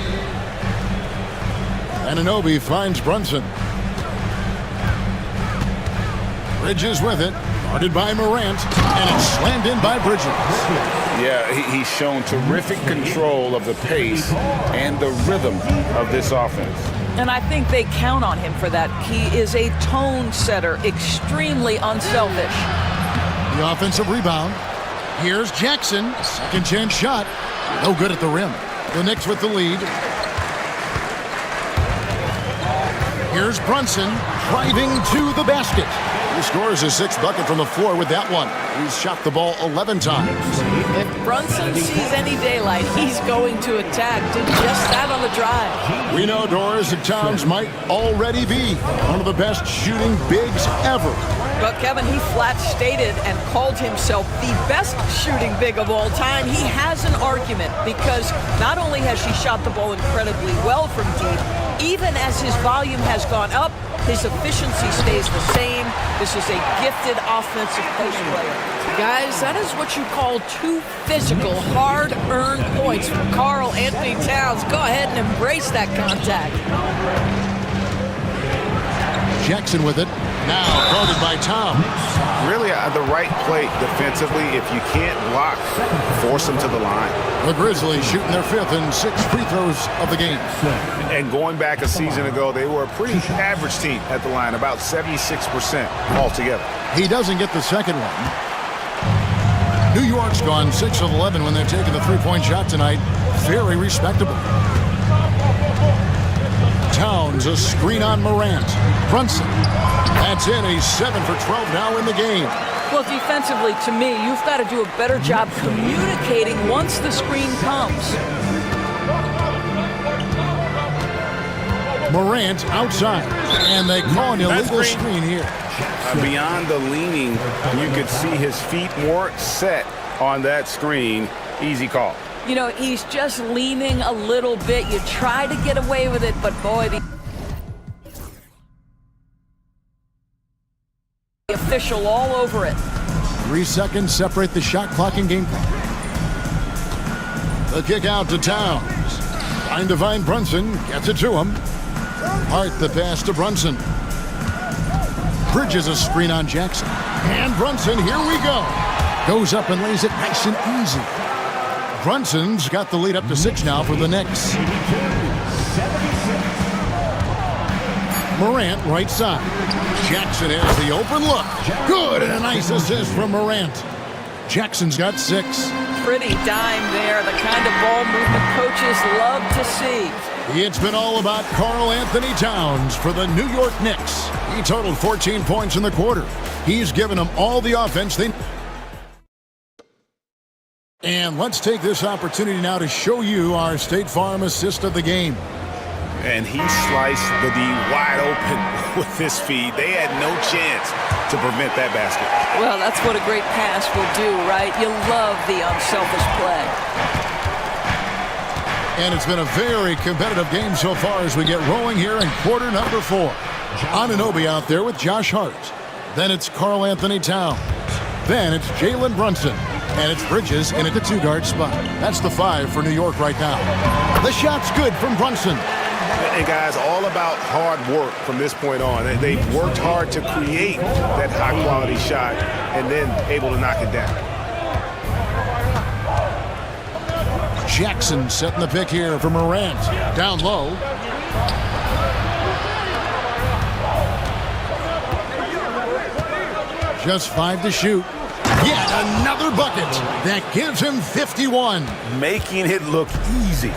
Anunoby finds Brunson. Bridges with it. Guarded by Morant. And it's slammed in by Bridges. Yeah, he's shown terrific control of the pace and the rhythm of this offense. And I think they count on him for that. He is a tone setter, extremely unselfish. The offensive rebound. Here's Jackson. Second chance shot. No good at the rim. The Knicks with the lead. Here's Brunson driving to the basket. He scores his 6th bucket from the floor with that one. He's shot the ball 11 times. If Brunson sees any daylight, he's going to attack. Did just that on the drive. We know, Doris, that Towns might already be one of the best shooting bigs ever. But Kevin, he flat stated and called himself the best shooting big of all time. He has an argument because not only has he shot the ball incredibly well from deep, even as his volume has gone up, his efficiency stays the same. This is a gifted offensive post player. Guys, that is what you call 2 physical, hard-earned points from Karl Anthony Towns. Go ahead and embrace that contact. Jackson with it. Now guarded by Towns. Really the right play defensively. If you can't block, force them to the line. The Grizzlies shooting their 5th and 6th free throws of the game. And going back a season ago, they were a pretty average team at the line, about 76% altogether. He doesn't get the second one. New York's gone 6 of 11 when they're taking the three-point shot tonight. Very respectable. Towns, a screen on Morant. Brunson. That's in. He's 7 for 12 now in the game. Well, defensively, to me, you've got to do a better job communicating once the screen comes. Morant outside. And they call an illegal screen here. Beyond the leaning, you could see his feet more set on that screen. Easy call. You know, he's just leaning a little bit. You try to get away with it, but boy, the official all over it. 3 seconds separate the shot clock and game clock. The kick out to Towns. Trying to find Brunson. Gets it to him. Hart the pass to Brunson. Bridges a screen on Jackson. And Brunson, here we go. Goes up and lays it nice and easy. Brunson's got the lead up to 6 now for the Knicks. Morant right side. Jackson has the open look. Good, and a nice assist from Morant. Jackson's got 6. Pretty dime there, the kind of ball movement coaches love to see. It's been all about Karl Anthony Towns for the New York Knicks. He totaled 14 points in the quarter. He's given them all the offense they need. And let's take this opportunity now to show you our State Farm assist of the game. And he sliced the D wide open with his feed. They had no chance to prevent that basket. Well, that's what a great pass will do, right? You love the unselfish play. And it's been a very competitive game so far as we get rolling here in quarter number 4. Anunoby out there with Josh Hart. Then it's Karl Anthony Towns. Then it's Jalen Brunson. And it's Bridges in at the 2-guard spot. That's the 5 for New York right now. The shot's good from Brunson. And guys, all about hard work from this point on. They've worked hard to create that high-quality shot and then able to knock it down. Jackson setting the pick here for Morant. Down low. Just 5 to shoot. Yet another bucket. That gives him 51. Making it look easy.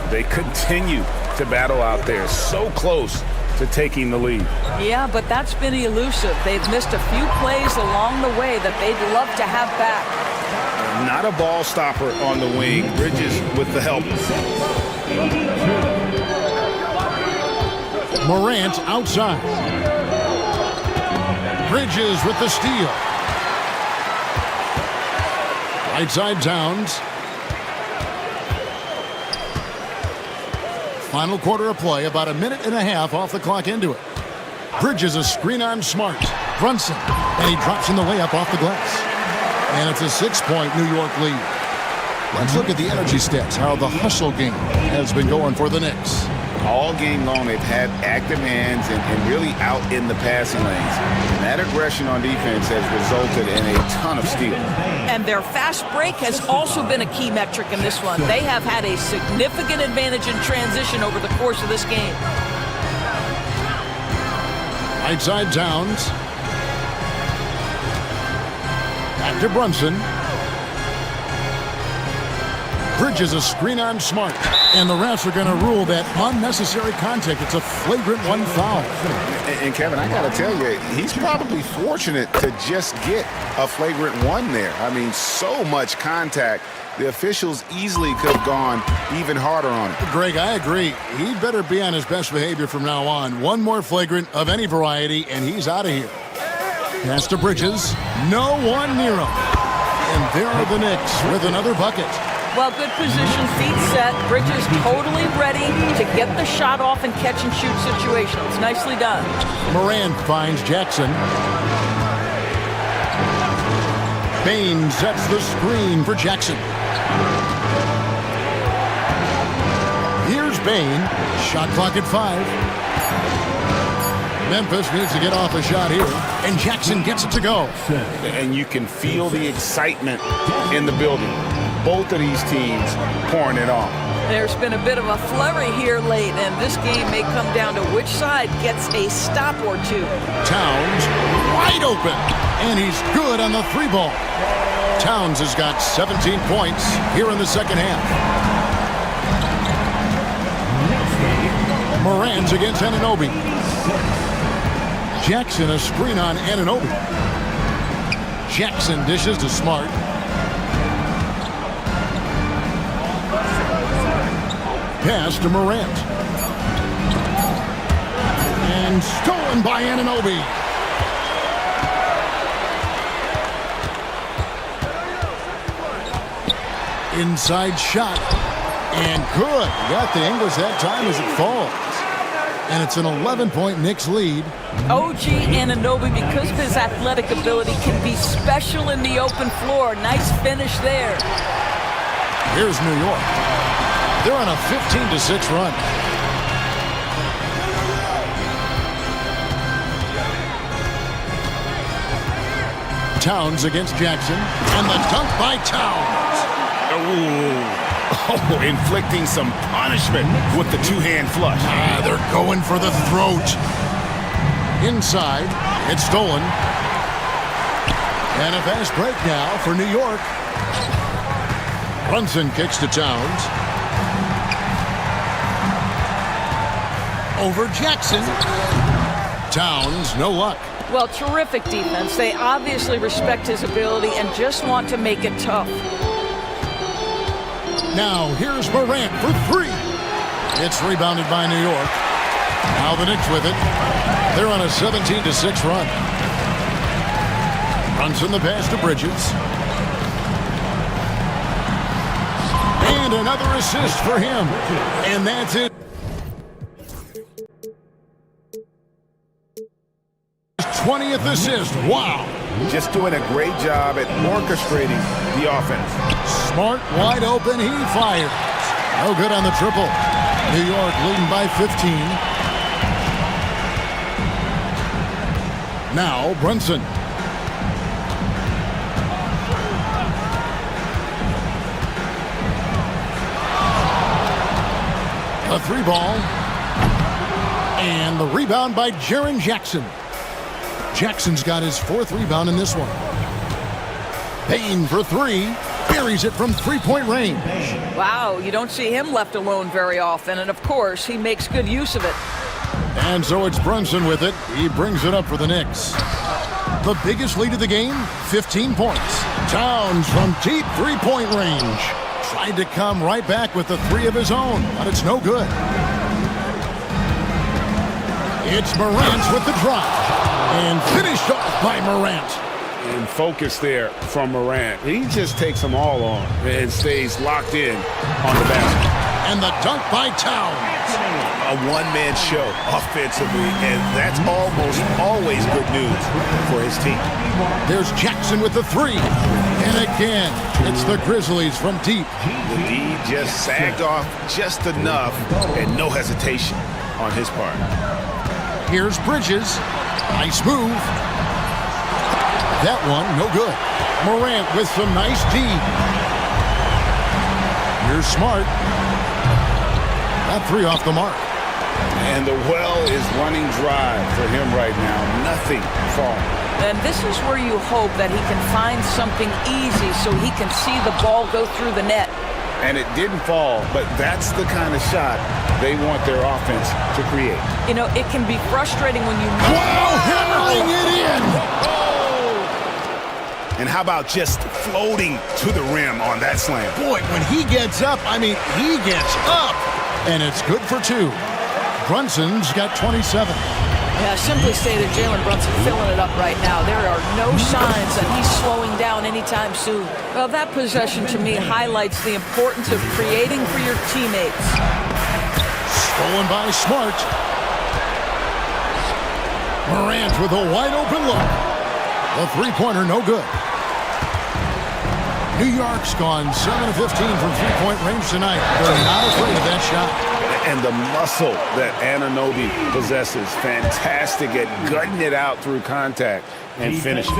They continue to battle out there, so close to taking the lead. Yeah, but that's been elusive. They've missed a few plays along the way that they'd love to have back. Not a ball stopper on the wing. Bridges with the help. Morant outside. Bridges with the steal. Right side Towns. Final quarter of play, about a minute and a half off the clock into it. Bridges a screen on Smart. Brunson, and he drops in the layup off the glass. And it's a 6-point New York lead. Let's look at the energy stats, how the hustle game has been going for the Knicks. All game long, they've had active hands and really out in the passing lanes. And that aggression on defense has resulted in a ton of steals. And their fast break has also been a key metric in this one. They have had a significant advantage in transition over the course of this game. Right side Towns. Back to Brunson. Bridges a screen on Smart. And the refs are going to rule that unnecessary contact. It's a flagrant 1 foul. And Kevin, I got to tell you, he's probably fortunate to just get a flagrant 1 there. I mean, so much contact. The officials easily could have gone even harder on it. Greg, I agree. He'd better be on his best behavior from now on. One more flagrant of any variety, and he's out of here. Pass to Bridges. No one near him. And there are the Knicks with another bucket. Well, good position, feet set. Bridges totally ready to get the shot off and catch and shoot situations. Nicely done. Morant finds Jackson. Bain sets the screen for Jackson. Here's Bain. Shot clock at 5. Memphis needs to get off a shot here, and Jackson gets it to go. And you can feel the excitement in the building. Both of these teams pouring it on. There's been a bit of a flurry here late, and this game may come down to which side gets a stop or two. Towns wide open, and he's good on the 3 ball. Towns has got 17 points here in the second half. Morant against Anunoby. Jackson a screen on Anunoby. Jackson dishes to Smart. Pass to Morant. And stolen by Anunoby. Inside shot. And good. Got the English that time as it falls. And it's an 11-point Knicks lead. OG Anunoby, because of his athletic ability, can be special in the open floor. Nice finish there. Here's New York. They're on a 15-6 run. Towns against Jackson. And the dunk by Towns. Oh, inflicting some punishment with the 2-hand flush. They're going for the throat. Inside. It's stolen. And a fast break now for New York. Brunson kicks to Towns. Over Jackson. Towns, no luck. Well, terrific defense. They obviously respect his ability and just want to make it tough. Now, here's Morant for 3. It's rebounded by New York. Now the Knicks with it. They're on a 17-6 run. Brunson the pass to Bridges. And another assist for him. And that's it. 20th assist. Wow. Just doing a great job at orchestrating the offense. Smart, wide open, he fires. No good on the triple. New York leading by 15. Now Brunson. A three ball. And the rebound by Jaren Jackson. Jackson's got his 4th rebound in this one. Payne for 3. Buries it from three-point range. Wow, you don't see him left alone very often, and of course, he makes good use of it. And so it's Brunson with it. He brings it up for the Knicks. The biggest lead of the game, 15 points. Towns from deep three-point range. Tried to come right back with the 3 of his own, but it's no good. It's Morant with the drop. And finished off by Morant. And focus there from Morant. He just takes them all on and stays locked in on the basket. And the dunk by Towns. A one-man show offensively, and that's almost always good news for his team. There's Jackson with the 3. And again, it's the Grizzlies from deep. The D just sagged off just enough, and no hesitation on his part. Here's Bridges. Nice move. That one, no good. Morant with some nice D. Here's Smart. That 3 off the mark. And the well is running dry for him right now. Nothing falling. And this is where you hope that he can find something easy so he can see the ball go through the net. And it didn't fall, but that's the kind of shot they want their offense to create. You know, it can be frustrating when you... Wow, hammering it in! And how about just floating to the rim on that slam? Boy, when he gets up, I mean, he gets up. And it's good for 2. Brunson's got 27. Yeah, simply stated, Jalen Brunson filling it up right now. There are no signs that he's slowing down anytime soon. Well, that possession to me highlights the importance of creating for your teammates. Stolen by Smart. Morant with a wide open look. The three-pointer no good. New York's gone 7 of 15 from three-point range tonight. They're not afraid of that shot. And the muscle that Anunoby possesses, fantastic at gutting it out through contact and finishing.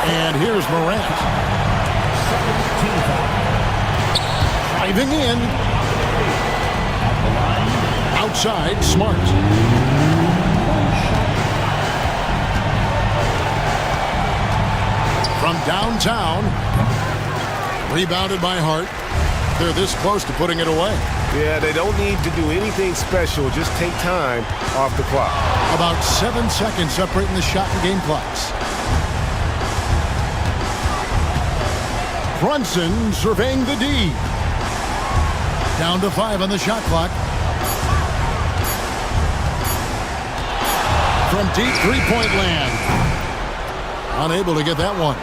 And here's Morant. Driving in. Outside, Smart. From downtown. Rebounded by Hart. They're this close to putting it away. Yeah, they don't need to do anything special. Just take time off the clock. About 7 seconds separating the shot and game clocks. Brunson surveying the D. Down to 5 on the shot clock. From deep three-point land. Unable to get that one.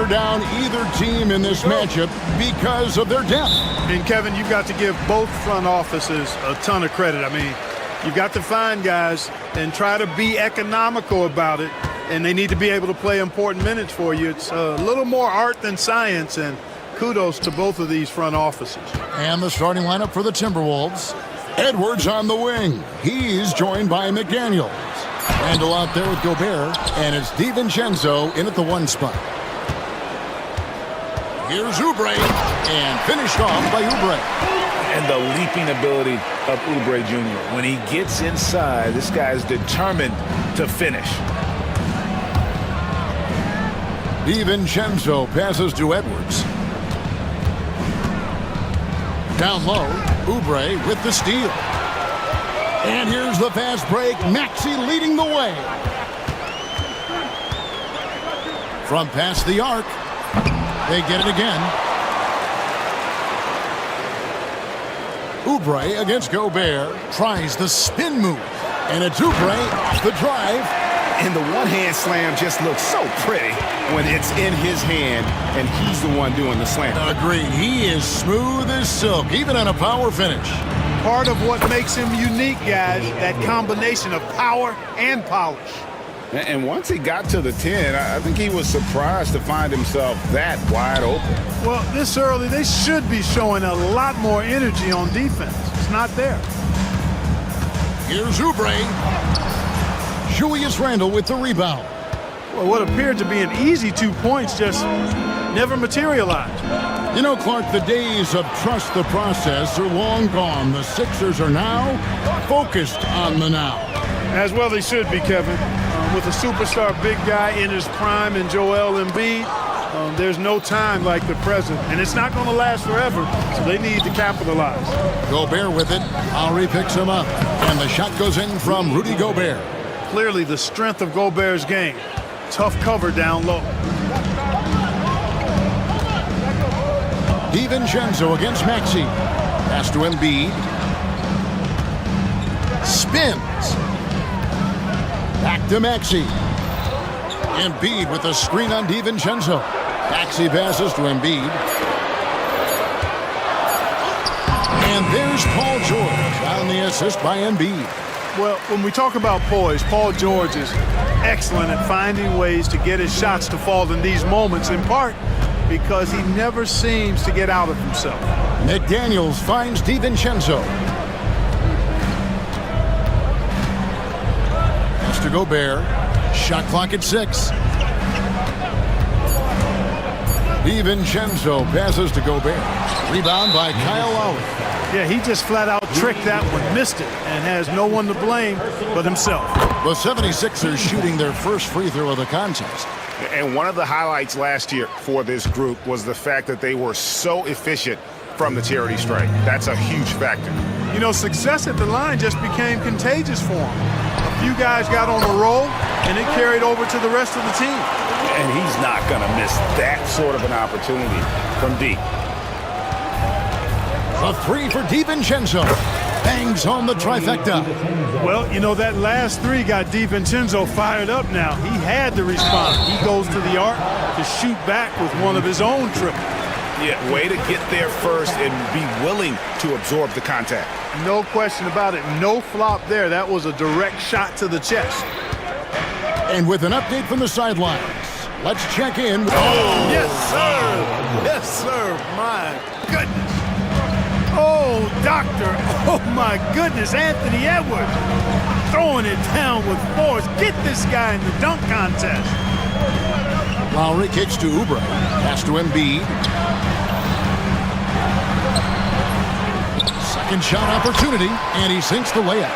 wear down either team in this matchup because of their depth. And Kevin, you've got to give both front offices a ton of credit. I mean, you've got to find guys and try to be economical about it, and they need to be able to play important minutes for you. It's a little more art than science, and kudos to both of these front offices. And the starting lineup for the Timberwolves. Edwards on the wing. He's joined by McDaniels. Randall out there with Gobert, and it's DiVincenzo in at the 1 spot. Here's Oubre, and finished off by Oubre. And the leaping ability of Oubre Jr. When he gets inside, this guy's determined to finish. DiVincenzo passes to Edwards. Down low, Oubre with the steal. And here's the fast break. Maxey leading the way. From past the arc, they get it again. Oubre against Gobert. Tries the spin move. And it's Oubre off the drive. And the one-hand slam just looks so pretty when it's in his hand and he's the one doing the slam. Agreed. He is smooth as silk, even on a power finish. Part of what makes him unique, guys, that combination of power and polish. And once he got to the 10, I think he was surprised to find himself that wide open. Well, this early, they should be showing a lot more energy on defense. It's not there. Here's Oubre. Julius Randle with the rebound. Well, what appeared to be an easy 2 points just never materialized. You know, Clark, the days of trust the process are long gone. The Sixers are now focused on the now. As well they should be, Kevin. With a superstar big guy in his prime in Joel Embiid, there's no time like the present. And it's not going to last forever, so they need to capitalize. Gobert with it. Lowry picks him up. And the shot goes in from Rudy Gobert. Clearly the strength of Gobert's game. Tough cover down low. DiVincenzo against Maxey. Pass to Embiid. Spins. Back to Maxey. Embiid with a screen on DiVincenzo. Maxey passes to Embiid. And there's Paul George on the assist by Embiid. Well, when we talk about poise, Paul George is excellent at finding ways to get his shots to fall in these moments, in part because he never seems to get out of himself. McDaniels finds DiVincenzo. Pass to Gobert. Shot clock at 6. DiVincenzo passes to Gobert. Rebound by Kyle Lowry. Yeah, he just flat out tricked that one, missed it, and has no one to blame but himself. The 76ers shooting their first free throw of the contest. And one of the highlights last year for this group was the fact that they were so efficient from the charity stripe. That's a huge factor. You know, success at the line just became contagious for him. A few guys got on a roll, and it carried over to the rest of the team. And he's not going to miss that sort of an opportunity from deep. A 3 for DiVincenzo. Bangs on the trifecta. Well, you know, that last 3 got DiVincenzo fired up now. He had to respond. He goes to the arc to shoot back with one of his own triples. Yeah, way to get there first and be willing to absorb the contact. No question about it. No flop there. That was a direct shot to the chest. And with an update from the sidelines, let's check in. Oh, yes, sir. Yes, sir. My goodness. Oh, doctor. Oh, my goodness. Anthony Edwards throwing it down with force. Get this guy in the dunk contest. Lowry kicks to Oubre. Pass to Embiid. Second shot opportunity, and he sinks the layup.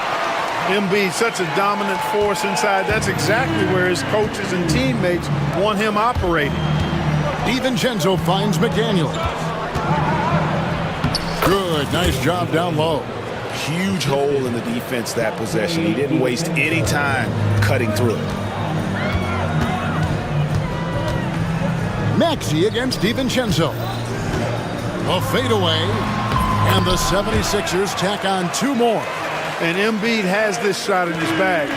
Embiid, such a dominant force inside. That's exactly where his coaches and teammates want him operating. DiVincenzo finds McDaniels. Good, nice job down low. Huge hole in the defense that possession. He didn't waste any time cutting through. Maxey against DiVincenzo. A fadeaway, and the 76ers tack on 2 more. And Embiid has this shot in his bag.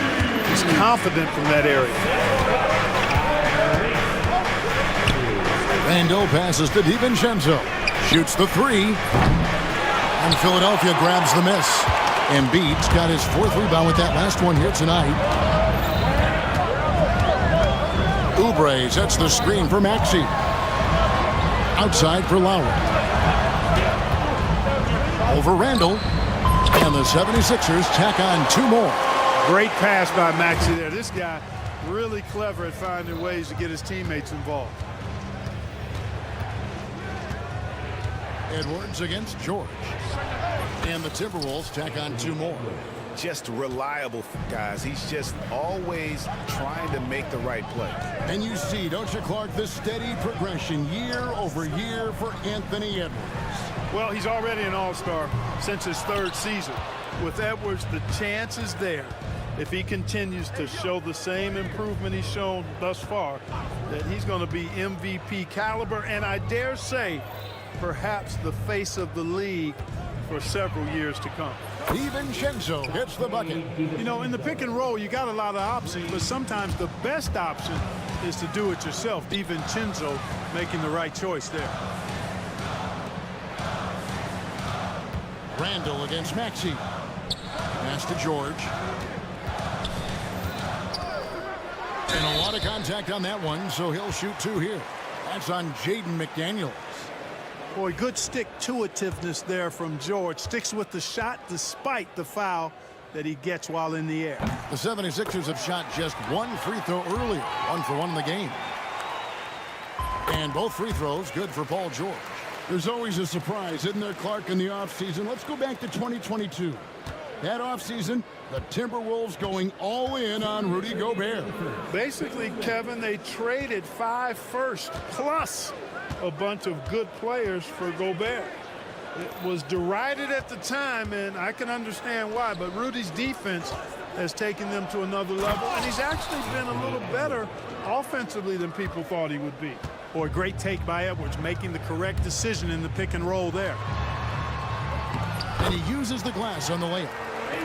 He's confident from that area. Randall passes to DiVincenzo. Shoots the three. And Philadelphia grabs the miss. Embiid's got his 4th rebound with that last one here tonight. Oubre sets the screen for Maxey. Outside for Lowry. Over Randall. And the 76ers tack on 2 more. Great pass by Maxey there. This guy really clever at finding ways to get his teammates involved. Edwards against George. And the Timberwolves tack on 2 more. Just reliable, guys. He's just always trying to make the right play. And you see, don't you, Clark, the steady progression year over year for Anthony Edwards. Well, he's already an all-star since his 3rd season. With Edwards, the chance is there, if he continues to show the same improvement he's shown thus far, that he's going to be MVP caliber, and I dare say, perhaps the face of the league for several years to come. DiVincenzo hits the bucket. You know, in the pick and roll, you got a lot of options, but sometimes the best option is to do it yourself. DiVincenzo making the right choice there. Randall against Maxey. Pass to George. And a lot of contact on that one, so he'll shoot 2 here. That's on Jaden McDaniels. Boy, good stick-to-itiveness there from George. Sticks with the shot despite the foul that he gets while in the air. The 76ers have shot just 1 free throw earlier. 1 for 1 in the game. And both free throws good for Paul George. There's always a surprise, isn't there, Clark, in the offseason? Let's go back to 2022. That offseason, the Timberwolves going all in on Rudy Gobert. Basically, Kevin, they traded 5 firsts plus a bunch of good players for Gobert. It was derided at the time, and I can understand why, but Rudy's defense has taken them to another level, and he's actually been a little better offensively than people thought he would be. Boy, great take by Edwards, making the correct decision in the pick and roll there. And he uses the glass on the layup.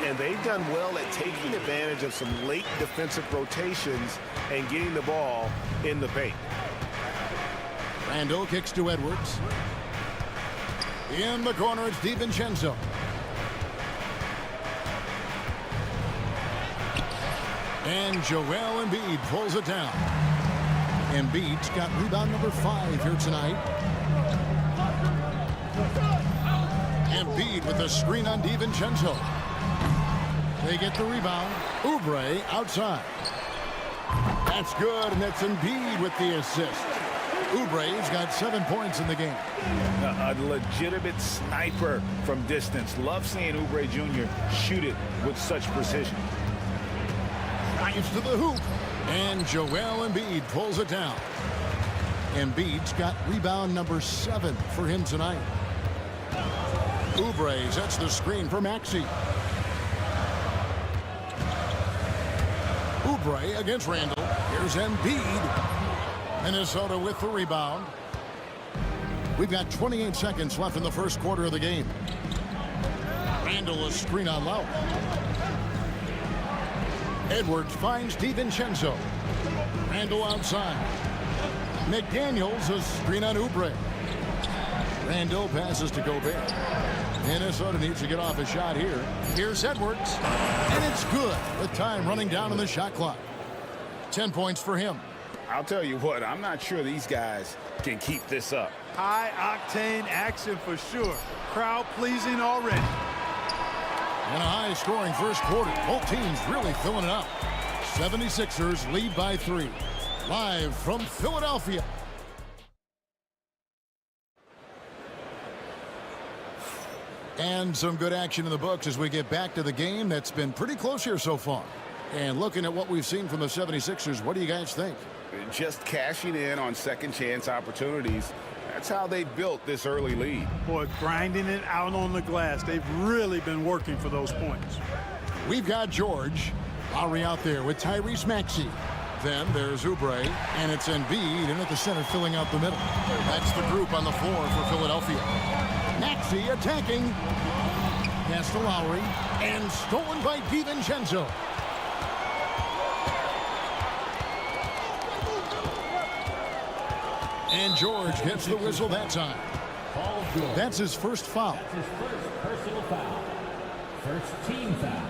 And they've done well at taking advantage of some late defensive rotations and getting the ball in the paint. Randall kicks to Edwards. In the corner, it's DiVincenzo. And Joel Embiid pulls it down. Embiid's got rebound number 5 here tonight. Embiid with the screen on DiVincenzo. They get the rebound. Oubre outside. That's good, and that's Embiid with the assist. Oubre's got 7 points in the game. A legitimate sniper from distance. Love seeing Oubre Jr. shoot it with such precision. Drives to the hoop. And Joel Embiid pulls it down. Embiid's got rebound number 7 for him tonight. Oubre sets the screen for Maxey. Oubre against Randall. Here's Embiid. Minnesota with the rebound. We've got 28 seconds left in the first quarter of the game. Randall a screen on Lowry. Edwards finds DiVincenzo. Randall outside. McDaniels a screen on Oubre. Randall passes to Gobert. Minnesota needs to get off a shot here. Here's Edwards. And it's good with time running down on the shot clock. 10 points for him. I'll tell you what, I'm not sure these guys can keep this up. High-octane action for sure. Crowd-pleasing already. And a high-scoring first quarter. Both teams really filling it up. 76ers lead by 3. Live from Philadelphia. And some good action in the books as we get back to the game that's been pretty close here so far. And looking at what we've seen from the 76ers, what do you guys think? Just cashing in on second chance opportunities. That's how they built this early lead. Boy, grinding it out on the glass. They've really been working for those points. We've got George. Lowry out there with Tyrese Maxey. Then there's Oubre, and it's Embiid in at the center filling out the middle. That's the group on the floor for Philadelphia. Maxey attacking. Pass to Lowry, and stolen by DiVincenzo. And George gets the whistle that time. That's his first foul. That's his first personal foul. First team foul.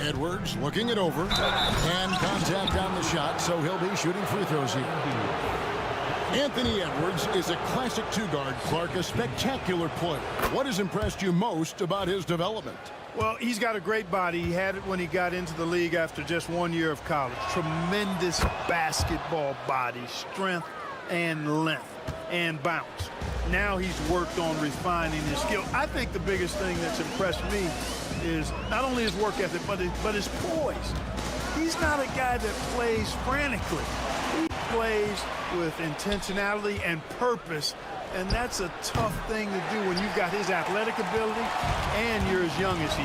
Edwards looking it over. And contact on the shot, so he'll be shooting free throws here. Anthony Edwards is a classic two-guard, Clark, a spectacular player. What has impressed you most about his development? Well, he's got a great body. He had it when he got into the league after just 1 year of college. Tremendous basketball body, strength and length and bounce. Now he's worked on refining his skill. I think the biggest thing that's impressed me is not only his work ethic, but his poise. He's not a guy that plays frantically. He plays with intentionality and purpose, and that's a tough thing to do when you've got his athletic ability and you're as young as he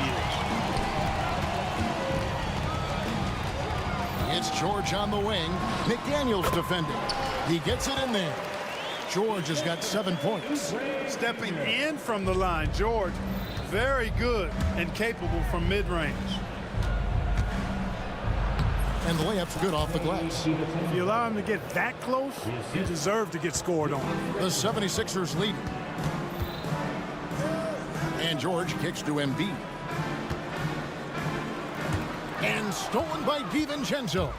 is. It's George on the wing. McDaniels defending. He gets it in there. George has got 7 points. Stepping in from the line, George, very good and capable from mid-range. And the layup's good off the glass. If you allow him to get that close, you deserve to get scored on. The 76ers lead. And George kicks to Embiid. And stolen by DiVincenzo.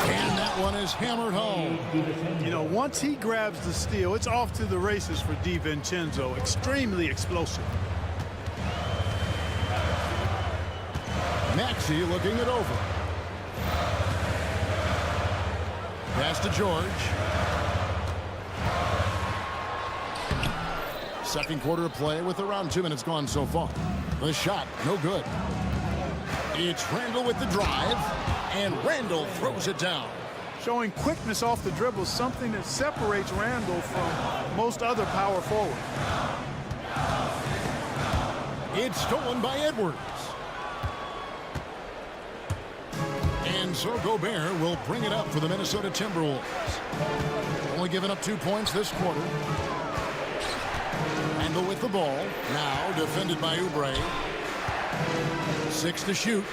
And that one is hammered home. You know, once he grabs the steal, it's off to the races for DiVincenzo. Extremely explosive. Maxey looking it over. Pass to George. Second quarter of play with around 2 minutes gone so far. The shot, no good. It's Randall with the drive, and Randall throws it down. Showing quickness off the dribble, something that separates Randall from most other power forwards. It's stolen by Edwards. And so Gobert will bring it up for the Minnesota Timberwolves. Only given up 2 points this quarter. Randall with the ball. Now defended by Oubre. 6 to shoot.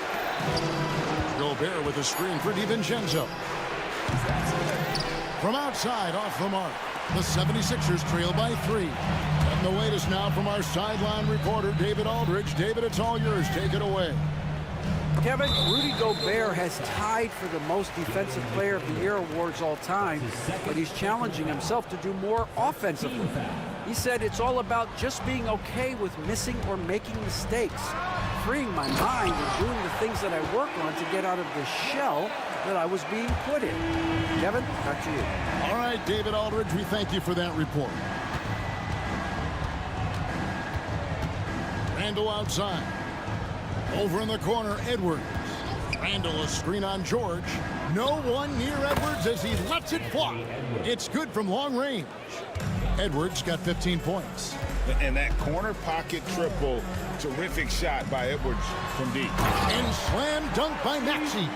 Gobert with a screen for DiVincenzo. From outside, off the mark. The 76ers trail by 3. And the latest now from our sideline reporter, David Aldridge. David, it's all yours. Take it away. Kevin, Rudy Gobert has tied for the most defensive player of the year awards all time, but he's challenging himself to do more offensively. He said it's all about just being okay with missing or making mistakes, freeing my mind and doing the things that I work on to get out of the shell that I was being put in. Kevin, back to you. All right, David Aldridge, we thank you for that report. Randall outside. Over in the corner, Edwards. Randall a screen on George. No one near Edwards as he lets it fly. It's good from long range. Edwards got 15 points. And that corner pocket triple, terrific shot by Edwards from deep. And slam dunk by Maxey.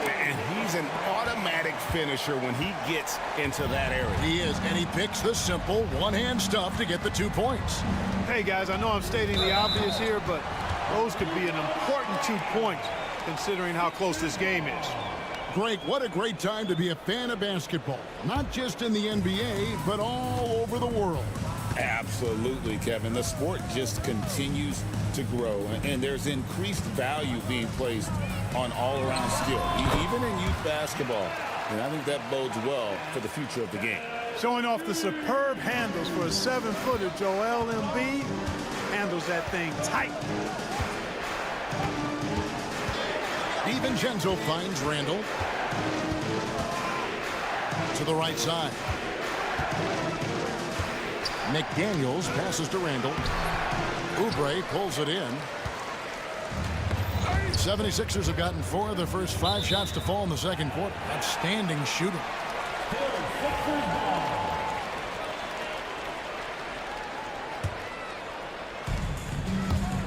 And he's an automatic finisher when he gets into that area. He is, and he picks the simple one-hand stuff to get the 2 points. Hey, guys, I know I'm stating the obvious here, but those could be an important 2 points considering how close this game is. Greg, what a great time to be a fan of basketball. Not just in the NBA, but all over the world. Absolutely, Kevin. The sport just continues to grow, and there's increased value being placed on all-around skill, even in youth basketball. And I think that bodes well for the future of the game. Showing off the superb handles for a 7-footer, Joel Embiid handles that thing tight. DiVincenzo finds Randall. To the right side. McDaniels passes to Randall. Oubre pulls it in. 76ers have gotten 4 of their first 5 shots to fall in the second quarter. Outstanding shooting.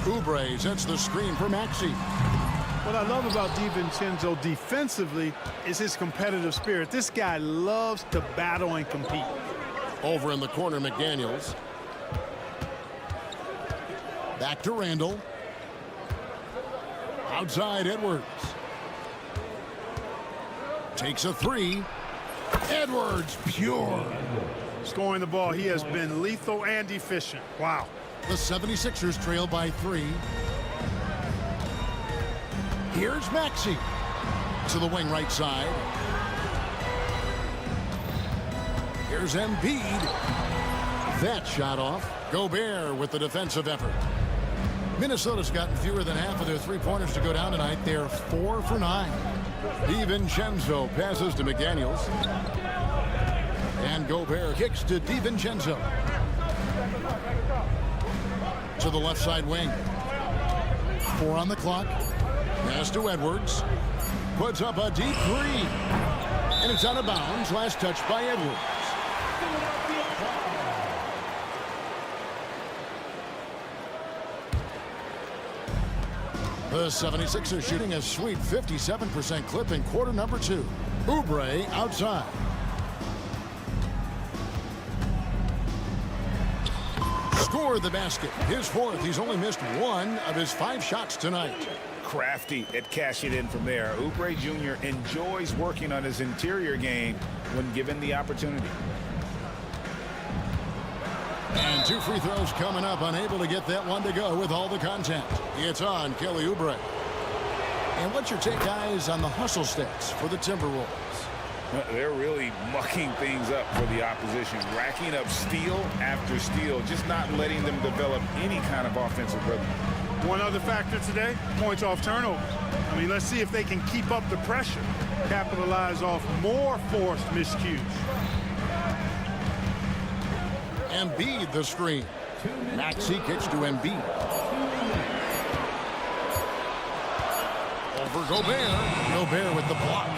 Oubre sets the screen for Maxey. What I love about DiVincenzo defensively is his competitive spirit. This guy loves to battle and compete. Over in the corner, McDaniels. Back to Randall. Outside, Edwards. Takes a three. Edwards, pure. Scoring the ball, he has been lethal and efficient. Wow. The 76ers trail by 3. Here's Maxey to the wing right side. Here's Embiid. That shot off. Gobert with the defensive effort. Minnesota's gotten fewer than half of their three-pointers to go down tonight. They're 4 for 9. DiVincenzo passes to McDaniels. And Gobert kicks to DiVincenzo. To the left side wing. 4 on the clock. Pass to Edwards. Puts up a deep three. And it's out of bounds. Last touch by Edwards. The 76ers shooting a sweet 57% clip in quarter number 2. Oubre outside. Scored the basket. His 4th. He's only missed 1 of his 5 shots tonight. Crafty at cashing in from there. Oubre Jr. enjoys working on his interior game when given the opportunity. And 2 free throws coming up, unable to get that one to go with all the contact. It's on Kelly Oubre. And what's your take, guys, on the hustle stats for the Timberwolves? They're really mucking things up for the opposition, racking up steal after steal, just not letting them develop any kind of offensive rhythm. One other factor today, points off turnover. I mean, let's see if they can keep up the pressure, capitalize off more forced miscues. Embiid the screen. Maxey kicks to Embiid. Over Gobert. Gobert with the block.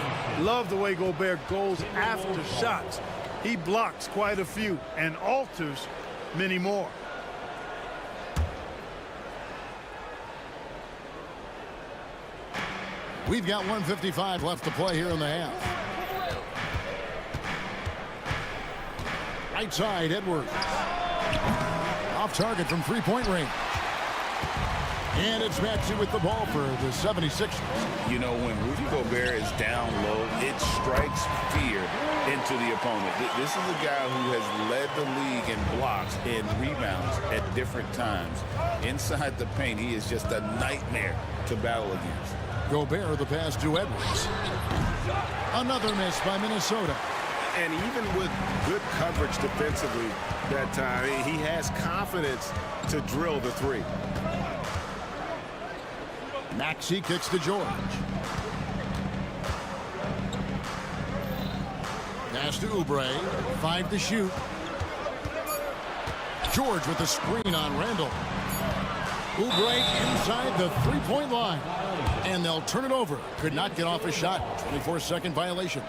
Love the way Gobert goes after shots. He blocks quite a few and alters many more. We've got 1:55 left to play here in the half. Right side, Edwards. Off target from three-point range. And it's Maxey with the ball for the 76ers. You know, when Rudy Gobert is down low, it strikes fear into the opponent. This is a guy who has led the league in blocks and rebounds at different times. Inside the paint, he is just a nightmare to battle against. Gobert the pass to Edwards. Another miss by Minnesota. And even with good coverage defensively that time, he has confidence to drill the three. Maxey kicks to George. Pass to Oubre. 5 to shoot. George with the screen on Randall. Oubre inside the three-point line. And they'll turn it over. Could not get off a shot. 24-second violation.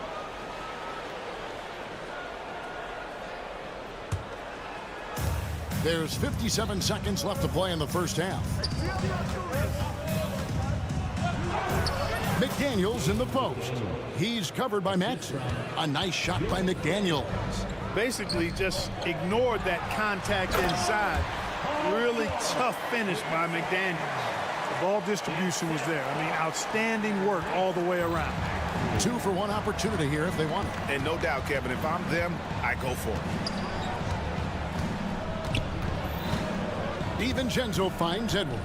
There's 57 seconds left to play in the first half. McDaniels in the post. He's covered by Maxey. A nice shot by McDaniels. Basically just ignored that contact inside. Really tough finish by McDaniels. The ball distribution was there. I mean, outstanding work all the way around. 2 for 1 opportunity here if they want it. And no doubt, Kevin, if I'm them, I go for it. DiVincenzo finds Edwards.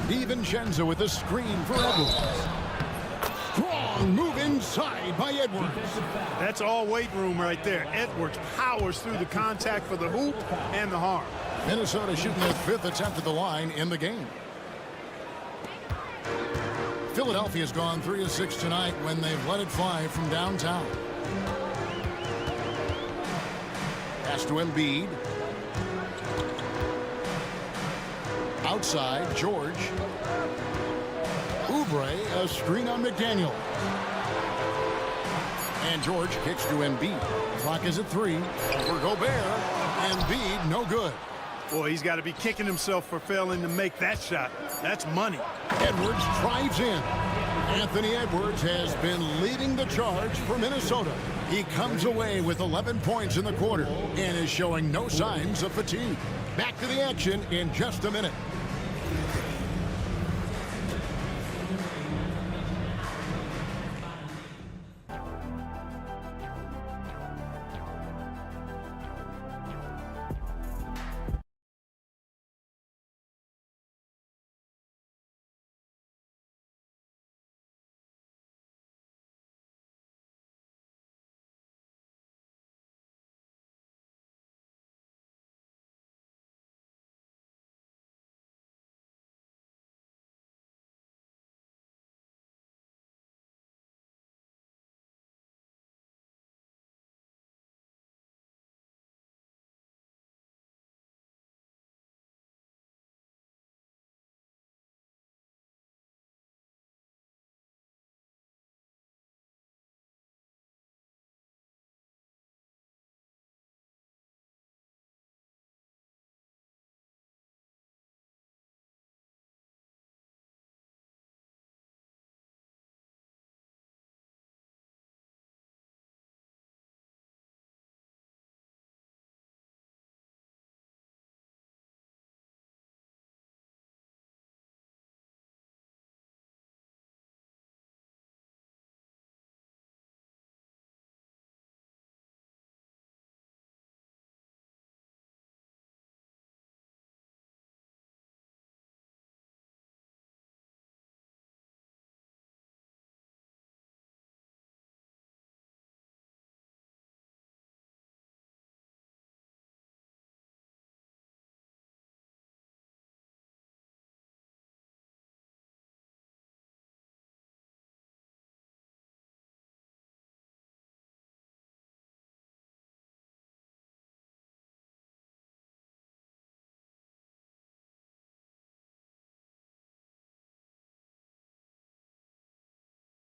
DiVincenzo with a screen for Edwards. Strong move inside by Edwards. That's all weight room right there. Edwards powers through the contact for the hoop and the harm. Minnesota shooting their 5th attempt at the line in the game. Philadelphia's gone 3 of 6 tonight when they've let it fly from downtown. Pass to Embiid. Outside, George. Oubre, a screen on McDaniel. And George kicks to Embiid. Clock is at 3. For Gobert. Embiid, no good. Boy, he's got to be kicking himself for failing to make that shot. That's money. Edwards drives in. Anthony Edwards has been leading the charge for Minnesota. He comes away with 11 points in the quarter and is showing no signs of fatigue. Back to the action in just a minute.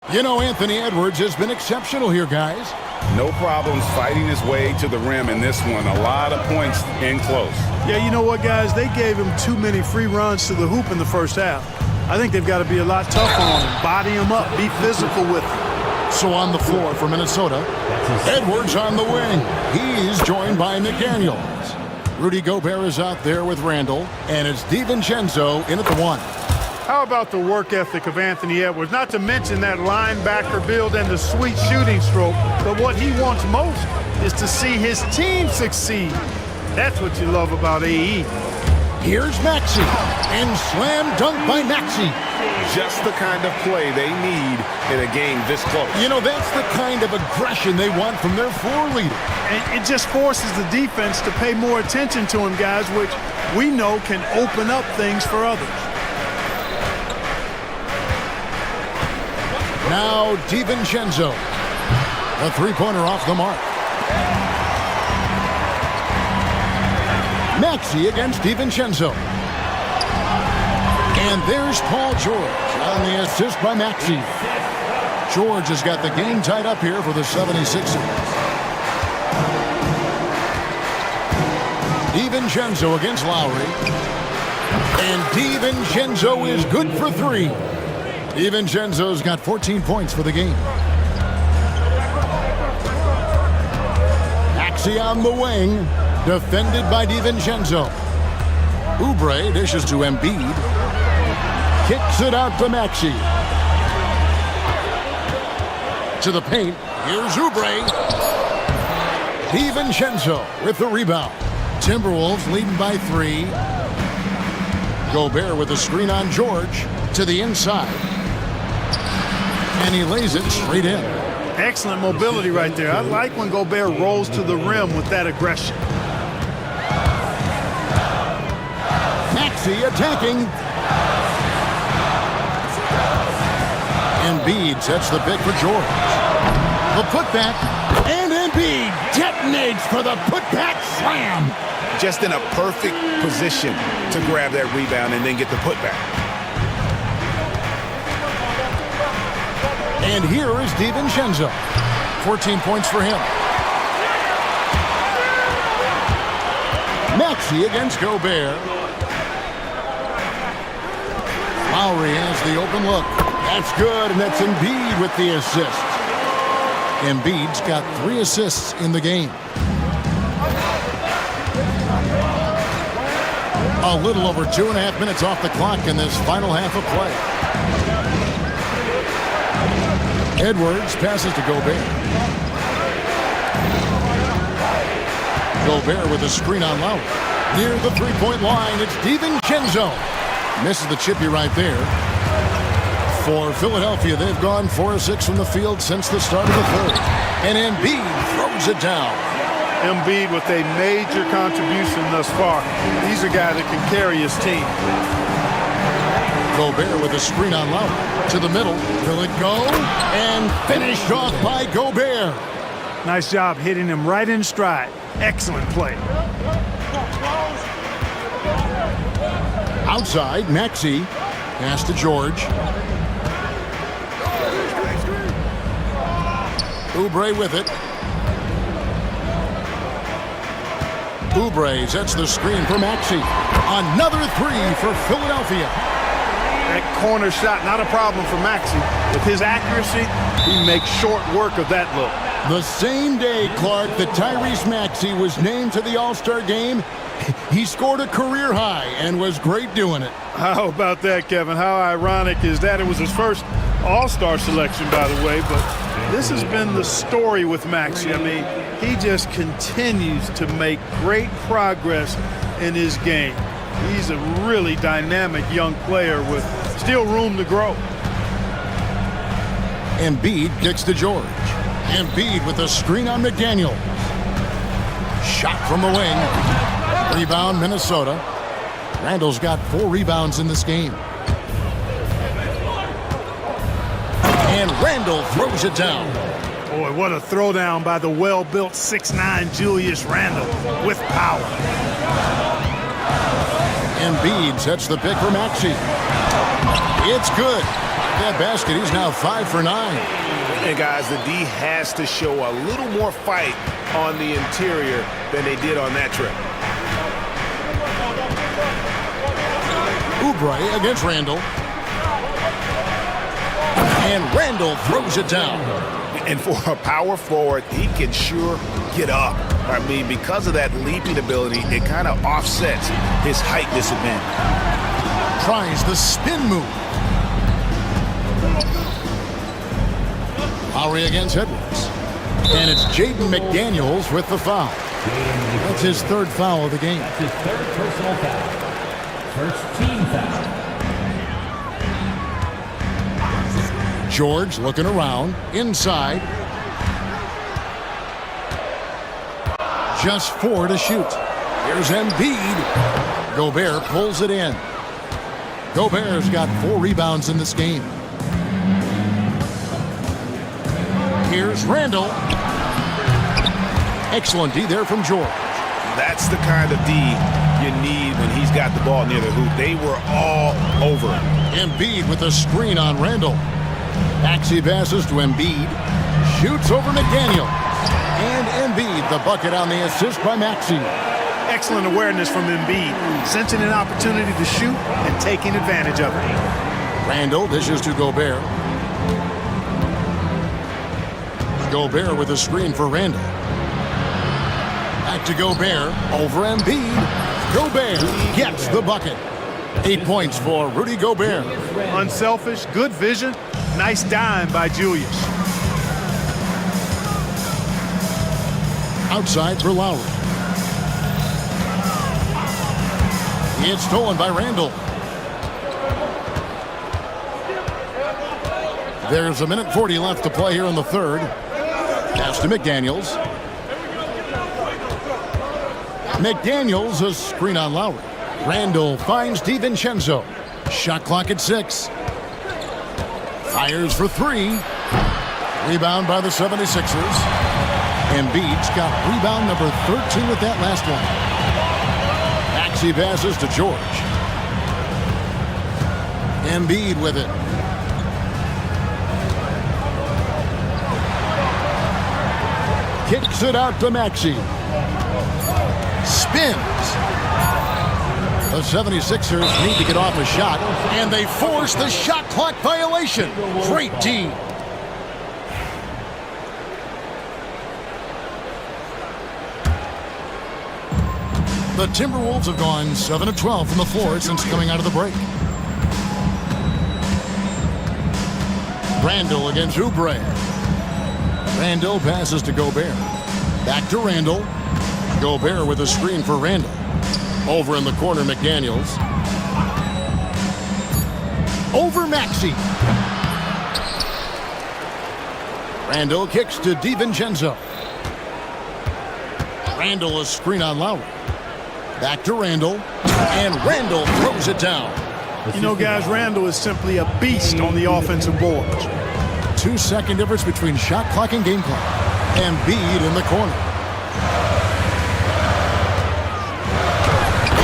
You know, Anthony Edwards has been exceptional here, guys. No problems fighting his way to the rim in this one. A lot of points in close. Yeah, you know what, guys? They gave him too many free runs to the hoop in the first half. I think they've got to be a lot tougher on him. Body him up. Be physical with him. So on the floor for Minnesota, Edwards on the wing. He's joined by McDaniels. Rudy Gobert is out there with Randall, and it's DiVincenzo in at the one. How about the work ethic of Anthony Edwards? Not to mention that linebacker build and the sweet shooting stroke, but what he wants most is to see his team succeed. That's what you love about AE. Here's Maxey, and slam dunk by Maxey. Just the kind of play they need in a game this close. You know, that's the kind of aggression they want from their floor leader. And it just forces the defense to pay more attention to him, guys, which we know can open up things for others. Now DiVincenzo. A three-pointer off the mark. Maxey against DiVincenzo. And there's Paul George on the assist by Maxey. George has got the game tied up here for the 76ers. DiVincenzo against Lowry. And DiVincenzo is good for three. DiVincenzo's got 14 points for the game. Maxey on the wing, defended by DiVincenzo. Oubre dishes to Embiid. Kicks it out to Maxey. To the paint, here's Oubre. DiVincenzo with the rebound. Timberwolves leading by 3. Gobert with a screen on George to the inside. And he lays it straight in. Excellent mobility right there. I like when Gobert rolls to the rim with that aggression. Maxey attacking. Embiid sets the pick for George. The putback, and Embiid detonates for the putback slam. Just in a perfect position to grab that rebound and then get the putback. And here is DiVincenzo. 14 points for him. Maxey against Gobert. Lowry has the open look. That's good, and that's Embiid with the assist. Embiid's got 3 assists in the game. A little over 2.5 minutes off the clock in this final half of play. Edwards passes to Gobert. Gobert with a screen on Lowry. Near the three-point line, it's DiVincenzo. Misses the chippy right there. For Philadelphia, they've gone 4 of 6 from the field since the start of the third. And Embiid throws it down. Embiid with a major contribution thus far. He's a guy that can carry his team. Gobert with a screen on Lowry. To the middle. Will it go? And finished off by Gobert. Nice job hitting him right in stride. Excellent play. Outside, Maxey. Pass to George. Oubre with it. Oubre sets the screen for Maxey. Another 3 for Philadelphia. That corner shot, not a problem for Maxey. With his accuracy, he makes short work of that look. The same day, Clark, that Tyrese Maxey was named to the All-Star game, he scored a career high and was great doing it. How about that, Kevin? How ironic is that? It was his first All-Star selection, by the way, but this has been the story with Maxey. I mean, he just continues to make great progress in his game. He's a really dynamic young player with still room to grow. Embiid kicks to George. Embiid with a screen on McDaniels. Shot from the wing. Rebound, Minnesota. Randall's got 4 rebounds in this game. And Randall throws it down. Boy, what a throwdown by the well-built 6'9" Julius Randle with power. Embiid sets the pick for Maxey. It's good. That basket, he's now 5 for 9. And guys, the D has to show a little more fight on the interior than they did on that trip. Oubre against Randall. And Randall throws it down. And for a power forward, he can sure get up. I mean, because of that leaping ability, it kind of offsets his height disadvantage. Tries the spin move. Lowry against Edwards. And it's Jaden McDaniels with the foul. That's his third foul of the game. That's his third personal foul. First team foul. George looking around, inside. Just 4 to shoot. Here's Embiid. Gobert pulls it in. Gobert's got 4 rebounds in this game. Here's Randall. Excellent D there from George. That's the kind of D you need when he's got the ball near the hoop. They were all over him. Embiid with a screen on Randall. Maxey passes to Embiid. Shoots over McDaniel. And Embiid, the bucket on the assist by Maxey. Excellent awareness from Embiid, sensing an opportunity to shoot and taking advantage of it. Randall dishes to Gobert. Gobert with a screen for Randall. Back to Gobert. Over Embiid. Gobert gets the bucket. 8 points for Rudy Gobert. Unselfish, good vision. Nice dime by Julius. Outside for Lowry. It's stolen by Randall. There's 1:40 left to play here in the third. Pass to McDaniels. McDaniels, a screen on Lowry. Randall finds DiVincenzo. Shot clock at 6. Fires for 3. Rebound by the 76ers. Embiid's got rebound number 13 with that last one. Maxey passes to George. Embiid with it. Kicks it out to Maxey. Spins. The 76ers need to get off a shot, and they force the shot clock violation. Great D. The Timberwolves have gone 7 of 12 from the floor since coming out of the break. Randall against Oubre. Randall passes to Gobert. Back to Randall. Gobert with a screen for Randall. Over in the corner, McDaniels. Over Maxey. Randall kicks to DiVincenzo. Randall a screen on Lowry. Back to Randall. And Randall throws it down. You know, guys, Randall is simply a beast on the offensive boards. 2-second difference between shot clock and game clock. Embiid in the corner.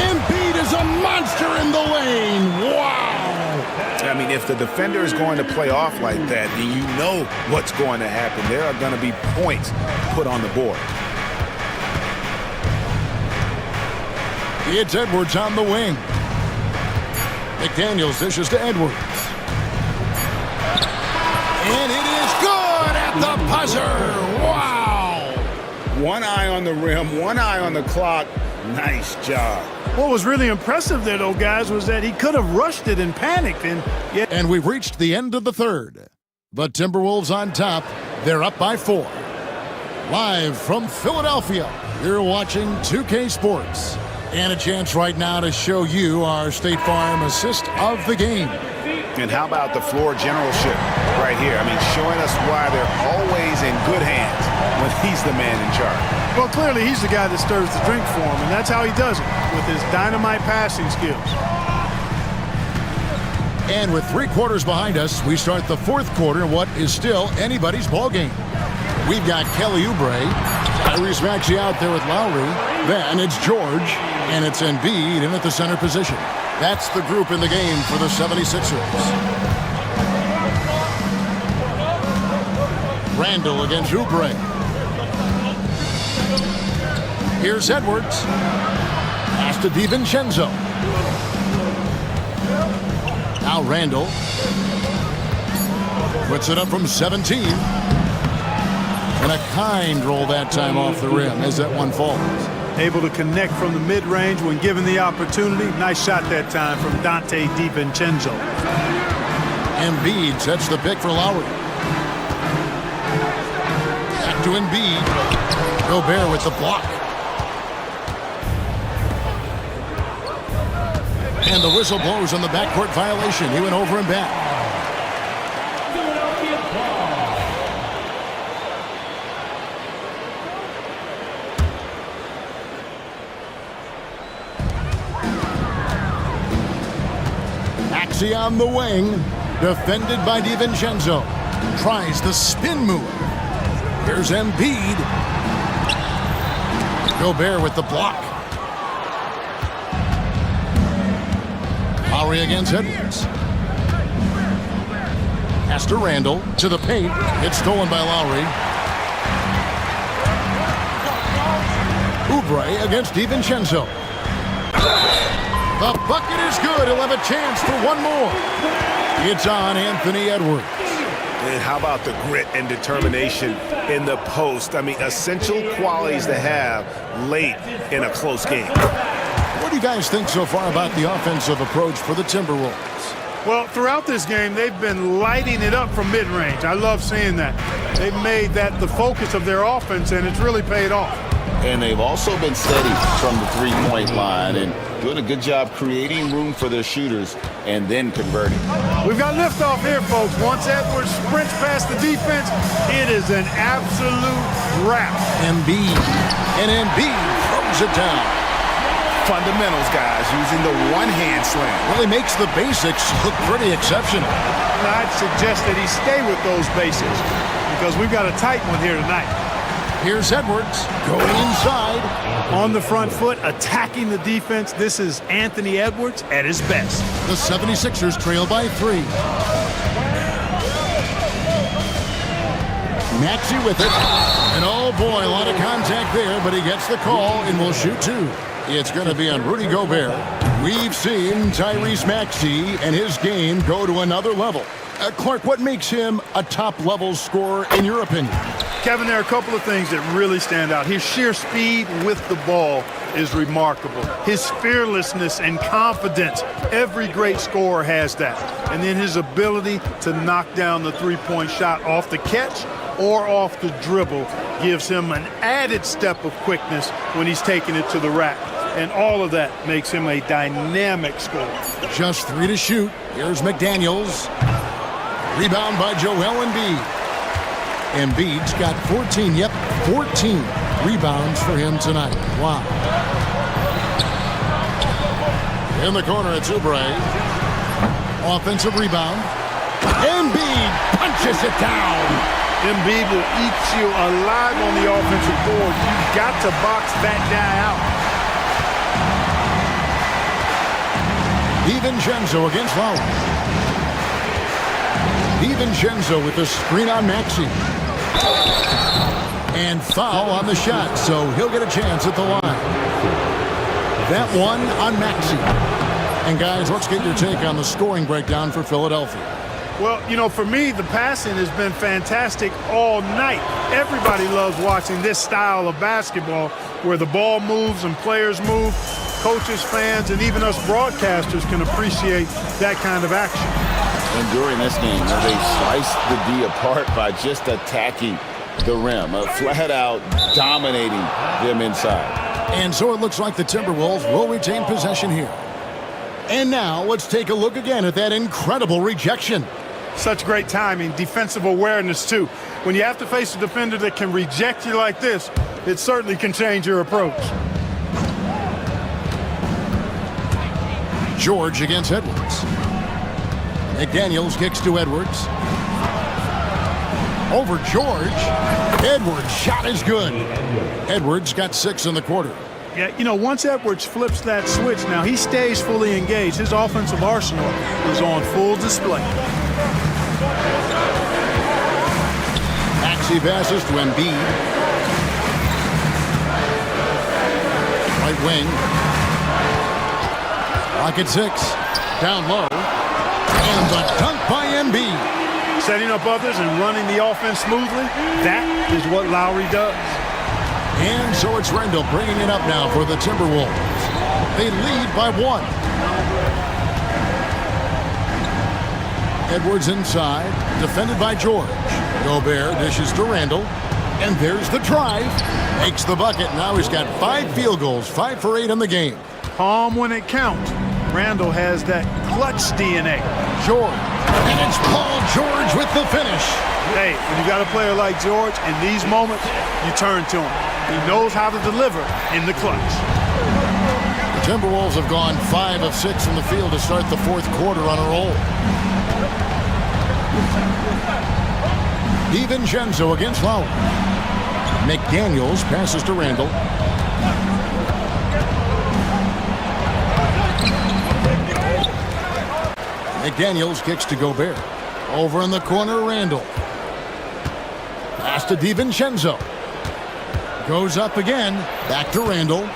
Embiid is a monster in the lane. Wow. I mean, if the defender is going to play off like that, then you know what's going to happen. There are going to be points put on the board. It's Edwards on the wing. McDaniels dishes to Edwards. And it is good at the buzzer. Wow. One eye on the rim, one eye on the clock. Nice job. What was really impressive there, though, guys, was that he could have rushed it and panicked. And we've reached the end of the third. The Timberwolves on top. They're up by 4. Live from Philadelphia, you're watching 2K Sports. And a chance right now to show you our State Farm assist of the game. And how about the floor generalship right here? I mean, showing us why they're always in good hands when he's the man in charge. Well, clearly he's the guy that stirs the drink for him, and that's how he does it, with his dynamite passing skills. And with 3 quarters behind us, we start the 4th quarter in what is still anybody's ball game. We've got Kelly Oubre Tyrese Maxey out there with Lowry. Then it's George, and it's Embiid in at the center position. That's the group in the game for the 76ers. Randall against Oubre. Here's Edwards. Pass to DiVincenzo. Now Randall puts it up from 17. And a kind roll that time off the rim as that one falls. Able to connect from the mid-range when given the opportunity. Nice shot that time from Dante DiVincenzo. Embiid sets the pick for Lowry. Back to Embiid. Gobert with the block. And the whistle blows on the backcourt violation. He went over and back. Maxey on the wing, defended by DiVincenzo. Tries the spin move. Here's Embiid. Gobert with the block. Lowry against Edwards. Pass to Randall, to the paint. It's stolen by Lowry. Oubre against DiVincenzo. The bucket is good. He'll have a chance for one more. It's on Anthony Edwards. And how about the grit and determination in the post? I mean, essential qualities to have late in a close game. What do you guys think so far about the offensive approach for the Timberwolves? Well, throughout this game, they've been lighting it up from mid-range. I love seeing that. They've made that the focus of their offense, and it's really paid off. And they've also been steady from the three-point line and doing a good job creating room for their shooters and then converting. We've got liftoff here, folks. Once Edwards sprints past the defense, it is an absolute wrap. Embiid. And Embiid throws it down. Fundamentals, guys, using the one-hand slam. Really makes the basics look pretty exceptional. I'd suggest that he stay with those basics because we've got a tight one here tonight. Here's Edwards going inside. On the front foot, attacking the defense. This is Anthony Edwards at his best. The 76ers trail by 3. Maxey with it. And oh boy, a lot of contact there, but he gets the call and will shoot 2. It's going to be on Rudy Gobert. We've seen Tyrese Maxey and his game go to another level. Clark, what makes him a top-level scorer in your opinion? Kevin, there are a couple of things that really stand out. His sheer speed with the ball is remarkable. His fearlessness and confidence, every great scorer has that. And then his ability to knock down the three-point shot off the catch or off the dribble gives him an added step of quickness when he's taking it to the rack. And all of that makes him a dynamic scorer. Just 3 to shoot. Here's McDaniels. Rebound by Joel Embiid. Embiid's got 14 rebounds for him tonight. Wow. In the corner, it's Oubre. Offensive rebound. Embiid punches it down. Embiid will eat you alive on the offensive board. You've got to box that guy out. DiVincenzo against Lowry. DiVincenzo with the screen on Maxey. And foul on the shot, so he'll get a chance at the line. That one on Maxey. And guys, let's get your take on the scoring breakdown for Philadelphia. Well, you know, for me, the passing has been fantastic all night. Everybody loves watching this style of basketball where the ball moves and players move. Coaches, fans, and even us broadcasters can appreciate that kind of action. And during this game, they sliced the D apart by just attacking the rim, flat out dominating them inside. And so it looks like the Timberwolves will retain possession here. And now let's take a look again at that incredible rejection. Such great timing, defensive awareness too. When you have to face a defender that can reject you like this, it certainly can change your approach. George against Edwards. McDaniels kicks to Edwards. Over George. Edwards' shot is good. Edwards got 6 in the quarter. Yeah, you know, once Edwards flips that switch now, he stays fully engaged. His offensive arsenal is on full display. Maxey passes to Embiid. Right wing. Rocket 6. Down low. And the dunk by Embiid. Setting up others and running the offense smoothly, that is what Lowry does. And so it's Randall bringing it up now for the Timberwolves. They lead by 1. Edwards inside, defended by George. Gobert dishes to Randall. And there's the drive. Makes the bucket. Now he's got 5 field goals, 5 for 8 in the game. Calm when it counts. Randall has that clutch DNA. George. And it's Paul George with the finish. Hey, when you got a player like George, in these moments, you turn to him. He knows how to deliver in the clutch. The Timberwolves have gone 5 of 6 from the field to start the 4th quarter on a roll. DiVincenzo against Lowry. McDaniels passes to Randall. McDaniels kicks to Gobert. Over in the corner, Randall. Pass to DiVincenzo. Goes up again. Back to Randall.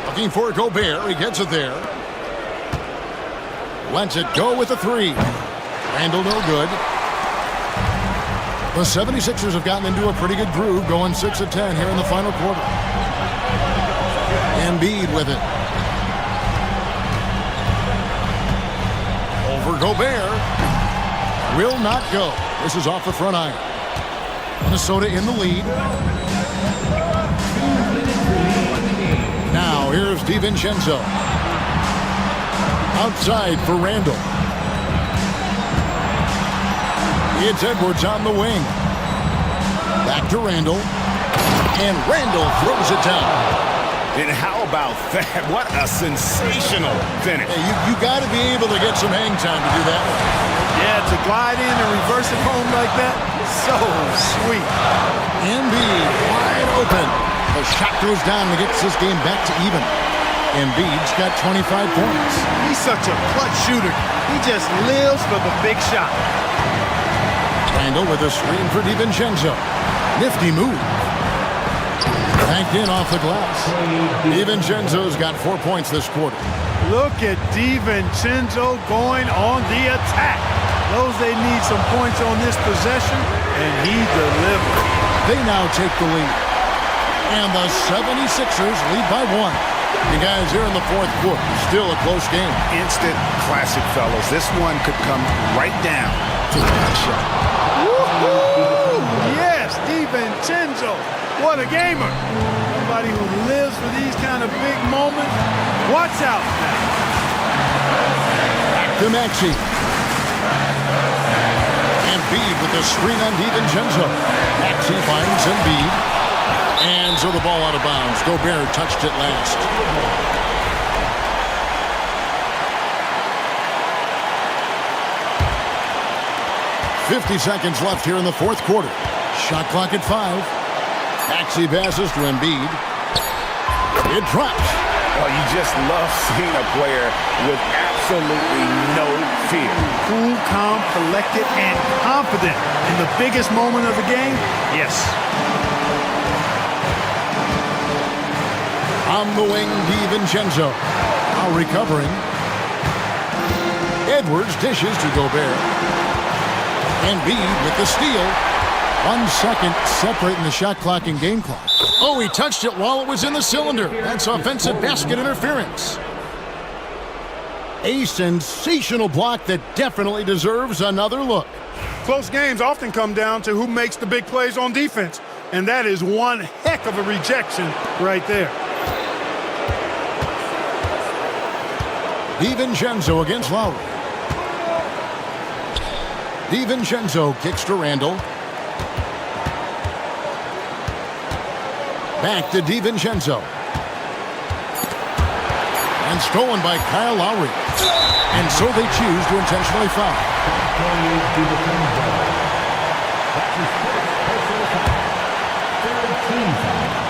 Looking for Gobert. He gets it there. Lets it go with a 3. Randall no good. The 76ers have gotten into a pretty good groove, going 6 of 10 here in the final quarter. Embiid with it. Over Gobert. Will not go. This is off the front iron. Minnesota in the lead. Now here's DiVincenzo. Outside for Randall. It's Edwards on the wing. Back to Randall. And Randall throws it down. And how about that? What a sensational finish. Hey, you got to be able to get some hang time to do that one. Yeah, to glide in and reverse it home like that, so sweet. Embiid wide open. The shot goes down and gets this game back to even. Embiid's got 25 points. He's such a clutch shooter. He just lives for the big shot. Randall with a screen for DiVincenzo. Nifty move. Banked in off the glass. DiVincenzo's got 4 points this quarter. Look at DiVincenzo going on the attack. Knows they need some points on this possession, and he delivered. They now take the lead. And the 76ers lead by 1. You guys here in the 4th quarter. Still a close game. Instant classic, fellas. This one could come right down to one shot. Woo-hoo! Yes, DiVincenzo. What a gamer. Somebody who lives for these kind of big moments. Watch out now. Back to Maxey. Embiid with the screen on DiVincenzo. Maxey finds Embiid. And so the ball out of bounds. Gobert touched it last. .50 seconds left here in the 4th quarter. Shot clock at 5. Maxey passes to Embiid. It drops. Oh, you just love seeing a player with absolutely no fear. Cool, calm, collected, and confident in the biggest moment of the game. Yes. On the wing, DiVincenzo. Now recovering. Edwards dishes to Gobert. Embiid with the steal. 1 second separating the shot clock and game clock. Oh, he touched it while it was in the cylinder. That's offensive basket interference. A sensational block that definitely deserves another look. Close games often come down to who makes the big plays on defense. And that is one heck of a rejection right there. DiVincenzo against Lowry. DiVincenzo kicks to Randall. Back to DiVincenzo. And stolen by Kyle Lowry. And so they choose to intentionally foul. That's his first personal foul. Third team foul.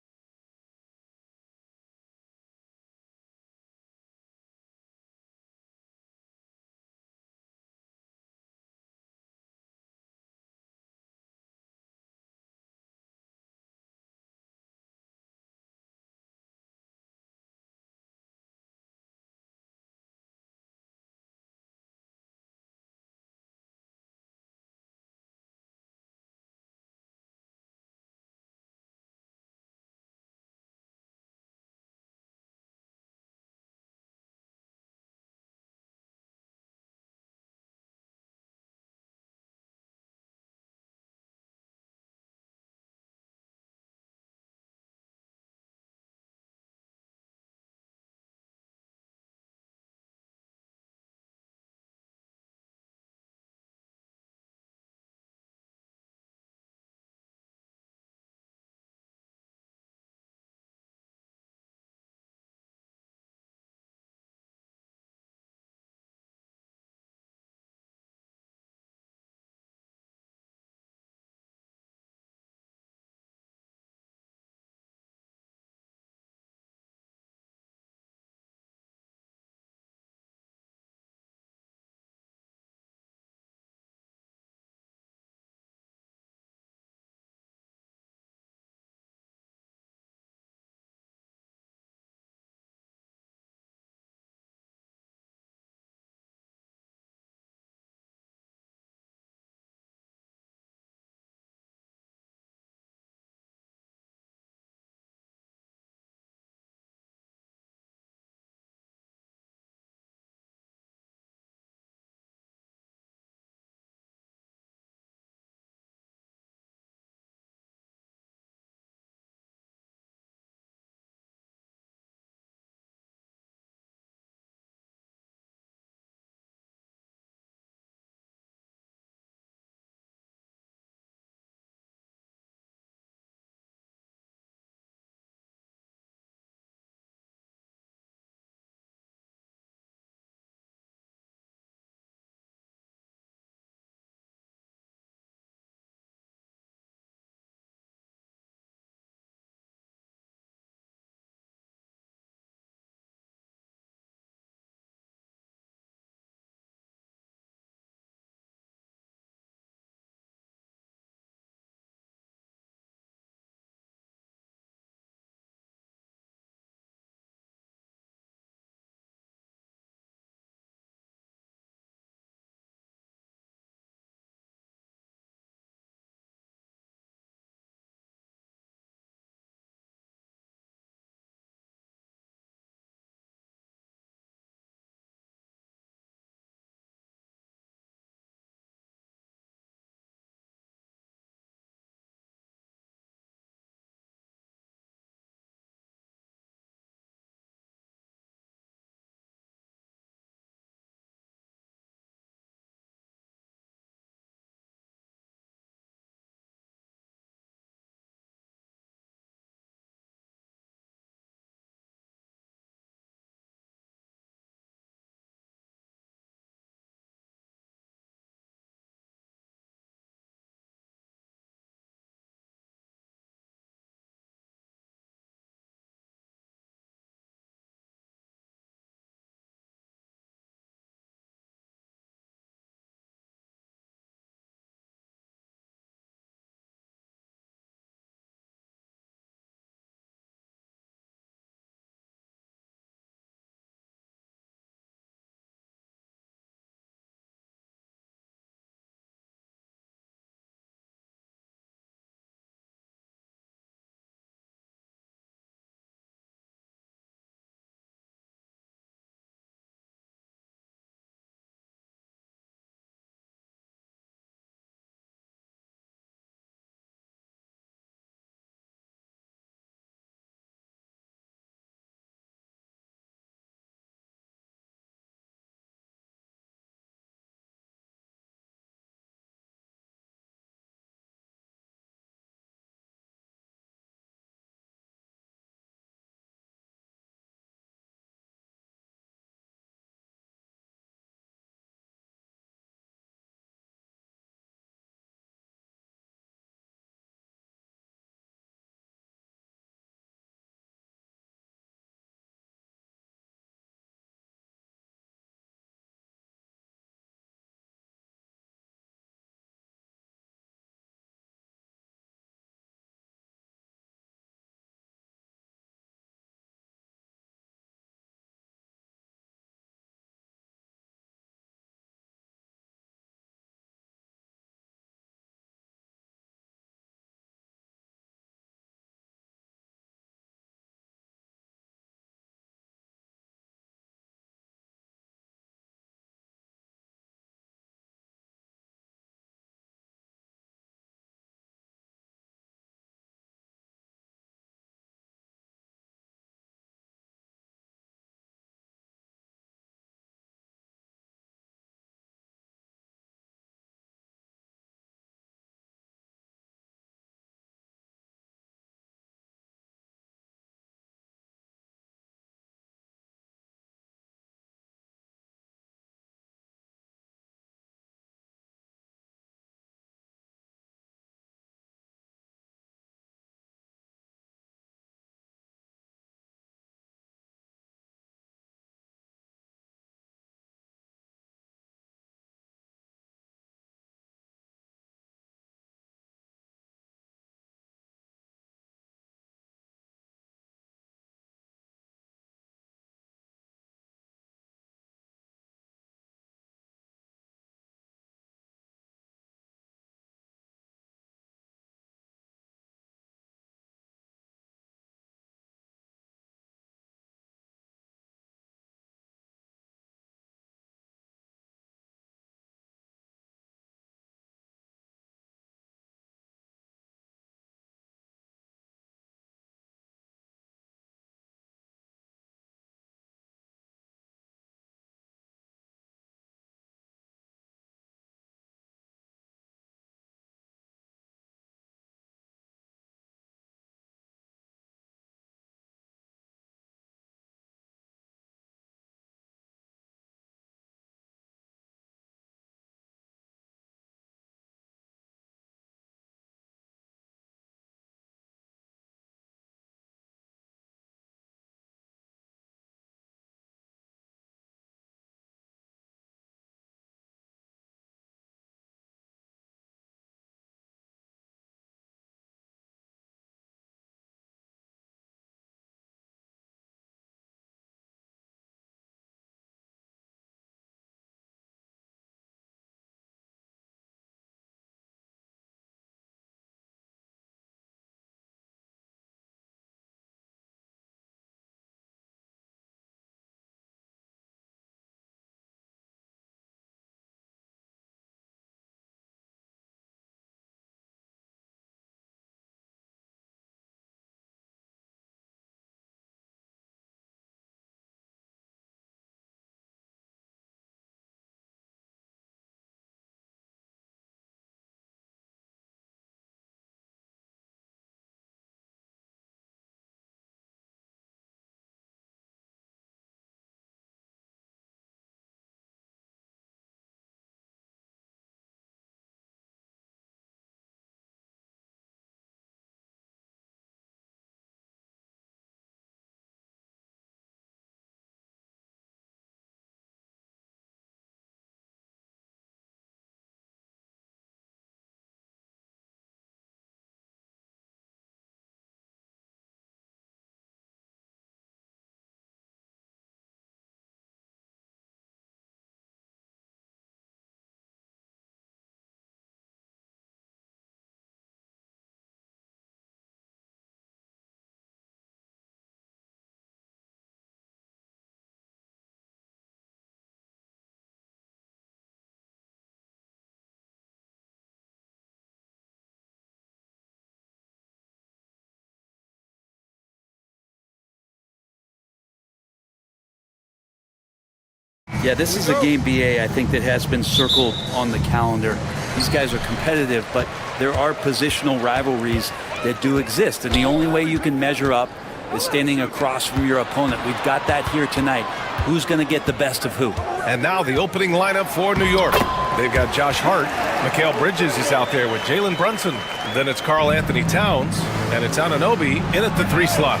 Yeah, this is a game, BA, I think that has been circled on the calendar. These guys are competitive, but there are positional rivalries that do exist. And the only way you can measure up is standing across from your opponent. We've got that here tonight. Who's going to get the best of who? And now the opening lineup for New York. They've got Josh Hart. Mikal Bridges is out there with Jalen Brunson. Then it's Karl Anthony Towns. And it's Anunoby in at the 3 slot.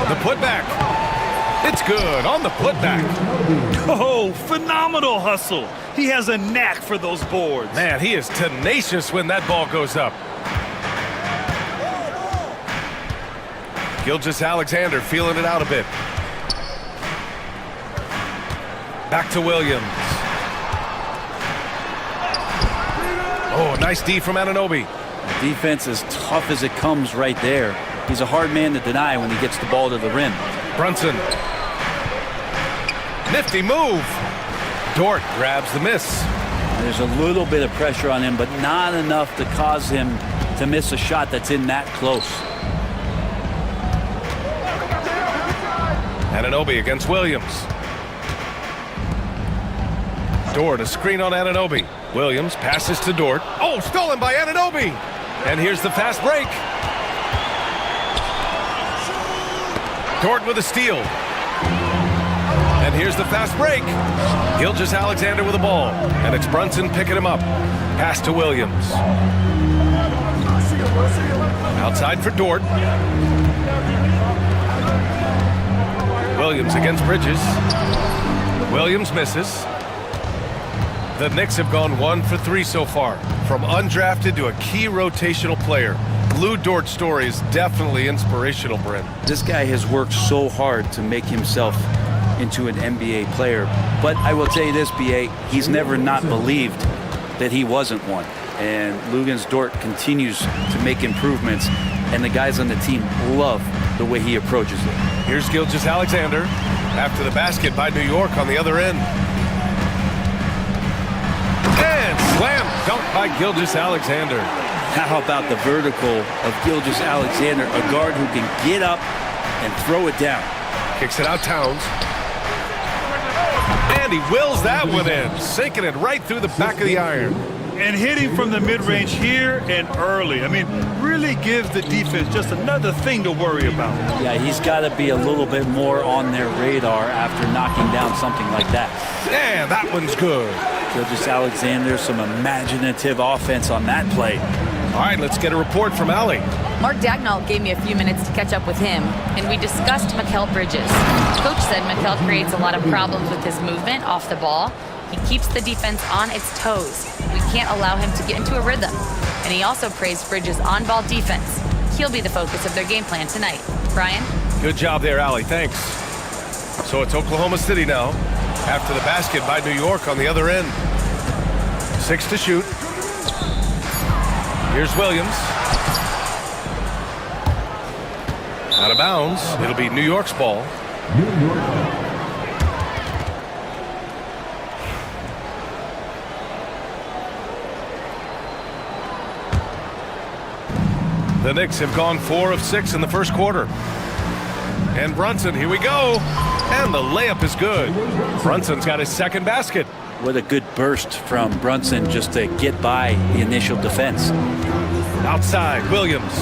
The putback. It's good on the putback. Oh, phenomenal hustle. He has a knack for those boards. Man, he is tenacious when that ball goes up. Gilgeous-Alexander feeling it out a bit. Back to Williams. Oh, nice D from Anunoby. Defense as tough as it comes right there. He's a hard man to deny when he gets the ball to the rim. Brunson. Nifty move. Dort grabs the miss. There's a little bit of pressure on him, but not enough to cause him to miss a shot that's in that close. Anunoby against Williams. Dort, a screen on Anunoby. Williams passes to Dort. Oh, stolen by Anunoby. And here's the fast break. Dort with a steal. And here's the fast break. Gilgeous-Alexander with the ball. And it's Brunson picking him up. Pass to Williams. Outside for Dort. Williams against Bridges. Williams misses. The Knicks have gone 1 for 3 so far. From undrafted to a key rotational player. Lou Dort's story is definitely inspirational, Brent. This guy has worked so hard to make himself into an NBA player. But I will tell you this, BA, he's never not believed that he wasn't one. And Luguentz Dort continues to make improvements, and the guys on the team love the way he approaches it. Here's Gilgeous-Alexander after the basket by New York on the other end. And slam dunk by Gilgeous-Alexander. How about the vertical of Gilgeous-Alexander, a guard who can get up and throw it down. Kicks it out Towns. And he wills that one in, sinking it right through the back of the iron. And hitting from the mid-range here and early. I mean, really gives the defense just another thing to worry about. Yeah, he's got to be a little bit more on their radar after knocking down something like that. Yeah, that one's good. Gilgeous-Alexander, some imaginative offense on that play. All right, let's get a report from Allie. Mark Dagnall gave me a few minutes to catch up with him, and we discussed Mikal Bridges. Coach said Mikal creates a lot of problems with his movement off the ball. He keeps the defense on its toes. We can't allow him to get into a rhythm. And he also praised Bridges' on-ball defense. He'll be the focus of their game plan tonight. Brian? Good job there, Allie. Thanks. So it's Oklahoma City now, after the basket by New York on the other end. 6 to shoot. Here's Williams. Out of bounds. It'll be New York's ball. The Knicks have gone 4 of 6 in the first quarter. And Brunson, here we go. And the layup is good. Brunson's got his second basket. What a good burst from Brunson just to get by the initial defense. Outside, Williams.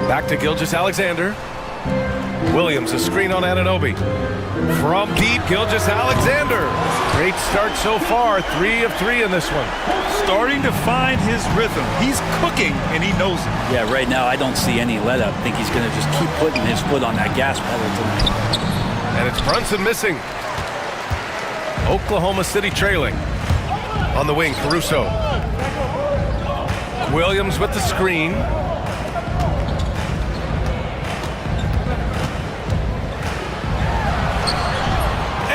Back to Gilgeous-Alexander. Williams, a screen on Anunoby. From deep, Gilgeous-Alexander. Great start so far, 3 of 3 in this one. Starting to find his rhythm. He's cooking, and he knows it. Yeah, right now I don't see any let up. I think he's going to just keep putting his foot on that gas pedal tonight. And it's Brunson missing. Oklahoma City trailing. On the wing, Caruso. Williams with the screen.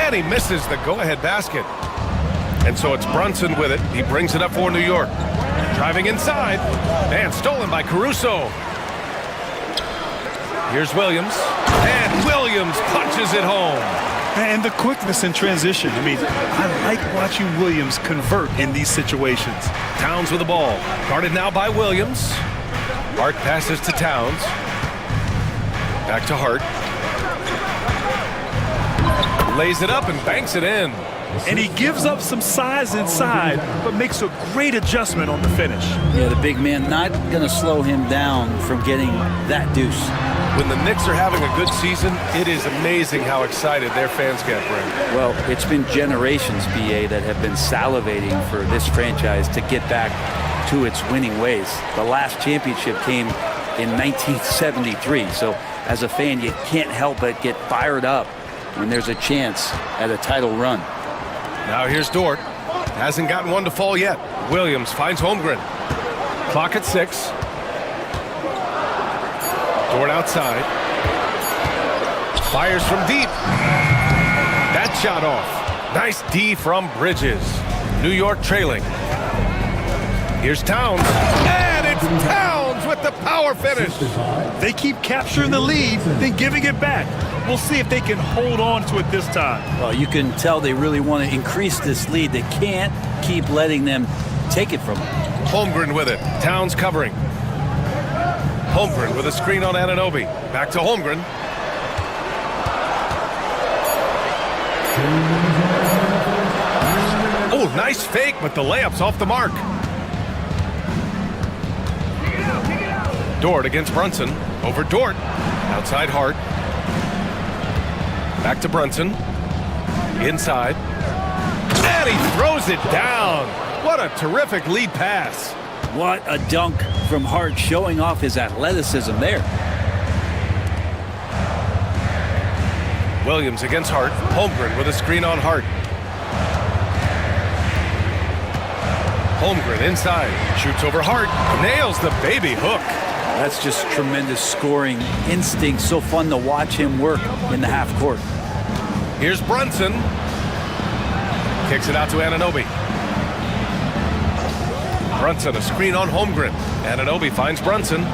And he misses the go-ahead basket. And so it's Brunson with it. He brings it up for New York. Driving inside. And stolen by Caruso. Here's Williams. And Williams punches it home. And the quickness in transition. I mean, I like watching Williams convert in these situations. Towns with the ball. Guarded now by Williams. Hart passes to Towns. Back to Hart. Lays it up and banks it in. And he gives up some size inside, but makes a great adjustment on the finish. Yeah, the big man not going to slow him down from getting that deuce. When the Knicks are having a good season, it is amazing how excited their fans get, Brent. Well, it's been generations, BA, that have been salivating for this franchise to get back to its winning ways. The last championship came in 1973, so as a fan, you can't help but get fired up when there's a chance at a title run. Now here's Dort. Hasn't gotten one to fall yet. Williams finds Holmgren. Clock at 6. Dort outside. Fires from deep. That shot off. Nice D from Bridges. New York trailing. Here's Towns. And it's Towns with the power finish. They keep capturing the lead, then giving it back. We'll see if they can hold on to it this time. Well, you can tell they really want to increase this lead. They can't keep letting them take it from them. Holmgren with it. Towns covering. Holmgren with a screen on Anunoby. Back to Holmgren. Oh, nice fake, but the layup's off the mark. Dort against Brunson. Over Dort. Outside Hart. Back to Brunson. Inside. And he throws it down. What a terrific lead pass. What a dunk from Hart, showing off his athleticism there. Williams against Hart. Holmgren with a screen on Hart. Holmgren inside. Shoots over Hart. Nails the baby hook. That's just tremendous scoring instinct. So fun to watch him work in the half court. Here's Brunson. Kicks it out to Anunoby. Brunson, a screen on Holmgren. Anunoby finds Brunson.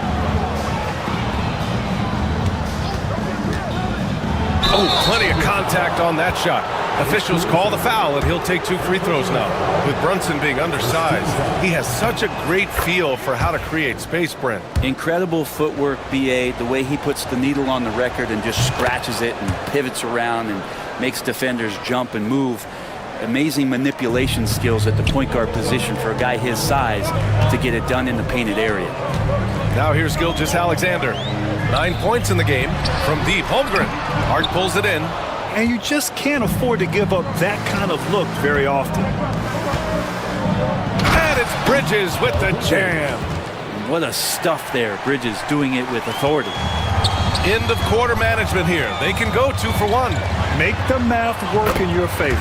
Oh, plenty of contact on that shot. Officials call the foul, and he'll take 2 free throws now. With Brunson being undersized, he has such a great feel for how to create space, Brent. Incredible footwork, BA, the way he puts the needle on the record and just scratches it and pivots around and makes defenders jump and move. Amazing manipulation skills at the point guard position for a guy his size to get it done in the painted area. Now here's Gilgeous-Alexander. 9 points in the game from deep. Holmgren. Hart pulls it in. And you just can't afford to give up that kind of look very often. And it's Bridges with the jam. What a stuff there. Bridges doing it with authority. End of quarter management here. They can go 2 for 1. Make the math work in your favor.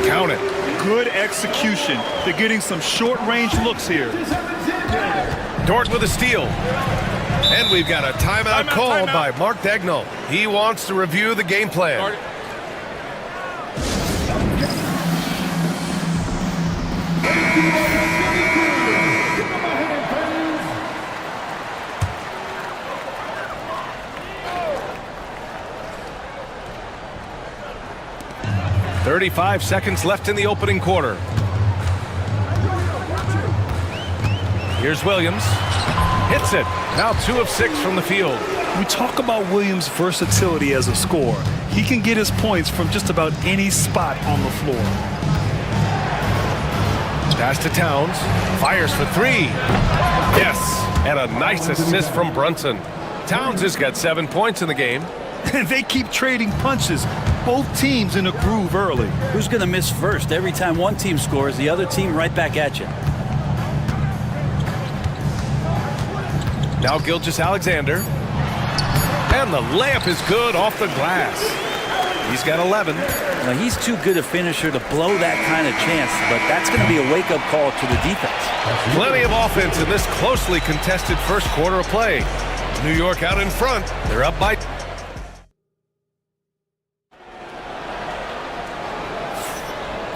Count it. Good execution. They're getting some short-range looks here. Dort with a steal. And we've got a timeout called by Mark Dagnall. He wants to review the game plan. 35 seconds left in the opening quarter. Here's Williams. Hits it. Now 2 of 6 from the field. We talk about Williams' versatility as a scorer. He can get his points from just about any spot on the floor. Pass to Towns. Fires for 3. Yes. And a nice assist from Brunson. Towns has got 7 points in the game. And they keep trading punches. Both teams in a groove early. Who's going to miss first? Every time one team scores, the other team right back at you. Now Gilgeous-Alexander. And the layup is good off the glass. He's got 11. Now, he's too good a finisher to blow that kind of chance, but that's going to be a wake-up call to the defense. Plenty of offense in this closely contested first quarter of play. New York out in front. They're up by...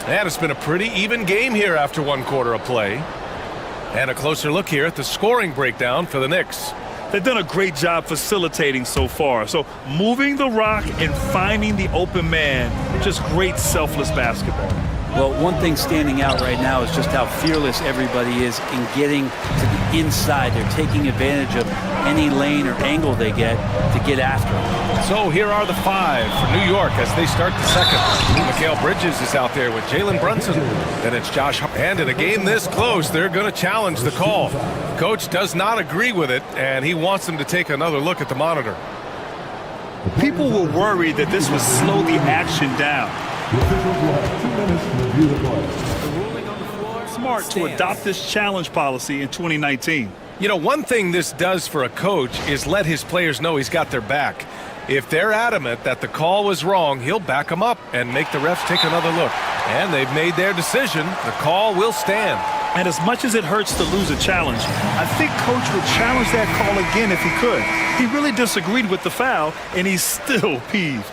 And it's been a pretty even game here after 1 quarter of play. And a closer look here at the scoring breakdown for the Knicks. They've done a great job facilitating so far. So moving the rock and finding the open man, just great selfless basketball. Well, one thing standing out right now is just how fearless everybody is in getting to the inside. They're taking advantage of any lane or angle they get after it. So here are the 5 for New York as they start the second. Mikal Bridges is out there with Jalen Brunson. Then it's Josh Hart. And in a game this close, they're going to challenge the call. Coach does not agree with it, and he wants them to take another look at the monitor. People were worried that this would slow the action down. Smart to adopt this challenge policy in 2019. You know, one thing this does for a coach is let his players know he's got their back. If they're adamant that the call was wrong, he'll back them up and make the refs take another look. And they've made their decision. The call will stand. And as much as it hurts to lose a challenge, I think Coach would challenge that call again if he could. He really disagreed with the foul, and he's still peeved.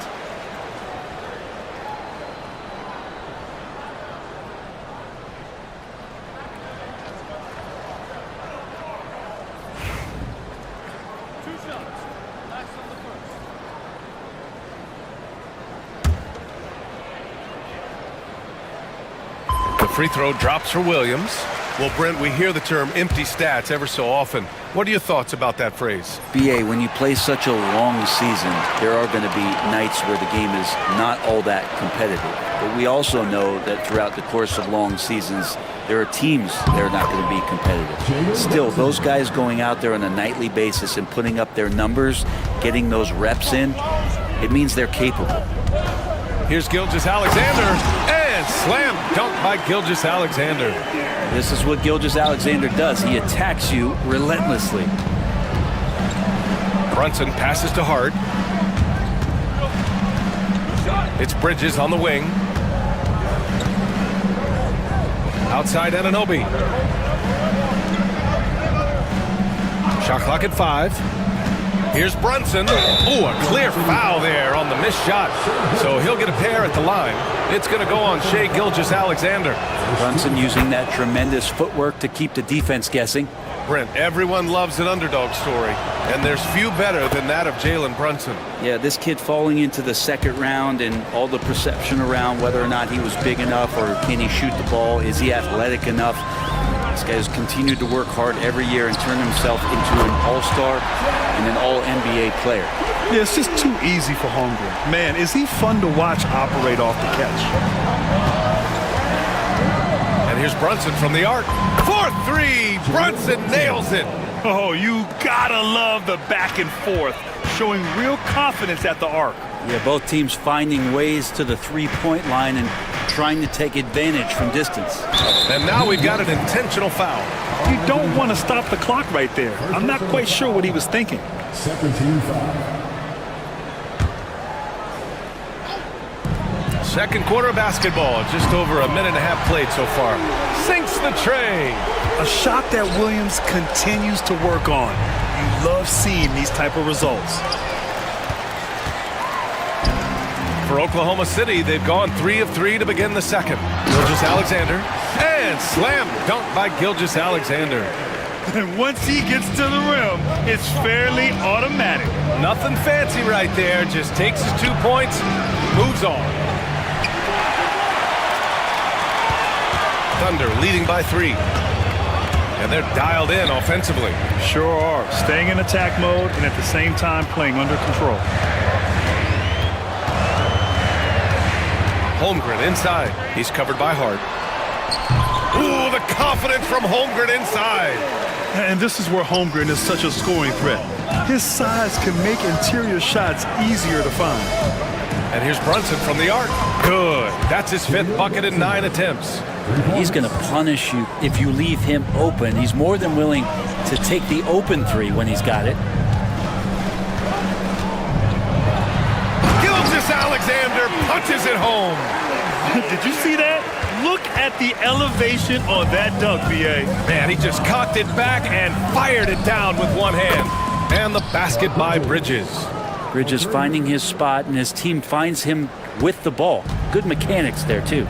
The free throw drops for Williams. Well, Brent, we hear the term empty stats ever so often. What are your thoughts about that phrase? BA, when you play such a long season, there are going to be nights where the game is not all that competitive. But we also know that throughout the course of long seasons, there are teams that are not going to be competitive. Still, those guys going out there on a nightly basis and putting up their numbers, getting those reps in, it means they're capable. Here's Gilgeous-Alexander, and slam dunk by Gilgeous-Alexander. This is what Gilgeous-Alexander does. He attacks you relentlessly. Brunson passes to Hart. It's Bridges on the wing. Outside Anunoby. Shot clock at 5. Here's Brunson. Ooh, a clear foul there on the missed shot. So he'll get a pair at the line. It's going to go on Shai Gilgeous-Alexander. Brunson using that tremendous footwork to keep the defense guessing. Brent, everyone loves an underdog story, and there's few better than that of Jalen Brunson. Yeah, this kid falling into the second round and all the perception around whether or not he was big enough or can he shoot the ball, is he athletic enough? This guy has continued to work hard every year and turn himself into an all-star and an all-NBA player. Yeah, it's just too easy for Holmgren. Man, is he fun to watch operate off the catch. And here's Brunson from the arc. 4-3, Brunson nails it. Oh, you gotta love the back and forth, showing real confidence at the arc. Yeah, both teams finding ways to the three-point line and trying to take advantage from distance. And now we've got an intentional foul. You don't want to stop the clock right there. I'm not quite sure what he was thinking. 17-5. Second quarter of basketball, just over a minute and a half played so far. Sinks the tray. A shot that Williams continues to work on. You love seeing these type of results. For Oklahoma City, they've gone 3 of 3 to begin the second. Gilgeous-Alexander, and slam dunk by Gilgeous-Alexander. And once he gets to the rim, it's fairly automatic. Nothing fancy right there, just takes his 2 points, moves on. Thunder leading by 3. And they're dialed in offensively. Sure are, staying in attack mode and at the same time playing under control. Holmgren inside. He's covered by Hart. Ooh, the confidence from Holmgren inside. And this is where Holmgren is such a scoring threat. His size can make interior shots easier to find. And here's Brunson from the arc. Good. That's his 5th bucket in 9 attempts. He's going to punish you if you leave him open. He's more than willing to take the open 3 when he's got it. Gilgeous-Alexander punches it home. Did you see that? Look at the elevation on that dunk, BA. Man, he just cocked it back and fired it down with one hand. And the basket by Bridges. Bridges finding his spot, and his team finds him with the ball. Good mechanics there, too.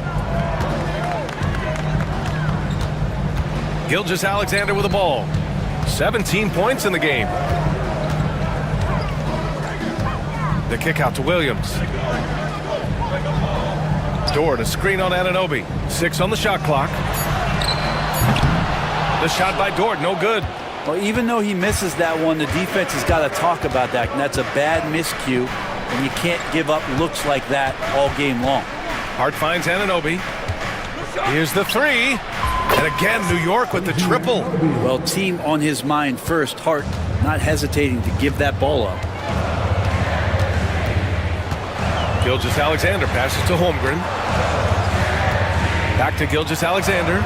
Gilgeous-Alexander with the ball. 17 points in the game. The kick out to Williams. Dort, a screen on Anunoby. 6 on the shot clock. The shot by Dort, no good. Well, even though he misses that one, the defense has got to talk about that, and that's a bad miscue, and you can't give up looks like that all game long. Hart finds Anunoby. Here's the three. And again, New York with the triple. Well, team on his mind first. Hart not hesitating to give that ball up. Gilgeous-Alexander passes to Holmgren. Back to Gilgeous-Alexander.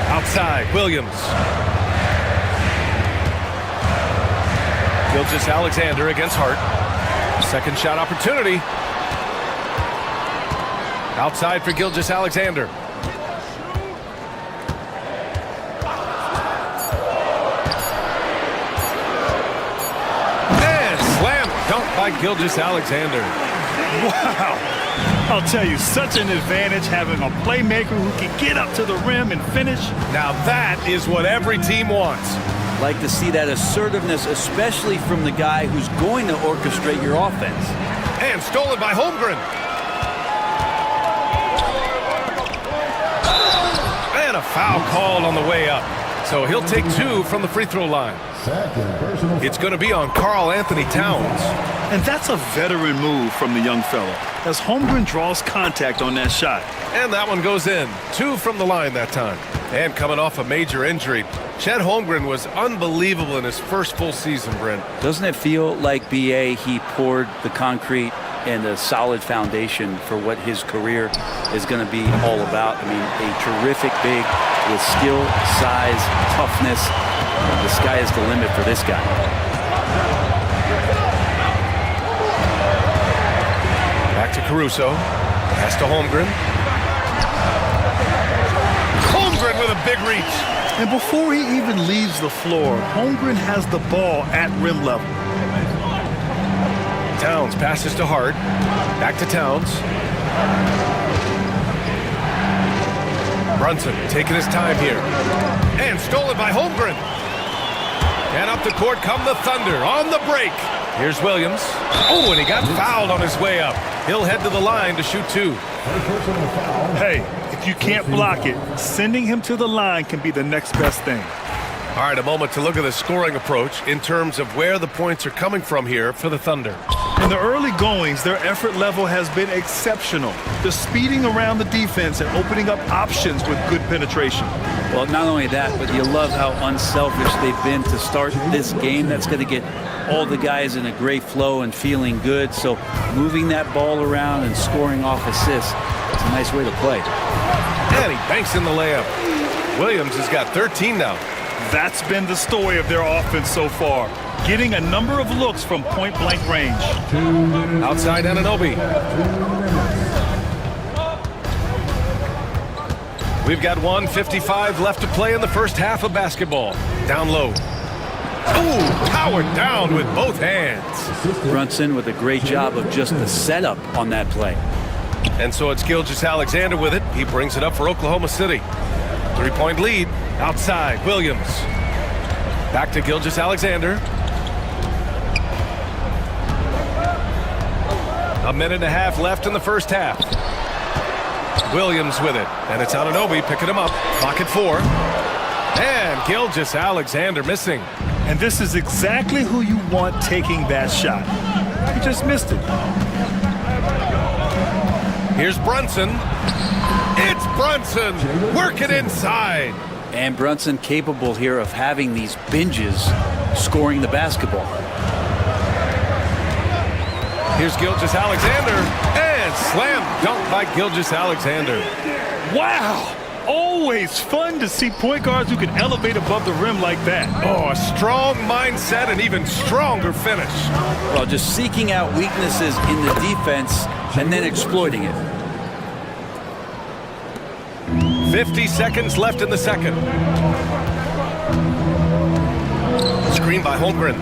Outside, Williams. Gilgeous-Alexander against Hart. Second shot opportunity. Outside for Gilgeous-Alexander. And slam dunk by Gilgeous-Alexander. Wow. I'll tell you, such an advantage having a playmaker who can get up to the rim and finish. Now that is what every team wants. Like to see that assertiveness, especially from the guy who's going to orchestrate your offense. And stolen by Holmgren. And a foul called on the way up. So he'll take 2 from the free throw line. It's going to be on Karl Anthony Towns. And that's a veteran move from the young fella, as Holmgren draws contact on that shot. And that one goes in. 2 from the line that time. And coming off a major injury, Chet Holmgren was unbelievable in his first full season, Brent. Doesn't it feel like, B.A., he poured the concrete and a solid foundation for what his career is going to be all about? I mean, a terrific big with skill, size, toughness. The sky is the limit for this guy. Back to Caruso. Pass to Holmgren. Holmgren with a big reach. And before he even leaves the floor, Holmgren has the ball at rim level. Towns passes to Hart. Back to Towns. Brunson taking his time here. And stolen by Holmgren. And up the court come the Thunder on the break. Here's Williams. Oh, and he got fouled on his way up. He'll head to the line to shoot 2. Hey, if you can't block it, sending him to the line can be the next best thing. All right, a moment to look at the scoring approach in terms of where the points are coming from here for the Thunder. In the early goings, their effort level has been exceptional. They're speeding around the defense and opening up options with good penetration. Well, not only that, but you love how unselfish they've been to start this game. That's going to get all the guys in a great flow and feeling good. So moving that ball around and scoring off assists, it's a nice way to play. And he banks in the layup. Williams has got 13 now. That's been the story of their offense so far, getting a number of looks from point-blank range. Outside Anunoby. We've got 1:55 left to play in the first half of basketball. Down low. Ooh, powered down with both hands. Brunson with a great job of just the setup on that play. And so it's Gilgeous-Alexander with it. He brings it up for Oklahoma City. 3-point lead. Outside, Williams. Back to Gilgeous-Alexander. A minute and a half left in the first half. Williams with it. And it's Anunoby picking him up. Clock at 4. And Gilgeous-Alexander missing. And this is exactly who you want taking that shot. He just missed it. Here's Brunson. It's Brunson working inside. And Brunson capable here of having these binges scoring the basketball. Here's Gilgeous-Alexander. And slam dunk by Gilgeous-Alexander. Wow! Always fun to see point guards who can elevate above the rim like that. Oh, a strong mindset and even stronger finish. Well, just seeking out weaknesses in the defense and then exploiting it. 50 seconds left in the second. Screen by Holmgren.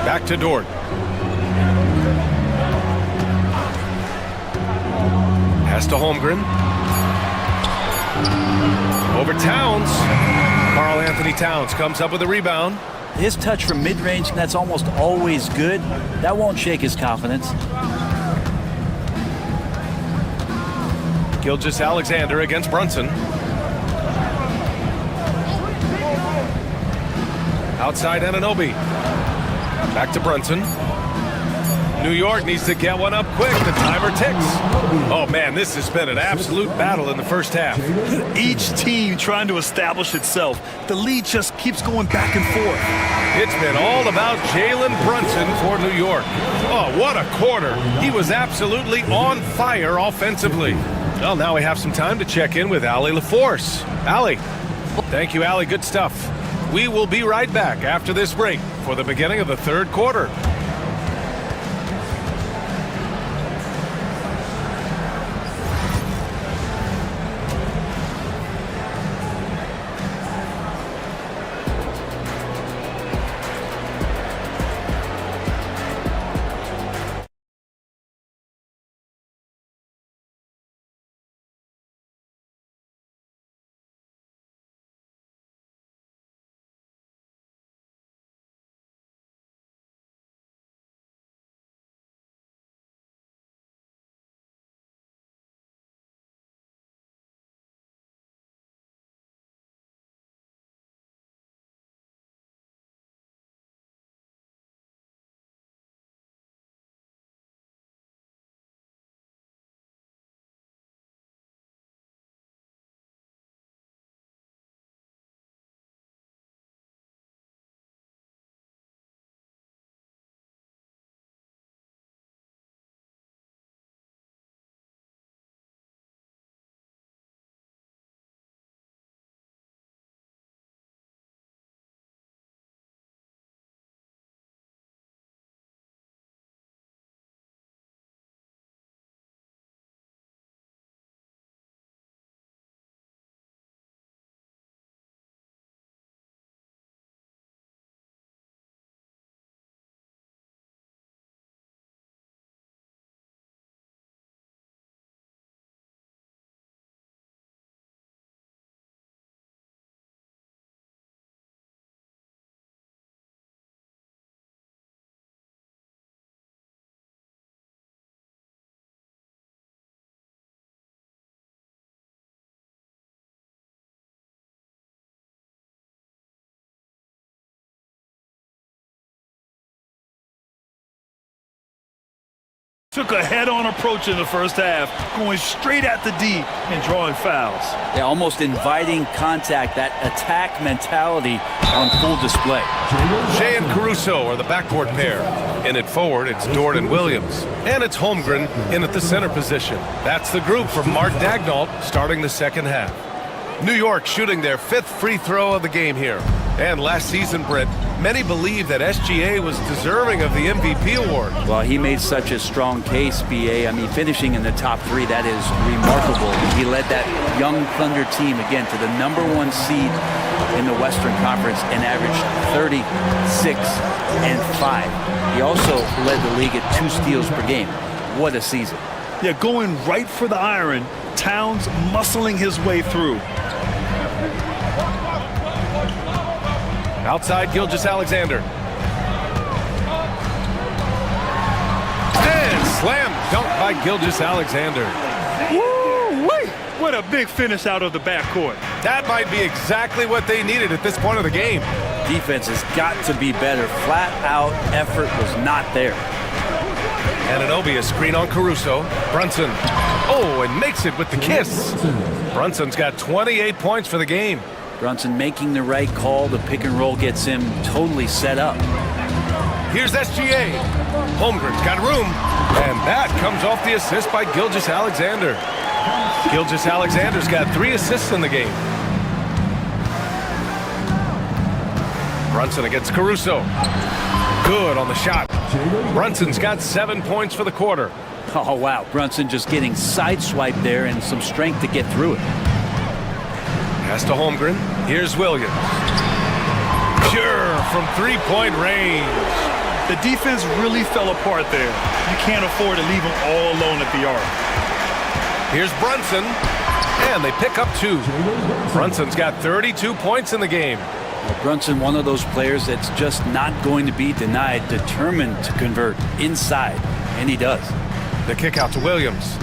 Back to Dort. Pass to Holmgren. Over Towns. Karl Anthony Towns comes up with a rebound. His touch from mid-range, that's almost always good. That won't shake his confidence. Gilgeous-Alexander against Brunson. Outside Anunoby. Back to Brunson. New York needs to get one up quick. The timer ticks. Oh, man, this has been an absolute battle in the first half. Each team trying to establish itself. The lead just keeps going back and forth. It's been all about Jalen Brunson for New York. Oh, what a quarter. He was absolutely on fire offensively. Well, now we have some time to check in with Allie LaForce. Allie. Thank you, Allie. Good stuff. We will be right back after this break for the beginning of the third quarter. Took a head-on approach in the first half, going straight at the D and drawing fouls. Yeah, almost inviting contact, that attack mentality on full display. Shea and Caruso are the backcourt pair. In it forward, it's Dort and Williams. And it's Holmgren in at the center position. That's the group from Mark Daignault starting the second half. New York shooting their 5th free throw of the game here. And last season, Britt, many believe that SGA was deserving of the MVP award. Well, he made such a strong case, BA. I mean, finishing in the top 3, that is remarkable. He led that young Thunder team, again, to the #1 seed in the Western Conference and averaged 36 and 5. He also led the league at 2 steals per game. What a season. Yeah, going right for the iron. Towns muscling his way through. Outside Gilgeous-Alexander. And slam dunk by Gilgeous-Alexander. Woo-wee! What a big finish out of the backcourt. That might be exactly what they needed at this point of the game. Defense has got to be better. Flat out effort was not there. Anunoby, a screen on Caruso. Brunson. Oh, and makes it with the kiss. Brunson's got 28 points for the game. Brunson making the right call. The pick and roll gets him totally set up. Here's SGA. Holmgren's got room. And that comes off the assist by Gilgeous-Alexander. Gilgeous-Alexander's got 3 assists in the game. Brunson against Caruso. Good on the shot. Brunson's got 7 points for the quarter. Oh, wow. Brunson just getting sideswiped there and some strength to get through it. Pass to Holmgren. Here's Williams. Pure from 3-point range. The defense really fell apart there. You can't afford to leave them all alone at the arc. Here's Brunson. And they pick up 2. Brunson's got 32 points in the game. Well, Brunson, one of those players that's just not going to be denied, determined to convert inside, and he does. The kick out to Williams.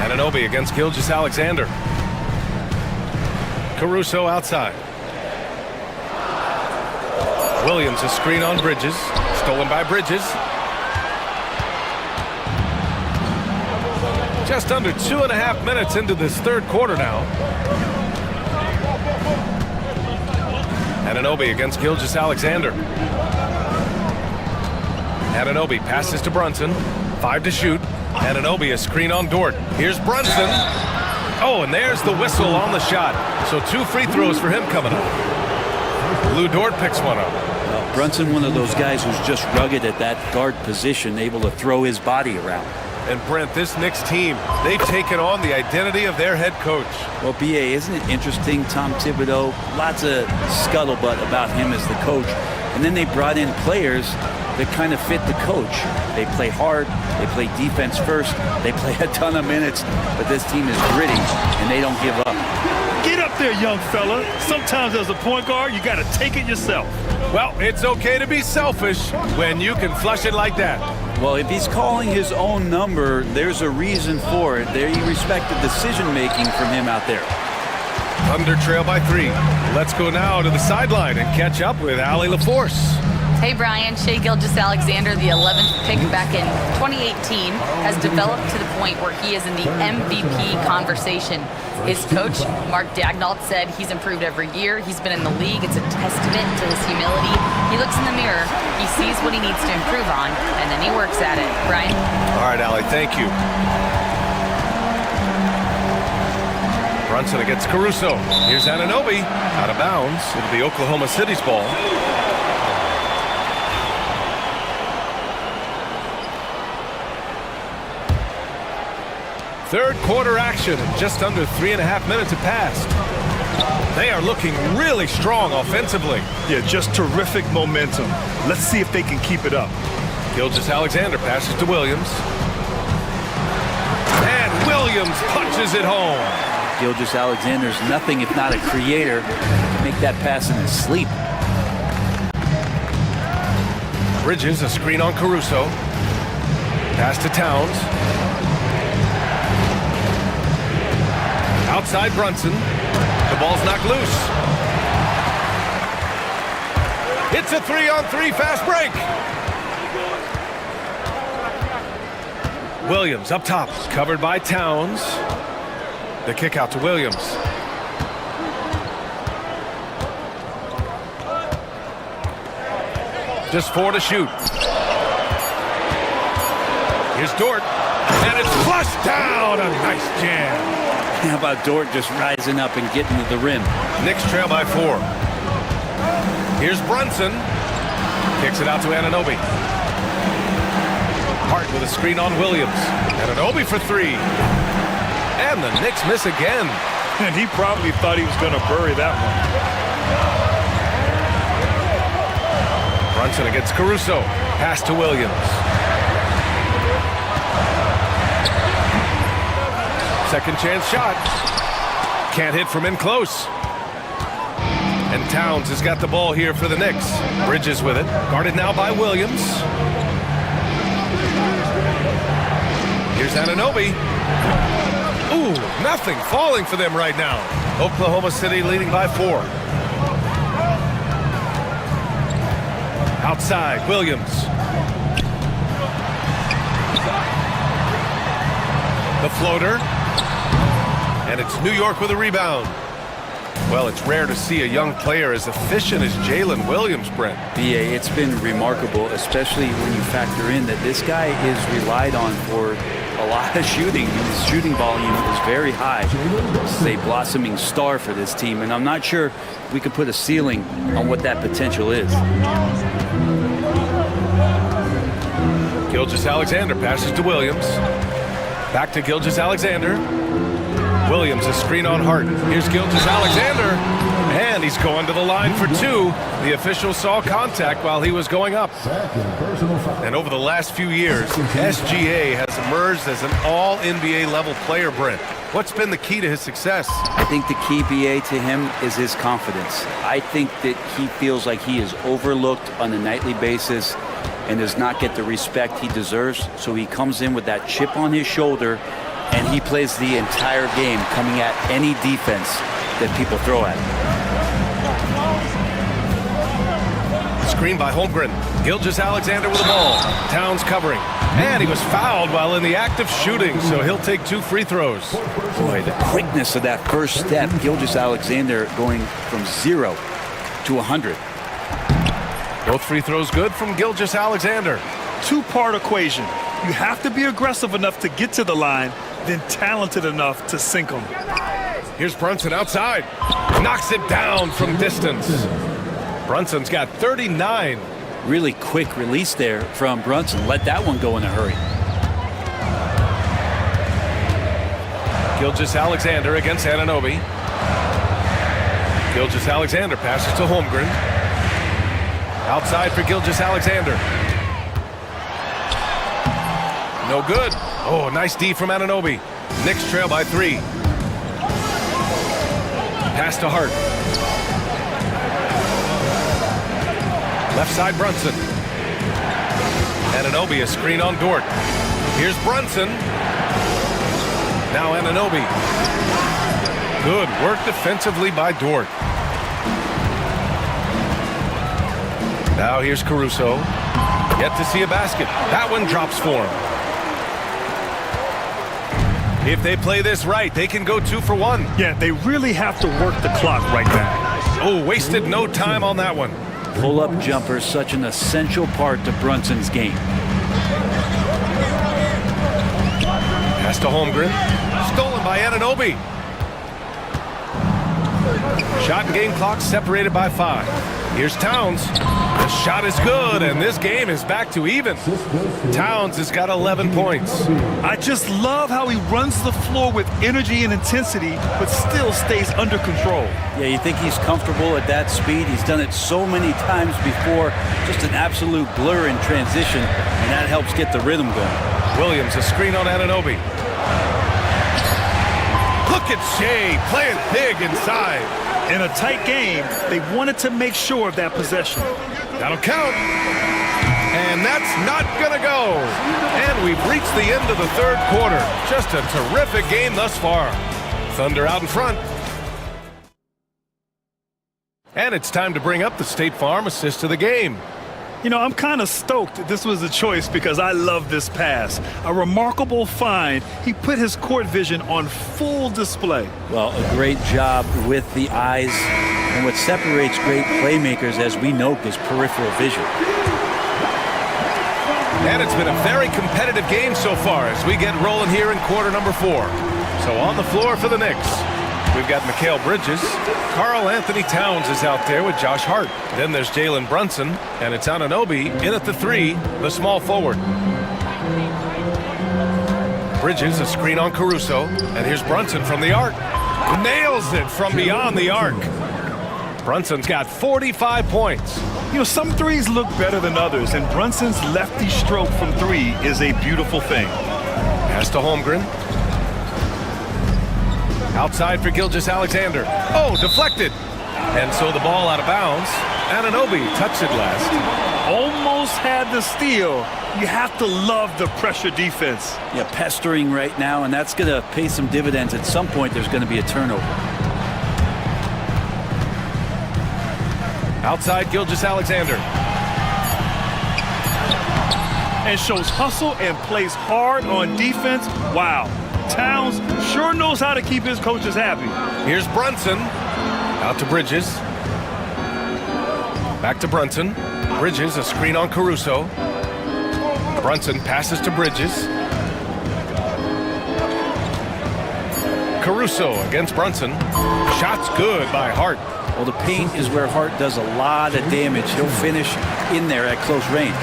Anunoby against Gilgeous-Alexander. Caruso outside. Williams, a screen on Bridges. Stolen by Bridges. Just under 2.5 minutes into this third quarter now. Anunoby against Gilgeous-Alexander. Anunoby passes to Brunson. 5 to shoot. Anunoby, a screen on Dort. Here's Brunson. Oh, and there's the whistle on the shot. So 2 free throws for him coming up. Lou Dort picks one up. Well, Brunson, one of those guys who's just rugged at that guard position, able to throw his body around. And Brent, this Knicks team, they've taken on the identity of their head coach. Well, B.A., isn't it interesting, Tom Thibodeau, lots of scuttlebutt about him as the coach. And then they brought in players that kind of fit the coach. They play hard, they play defense first, they play a ton of minutes, but this team is gritty, and they don't give up. Get up there, young fella. Sometimes as a point guard, you got to take it yourself. Well, it's okay to be selfish when you can flush it like that. Well, if he's calling his own number, there's a reason for it. There, you respect the decision-making from him out there. Thunder trail by 3. Let's go now to the sideline and catch up with Allie LaForce. Hey, Brian. Shai Gilgeous-Alexander, the 11th pick back in 2018, has developed to the point where he is in the MVP conversation. His coach, Mark Daignault, said he's improved every year. He's been in the league. It's a testament to his humility. He looks in the mirror, he sees what he needs to improve on, and then he works at it. Brian? All right, Allie, thank you. Brunson against Caruso. Here's Anunoby, out of bounds. It'll be Oklahoma City's ball. Third quarter action, just under 3.5 minutes have passed. They are looking really strong offensively. Yeah, just terrific momentum. Let's see if they can keep it up. Gilgeous-Alexander passes to Williams. And Williams punches it home. Gilgeous-Alexander's nothing if not a creator. He can make that pass in his sleep. Bridges, a screen on Caruso. Pass to Towns. Outside Brunson. The ball's knocked loose. It's a 3-on-3 fast break. Williams up top, covered by Towns. The kick out to Williams. Just 4 to shoot. Here's Dort, and it's flushed down. A nice jam. How about Dort just rising up and getting to the rim? Knicks trail by 4. Here's Brunson. Kicks it out to Anunoby. Hart with a screen on Williams. Anunoby for 3. And the Knicks miss again. And he probably thought he was going to bury that one. Brunson against Caruso. Pass to Williams. Second chance shot. Can't hit from in close. And Towns has got the ball here for the Knicks. Bridges with it. Guarded now by Williams. Here's Anunoby. Ooh, nothing falling for them right now. Oklahoma City leading by 4. Outside, Williams. The floater. And it's New York with a rebound. Well, it's rare to see a young player as efficient as Jalen Williams, Brent. B.A., it's been remarkable, especially when you factor in that this guy is relied on for a lot of shooting. His shooting volume is very high. This is a blossoming star for this team, and I'm not sure we could put a ceiling on what that potential is. Gilgeous-Alexander passes to Williams. Back to Gilgeous-Alexander. Williams, a screen on Hart. Here's Gilgeous-Alexander, and he's going to the line for two. The official saw contact while he was going up. And over the last few years, SGA has emerged as an all-NBA level player, Brent. What's been the key to his success? I think the key, BA, to him is his confidence. I think that he feels like he is overlooked on a nightly basis and does not get the respect he deserves. So he comes in with that chip on his shoulder and he plays the entire game, coming at any defense that people throw at him. Screen by Holmgren. Gilgeous-Alexander with the ball. Towns covering. And he was fouled while in the act of shooting, so he'll take 2 free throws. Boy, the quickness of that first step. Gilgeous-Alexander going from 0 to 100. Both free throws good from Gilgeous-Alexander. Two-part equation. You have to be aggressive enough to get to the line, then talented enough to sink them. Here's Brunson outside. Knocks it down from distance. Brunson's got 39. Really quick release there from Brunson. Let that one go in a hurry. Gilgeous-Alexander against Anunoby. Gilgeous-Alexander passes to Holmgren. Outside for Gilgeous-Alexander. No good. Oh, nice D from Anunoby. Knicks trail by 3. Pass to Hart. Left side Brunson. Anunoby, a screen on Dort. Here's Brunson. Now Anunoby. Good work defensively by Dort. Now here's Caruso. Yet to see a basket. That one drops for him. If they play this right, they can go 2 for 1. Yeah, they really have to work the clock right now. Oh, wasted no time on that one. Pull-up jumper, such an essential part to Brunson's game. Pass to Holmgren. Stolen by Anunoby. Shot and game clock separated by 5. Here's Towns. The shot is good, and this game is back to even. Towns has got 11 points. I just love how he runs the floor with energy and intensity, but still stays under control. Yeah, you think he's comfortable at that speed. He's done it so many times before. Just an absolute blur in transition, and that helps get the rhythm going. Williams, a screen on Anunoby. Look at Shea playing big inside. In a tight game, they wanted to make sure of that possession. That'll count. And that's not going to go. And we've reached the end of the third quarter. Just a terrific game thus far. Thunder out in front. And it's time to bring up the State Farm assist of the game. You know, I'm kind of stoked this was a choice because I love this pass. A remarkable find. He put his court vision on full display. Well, a great job with the eyes. And what separates great playmakers, as we know, is peripheral vision. And it's been a very competitive game so far as we get rolling here in quarter number 4. So on the floor for the Knicks, we've got Mikal Bridges. Karl Anthony Towns is out there with Josh Hart. Then there's Jalen Brunson, and it's Anunoby in at the 3, the small forward. Bridges, a screen on Caruso, and here's Brunson from the arc. Nails it from beyond the arc. Brunson's got 45 points. You know, some threes look better than others, and Brunson's lefty stroke from 3 is a beautiful thing. Pass to Holmgren. Outside for Gilgeous-Alexander. Oh, deflected. And so the ball out of bounds. Anunoby touched it last. Almost had the steal. You have to love the pressure defense. Yeah, pestering right now, and that's going to pay some dividends. At some point, there's going to be a turnover. Outside Gilgeous-Alexander. And shows hustle and plays hard on defense. Wow. Towns sure knows how to keep his coaches happy. Here's Brunson. Out to Bridges. Back to Brunson. Bridges, a screen on Caruso. Brunson passes to Bridges. Caruso against Brunson. Shot's good by Hart. Well, the paint is where Hart does a lot of damage. He'll finish in there at close range.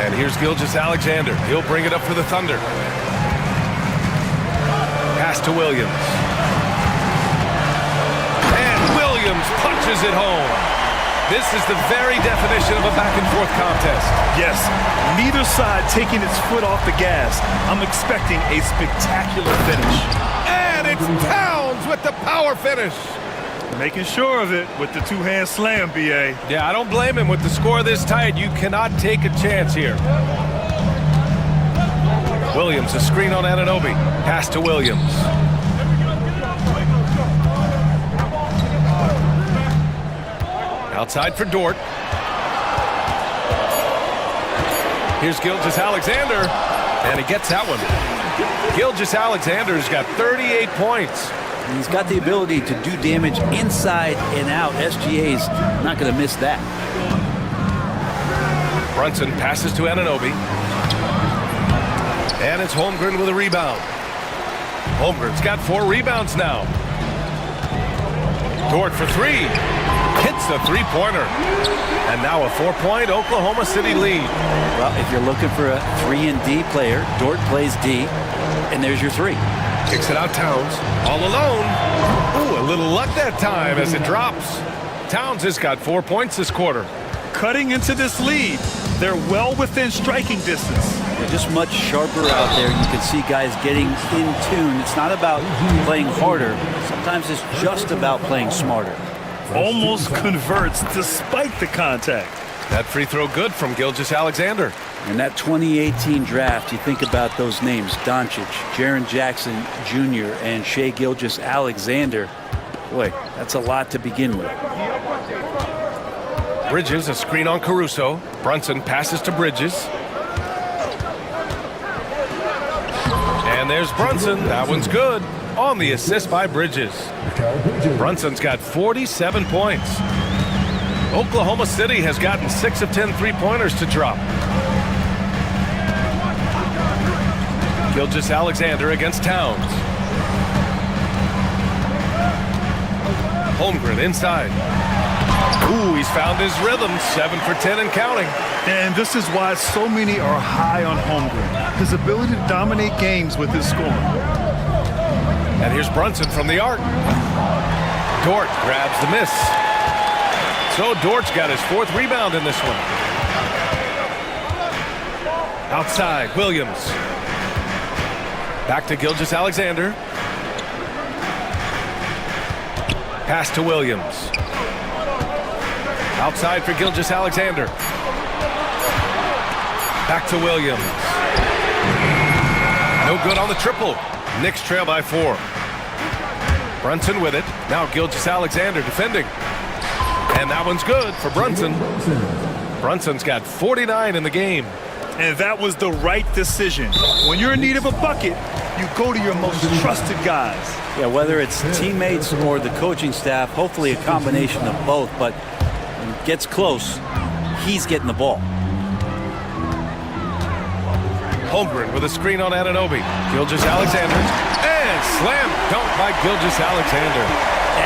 And here's Gilgeous-Alexander. He'll bring it up for the Thunder. Pass to Williams. punches it home. This is the very definition of a back-and-forth contest. Yes, neither side taking its foot off the gas. I'm expecting a spectacular finish. And it's Towns with the power finish. Making sure of it with the two-hand slam, B.A. Yeah, I don't blame him. With the score this tight, you cannot take a chance here. Williams, a screen on Anunoby. Pass to Williams. Outside for Dort. Here's Gilgeous-Alexander, and he gets that one. Gilgeous-Alexander's got 38 points. He's got the ability to do damage inside and out. SGA's not going to miss that. Brunson passes to Anunoby. And it's Holmgren with a rebound. Holmgren's got 4 rebounds now. Dort for 3. Hits the three-pointer. And now a 4-point Oklahoma City lead. Well, if you're looking for a 3-and-D player, Dort plays D, and there's your 3. Kicks it out Towns, all alone. Ooh, a little luck that time as it drops. Towns has got 4 points this quarter. Cutting into this lead. They're well within striking distance. They're just much sharper out there. You can see guys getting in tune. It's not about playing harder. Sometimes it's just about playing smarter. Almost converts despite the contact. That free throw good from Gilgeous-Alexander. In that 2018 draft, you think about those names, Doncic, Jaren Jackson Jr., and Shai Gilgeous-Alexander. Boy, that's a lot to begin with. Bridges, a screen on Caruso. Brunson passes to Bridges. And there's Brunson. That one's good. On the assist by Bridges. Brunson's got 47 points. Oklahoma City has gotten 6 of 10 three-pointers to drop. Gilgeous-Alexander against Towns. Holmgren inside. Ooh, he's found his rhythm. 7 for 10 and counting. And this is why so many are high on Holmgren. His ability to dominate games with his scoring. And here's Brunson from the arc. Dort grabs the miss. So Dort's got his 4th rebound in this one. Outside, Williams. Back to Gilgeous-Alexander. Pass to Williams. Outside for Gilgeous-Alexander. Back to Williams. No good on the triple. Knicks trail by 4. Brunson with it. Now Gilgeous-Alexander defending. And that one's good for Brunson. Brunson's got 49 in the game. And that was the right decision. When you're in need of a bucket, you go to your most trusted guys. Yeah, whether it's teammates or the coaching staff, hopefully a combination of both, but when it gets close, he's getting the ball. Holmgren with a screen on Anunoby. Gilgeous-Alexander. And slam dunk by Gilgeous-Alexander.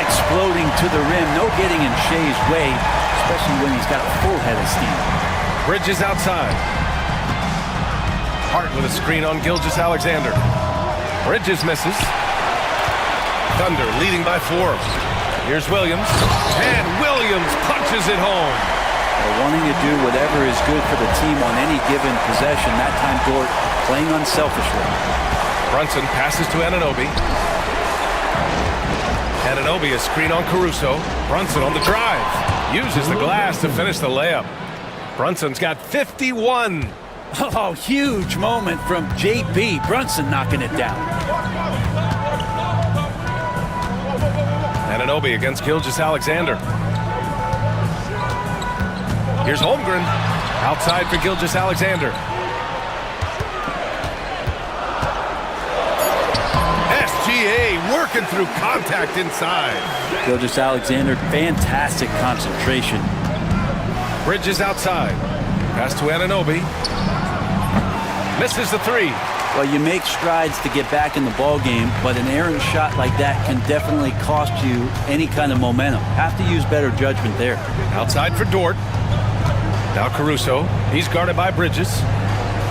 Exploding to the rim. No getting in Shai's way, especially when he's got a full head of steam. Bridges outside. Hart with a screen on Gilgeous-Alexander. Bridges misses. Thunder leading by 4. Here's Williams. And Williams punches it home. Wanting to do whatever is good for the team on any given possession. That time Dort playing unselfishly. Brunson passes to Anunoby. Anunoby a screen on Caruso. Brunson on the drive. Uses the glass to finish the layup. Brunson's got 51. Oh, huge moment from JB. Brunson knocking it down. Anunoby against Gilgeous-Alexander. Here's Holmgren. Outside for Gilgeous-Alexander. SGA working through contact inside. Gilgeous-Alexander, fantastic concentration. Bridges outside. Pass to Anunoby. Misses the 3. Well, you make strides to get back in the ball game, but an errant shot like that can definitely cost you any kind of momentum. Have to use better judgment there. Outside for Dort. Now Caruso. He's guarded by Bridges.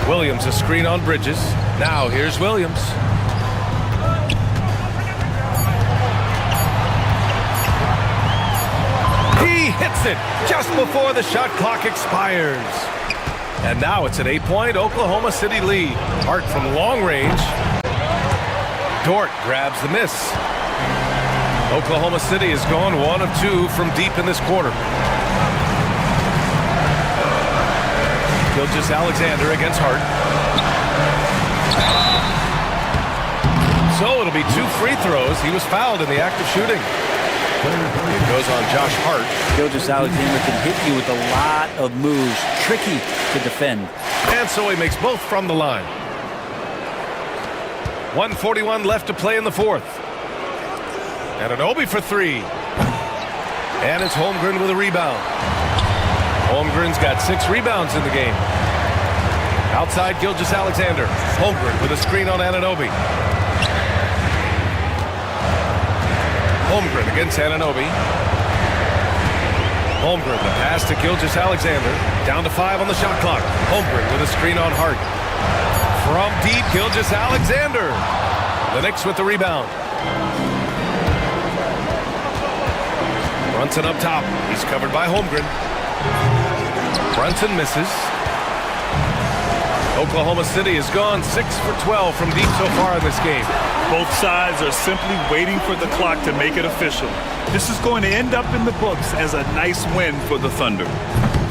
Williams a screen on Bridges. Now here's Williams. hits it just before the shot clock expires. And now it's an 8-point Oklahoma City lead. Hart from long range. Dort grabs the miss. Oklahoma City has gone 1 of 2 from deep in this quarter. Gilgeous-Alexander against Hart. So it'll be 2 free throws. He was fouled in the act of shooting. It goes on Josh Hart. Gilgeous-Alexander can hit you with a lot of moves. Tricky to defend. And so he makes both from the line. 1:41 left to play in the fourth. And Anunoby for 3. And it's Holmgren with a rebound. Holmgren's got 6 rebounds in the game. Outside Gilgeous-Alexander. Holmgren with a screen on Anunoby. Holmgren against Anunoby. Holmgren, the pass to Gilgeous-Alexander. Down to 5 on the shot clock. Holmgren with a screen on Hart. From deep, Gilgeous-Alexander. The Knicks with the rebound. Brunson up top. He's covered by Holmgren. Brunson misses. Oklahoma City has gone 6 for 12 from deep so far in this game. Both sides are simply waiting for the clock to make it official. This is going to end up in the books as a nice win for the Thunder.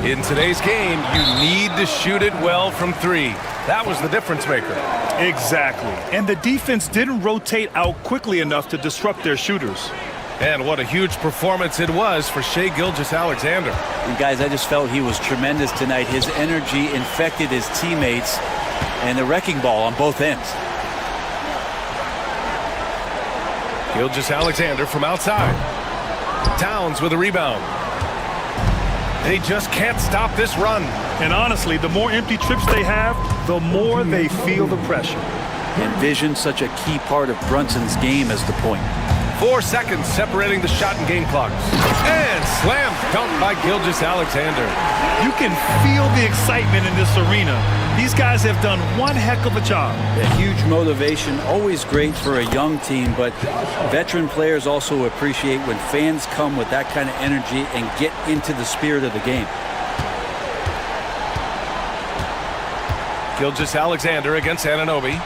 In today's game, you need to shoot it well from 3. That was the difference maker. Exactly. And the defense didn't rotate out quickly enough to disrupt their shooters. And what a huge performance it was for Shai Gilgeous-Alexander. And guys, I just felt he was tremendous tonight. His energy infected his teammates and the wrecking ball on both ends. Gilgeous-Alexander from outside. Towns with a rebound. They just can't stop this run. And honestly, the more empty trips they have, the more they feel the pressure. And vision, such a key part of Brunson's game, as the point. 4 seconds separating the shot and game clocks. And slam dunk by Gilgeous-Alexander. You can feel the excitement in this arena. These guys have done one heck of a job. A huge motivation, always great for a young team, but veteran players also appreciate when fans come with that kind of energy and get into the spirit of the game. Gilgeous-Alexander against Anunoby.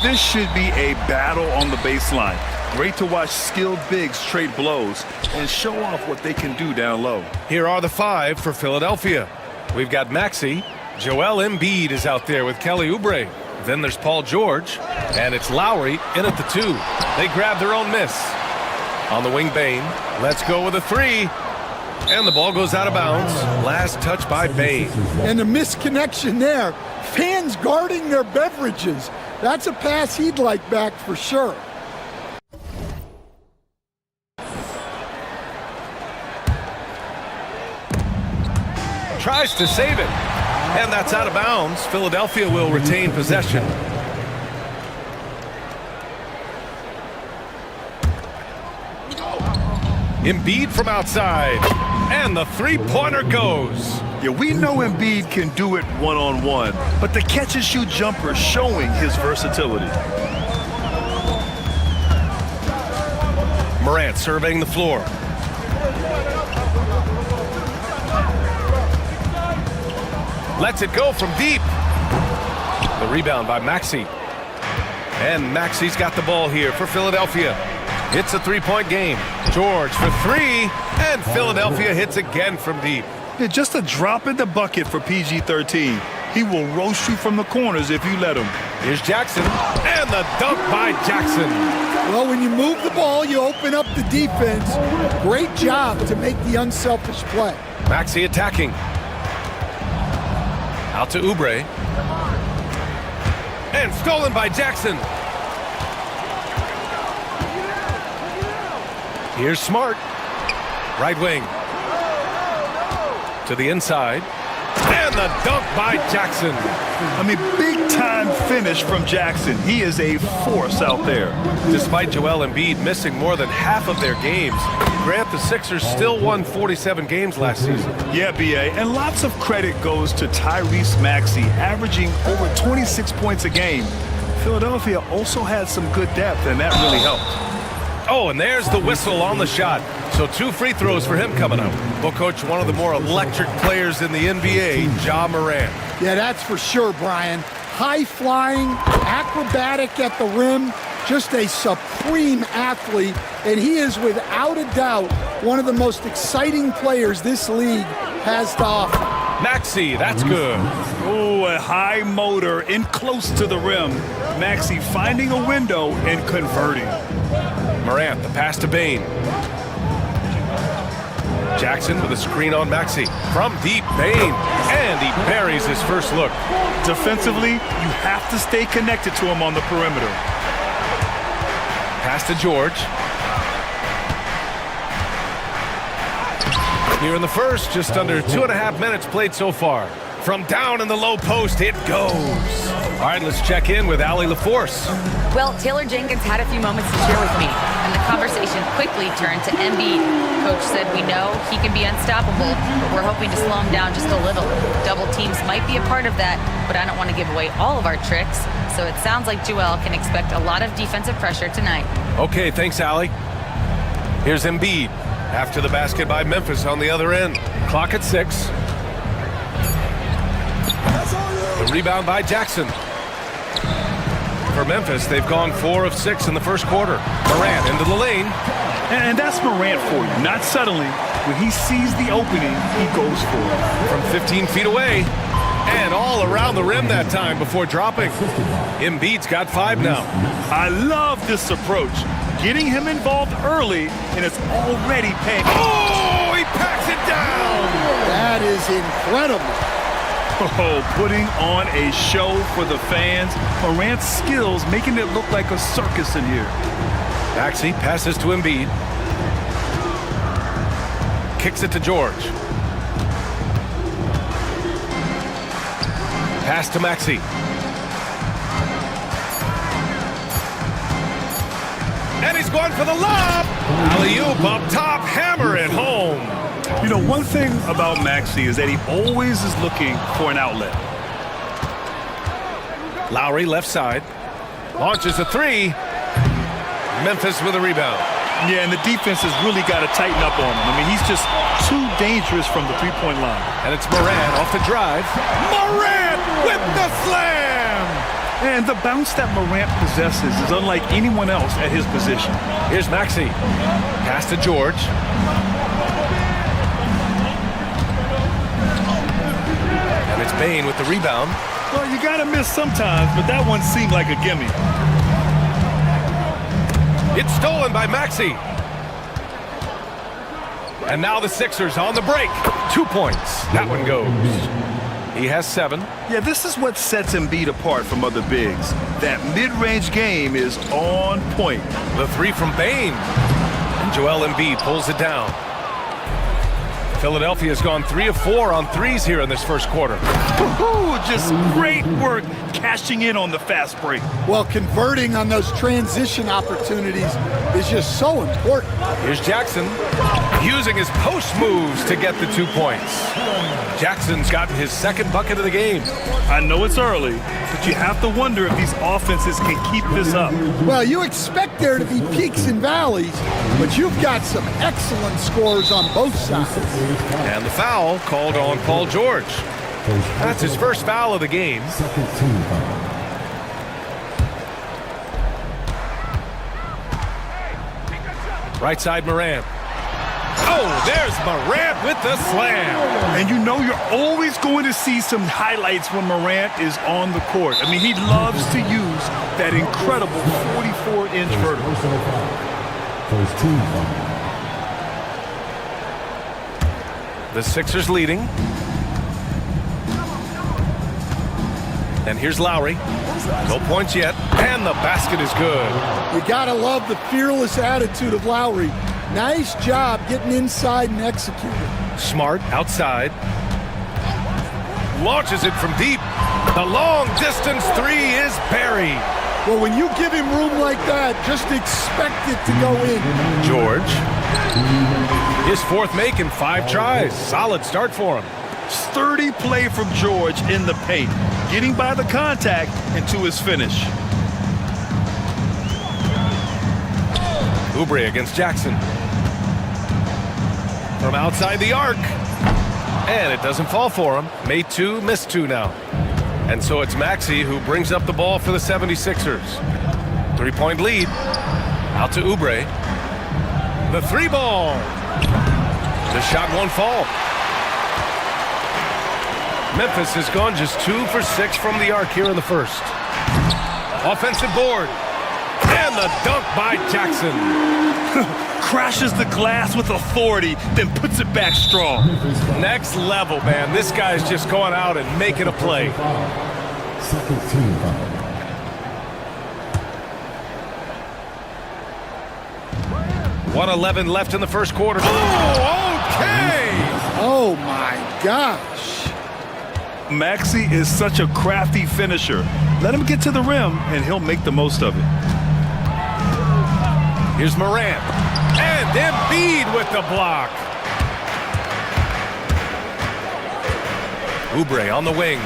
This should be a battle on the baseline. Great to watch skilled bigs trade blows and show off what they can do down low. Here are the 5 for Philadelphia. We've got Maxey. Joel Embiid is out there with Kelly Oubre. Then there's Paul George. And it's Lowry in at the 2. They grab their own miss. On the wing, Bane. Let's go with a 3. And the ball goes out of bounds. Last touch by Bane. And a misconnection there. Fans guarding their beverages. That's a pass he'd like back for sure. Tries to save it. And that's out of bounds. Philadelphia will retain possession. Embiid from outside. And the three-pointer goes. Yeah, we know Embiid can do it one-on-one, but the catch-and-shoot jumper showing his versatility. Morant surveying the floor. Lets it go from deep. The rebound by Maxey. And Maxey's got the ball here for Philadelphia. It's a three-point game. George for 3, and Philadelphia hits again from deep. Yeah, just a drop in the bucket for PG-13. He will roast you from the corners if you let him. Here's Jackson, and the dunk by Jackson. Well, when you move the ball, you open up the defense. Great job to make the unselfish play. Maxey attacking. Out to Oubre. And stolen by Jackson. Here's Smart. Right wing. To the inside. And the dunk by Jackson. I mean, big-time finish from Jackson. He is a force out there. Despite Joel Embiid missing more than half of their games, Grant, the Sixers still won 47 games last season. Yeah, B.A., and lots of credit goes to Tyrese Maxey, averaging over 26 points a game. Philadelphia also had some good depth, and that really helped. Oh, and there's the whistle on the shot. So 2 free throws for him coming up. Well, Coach, one of the more electric players in the NBA, Ja Morant. Yeah, that's for sure, Brian. High-flying, acrobatic at the rim, just a supreme athlete, and he is without a doubt one of the most exciting players this league has to offer. Maxey, that's good. Oh, a high motor in close to the rim. Maxey finding a window and converting. Morant, the pass to Bane. Jackson with a screen on Maxey. From deep, Bane. And he buries his first look. Defensively, you have to stay connected to him on the perimeter. Pass to George. Here in the first, just under 2.5 minutes played so far. From down in the low post, it goes. All right, let's check in with Allie LaForce. Well, Taylor Jenkins had a few moments to share with me, and the conversation quickly turned to Embiid. Coach said we know he can be unstoppable, but we're hoping to slow him down just a little. Double teams might be a part of that, but I don't want to give away all of our tricks, so it sounds like Joel can expect a lot of defensive pressure tonight. Okay, thanks, Allie. Here's Embiid. After the basket by Memphis on the other end. Clock at 6. The rebound by Jackson. For Memphis, they've gone 4 of 6 in the first quarter. Morant into the lane. And that's Morant for you. Not suddenly. When he sees the opening, he goes for it. From 15 feet away. And all around the rim that time before dropping. Embiid's got 5 now. I love this approach. Getting him involved early, and it's already paying. Oh, he packs it down. That is incredible. Oh, putting on a show for the fans. Morant's skills making it look like a circus in here. Maxey passes to Embiid. Kicks it to George. Pass to Maxey. And he's going for the lob. Alley-oop up top, hammer it home. You know, one thing about Maxey is that he always is looking for an outlet. Lowry left side. Launches a 3. Memphis with a rebound. Yeah, and the defense has really got to tighten up on him. I mean, he's just too dangerous from the three-point line. And it's Morant off the drive. Morant with the slam! And the bounce that Morant possesses is unlike anyone else at his position. Here's Maxey. Pass to George. And it's Bane with the rebound. Well, you got to miss sometimes, but that one seemed like a gimme. It's stolen by Maxey. And now the Sixers on the break. 2 points. That one goes. He has 7. Yeah, this is what sets Embiid apart from other bigs. That mid-range game is on point. The 3 from Bane. And Joel Embiid pulls it down. Philadelphia's gone 3 of 4 on threes here in this first quarter. Just great work cashing in on the fast break. Well, converting on those transition opportunities is just so important. Here's Jackson using his post moves to get the 2 points. Jackson's gotten his second bucket of the game. I know it's early, but you have to wonder if these offenses can keep this up. Well, you expect there to be peaks and valleys, but you've got some excellent scores on both sides. And the foul called on Paul George. That's his first foul of the game. Right side Morant. Oh, there's Morant with the slam. And you know you're always going to see some highlights when Morant is on the court. I mean, he loves to use that incredible 44-inch vertical. The Sixers leading. And here's Lowry. No points yet. And the basket is good. You gotta love the fearless attitude of Lowry. Nice job getting inside and executing. Smart outside. Launches it from deep. The long distance 3 is buried. Well, when you give him room like that, just expect it to go in. George. His 4th make in 5 tries. Solid start for him. Sturdy play from George in the paint, getting by the contact and to his finish. Oubre against Jackson. From outside the arc. And it doesn't fall for him. Made 2, missed 2 now. And so it's Maxey who brings up the ball for the 76ers. 3-point lead. Out to Oubre. The 3 ball. The shot won't fall. Memphis has gone just 2 for 6 from the arc here in the first. Offensive board. And the dunk by Jackson. Crashes the glass with authority, then puts it back strong. Next level, man. This guy's just going out and making a play. 1:11 left in the first quarter. Oh, okay! Oh, my gosh. Maxey is such a crafty finisher. Let him get to the rim, and he'll make the most of it. Here's Morant. And Embiid with the block. Oubre on the wing.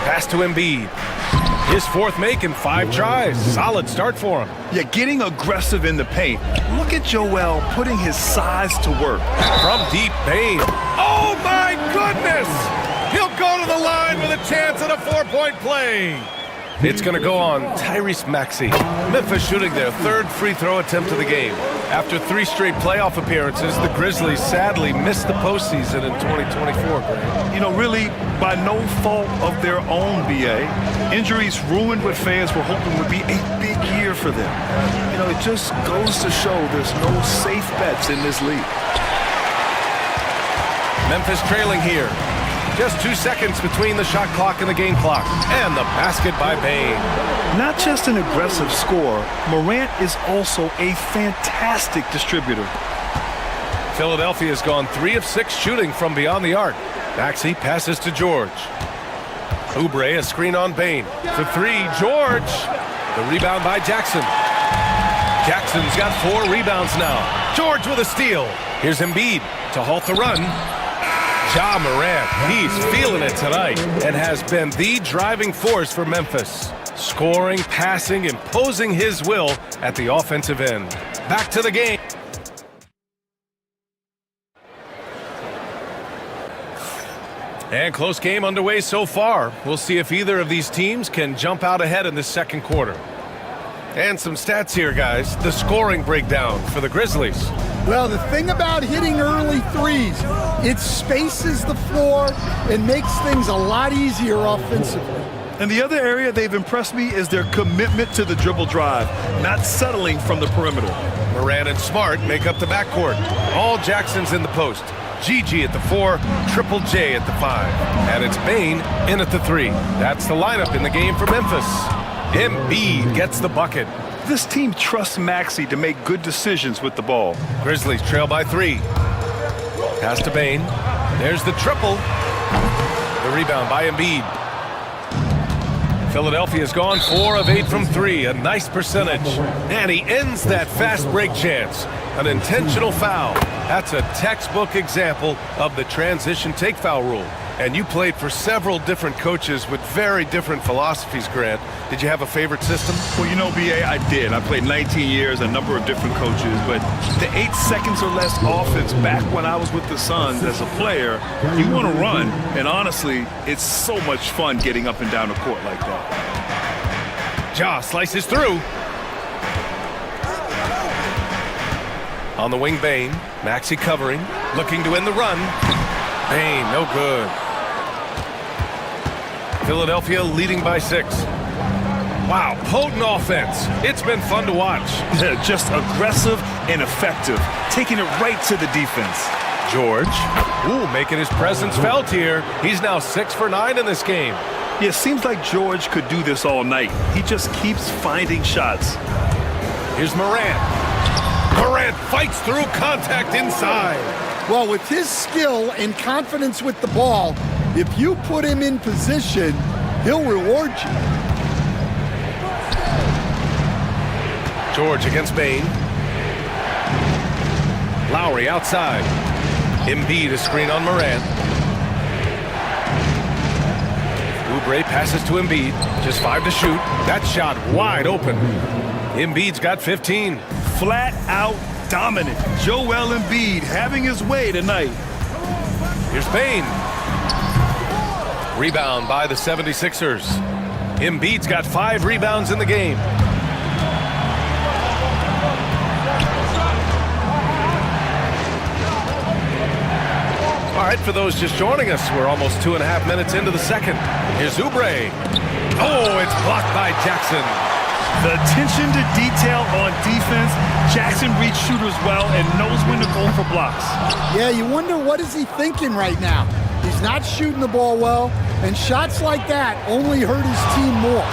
Pass to Embiid. His 4th make in 5 tries. Solid start for him. Yeah, getting aggressive in the paint. Look at Joel putting his size to work. From deep, Bane. Oh, my goodness! He'll go to the line with a chance at a 4-point play. It's going to go on Tyrese Maxey. Memphis shooting their 3rd free throw attempt of the game. After 3 straight playoff appearances, the Grizzlies sadly missed the postseason in 2024. You know, really by no fault of their own, BA. Injuries ruined what fans were hoping would be a big year for them. You know, it just goes to show there's no safe bets in this league. Memphis trailing here. Just 2 seconds between the shot clock and the game clock. And the basket by Bane. Not just an aggressive scorer, Morant is also a fantastic distributor. Philadelphia's gone 3 of 6 shooting from beyond the arc. Maxey passes to George. Oubre, a screen on Bane. For 3, George. The rebound by Jackson. Jackson's got 4 rebounds now. George with a steal. Here's Embiid to halt the run. Ja Morant, he's feeling it tonight and has been the driving force for Memphis. Scoring, passing, imposing his will at the offensive end. Back to the game. And close game underway so far. We'll see if either of these teams can jump out ahead in the second quarter. And some stats here, guys. The scoring breakdown for the Grizzlies. Well, the thing about hitting early threes, it spaces the floor and makes things a lot easier offensively. And the other area they've impressed me is their commitment to the dribble drive, not settling from the perimeter. Moran and Smart make up the backcourt. All Jackson's in the post. Gigi at the 4, Triple J at the 5. And it's Bane in at the 3. That's the lineup in the game for Memphis. Embiid gets the bucket. This team trusts Maxey to make good decisions with the ball. Grizzlies trail by 3. Pass to Bane. There's the triple. The rebound by Embiid. Philadelphia's gone 4 of 8 from 3, a nice percentage. And he ends that fast break chance. An intentional foul. That's a textbook example of the transition take foul rule. And you played for several different coaches with very different philosophies, Grant. Did you have a favorite system? Well, you know, B.A., I did. I played 19 years, a number of different coaches, but the 8 seconds or less offense back when I was with the Suns as a player, you want to run. And honestly, it's so much fun getting up and down the court like that. Ja slices through. On the wing, Bane. Maxey covering, looking to end the run. Bane, no good. Philadelphia leading by 6. Wow, potent offense. It's been fun to watch. Just aggressive and effective, taking it right to the defense. George, making his presence felt here. He's now 6 for 9 in this game. Yeah, it seems like George could do this all night. He just keeps finding shots. Here's Morant. Morant fights through contact inside. Well, with his skill and confidence with the ball, if you put him in position, he'll reward you. George against Bane. Lowry outside. Embiid a screen on Morant. Oubre passes to Embiid. Just 5 to shoot. That shot wide open. Embiid's got 15. Flat out dominant. Joel Embiid having his way tonight. Here's Bane. Rebound by the 76ers. Embiid's got 5 rebounds in the game. All right, for those just joining us, we're almost 2.5 minutes into the second. Here's Oubre. Oh, it's blocked by Jackson. The attention to detail on defense. Jackson reads shooters well and knows when to go for blocks. Yeah, you wonder what is he thinking right now. He's not shooting the ball well, and shots like that only hurt his team more.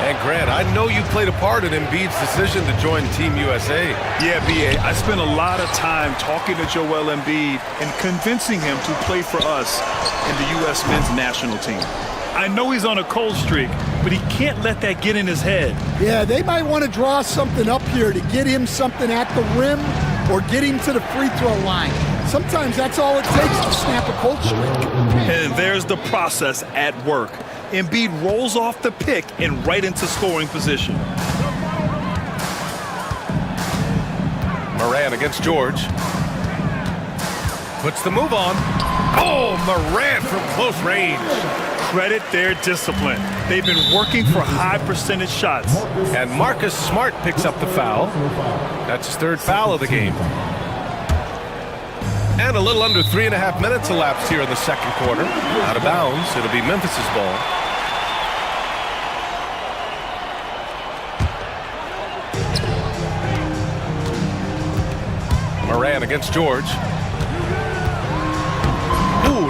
And Grant, I know you played a part in Embiid's decision to join Team USA. Yeah, B.A., I spent a lot of time talking to Joel Embiid and convincing him to play for us in the U.S. men's national team. I know he's on a cold streak, but he can't let that get in his head. Yeah, they might want to draw something up here to get him something at the rim or get him to the free throw line. Sometimes that's all it takes to snap a cold streak. And there's the process at work. Embiid rolls off the pick and right into scoring position. Morant against George. Puts the move on. Oh, Morant from close range. Credit their discipline. They've been working for high percentage shots. And Marcus Smart picks up the foul. That's his 3rd foul of the game. And a little under 3.5 minutes elapsed here in the second quarter. Out of bounds, it'll be Memphis's ball. Morant against George.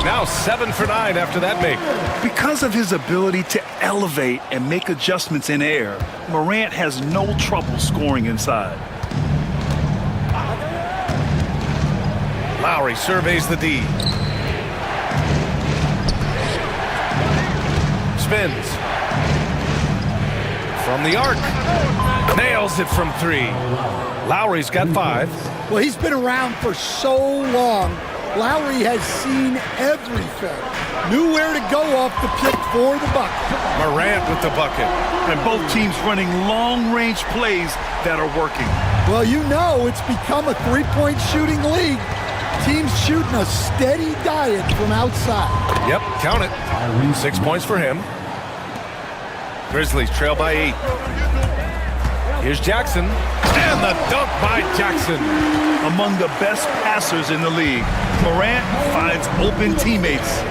Now 7 for 9 after that make. Because of his ability to elevate and make adjustments in air, Morant has no trouble scoring inside. Lowry surveys the D. Spins. From the arc. Nails it from 3. Lowry's got 5. Well, he's been around for so long. Lowry has seen everything. Knew where to go off the pick for the bucket. Morant with the bucket. And both teams running long-range plays that are working. Well, you know it's become a three-point shooting league. Teams shooting a steady diet from outside. Yep, count it. 6 points for him. Grizzlies trail by 8. Here's Jackson. And the dunk by Jackson. Among the best passers in the league, Morant finds open teammates.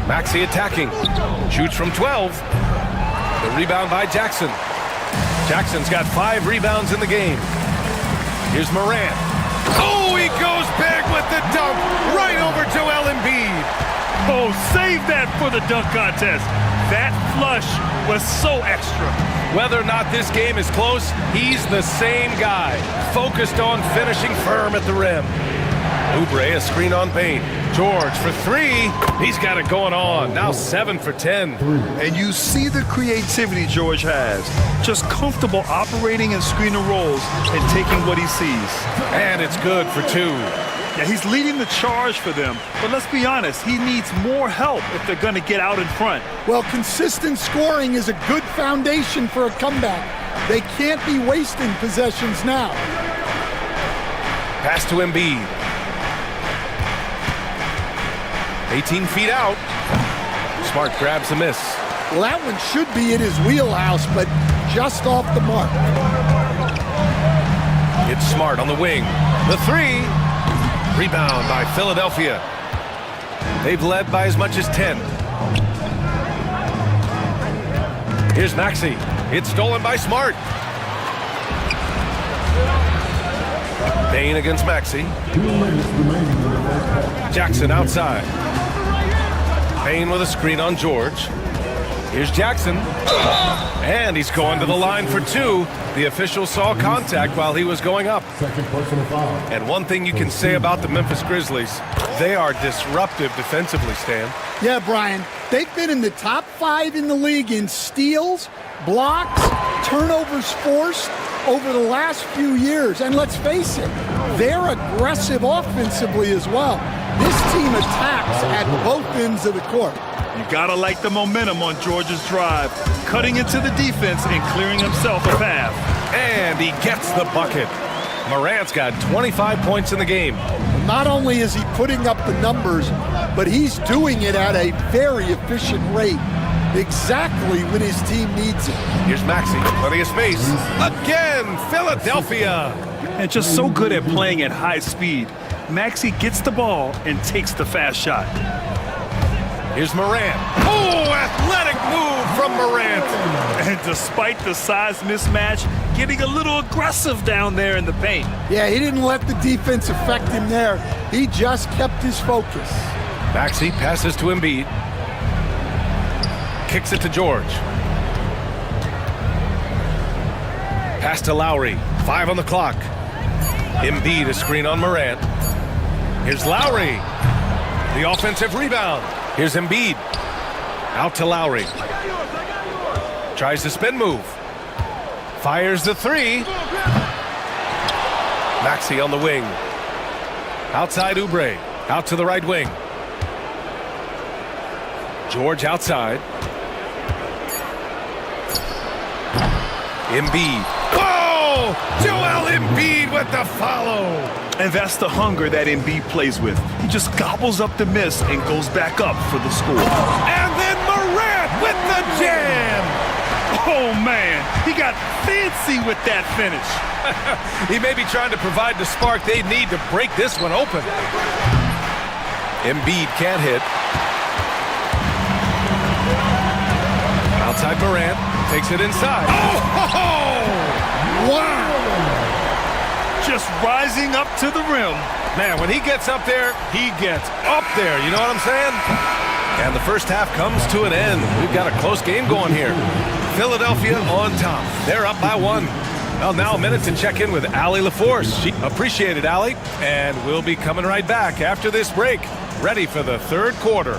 Maxey attacking. Shoots from 12. The rebound by Jackson. Jackson's got 5 rebounds in the game. Here's Morant. Oh, he goes big with the dunk. Right over Joel Embiid. Oh, save that for the dunk contest. That flush was so extra. Whether or not this game is close, he's the same guy. Focused on finishing firm at the rim. Oubre, a screen on Payne. George for 3. He's got it going on. Now 7 for 10. And you see the creativity George has. Just comfortable operating in screen and rolls and taking what he sees. And it's good for 2. Yeah, he's leading the charge for them. But let's be honest, he needs more help if they're going to get out in front. Well, consistent scoring is a good foundation for a comeback. They can't be wasting possessions now. Pass to Embiid. 18 feet out. Smart grabs a miss. Well, that one should be in his wheelhouse, but just off the mark. It's Smart on the wing. The 3. Rebound by Philadelphia. They've led by as much as 10. Here's Maxey. It's stolen by Smart. Payne against Maxey. Jackson outside. Payne with a screen on George. Here's Jackson. And he's going to the line for 2. The official saw contact while he was going up. And one thing you can say about the Memphis Grizzlies, they are disruptive defensively, Stan. Yeah, Brian. They've been in the top 5 in the league in steals, blocks, turnovers forced over the last few years. And let's face it, they're aggressive offensively as well. This team attacks at both ends of the court. You gotta like the momentum on George's drive, cutting into the defense and clearing himself a path. And he gets the bucket. Morant's got 25 points in the game. Not only is he putting up the numbers, but he's doing it at a very efficient rate. Exactly when his team needs it. Here's Maxey, plenty of space. Again, Philadelphia. And just so good at playing at high speed. Maxey gets the ball and takes the fast shot. Here's Morant. Oh, athletic move from Morant. And despite the size mismatch, getting a little aggressive down there in the paint. Yeah, he didn't let the defense affect him there. He just kept his focus. Maxey passes to Embiid. Kicks it to George. Pass to Lowry. 5 on the clock. Embiid, a screen on Morant. Here's Lowry. The offensive rebound. Here's Embiid. Out to Lowry. Tries the spin move. Fires the 3. Maxey on the wing. Outside Oubre. Out to the right wing. George outside. Embiid. Whoa! Joel Embiid with the follow. And that's the hunger that Embiid plays with. He just gobbles up the miss and goes back up for the score. And then Morant with the jam. Oh, man. He got fancy with that finish. He may be trying to provide the spark they need to break this one open. Embiid can't hit. Outside Morant. Takes it inside. Oh! Wow! Just rising up to the rim. Man, when he gets up there, he gets up there. You know what I'm saying? And the first half comes to an end. We've got a close game going here. Philadelphia on top. They're up by 1. Well, now a minute to check in with Allie LaForce. Appreciate it, Allie. And we'll be coming right back after this break, ready for the third quarter.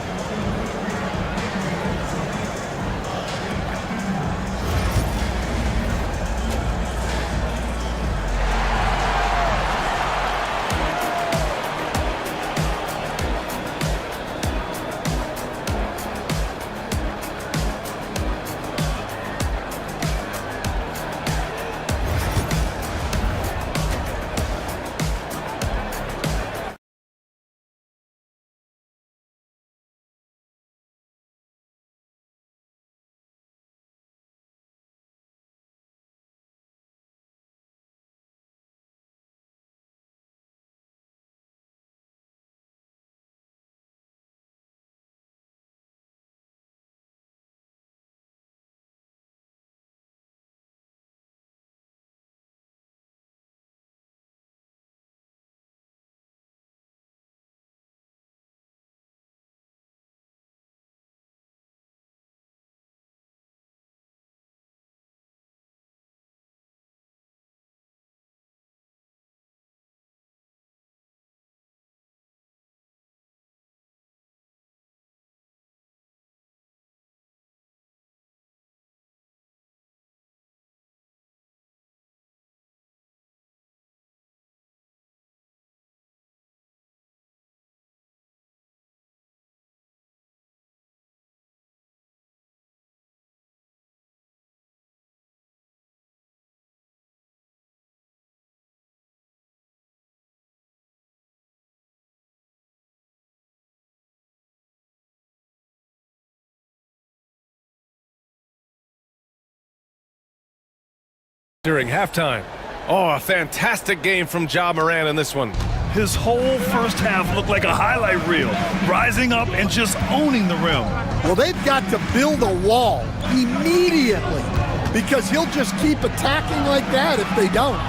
during halftime. Oh, a fantastic game from Ja Morant in this one. His whole first half looked like a highlight reel, rising up and just owning the rim. Well, they've got to build a wall immediately because he'll just keep attacking like that if they don't.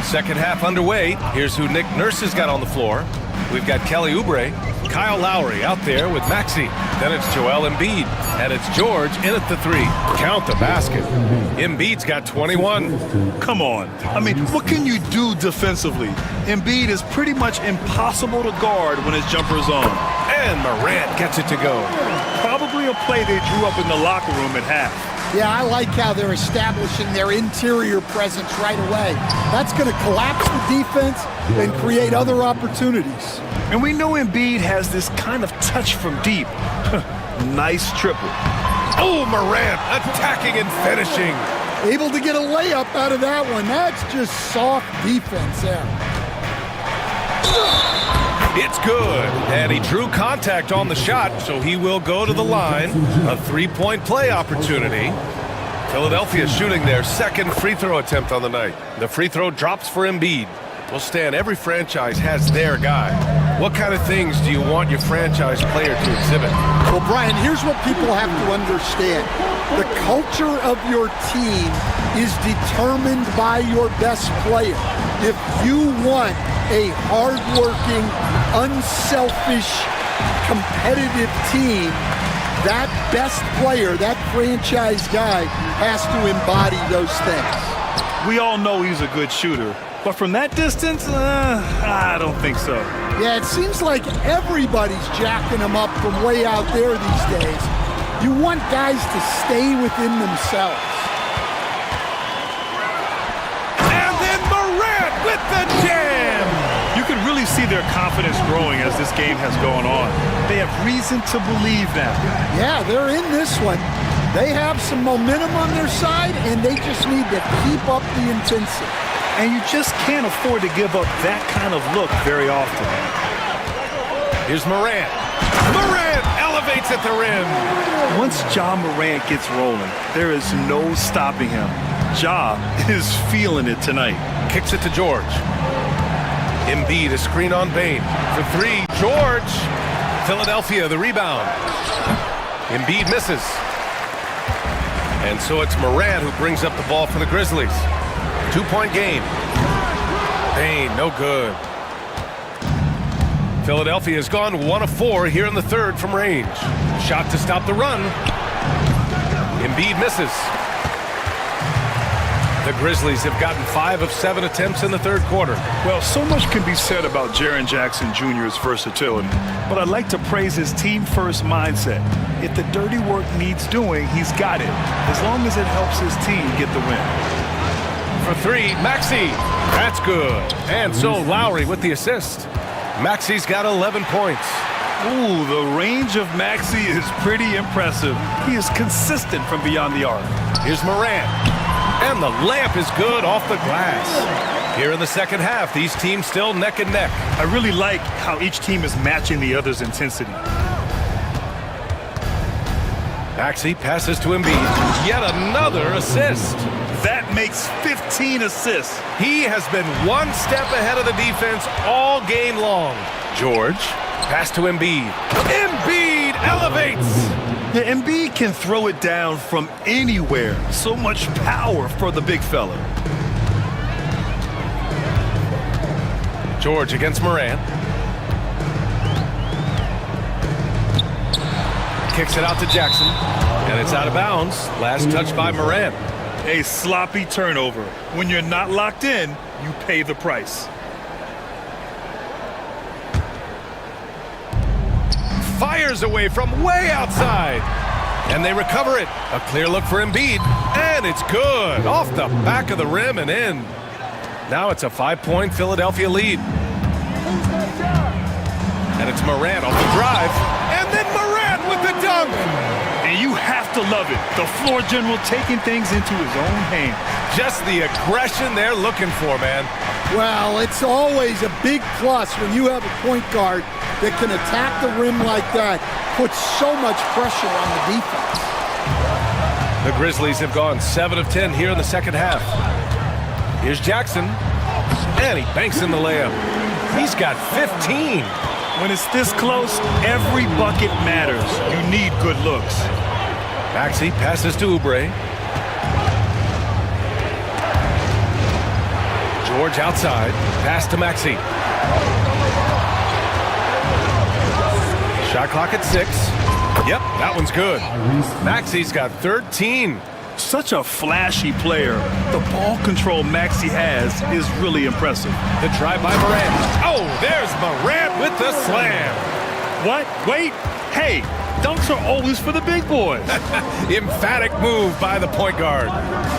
Second half underway. Here's who Nick Nurse has got on the floor. We've got Kelly Oubre, Kyle Lowry out there with Maxey. Then it's Joel Embiid, and it's George in at the three. Count the basket. Embiid's got 21. Come on. I mean, what can you do defensively? Embiid is pretty much impossible to guard when his jumper's on. And Morant gets it to go. Probably a play they drew up in the locker room at half. Yeah, I like how they're establishing their interior presence right away. That's going to collapse the defense and create other opportunities. And we know Embiid has this kind of touch from deep. Nice triple. Oh, Morant attacking and finishing. Able to get a layup out of that one. That's just soft defense there. It's good, and he drew contact on the shot, so he will go to the line. A three-point play opportunity. Philadelphia shooting their second free throw attempt on the night. The free throw drops for Embiid. Well, Stan, every franchise has their guy. What kind of things do you want your franchise player to exhibit? Well, Brian, here's what people have to understand. The culture of your team is determined by your best player. If you want a hard-working, unselfish, competitive team, that best player, that franchise guy, has to embody those things. We all know he's a good shooter, but from that distance, I don't think so. Yeah, it seems like everybody's jacking him up from way out there these days. You want guys to stay within themselves. And then Morant with the jam! You can really see their confidence growing as this game has gone on. They have reason to believe that. Yeah, they're in this one. They have some momentum on their side, and they just need to keep up the intensity. And you just can't afford to give up that kind of look very often. Here's Morant. Morant elevates at the rim. Once Ja Morant gets rolling, there is no stopping him. Ja is feeling it tonight. Kicks it to George. Embiid, a screen on Bane. For three, George. Philadelphia, the rebound. Embiid misses. And so it's Morant who brings up the ball for the Grizzlies. 2-point game. Bane, no good. Philadelphia has gone 1 of 4 here in the third from range. Shot to stop the run. Embiid misses. The Grizzlies have gotten 5 of 7 attempts in the third quarter. Well, so much can be said about Jaren Jackson Jr.'s versatility, but I'd like to praise his team-first mindset. If the dirty work needs doing, he's got it, as long as it helps his team get the win. For three, Maxey. That's good. And so Lowry with the assist. Maxey's got 11 points. Ooh, the range of Maxey is pretty impressive. He is consistent from beyond the arc. Here's Morant. And the layup is good off the glass. Here in the second half, these teams still neck and neck. I really like how each team is matching the other's intensity. Maxey passes to Embiid. Yet another assist. That makes 15 assists. He has been one step ahead of the defense all game long. George, pass to Embiid. Embiid elevates. Yeah, Embiid can throw it down from anywhere. So much power for the big fella. George against Morant. Kicks it out to Jackson. And it's out of bounds. Last touch by Morant. A sloppy turnover. When you're not locked in, you pay the price. Fires away from way outside. And they recover it. A clear look for Embiid. And it's good. Off the back of the rim and in. Now it's a 5-point Philadelphia lead. And it's Morant off the drive. And then Morant with the dunk. And you have to love it. The floor general taking things into his own hands. Just the aggression they're looking for, man. Well, it's always a big plus when you have a point guard that can attack the rim like that, puts so much pressure on the defense. The Grizzlies have gone 7 of 10 here in the second half. Here's Jackson. And he banks in the layup. He's got 15. When it's this close, every bucket matters. You need good looks. Maxey passes to Oubre. George outside. Pass to Maxey. Shot clock at 6. Yep, that one's good. Maxey's got 13. Such a flashy player. The ball control Maxey has is really impressive. The drive by Morant. Oh, there's Morant with the slam. What? Wait. Hey, dunks are always for the big boys. Emphatic move by the point guard.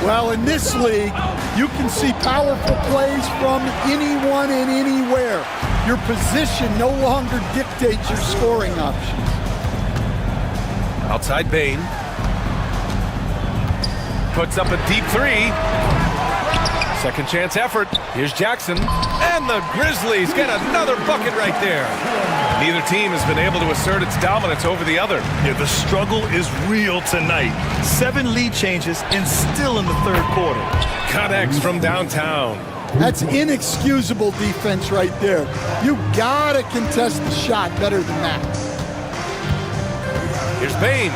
Well, in this league, you can see powerful plays from anyone and anywhere. Your position no longer dictates your scoring options. Outside Bane. Puts up a deep three. Second chance effort. Here's Jackson. And the Grizzlies get another bucket right there. Neither team has been able to assert its dominance over the other. Yeah, the struggle is real tonight. 7 lead changes and still in the third quarter. Connects from downtown. That's inexcusable defense right there. You gotta contest the shot better than that. Here's Bane.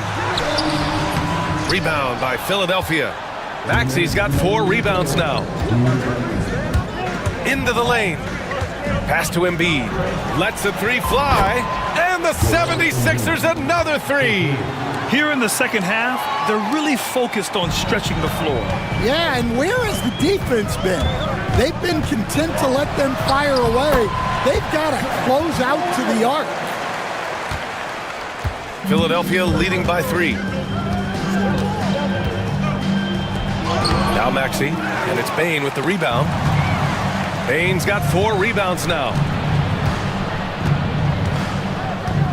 Rebound by Philadelphia. Maxey's got 4 rebounds now. Into the lane. Pass to Embiid. Lets the three fly. And the 76ers another three. Here in the second half, they're really focused on stretching the floor. Yeah, and where has the defense been? They've been content to let them fire away. They've got to close out to the arc. Philadelphia leading by 3. Now Maxey, and it's Bane with the rebound. Bane's got 4 rebounds now.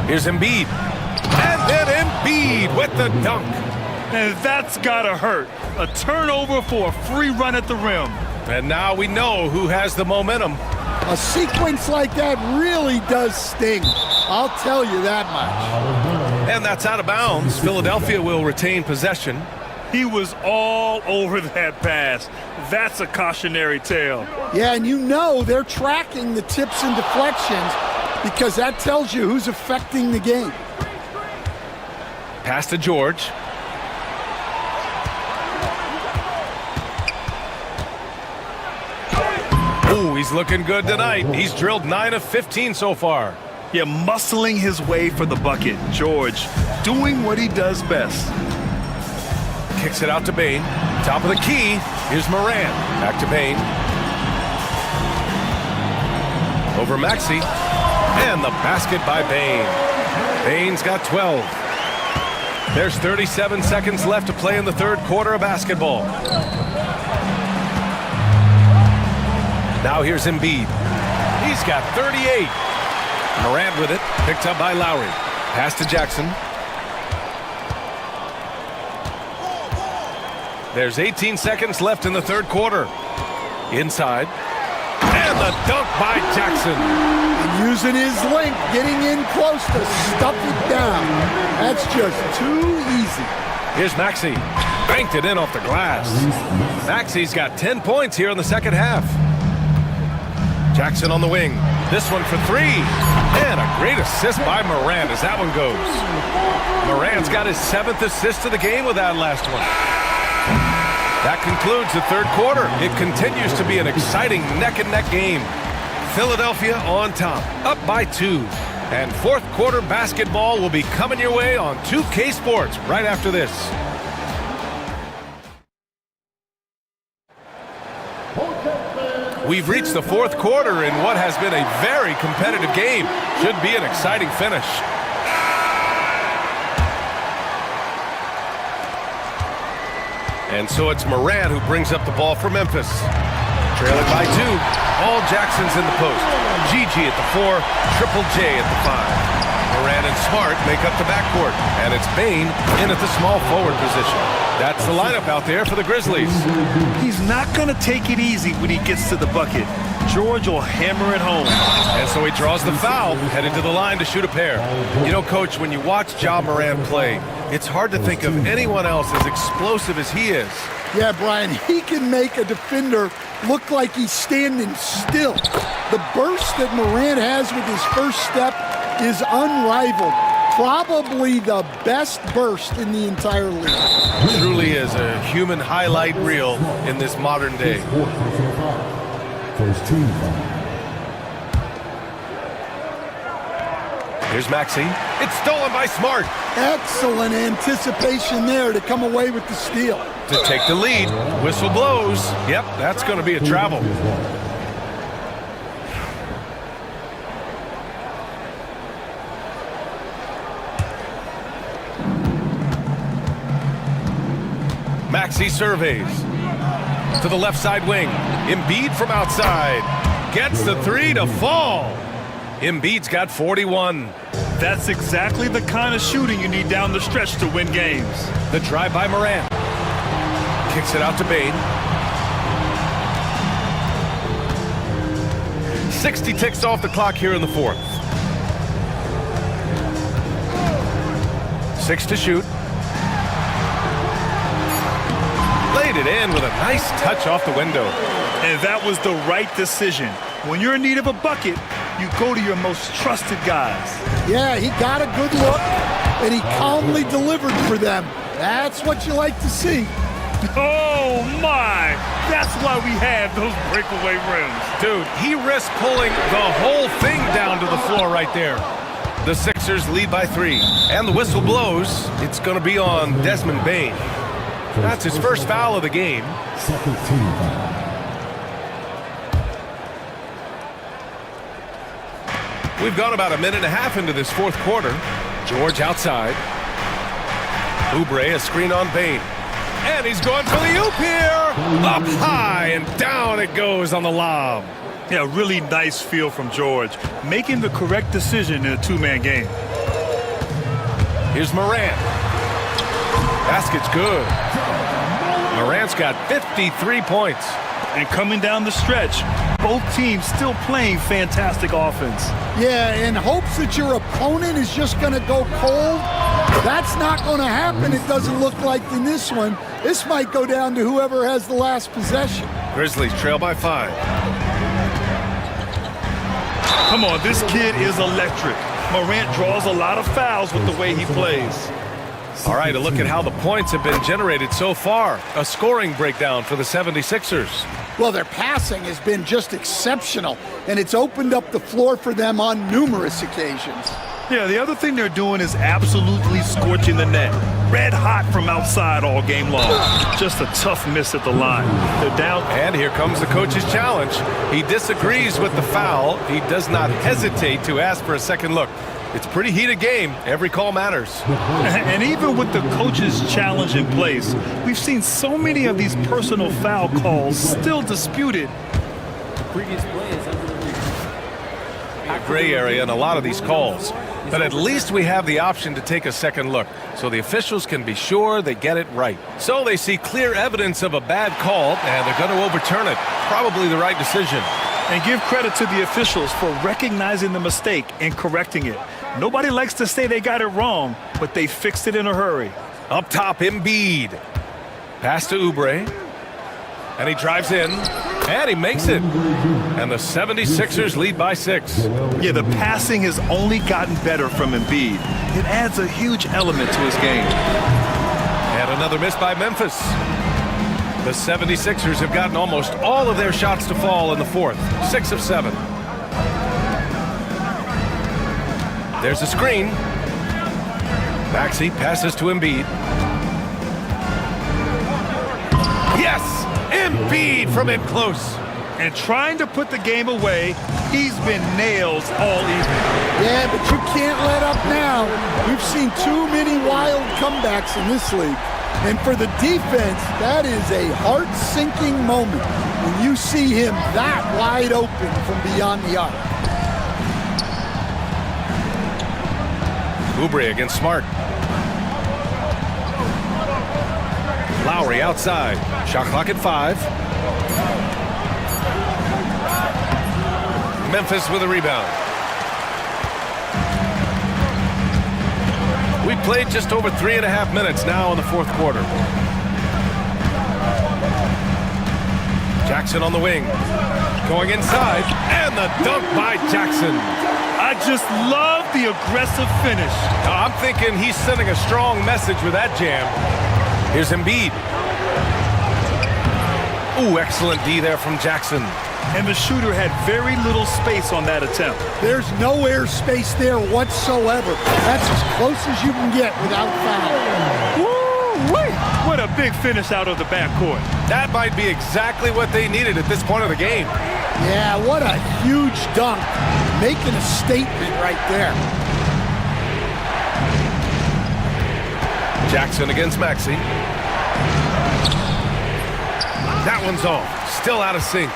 Here's Embiid. And then Embiid with the dunk. And that's gotta hurt. A turnover for a free run at the rim. And now we know who has the momentum. A sequence like that really does sting. I'll tell you that much. And that's out of bounds. Philadelphia will retain possession. He was all over that pass. That's a cautionary tale. Yeah, and you know they're tracking the tips and deflections because that tells you who's affecting the game. Pass to George. Ooh, he's looking good tonight. He's drilled 9 of 15 so far. Yeah, muscling his way for the bucket. George doing what he does best. Kicks it out to Bane. Top of the key. Here's Morant. Back to Bane. Over Maxey. And the basket by Bane. Bane's got 12. There's 37 seconds left to play in the third quarter of basketball. Now here's Embiid. He's got 38. Morant with it. Picked up by Lowry. Pass to Jackson. There's 18 seconds left in the third quarter. Inside. And the dunk by Jackson. And using his length, getting in close to stuff it down. That's just too easy. Here's Maxey. Banked it in off the glass. Maxey's got 10 points here in the second half. Jackson on the wing. This one for 3. And a great assist by Morant as that one goes. Morant's got his 7th assist of the game with that last one. That concludes the third quarter. It continues to be an exciting neck-and-neck game. Philadelphia on top, up by 2. And fourth quarter basketball will be coming your way on 2K Sports right after this. We've reached the fourth quarter in what has been a very competitive game. Should be an exciting finish. And so it's Morant who brings up the ball for Memphis. Trailing by 2. All Jackson's in the post. Gigi at the 4, Triple J at the 5. Morant and Smart make up the backcourt. And it's Bane in at the small forward position. That's the lineup out there for the Grizzlies. He's not going to take it easy when he gets to the bucket. George will hammer it home. And so he draws the foul, headed to the line to shoot a pair. You know, Coach, when you watch Ja Morant play, it's hard to think of anyone else as explosive as he is. Yeah, Brian, he can make a defender look like he's standing still. The burst that Morant has with his first step is unrivaled. Probably the best burst in the entire league. Truly is a human highlight reel in this modern day. Here's Maxey. It's stolen by Smart. Excellent anticipation there to come away with the steal. To take the lead. Whistle blows. Yep, that's going to be a travel. Maxey surveys. To the left side wing. Embiid from outside. Gets the three to fall. Embiid's got 41. That's exactly the kind of shooting you need down the stretch to win games. The drive by Morant. Kicks it out to Bane. 60 ticks off the clock here in the fourth. 6 to shoot. Laid it in with a nice touch off the window. And that was the right decision. When you're in need of a bucket, you go to your most trusted guys. Yeah, he got a good look, and he calmly delivered for them. That's what you like to see. Oh, my! That's why we have those breakaway rims. Dude, he risked pulling the whole thing down to the floor right there. The Sixers lead by 3, and the whistle blows. It's going to be on Desmond Bane. That's his first foul of the game. We've gone about a minute and a half into this fourth quarter. George outside. Oubre, a screen on Bane. And he's going for the oop here. Up high and down it goes on the lob. Yeah, really nice feel from George. Making the correct decision in a two-man game. Here's Morant. Basket's good. Morant's got 53 points. And coming down the stretch, both teams still playing fantastic offense. Yeah, in hopes that your opponent is just going to go cold. That's not going to happen, it doesn't look like in this one. This might go down to whoever has the last possession. Grizzlies trail by 5. Come on, this kid is electric. Morant draws a lot of fouls with the way he plays. All right, a look at how the points have been generated so far. A scoring breakdown for the 76ers. Well, their passing has been just exceptional, and it's opened up the floor for them on numerous occasions. Yeah, the other thing they're doing is absolutely scorching the net. Red hot from outside all game long. Just a tough miss at the line. They're down. And here comes the coach's challenge. He disagrees with the foul. He does not hesitate to ask for a second look. It's a pretty heated game. Every call matters. And even with the coach's challenge in place, we've seen so many of these personal foul calls still disputed. Previous play is under the review. Gray area in a lot of these calls. But at least we have the option to take a second look, so the officials can be sure they get it right. So they see clear evidence of a bad call, and they're going to overturn it. Probably the right decision. And give credit to the officials for recognizing the mistake and correcting it. Nobody likes to say they got it wrong, but they fixed it in a hurry. Up top, Embiid. Pass to Oubre. And he drives in. And he makes it. And the 76ers lead by 6. Yeah, the passing has only gotten better from Embiid. It adds a huge element to his game. And another miss by Memphis. The 76ers have gotten almost all of their shots to fall in the fourth. 6 of 7. There's a screen. Maxey passes to Embiid. Yes! Embiid from in close. And trying to put the game away, he's been nails all evening. Yeah, but you can't let up now. We've seen too many wild comebacks in this league. And for the defense, that is a heart-sinking moment when you see him that wide open from beyond the arc. Oubre against Smart. Lowry outside. Shot clock at 5. Memphis with a rebound. We played just over 3.5 minutes now in the fourth quarter. Jack Jackson on the wing. Going inside, and the dunk by Jackson. I just love the aggressive finish. I'm thinking he's sending a strong message with that jam. Here's Embiid. Ooh, excellent D there from Jackson. And the shooter had very little space on that attempt. There's no air space there whatsoever. That's as close as you can get without foul. Woo-wee! What a big finish out of the backcourt. That might be exactly what they needed at this point of the game. Yeah, what a huge dunk. Making a statement right there. Jackson against Maxey. That one's off. Still out of sync.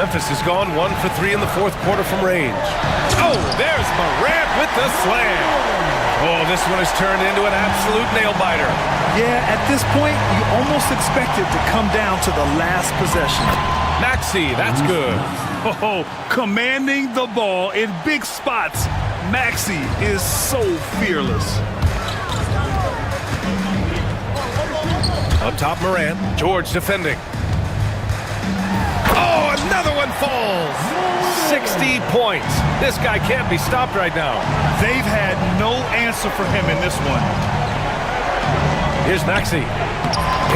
Memphis has gone 1 for 3 in the fourth quarter from range. Oh, there's Morant with the slam. Oh, this one has turned into an absolute nail-biter. Yeah, at this point, you almost expect it to come down to the last possession. Maxey, that's good. Oh, commanding the ball in big spots. Maxey is so fearless. Up top, Morant. George defending. Oh, another one falls. 60 points. This guy can't be stopped right now. They've had no answer for him in this one. Here's Maxey.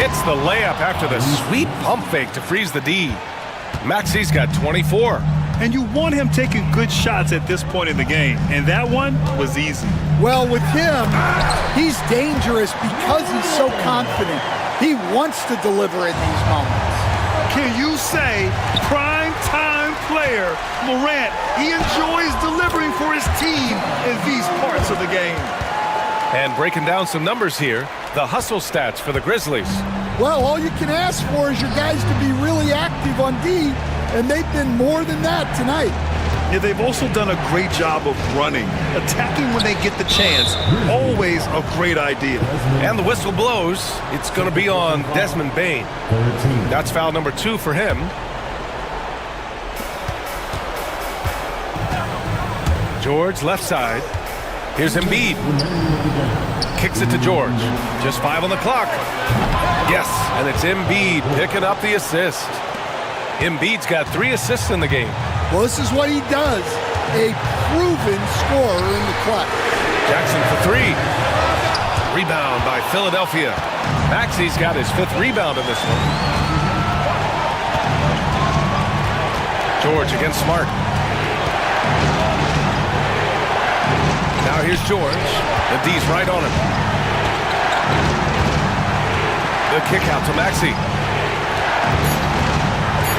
Hits the layup after the sweet pump fake to freeze the D. Maxey's got 24. And you want him taking good shots at this point in the game. And that one was easy. Well, with him, he's dangerous because he's so confident. He wants to deliver in these moments. Can you say prime time player Morant, he enjoys delivering for his team in these parts of the game? And breaking down some numbers here, the hustle stats for the Grizzlies. Well, all you can ask for is your guys to be really active on D, and they've been more than that tonight. Yeah, they've also done a great job of running, attacking when they get the chance. Always a great idea. And the whistle blows. It's going to be on Desmond Bane. That's foul number 2 for him. George, left side. Here's Embiid. Kicks it to George. Just 5 on the clock. Yes, and it's Embiid picking up the assist. Embiid's got 3 assists in the game. Well, this is what he does. A proven scorer in the clutch. Jackson for 3. Rebound by Philadelphia. Maxey's got his 5th rebound in this one. George against Smart. Now here's George. The D's right on him. The kick out to Maxey.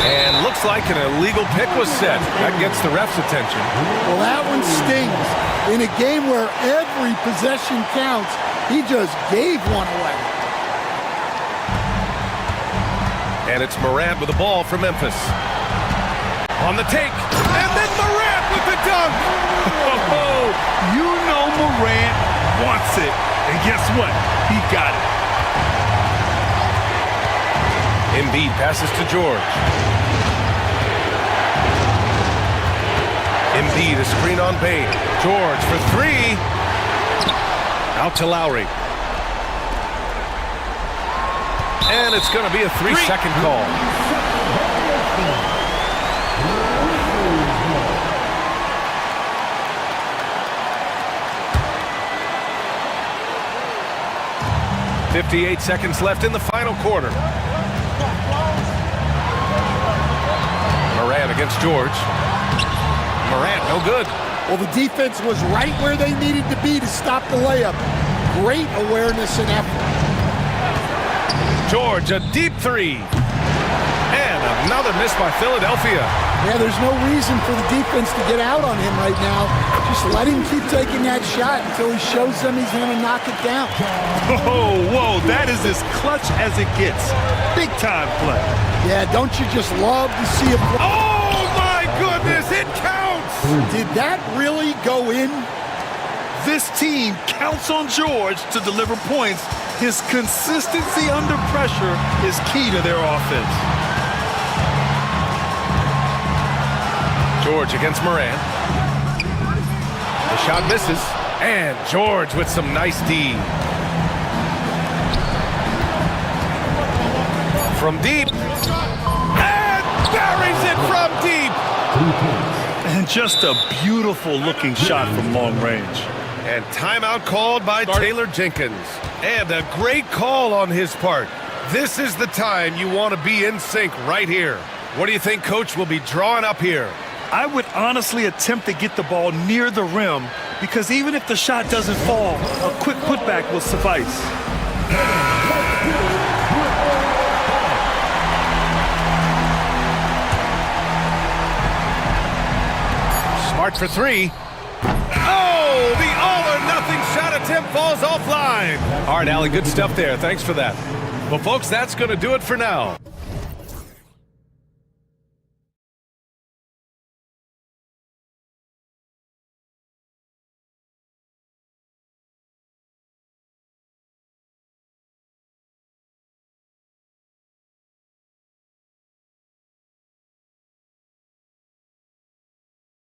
And looks like an illegal pick was set. That gets the ref's attention. Well, that one stings. In a game where every possession counts, he just gave one away. And it's Morant with the ball for Memphis. On the take. And then Morant with the dunk. Oh, you know Morant wants it. And guess what? He got it. Embiid passes to George. Embiid, a screen on Bane. George for 3. Out to Lowry. And it's going to be a 3-second call. .58 seconds left in the final quarter. Morant against George. Morant, no good. Well, the defense was right where they needed to be to stop the layup. Great awareness and effort. George, a deep 3. And another miss by Philadelphia. Yeah, there's no reason for the defense to get out on him right now. Just let him keep taking that shot until he shows them he's going to knock it down. Oh, whoa, that is as clutch as it gets. Big time play. Yeah, don't you just love to see him? Oh, my goodness, it counts! Did that really go in? This team counts on George to deliver points. His consistency under pressure is key to their offense. George against Morant. The shot misses. And George with some nice D. From deep. buries it from deep. And just a beautiful looking shot from long range. And timeout called by Taylor Jenkins. And a great call on his part. This is the time you want to be in sync right here. What do you think Coach will be drawing up here? I would honestly attempt to get the ball near the rim because even if the shot doesn't fall, a quick putback will suffice. Smart for three. Oh, the all-or-nothing shot attempt falls offline. All right, Allie, good stuff there. Thanks for that. Well, folks, that's going to do it for now.